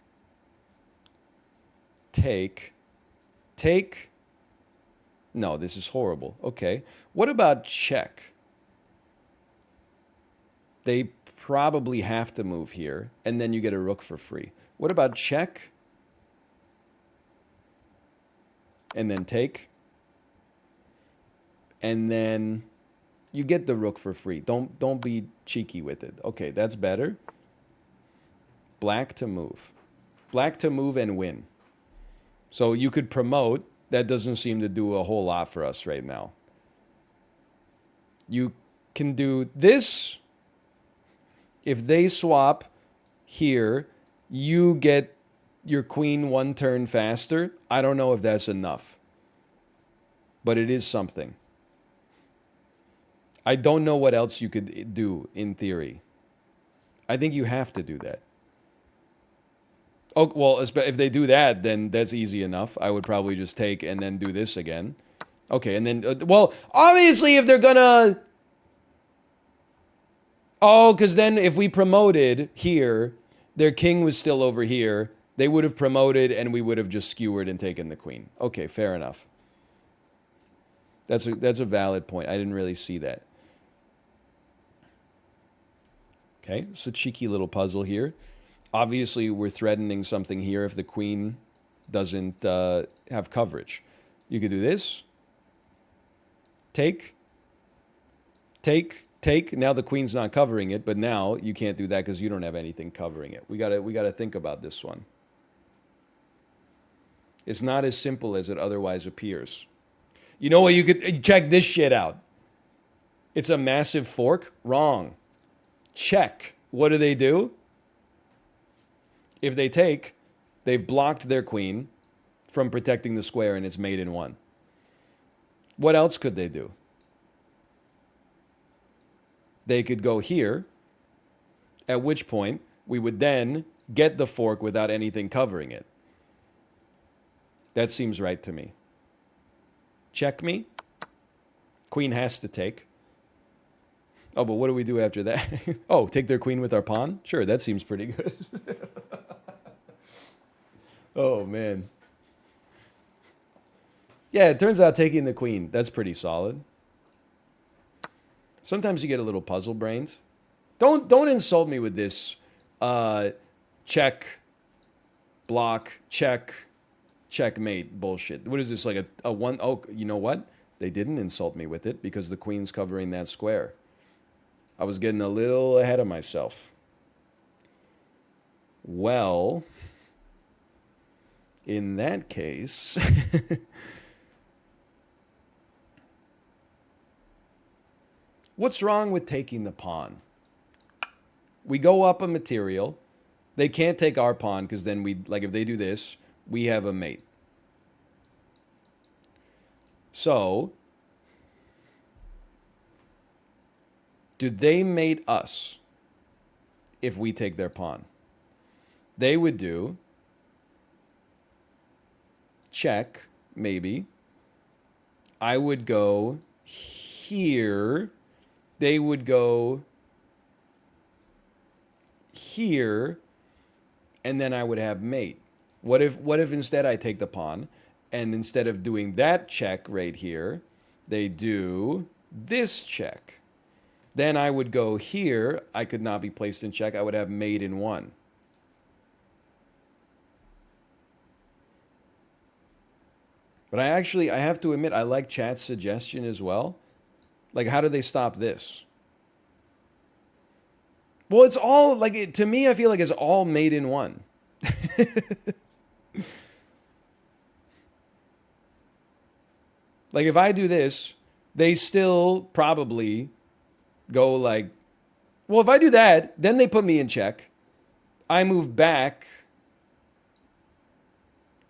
No, this is horrible. Okay. What about check? They probably have to move here, and then you get a rook for free. What about check? And then take. And then you get the rook for free. Don't be cheeky with it. Okay, that's better. Black to move. Black to move and win. So you could promote. That doesn't seem to do a whole lot for us right now. You can do this. If they swap here, you get your queen one turn faster. I don't know if that's enough. But it is something. I don't know what else you could do in theory. I think you have to do that. Oh, well, if they do that, then that's easy enough. I would probably just take and then do this again. Okay, and then, well, obviously if they're gonna... Oh, because then if we promoted here, their king was still over here, they would have promoted and we would have just skewered and taken the queen. Okay, fair enough. That's a valid point. I didn't really see that. Okay, it's a cheeky little puzzle here. Obviously, we're threatening something here if the queen doesn't have coverage. You could do this. Take, take. Now the queen's not covering it, but now you can't do that because you don't have anything covering it. We gotta think about this one. It's not as simple as it otherwise appears. You know what? You could check this shit out. It's a massive fork. Wrong. Check. What do? If they take, they've blocked their queen from protecting the square, and it's mate in one. What else could they do? They could go here, at which point we would then get the fork without anything covering it. That seems right to me. Check me. Queen has to take. Oh, but what do we do after that? Oh, take their queen with our pawn? Sure, that seems pretty good. Oh, man. Yeah, it turns out taking the queen, that's pretty solid. Sometimes you get a little puzzle brains. Don't insult me with this check, block, check, checkmate bullshit. What is this, like a one? Oh, you know what? They didn't insult me with it because the queen's covering that square. I was getting a little ahead of myself. Well, in that case, what's wrong with taking the pawn? We go up a material. They can't take our pawn because then if they do this, we have a mate. So, do they mate us if we take their pawn? They would do check, maybe. I would go here. They would go here, and then I would have mate. What if instead I take the pawn, and instead of doing that check right here, they do this check? Then I would go here. I could not be placed in check. I would have mate in one. But I have to admit, I like chat's suggestion as well. Like, how do they stop this? Well, it's all, like, to me, I feel like it's all made in one. Like, if I do this, they still probably go like, well, if I do that, then they put me in check. I move back.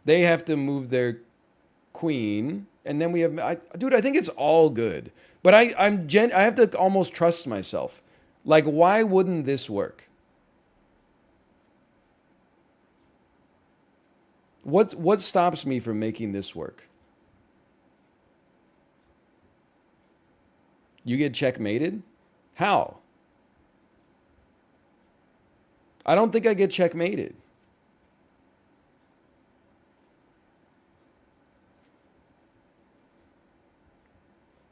They have to move their queen, and then we have, dude, I think it's all good. But I have to almost trust myself. Like, why wouldn't this work? What stops me from making this work? You get checkmated? How? I don't think I get checkmated.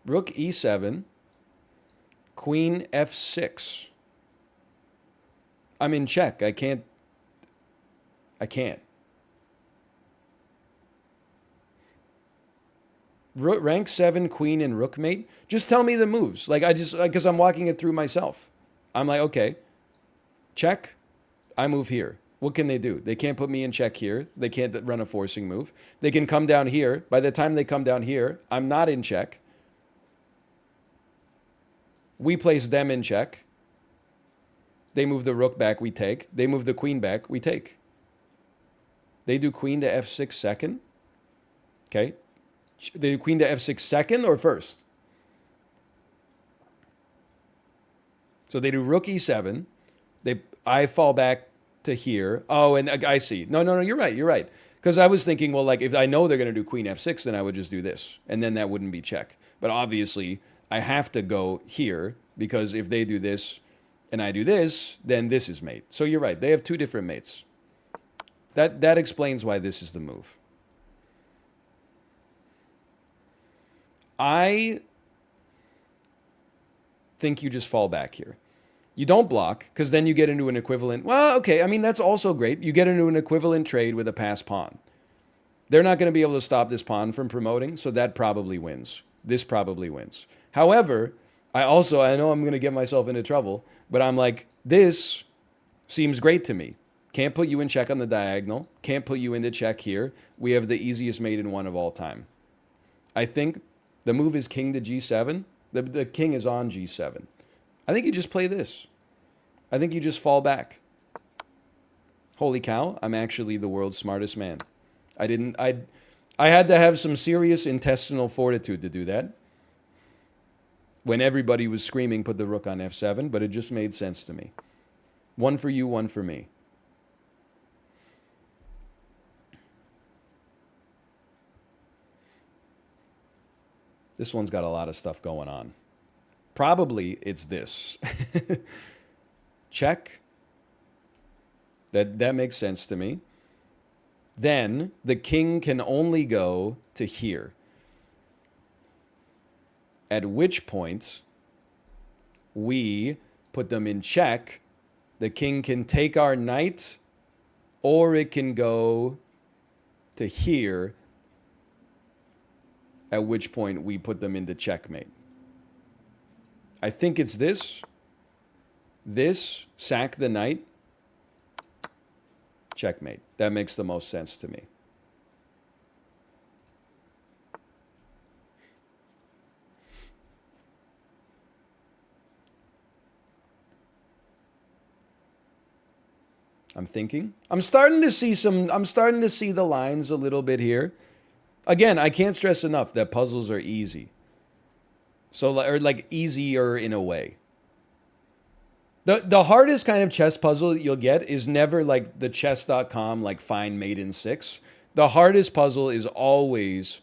Rook e7, queen f6. I'm in check. I can't. Rank 7 queen and rook mate. Just tell me the moves. Like, because I'm walking it through myself. I'm like, okay, check. I move here. What can they do? They can't put me in check here. They can't run a forcing move. They can come down here. By the time they come down here, I'm not in check. We place them in check. They move the rook back, we take. They move the queen back, we take. They do queen to f6 second. Okay. They do queen to f6 second or first? So they do rook e7. I fall back to here. Oh, and I see. No, you're right. Because I was thinking, well, like, if I know they're going to do queen f6, then I would just do this. And then that wouldn't be check. But obviously, I have to go here, because if they do this and I do this, then this is mate. So you're right. They have two different mates. That explains why this is the move. I think you just fall back here. You don't block, because then you get into an equivalent. Well, okay, I mean, that's also great. You get into an equivalent trade with a pass pawn. They're not going to be able to stop this pawn from promoting, so that probably wins. this probably wins. However, I know I'm going to get myself into trouble, but I'm like, this seems great to me. Can't put you in check on the diagonal. Can't put you into check here. We have the easiest mate in one of all time. I think the move is king to g7. The king is on g7. I think you just play this. I think you just fall back. Holy cow, I'm actually the world's smartest man. I had to have some serious intestinal fortitude to do that. When everybody was screaming, put the rook on f7, but it just made sense to me. One for you, one for me. This one's got a lot of stuff going on. Probably it's this. Check. That makes sense to me. Then the king can only go to here. At which point we put them in check. The king can take our knight, or it can go to here, at which point we put them into checkmate. I think it's this. This, sack the knight, checkmate. That makes the most sense to me. I'm thinking. I'm starting to see the lines a little bit here. Again, I can't stress enough that puzzles are easy. So, or like easier in a way. The hardest kind of chess puzzle you'll get is never like the chess.com, like find mate in 6. The hardest puzzle is always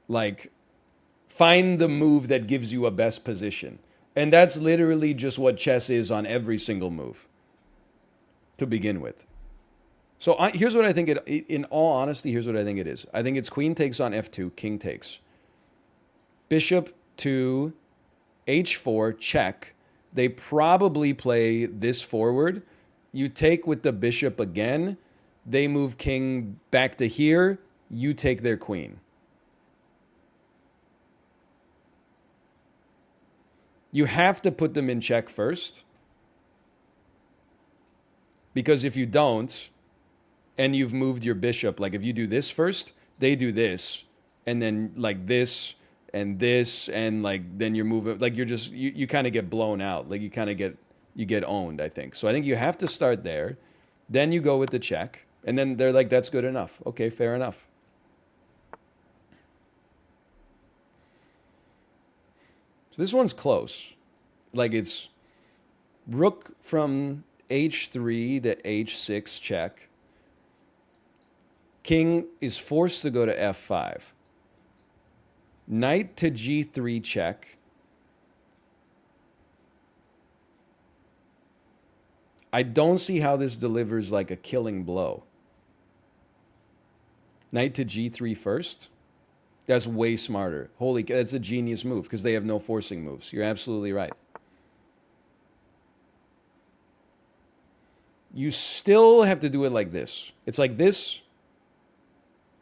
like find the move that gives you a best position. And that's literally just what chess is on every single move to begin with. So here's what I think in all honesty, here's what I think it is. I think it's queen takes on f2, king takes. Bishop to h4, check. They probably play this forward. You take with the bishop again. They move king back to here. You take their queen. You have to put them in check first. Because if you don't, and you've moved your bishop, like if you do this first, they do this, and then like this, and like then you're moving, like you're just, you kind of get blown out. Like you kind of get owned, I think. So I think you have to start there. Then you go with the check. And then they're like, that's good enough. Okay, fair enough. So this one's close. Like it's rook from h3 to h6 check. King is forced to go to f5. Knight to g3 check. I don't see how this delivers like a killing blow. Knight to g3 first. That's way smarter. Holy, that's a genius move because they have no forcing moves. You're absolutely right. You still have to do it like this. It's like this.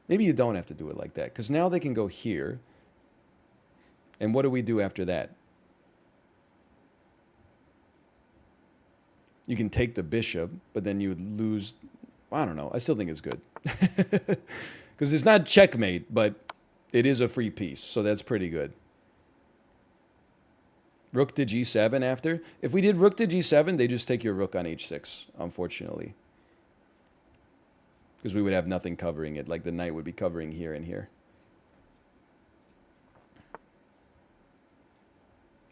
Maybe you don't have to do it like that because now they can go here. And what do we do after that? You can take the bishop, but then you would lose. I don't know. I still think it's good. Because it's not checkmate, but it is a free piece. So that's pretty good. Rook to g7 after. If we did rook to g7, they just take your rook on h6, unfortunately. Because we would have nothing covering it. Like the knight would be covering here and here.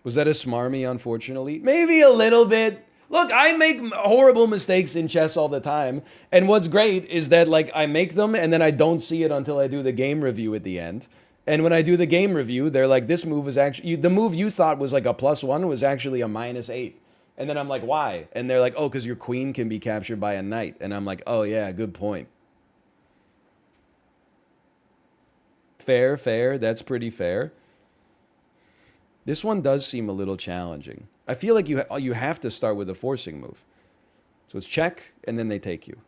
Was that a smarmy, unfortunately? Maybe a little bit. Look, I make horrible mistakes in chess all the time. And what's great is that like I make them and then I don't see it until I do the game review at the end. And when I do the game review, they're like, this move is actually, the move you thought was like a +1 was actually a -8. And then I'm like, why? And they're like, oh, because your queen can be captured by a knight. And I'm like, oh yeah, good point. Fair, fair. That's pretty fair. This one does seem a little challenging. I feel like you have to start with a forcing move. So it's check, and then they take you.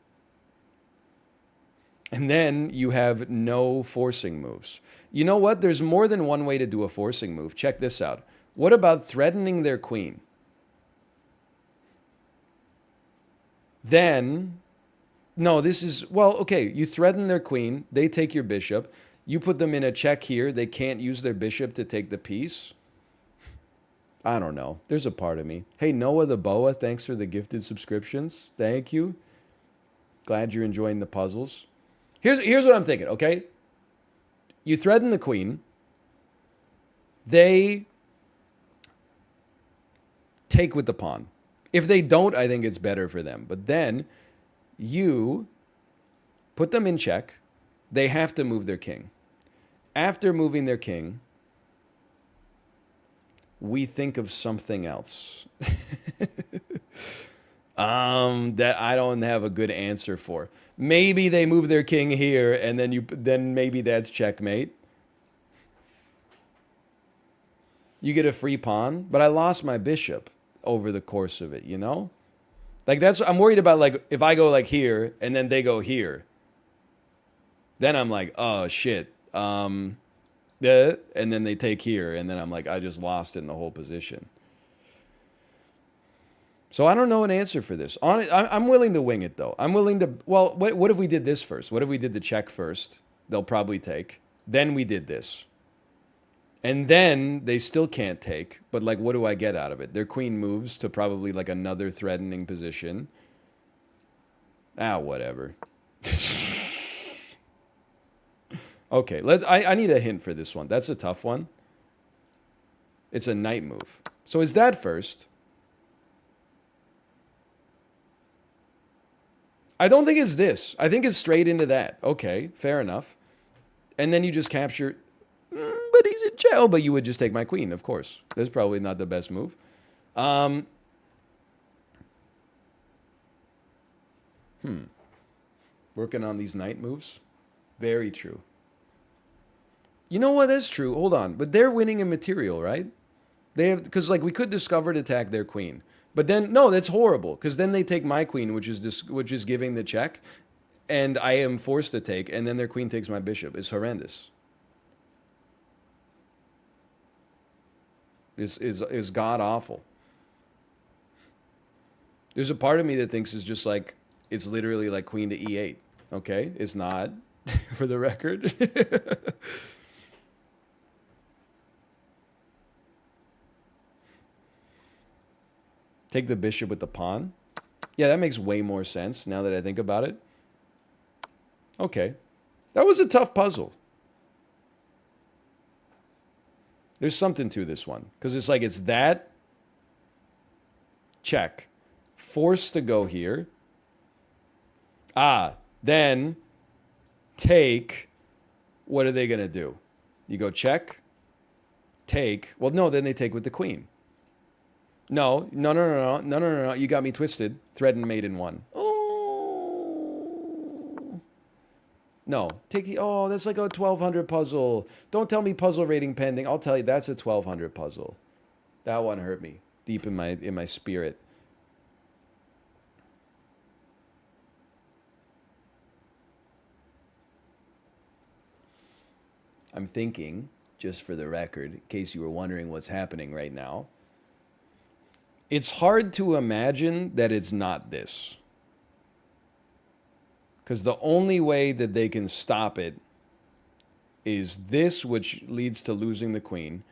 And then you have no forcing moves. You know what? There's more than one way to do a forcing move. Check this out. What about threatening their queen? Then, no, this is, well, okay, you threaten their queen, they take your bishop, you put them in a check here, they can't use their bishop to take the piece. I don't know. There's a part of me. Hey, Noah the Boa, thanks for the gifted subscriptions. Thank you. Glad you're enjoying the puzzles. Here's what I'm thinking, okay? You threaten the queen. They take with the pawn. If they don't, I think it's better for them. But then you put them in check. They have to move their king. After moving their king, we think of something else that I don't have a good answer for. Maybe they move their king here, and then maybe that's checkmate. You get a free pawn, but I lost my bishop over the course of it, you know? Like I'm worried about, like, if I go like here and then they go here, then I'm like, oh shit. And then they take here, and then I'm like, I just lost it in the whole position. So I don't know an answer for this. I'm willing to wing it, though. I'm willing to, well, what if we did this first? What if we did the check first? They'll probably take. Then we did this. And then they still can't take, but, like, what do I get out of it? Their queen moves to probably, like, another threatening position. Whatever. Okay, I need a hint for this one. That's a tough one. It's a knight move. So is that first? I don't think it's this. I think it's straight into that. Okay, fair enough. And then you just capture... but he's in jail. But you would just take my queen, of course. That's probably not the best move. Working on these knight moves. Very true. You know what? That's true. Hold on. But they're winning in material, right? They have, because, like, we could discover to attack their queen. But then, no, that's horrible. Because then they take my queen, which is giving the check. And I am forced to take. And then their queen takes my bishop. It's horrendous. Is god awful. There's a part of me that thinks it's just like, it's literally like queen to e8. Okay? It's not, for the record. Take the bishop with the pawn. Yeah, that makes way more sense now that I think about it. Okay. That was a tough puzzle. There's something to this one. Because it's like, it's that. Check. Forced to go here. Then take. What are they going to do? You go check. Take. Well, no, then they take with the queen. No. You got me twisted. Thread and mate in one. Oh. No. Take the... Oh, that's like a 1200 puzzle. Don't tell me puzzle rating pending. I'll tell you, that's a 1200 puzzle. That one hurt me. Deep in my spirit. I'm thinking, just for the record, in case you were wondering what's happening right now, it's hard to imagine that it's not this. Because the only way that they can stop it is this, which leads to losing the queen.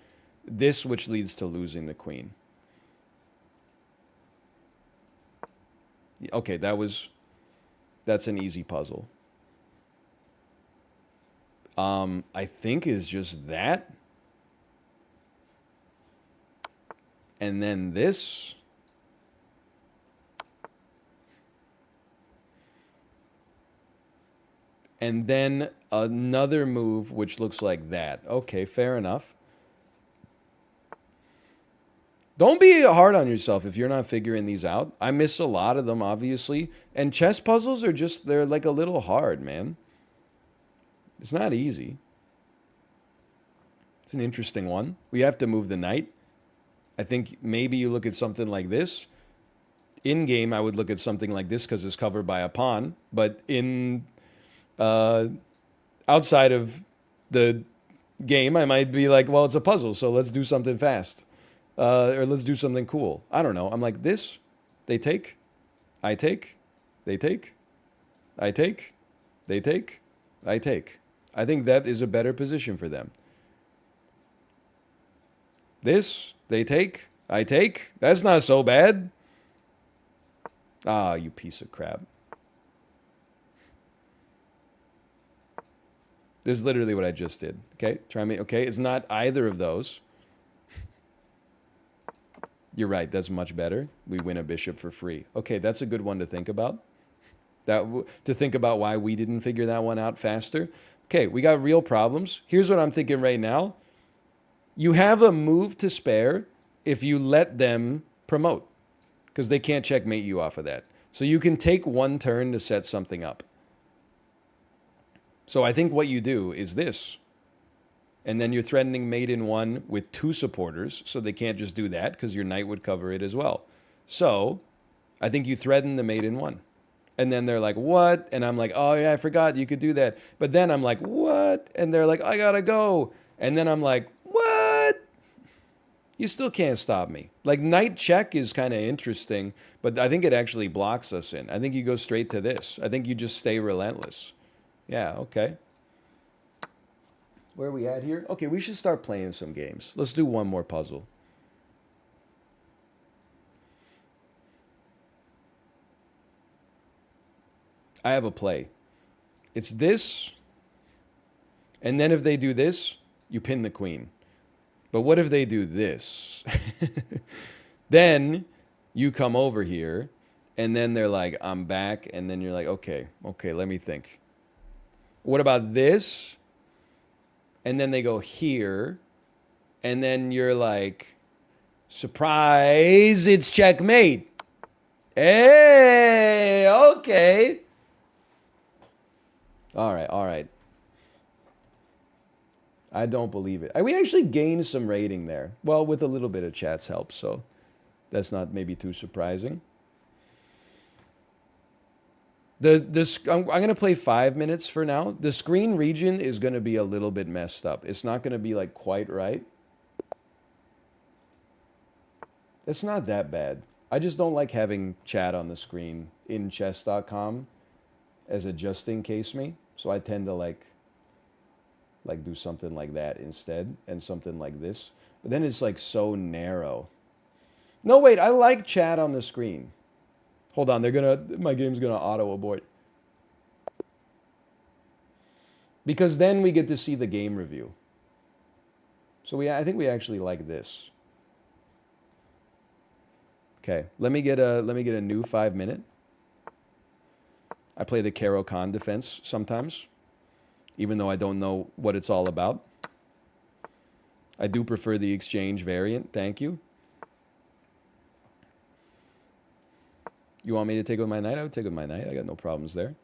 This, which leads to losing the queen. Okay, that's an easy puzzle. I think is just that. And then this. And then another move which looks like that. Okay, fair enough. Don't be hard on yourself if you're not figuring these out. I miss a lot of them, obviously. And chess puzzles are just, they're like a little hard, man. It's not easy. It's an interesting one. We have to move the knight. I think maybe you look at something like this. In game, I would look at something like this because it's covered by a pawn. But in Outside of the game, I might be like, well, it's a puzzle, so let's do something fast. Or let's do something cool. I don't know. I'm like, this, they take, I take, they take, I take, they take, I take. I think that is a better position for them. This, they take, I take. That's not so bad. Ah, you piece of crap. This is literally what I just did. Okay, try me. Okay, it's not either of those. You're right. That's much better. We win a bishop for free. Okay, that's a good one to think about. To think about why we didn't figure that one out faster. Okay, we got real problems. Here's what I'm thinking right now. You have a move to spare if you let them promote, because they can't checkmate you off of that. So you can take one turn to set something up. So I think what you do is this. And then you're threatening mate in one with two supporters, so they can't just do that because your knight would cover it as well. So I think you threaten the mate in one. And then they're like, what? And I'm like, oh yeah, I forgot you could do that. But then I'm like, what? And they're like, I gotta go. And then I'm like, what? You still can't stop me. Like knight check is kind of interesting, but I think it actually blocks us in. I think you go straight to this. I think you just stay relentless. Yeah, okay. Where are we at here? Okay, we should start playing some games. Let's do one more puzzle. I have a play. It's this, and then if they do this, you pin the queen. But what if they do this? Then you come over here, and then they're like, I'm back, and then you're like, okay, let me think. What about this? And then they go here, and then you're like, surprise, it's checkmate. Hey, okay. All right. I don't believe it. We actually gained some rating there. Well, with a little bit of chat's help, so that's not maybe too surprising. I'm going to play 5 minutes for now. The screen region is going to be a little bit messed up. It's not going to be like quite right. It's not that bad. I just don't like having chat on the screen in chess.com as a just in case me. So I tend to like do something like that instead and something like this. But then it's like so narrow. No, wait, I like chat on the screen. Hold on, my game's gonna auto abort. Because then we get to see the game review. So I think we actually like this. Okay, let me get a new 5 minute. I play the Caro Kann defense sometimes, even though I don't know what it's all about. I do prefer the exchange variant, thank you. You want me to take with my knight? I would take with my knight. I got no problems there.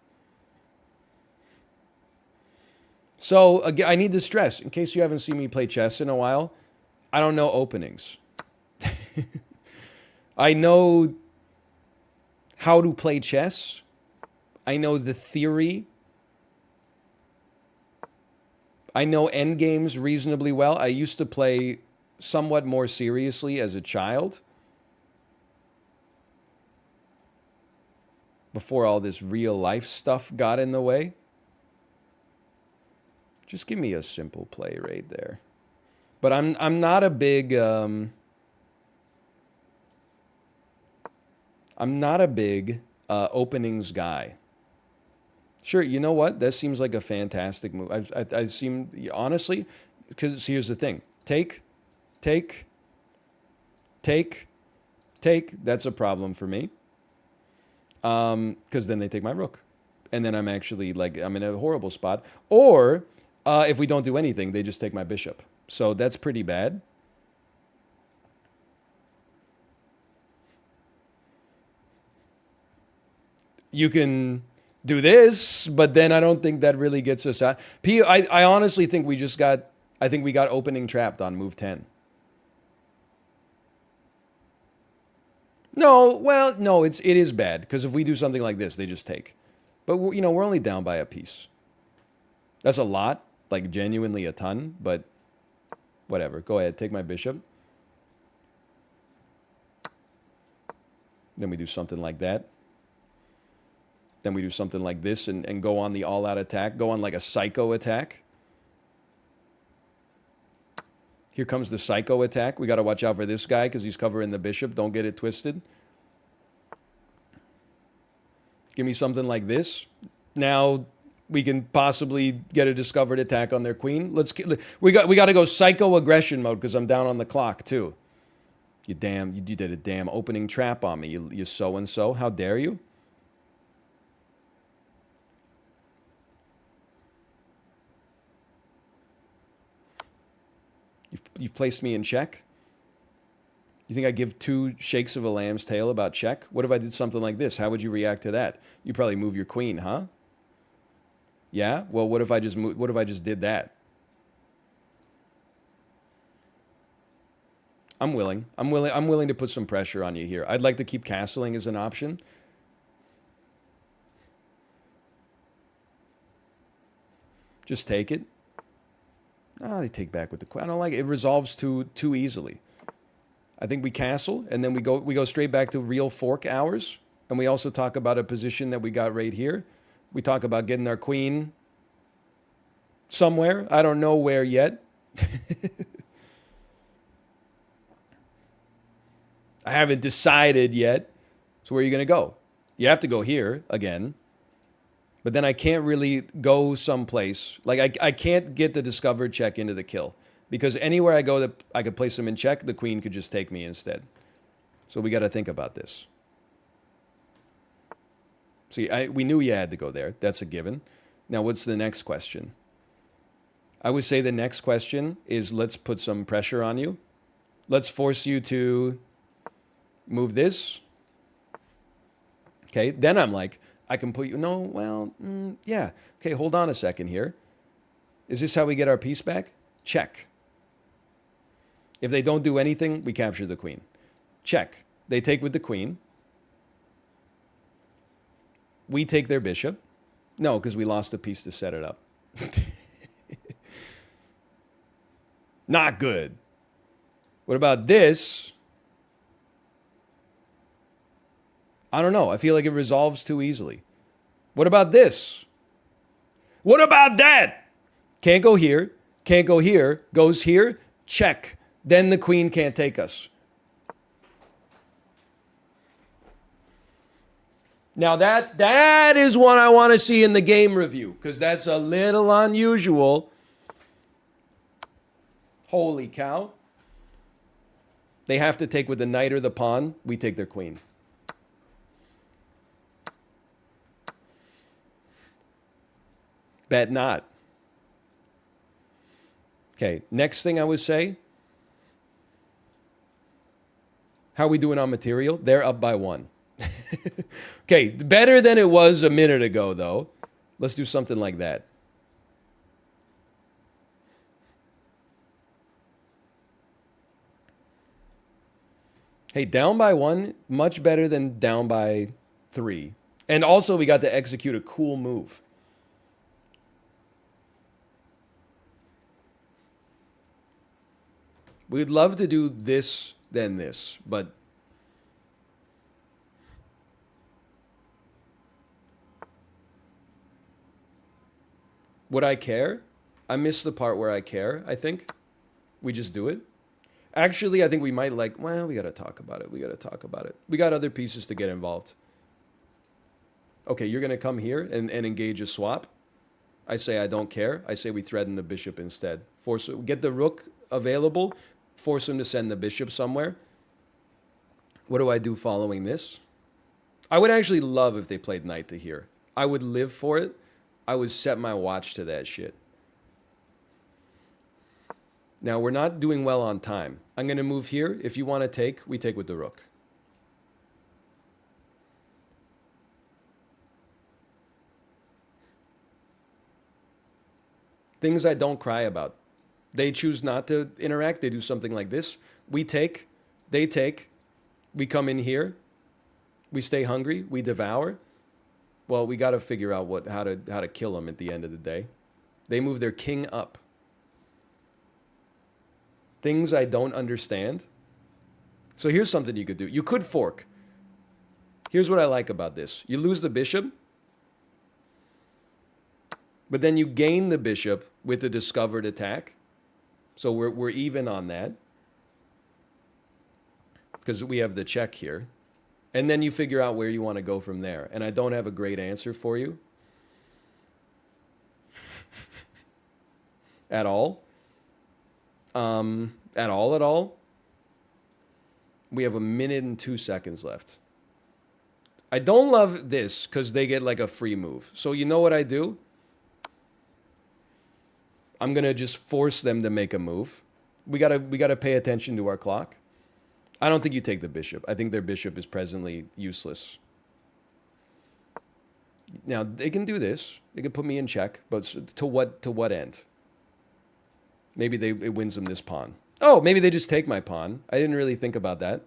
So, again, I need to stress, in case you haven't seen me play chess in a while, I don't know openings. I know how to play chess. I know the theory. I know endgames reasonably well. I used to play somewhat more seriously as a child. Before all this real life stuff got in the way. Just give me a simple play right there. But I'm not a big openings guy. Sure, you know what? That seems like a fantastic move. I seem honestly, because here's the thing: take. That's a problem for me. Because then they take my rook, and then I'm actually like I'm in a horrible spot. Or if we don't do anything, they just take my bishop. So that's pretty bad. You can do this, but then I don't think that really gets us out. I honestly think we got opening trapped on move 10. No, it is bad because if we do something like this, they just take. But we're only down by a piece. That's a lot, like genuinely a ton, but whatever. Go ahead, take my bishop. Then we do something like that. Then we do something like this and go on the all-out attack. Go on like a psycho attack. Here comes the psycho attack. We got to watch out for this guy because he's covering the bishop. Don't get it twisted. Give me something like this. Now we can possibly get a discovered attack on their queen. We got to go psycho aggression mode because I'm down on the clock too. You did a damn opening trap on me. You so and so. How dare you? You've placed me in check. You think I give 2 shakes of a lamb's tail about check? What if I did something like this? How would you react to that? You probably move your queen, huh? Yeah? Well, what if I just did that? I'm willing to put some pressure on you here. I'd like to keep castling as an option. Just take it. Oh, they take back with the queen. I don't like it. It resolves too easily. I think we castle, and then we go straight back to real fork hours. And we also talk about a position that we got right here. We talk about getting our queen somewhere. I don't know where yet. I haven't decided yet. So where are you going to go? You have to go here again. But then I can't really go someplace. Like, I can't get the discovered check into the kill. Because anywhere I go, I could place them in check, the queen could just take me instead. So we got to think about this. See, we knew you had to go there. That's a given. Now, what's the next question? I would say the next question is let's put some pressure on you. Let's force you to move this. Okay, then I'm like, I can put you, no, well, yeah. Okay, hold on a second here. Is this how we get our piece back? Check. If they don't do anything, we capture the queen. Check. They take with the queen. We take their bishop. No, because we lost a piece to set it up. Not good. What about this? I don't know. I feel like it resolves too easily. What about this? What about that? Can't go here. Can't go here. Goes here. Check. Then the queen can't take us. Now that is what I want to see in the game review, because that's a little unusual. Holy cow. They have to take with the knight or the pawn. We take their queen. Bet not. Okay, next thing I would say. How are we doing on material? They're up by 1. Okay, better than it was a minute ago, though. Let's do something like that. Hey, down by 1, much better than down by 3. And also, we got to execute a cool move. We'd love to do this, then this, but would I care? I missed the part where I care, I think. We just do it. Actually, I think we might we got to talk about it. We got to talk about it. We got other pieces to get involved. Okay, you're going to come here and engage a swap. I say I don't care. I say we threaten the bishop instead. Get the rook available. Force him to send the bishop somewhere. What do I do following this? I would actually love if they played knight to here. I would live for it. I would set my watch to that shit. Now, we're not doing well on time. I'm going to move here. If you want to take, we take with the rook. Things I don't cry about. They choose not to interact. They do something like this. We take. They take. We come in here. We stay hungry. We devour. Well, we got to figure out how to kill them at the end of the day. They move their king up. Things I don't understand. So here's something you could do. You could fork. Here's what I like about this. You lose the bishop, but then you gain the bishop with the discovered attack. So we're even on that. Because we have the check here. And then you figure out where you want to go from there. And I don't have a great answer for you. At all. At all. We have 1 minute and 2 seconds left. I don't love this because they get like a free move. So you know what I do? I'm going to just force them to make a move. We gotta pay attention to our clock. I don't think you take the bishop. I think their bishop is presently useless. Now, they can do this. They can put me in check, but to what end? Maybe it wins them this pawn. Oh, maybe they just take my pawn. I didn't really think about that.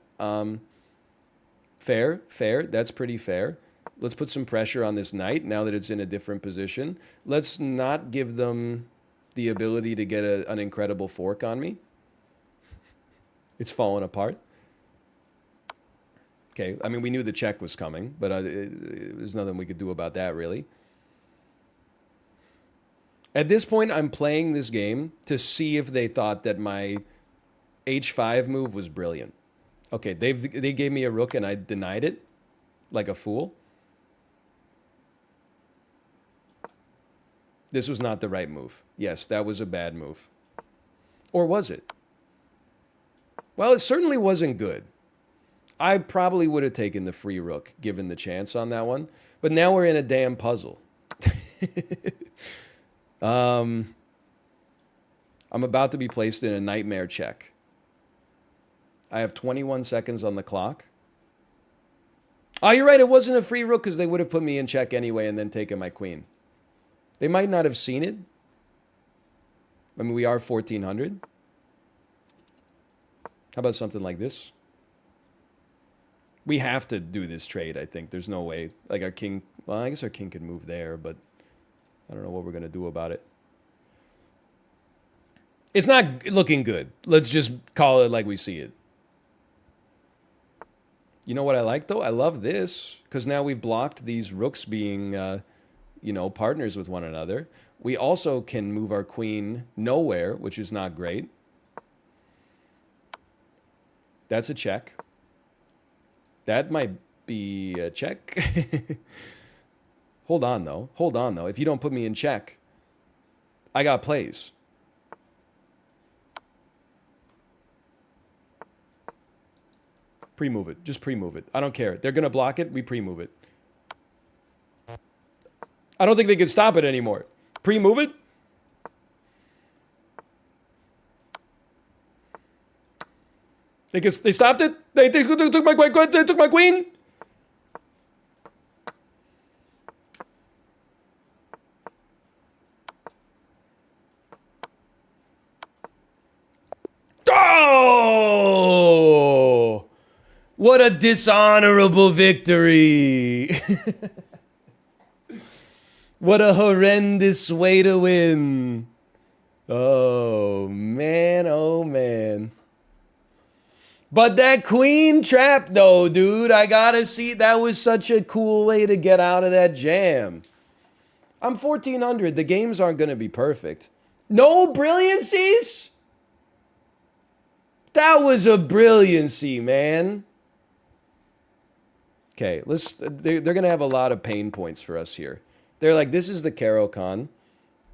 Fair. That's pretty fair. Let's put some pressure on this knight now that it's in a different position. Let's not give them the ability to get an incredible fork on me. It's falling apart. Okay, I mean, we knew the check was coming, but there's nothing we could do about that, really. At this point, I'm playing this game to see if they thought that my h5 move was brilliant. Okay, they gave me a rook and I denied it like a fool. This was not the right move. Yes, that was a bad move. Or was it? Well, it certainly wasn't good. I probably would have taken the free rook given the chance on that one. But now we're in a damn puzzle. I'm about to be placed in a nightmare check. I have 21 seconds on the clock. Oh, you're right. It wasn't a free rook because they would have put me in check anyway and then taken my queen. They might not have seen it. I mean, we are 1400. How about something like this? We have to do this trade, I think. There's no way. Like our king... Well, I guess our king could move there, but I don't know what we're going to do about it. It's not looking good. Let's just call it like we see it. You know what I like, though? I love this, because now we've blocked these rooks being, partners with one another. We also can move our queen nowhere, which is not great. That's a check. That might be a check. Hold on, though. If you don't put me in check, I got plays. Pre-move it. Just pre-move it. I don't care. They're going to block it. We pre-move it. I don't think they can stop it anymore. Pre-move it. They stopped it. They took my queen. They took my queen. Oh! What a dishonorable victory. What a horrendous way to win. Oh, man. Oh, man. But that queen trap, though, dude, I gotta see. That was such a cool way to get out of that jam. I'm 1400. The games aren't going to be perfect. No brilliancies? That was a brilliancy, man. Okay, they're going to have a lot of pain points for us here. They're like, this is the Caro-Kann.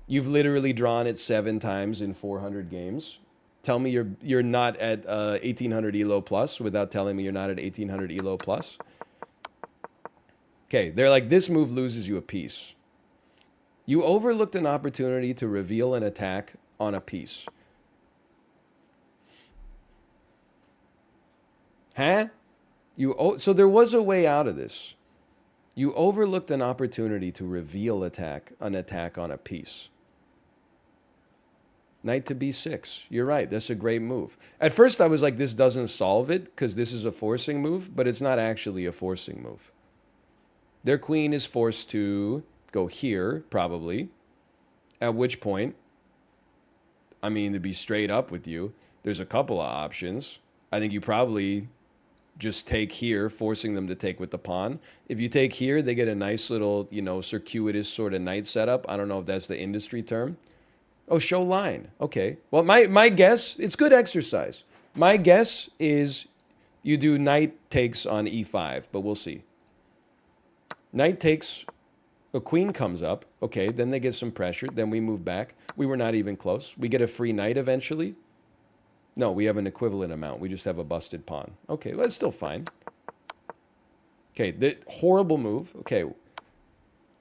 You've literally drawn it 7 times in 400 games. Tell me you're not at 1800 ELO plus without telling me you're not at 1800 ELO plus. Okay, they're like, this move loses you a piece. You overlooked an opportunity to reveal an attack on a piece. Huh? So there was a way out of this. You overlooked an opportunity to reveal an attack on a piece. Knight to b6. You're right. That's a great move. At first, I was like, this doesn't solve it because this is a forcing move, but it's not actually a forcing move. Their queen is forced to go here, probably. At which point, I mean, to be straight up with you, there's a couple of options. I think you probably just take here, forcing them to take with the pawn. If you take here, they get a nice little, you know, circuitous sort of knight setup. I don't know if that's the industry term. Oh, show line. Okay. Well, my guess, it's good exercise. My guess is you do knight takes on e5, but we'll see. Knight takes, a queen comes up. Okay, then they get some pressure. Then we move back. We were not even close. We get a free knight eventually. No, we have an equivalent amount. We just have a busted pawn. Okay, well, that's still fine. Okay, the horrible move. Okay,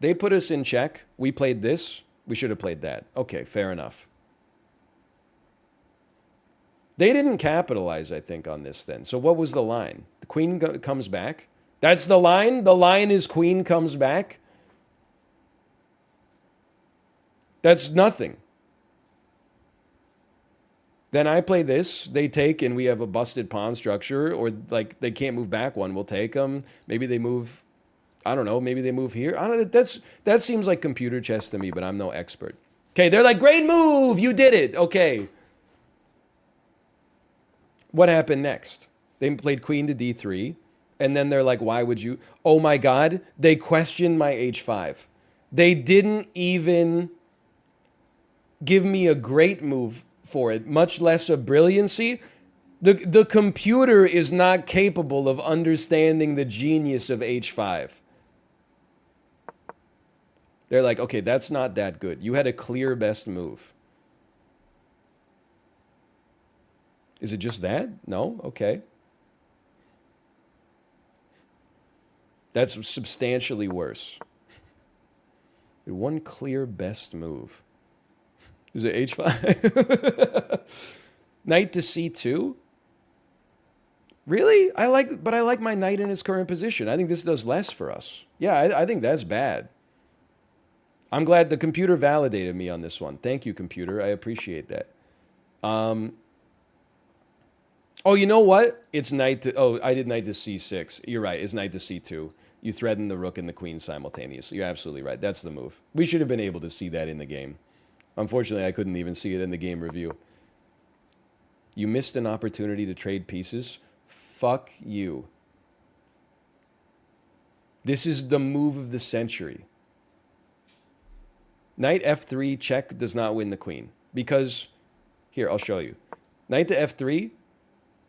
they put us in check. We played this. We should have played that. Okay, fair enough. They didn't capitalize, I think, on this then. So what was the line? The queen comes back. That's the line? The line is queen comes back? That's nothing. Then I play this, they take, and we have a busted pawn structure, or like they can't move back one, we'll take them. Maybe they move, I don't know, maybe they move here. I don't know, that seems like computer chess to me, but I'm no expert. Okay, they're like, great move, you did it, okay. What happened next? They played queen to d3, and then they're like, why would you? Oh my God, they questioned my h5. They didn't even give me a great move for it, much less a brilliancy. The computer is not capable of understanding the genius of h5. They're like, okay, that's not that good. You had a clear best move. Is it just that? No? Okay. That's substantially worse. One clear best move. Is it h5? Knight to c2? Really? I like my knight in its current position. I think this does less for us. Yeah, I think that's bad. I'm glad the computer validated me on this one. Thank you, computer. I appreciate that. Oh, you know what? It's knight to... Oh, I did knight to c6. You're right. It's knight to c2. You threaten the rook and the queen simultaneously. You're absolutely right. That's the move. We should have been able to see that in the game. Unfortunately, I couldn't even see it in the game review. You missed an opportunity to trade pieces. Fuck you. This is the move of the century. Knight f3 check does not win the queen. Because, here, I'll show you. Knight to f3,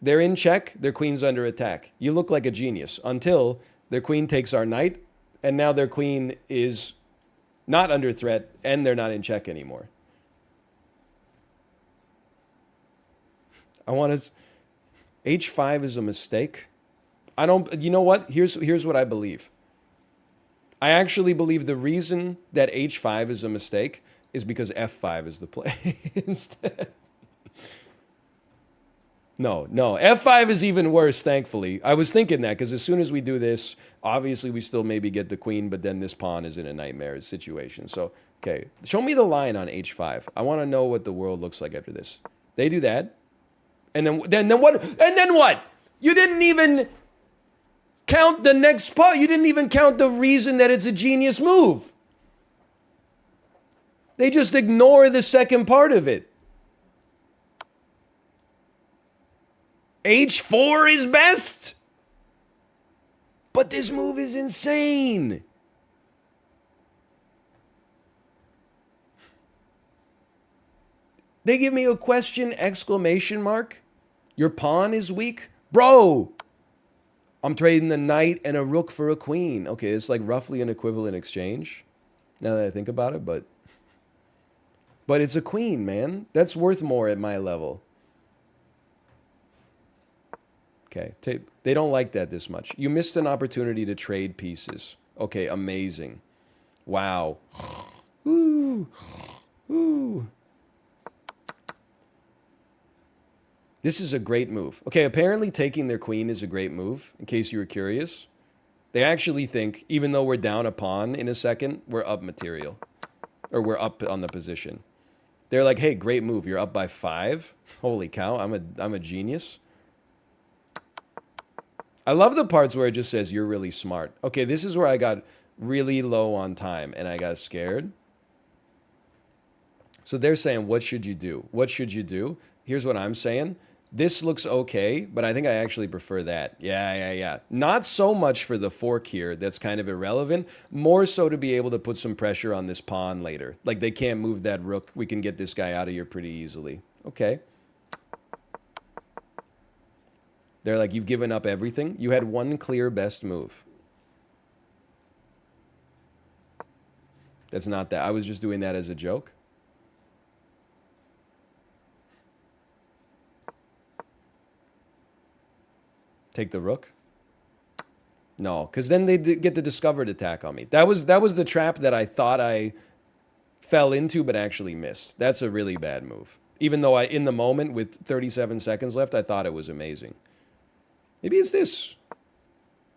they're in check, their queen's under attack. You look like a genius until their queen takes our knight, and now their queen is not under threat, and they're not in check anymore. I want to... h5 is a mistake. I don't... You know what? Here's what I believe. I actually believe the reason that h5 is a mistake is because f5 is the play instead. No. F5 is even worse, thankfully. I was thinking that, because as soon as we do this, obviously we still maybe get the queen, but then this pawn is in a nightmare situation. So, okay. Show me the line on h5. I want to know what the world looks like after this. They do that. And then what? And then what? You didn't even count the next part. You didn't even count the reason that it's a genius move. They just ignore the second part of it. h4 is best. But this move is insane. They give me a question, exclamation mark. Your pawn is weak? Bro, I'm trading a knight and a rook for a queen. Okay, it's like roughly an equivalent exchange, now that I think about it, but it's a queen, man. That's worth more at my level. Okay, they don't like that this much. You missed an opportunity to trade pieces. Okay, amazing. Wow. Ooh. Ooh. This is a great move. Okay, apparently taking their queen is a great move, in case you were curious. They actually think, even though we're down a pawn in a second, we're up material. Or we're up on the position. They're like, hey, great move. You're up by 5. Holy cow, I'm a genius. I love the parts where it just says, you're really smart. Okay, this is where I got really low on time, and I got scared. So they're saying, what should you do? What should you do? Here's what I'm saying. This looks okay, but I think I actually prefer that. Yeah. Not so much for the fork here. That's kind of irrelevant. More so to be able to put some pressure on this pawn later. Like, they can't move that rook. We can get this guy out of here pretty easily. Okay. They're like, you've given up everything. You had one clear best move. That's not that. I was just doing that as a joke. Take the rook? No, because then they get the discovered attack on me. That was the trap that I thought I fell into but actually missed. That's a really bad move. Even though in the moment with 37 seconds left, I thought it was amazing. Maybe it's this.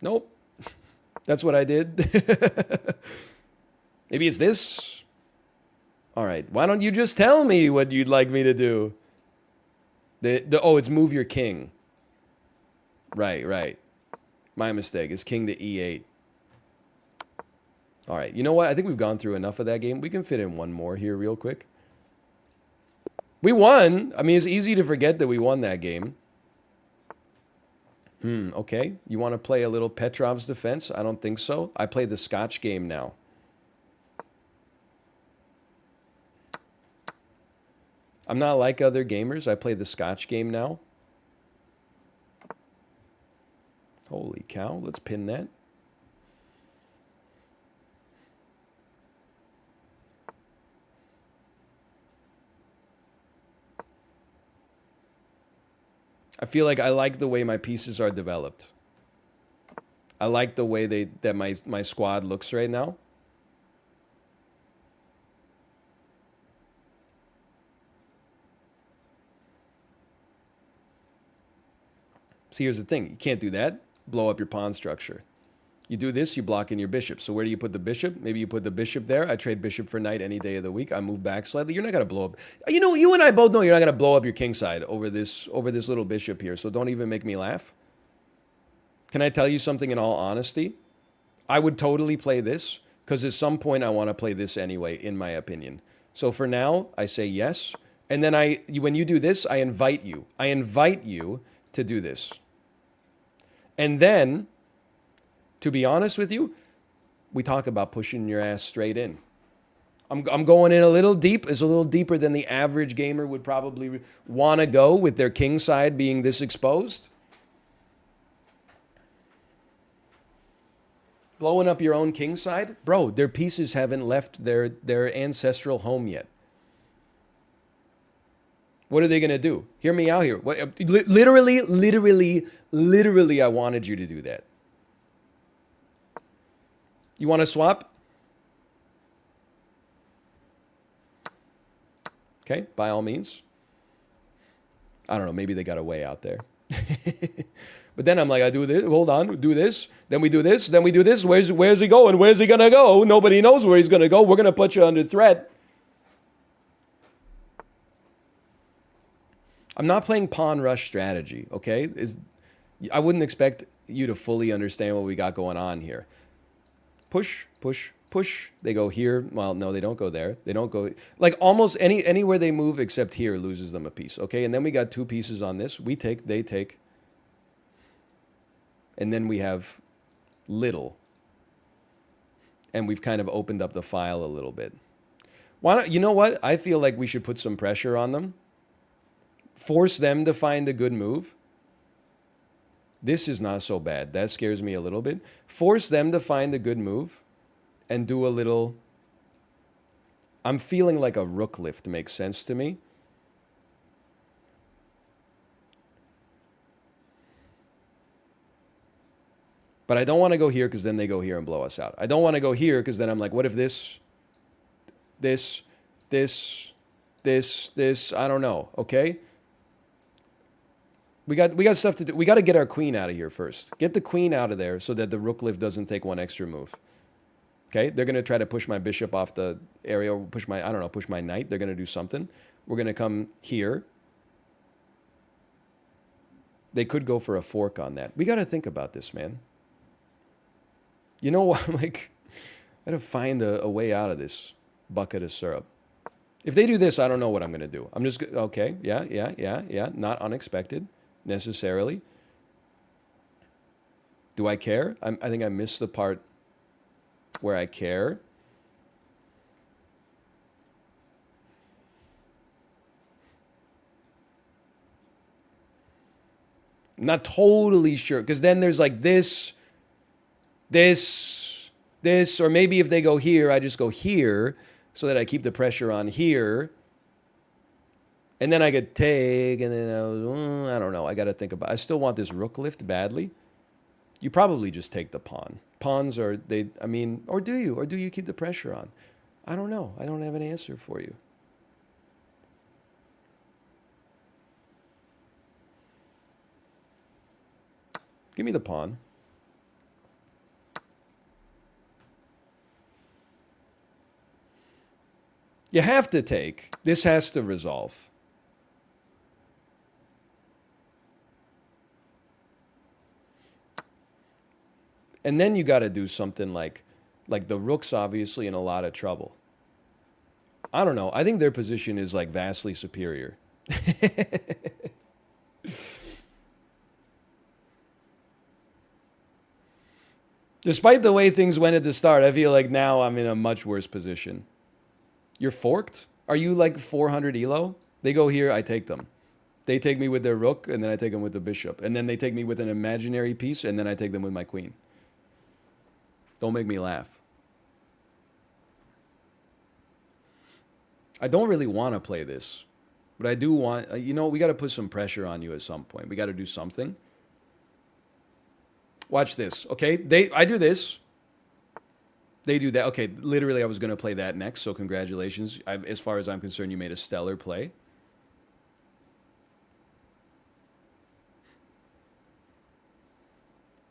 Nope. That's what I did. Maybe it's this. All right. Why don't you just tell me what you'd like me to do? Oh, it's move your king. Right. My mistake. It's king to e8. All right. You know what? I think we've gone through enough of that game. We can fit in one more here real quick. We won. I mean, it's easy to forget that we won that game. Okay. You want to play a little Petrov's defense? I don't think so. I play the Scotch game now. I'm not like other gamers. I play the Scotch game now. Holy cow. Let's pin that. I feel like I like the way my pieces are developed. I like the way that my squad looks right now. See, here's the thing. You can't do that. Blow up your pawn structure. You do this, you block in your bishop. So where do you put the bishop? Maybe you put the bishop there. I trade bishop for knight any day of the week. I move back slightly. You're not going to blow up. You know, you and I both know you're not going to blow up your king side over this little bishop here. So don't even make me laugh. Can I tell you something in all honesty? I would totally play this because at some point I want to play this anyway, in my opinion. So for now, I say yes. And then when you do this, I invite you. I invite you to do this. And then, to be honest with you, we talk about pushing your ass straight in. I'm going in a little deep. It's a little deeper than the average gamer would probably want to go with their king side being this exposed. Blowing up your own king side? Bro, their pieces haven't left their ancestral home yet. What are they going to do? Hear me out here. Literally, I wanted you to do that. You want to swap? Okay, by all means. I don't know, maybe they got a way out there. But then I'm like, I do this, hold on, do this, then we do this, then we do this. Where's he going? Where's he going to go? Nobody knows where he's going to go. We're going to put you under threat. I'm not playing pawn rush strategy, okay? I wouldn't expect you to fully understand what we got going on here. Push, push, push. They go here. Well, no, they don't go there. They don't go... Like, almost anywhere they move except here loses them a piece, okay? And then we got two pieces on this. We take, they take. And then we have little. And we've kind of opened up the file a little bit. Why not? You know what? I feel like we should put some pressure on them. Force them to find a good move. This is not so bad. That scares me a little bit. Force them to find a good move and do a little... I'm feeling like a rook lift makes sense to me. But I don't want to go here because then they go here and blow us out. I don't want to go here because then I'm like, what if this, I don't know, okay? We got stuff to do. We got to get our queen out of here first. Get the queen out of there so that the rook lift doesn't take one extra move. Okay? They're going to try to push my bishop off the area, or push my knight. They're going to do something. We're going to come here. They could go for a fork on that. We got to think about this, man. You know what? Like, I got to find a way out of this bucket of syrup. If they do this, I don't know what I'm going to do. I'm just, okay, yeah. Not unexpected, necessarily. Do I care? I think I missed the part where I care. I'm not totally sure, because then there's like this, or maybe if they go here, I just go here, so that I keep the pressure on here. And then I could take, and then I don't know. I got to think about it. I still want this rook lift badly. You probably just take the pawn. Pawns are, I mean, or do you? Or do you keep the pressure on? I don't know. I don't have an answer for you. Give me the pawn. You have to take. This has to resolve. And then you got to do something like the rook's obviously in a lot of trouble. I don't know. I think their position is like vastly superior. Despite the way things went at the start, I feel like now I'm in a much worse position. You're forked? Are you like 400 elo? They go here, I take them. They take me with their rook, and then I take them with the bishop. And then they take me with an imaginary piece, and then I take them with my queen. Don't make me laugh. I don't really want to play this. But I do want, you know, we got to put some pressure on you at some point. We got to do something. Watch this, okay? I do this. They do that. Okay, literally I was going to play that next, so congratulations. As far as I'm concerned, you made a stellar play.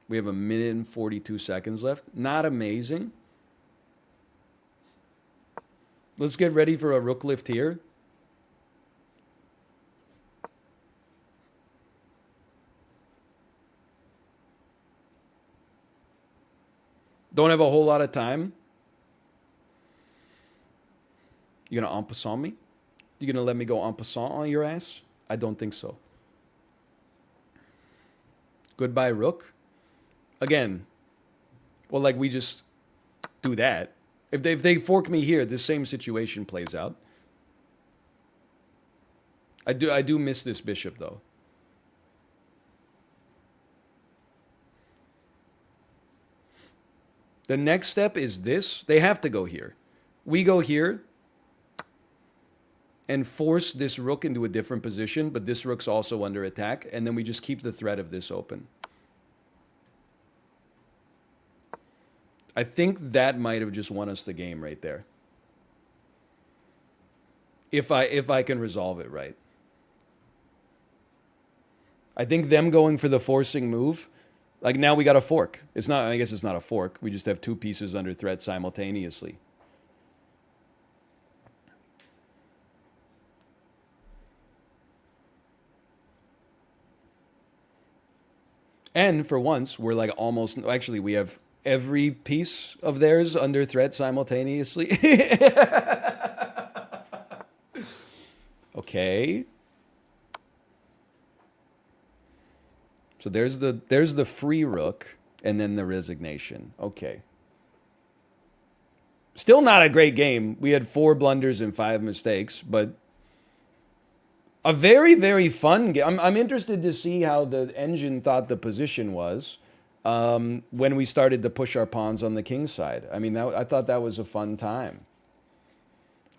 We have 1 minute and 42 seconds left. Not amazing. Let's get ready for a rook lift here. Don't have a whole lot of time. You gonna en passant me? You gonna let me go en passant on your ass? I don't think so. Goodbye, rook. Again, well, like we just do that. If they fork me here, the same situation plays out. I do miss this bishop though. The next step is this. They have to go here. We go here and force this rook into a different position, but this rook's also under attack, and then we just keep the threat of this open. I think that might have just won us the game right there. If I can resolve it right. I think them going for the forcing move, like now we got a fork. It's not, I guess it's not a fork. We just have two pieces under threat simultaneously. And for once, we're like almost, actually we have every piece of theirs under threat simultaneously. Okay. So there's the free rook and then the resignation. Okay. Still not a great game. We had 4 blunders and 5 mistakes, but a very, very fun game. I'm interested to see how the engine thought the position was when we started to push our pawns on the king side. I mean, I thought that was a fun time.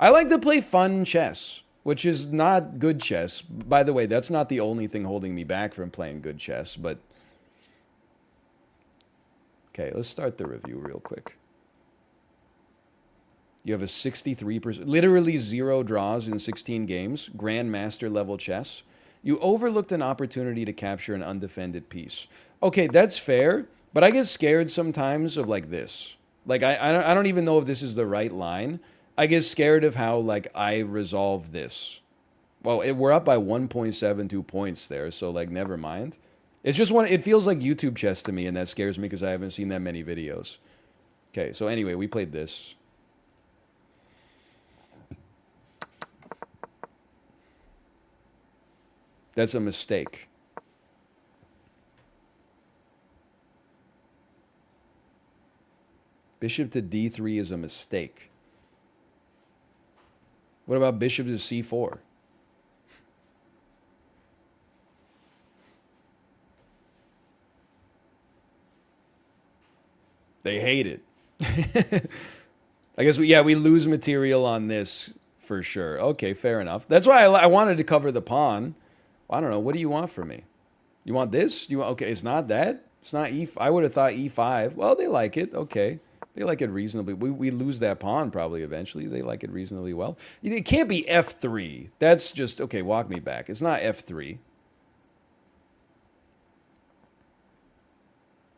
I like to play fun chess, which is not good chess. By the way, that's not the only thing holding me back from playing good chess, but... Okay, let's start the review real quick. You have a 63%, literally 0 draws in 16 games, grandmaster level chess. You overlooked an opportunity to capture an undefended piece. Okay, that's fair, but I get scared sometimes of like this. Like, I don't even know if this is the right line. I get scared of how, like, I resolve this. Well, we're up by 1.72 points there, so, like, never mind. It's just it feels like YouTube chess to me, and that scares me because I haven't seen that many videos. Okay, so anyway, we played this. That's a mistake. Bishop to d3 is a mistake. What about bishop to c4? They hate it. I guess we lose material on this for sure. Okay, fair enough. That's why I wanted to cover the pawn. I don't know. What do you want from me? You want this? Do you want? Okay, it's not that. It's not e. I would have thought e5. Well, they like it. Okay, they like it reasonably. We lose that pawn probably eventually. They like it reasonably well. It can't be f3. That's just okay. Walk me back. It's not f3.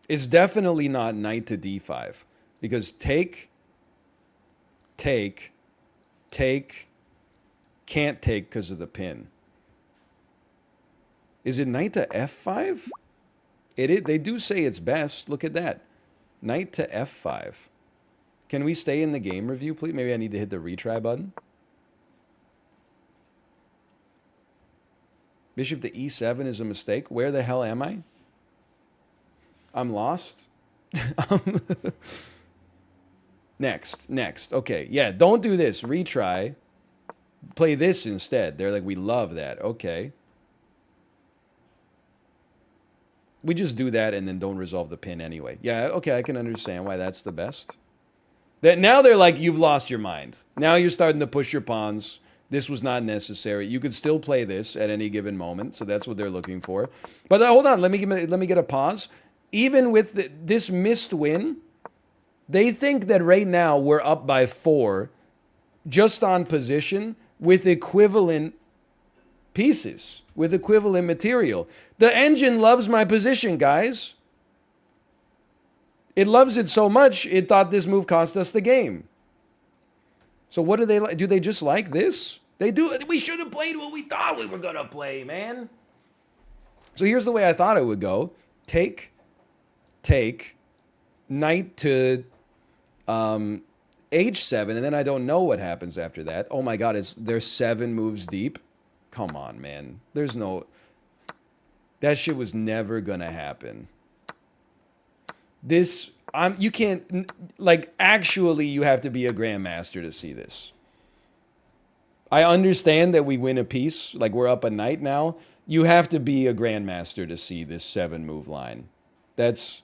It's definitely not knight to d5 because take, can't take because of the pin. Is it knight to f5? They do say it's best. Look at that. Knight to f5. Can we stay in the game review, please? Maybe I need to hit the retry button. Bishop to e7 is a mistake. Where the hell am I? I'm lost. Next. Okay, yeah, don't do this. Retry. Play this instead. They're like, we love that. Okay. We just do that and then don't resolve the pin anyway. Yeah, okay, I can understand why that's the best. Now they're like, you've lost your mind. Now you're starting to push your pawns. This was not necessary. You could still play this at any given moment, so that's what they're looking for. But hold on, let me get a pause. Even with this missed win, they think that right now we're up by 4 just on position with equivalent pieces, with equivalent material. The engine loves my position, guys. It loves it so much, it thought this move cost us the game. So what do they like? Do they just like this? They do. We should have played what we thought we were going to play, man. So here's the way I thought it would go. Take, knight to h7, and then I don't know what happens after that. Oh my god, they're 7 moves deep? Come on, man. There's no... That shit was never gonna happen. This... you can't... Like, actually, you have to be a grandmaster to see this. I understand that we win a piece, like we're up a knight now. You have to be a grandmaster to see this 7-move line. That's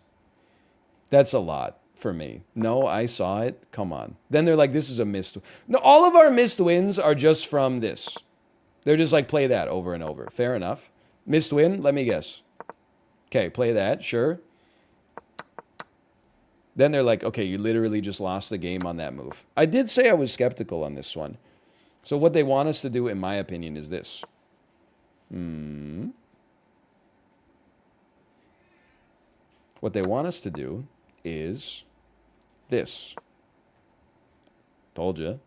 a lot for me. No, I saw it. Come on. Then they're like, this is a missed... No, all of our missed wins are just from this. They're just like, play that over and over. Fair enough. Missed win? Let me guess. Okay, play that. Sure. Then they're like, okay, you literally just lost the game on that move. I did say I was skeptical on this one. So what they want us to do, in my opinion, is this. What they want us to do is this. Told you.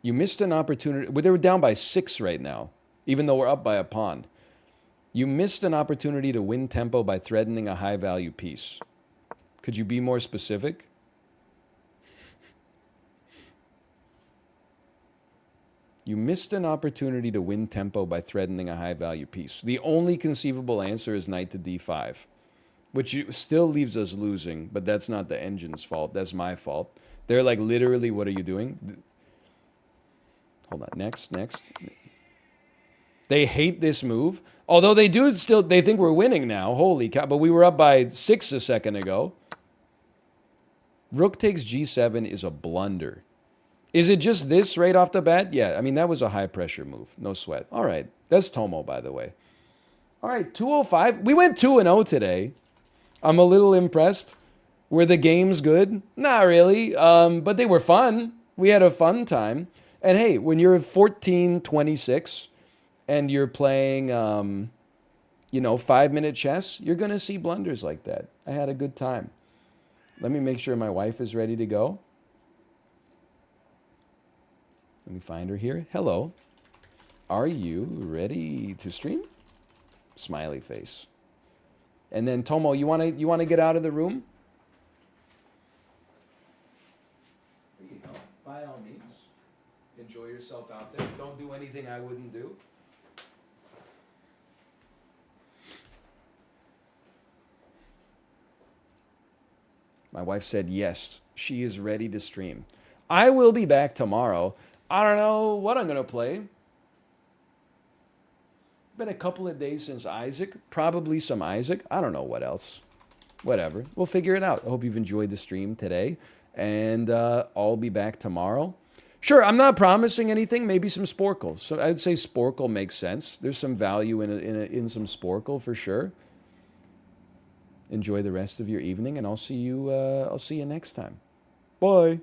You missed an opportunity. Well, they were down by 6 right now, even though we're up by a pawn. You missed an opportunity to win tempo by threatening a high-value piece. Could you be more specific? You missed an opportunity to win tempo by threatening a high-value piece. The only conceivable answer is knight to d5, which still leaves us losing, but that's not the engine's fault. That's my fault. They're like, literally, what are you doing? Hold on. Next. They hate this move. Although they think we're winning now. Holy cow. But we were up by 6 a second ago. Rook takes g7 is a blunder. Is it just this right off the bat? Yeah, I mean, that was a high-pressure move. No sweat. All right. That's Tomo, by the way. All right, 205. We went 2-0 today. I'm a little impressed. Were the games good? Not really, but they were fun. We had a fun time. And hey, when you're 14-26 and you're playing, 5-minute chess, you're going to see blunders like that. I had a good time. Let me make sure my wife is ready to go. Let me find her here. Hello. Are you ready to stream? Smiley face. And then Tomo, you want to get out of the room? By all means. Enjoy Enjoy yourself out there. Don't do anything I wouldn't do. My wife said yes, she is ready to stream. I will be back tomorrow. I don't know what I'm going to play. Been a couple of days since Isaac. Probably some Isaac. I don't know what else. Whatever. We'll figure it out. I hope you've enjoyed the stream today. And I'll be back tomorrow. Sure, I'm not promising anything. Maybe some Sporkle. So I'd say Sporkle makes sense. There's some value in some Sporkle for sure. Enjoy the rest of your evening, and I'll see you next time. Bye.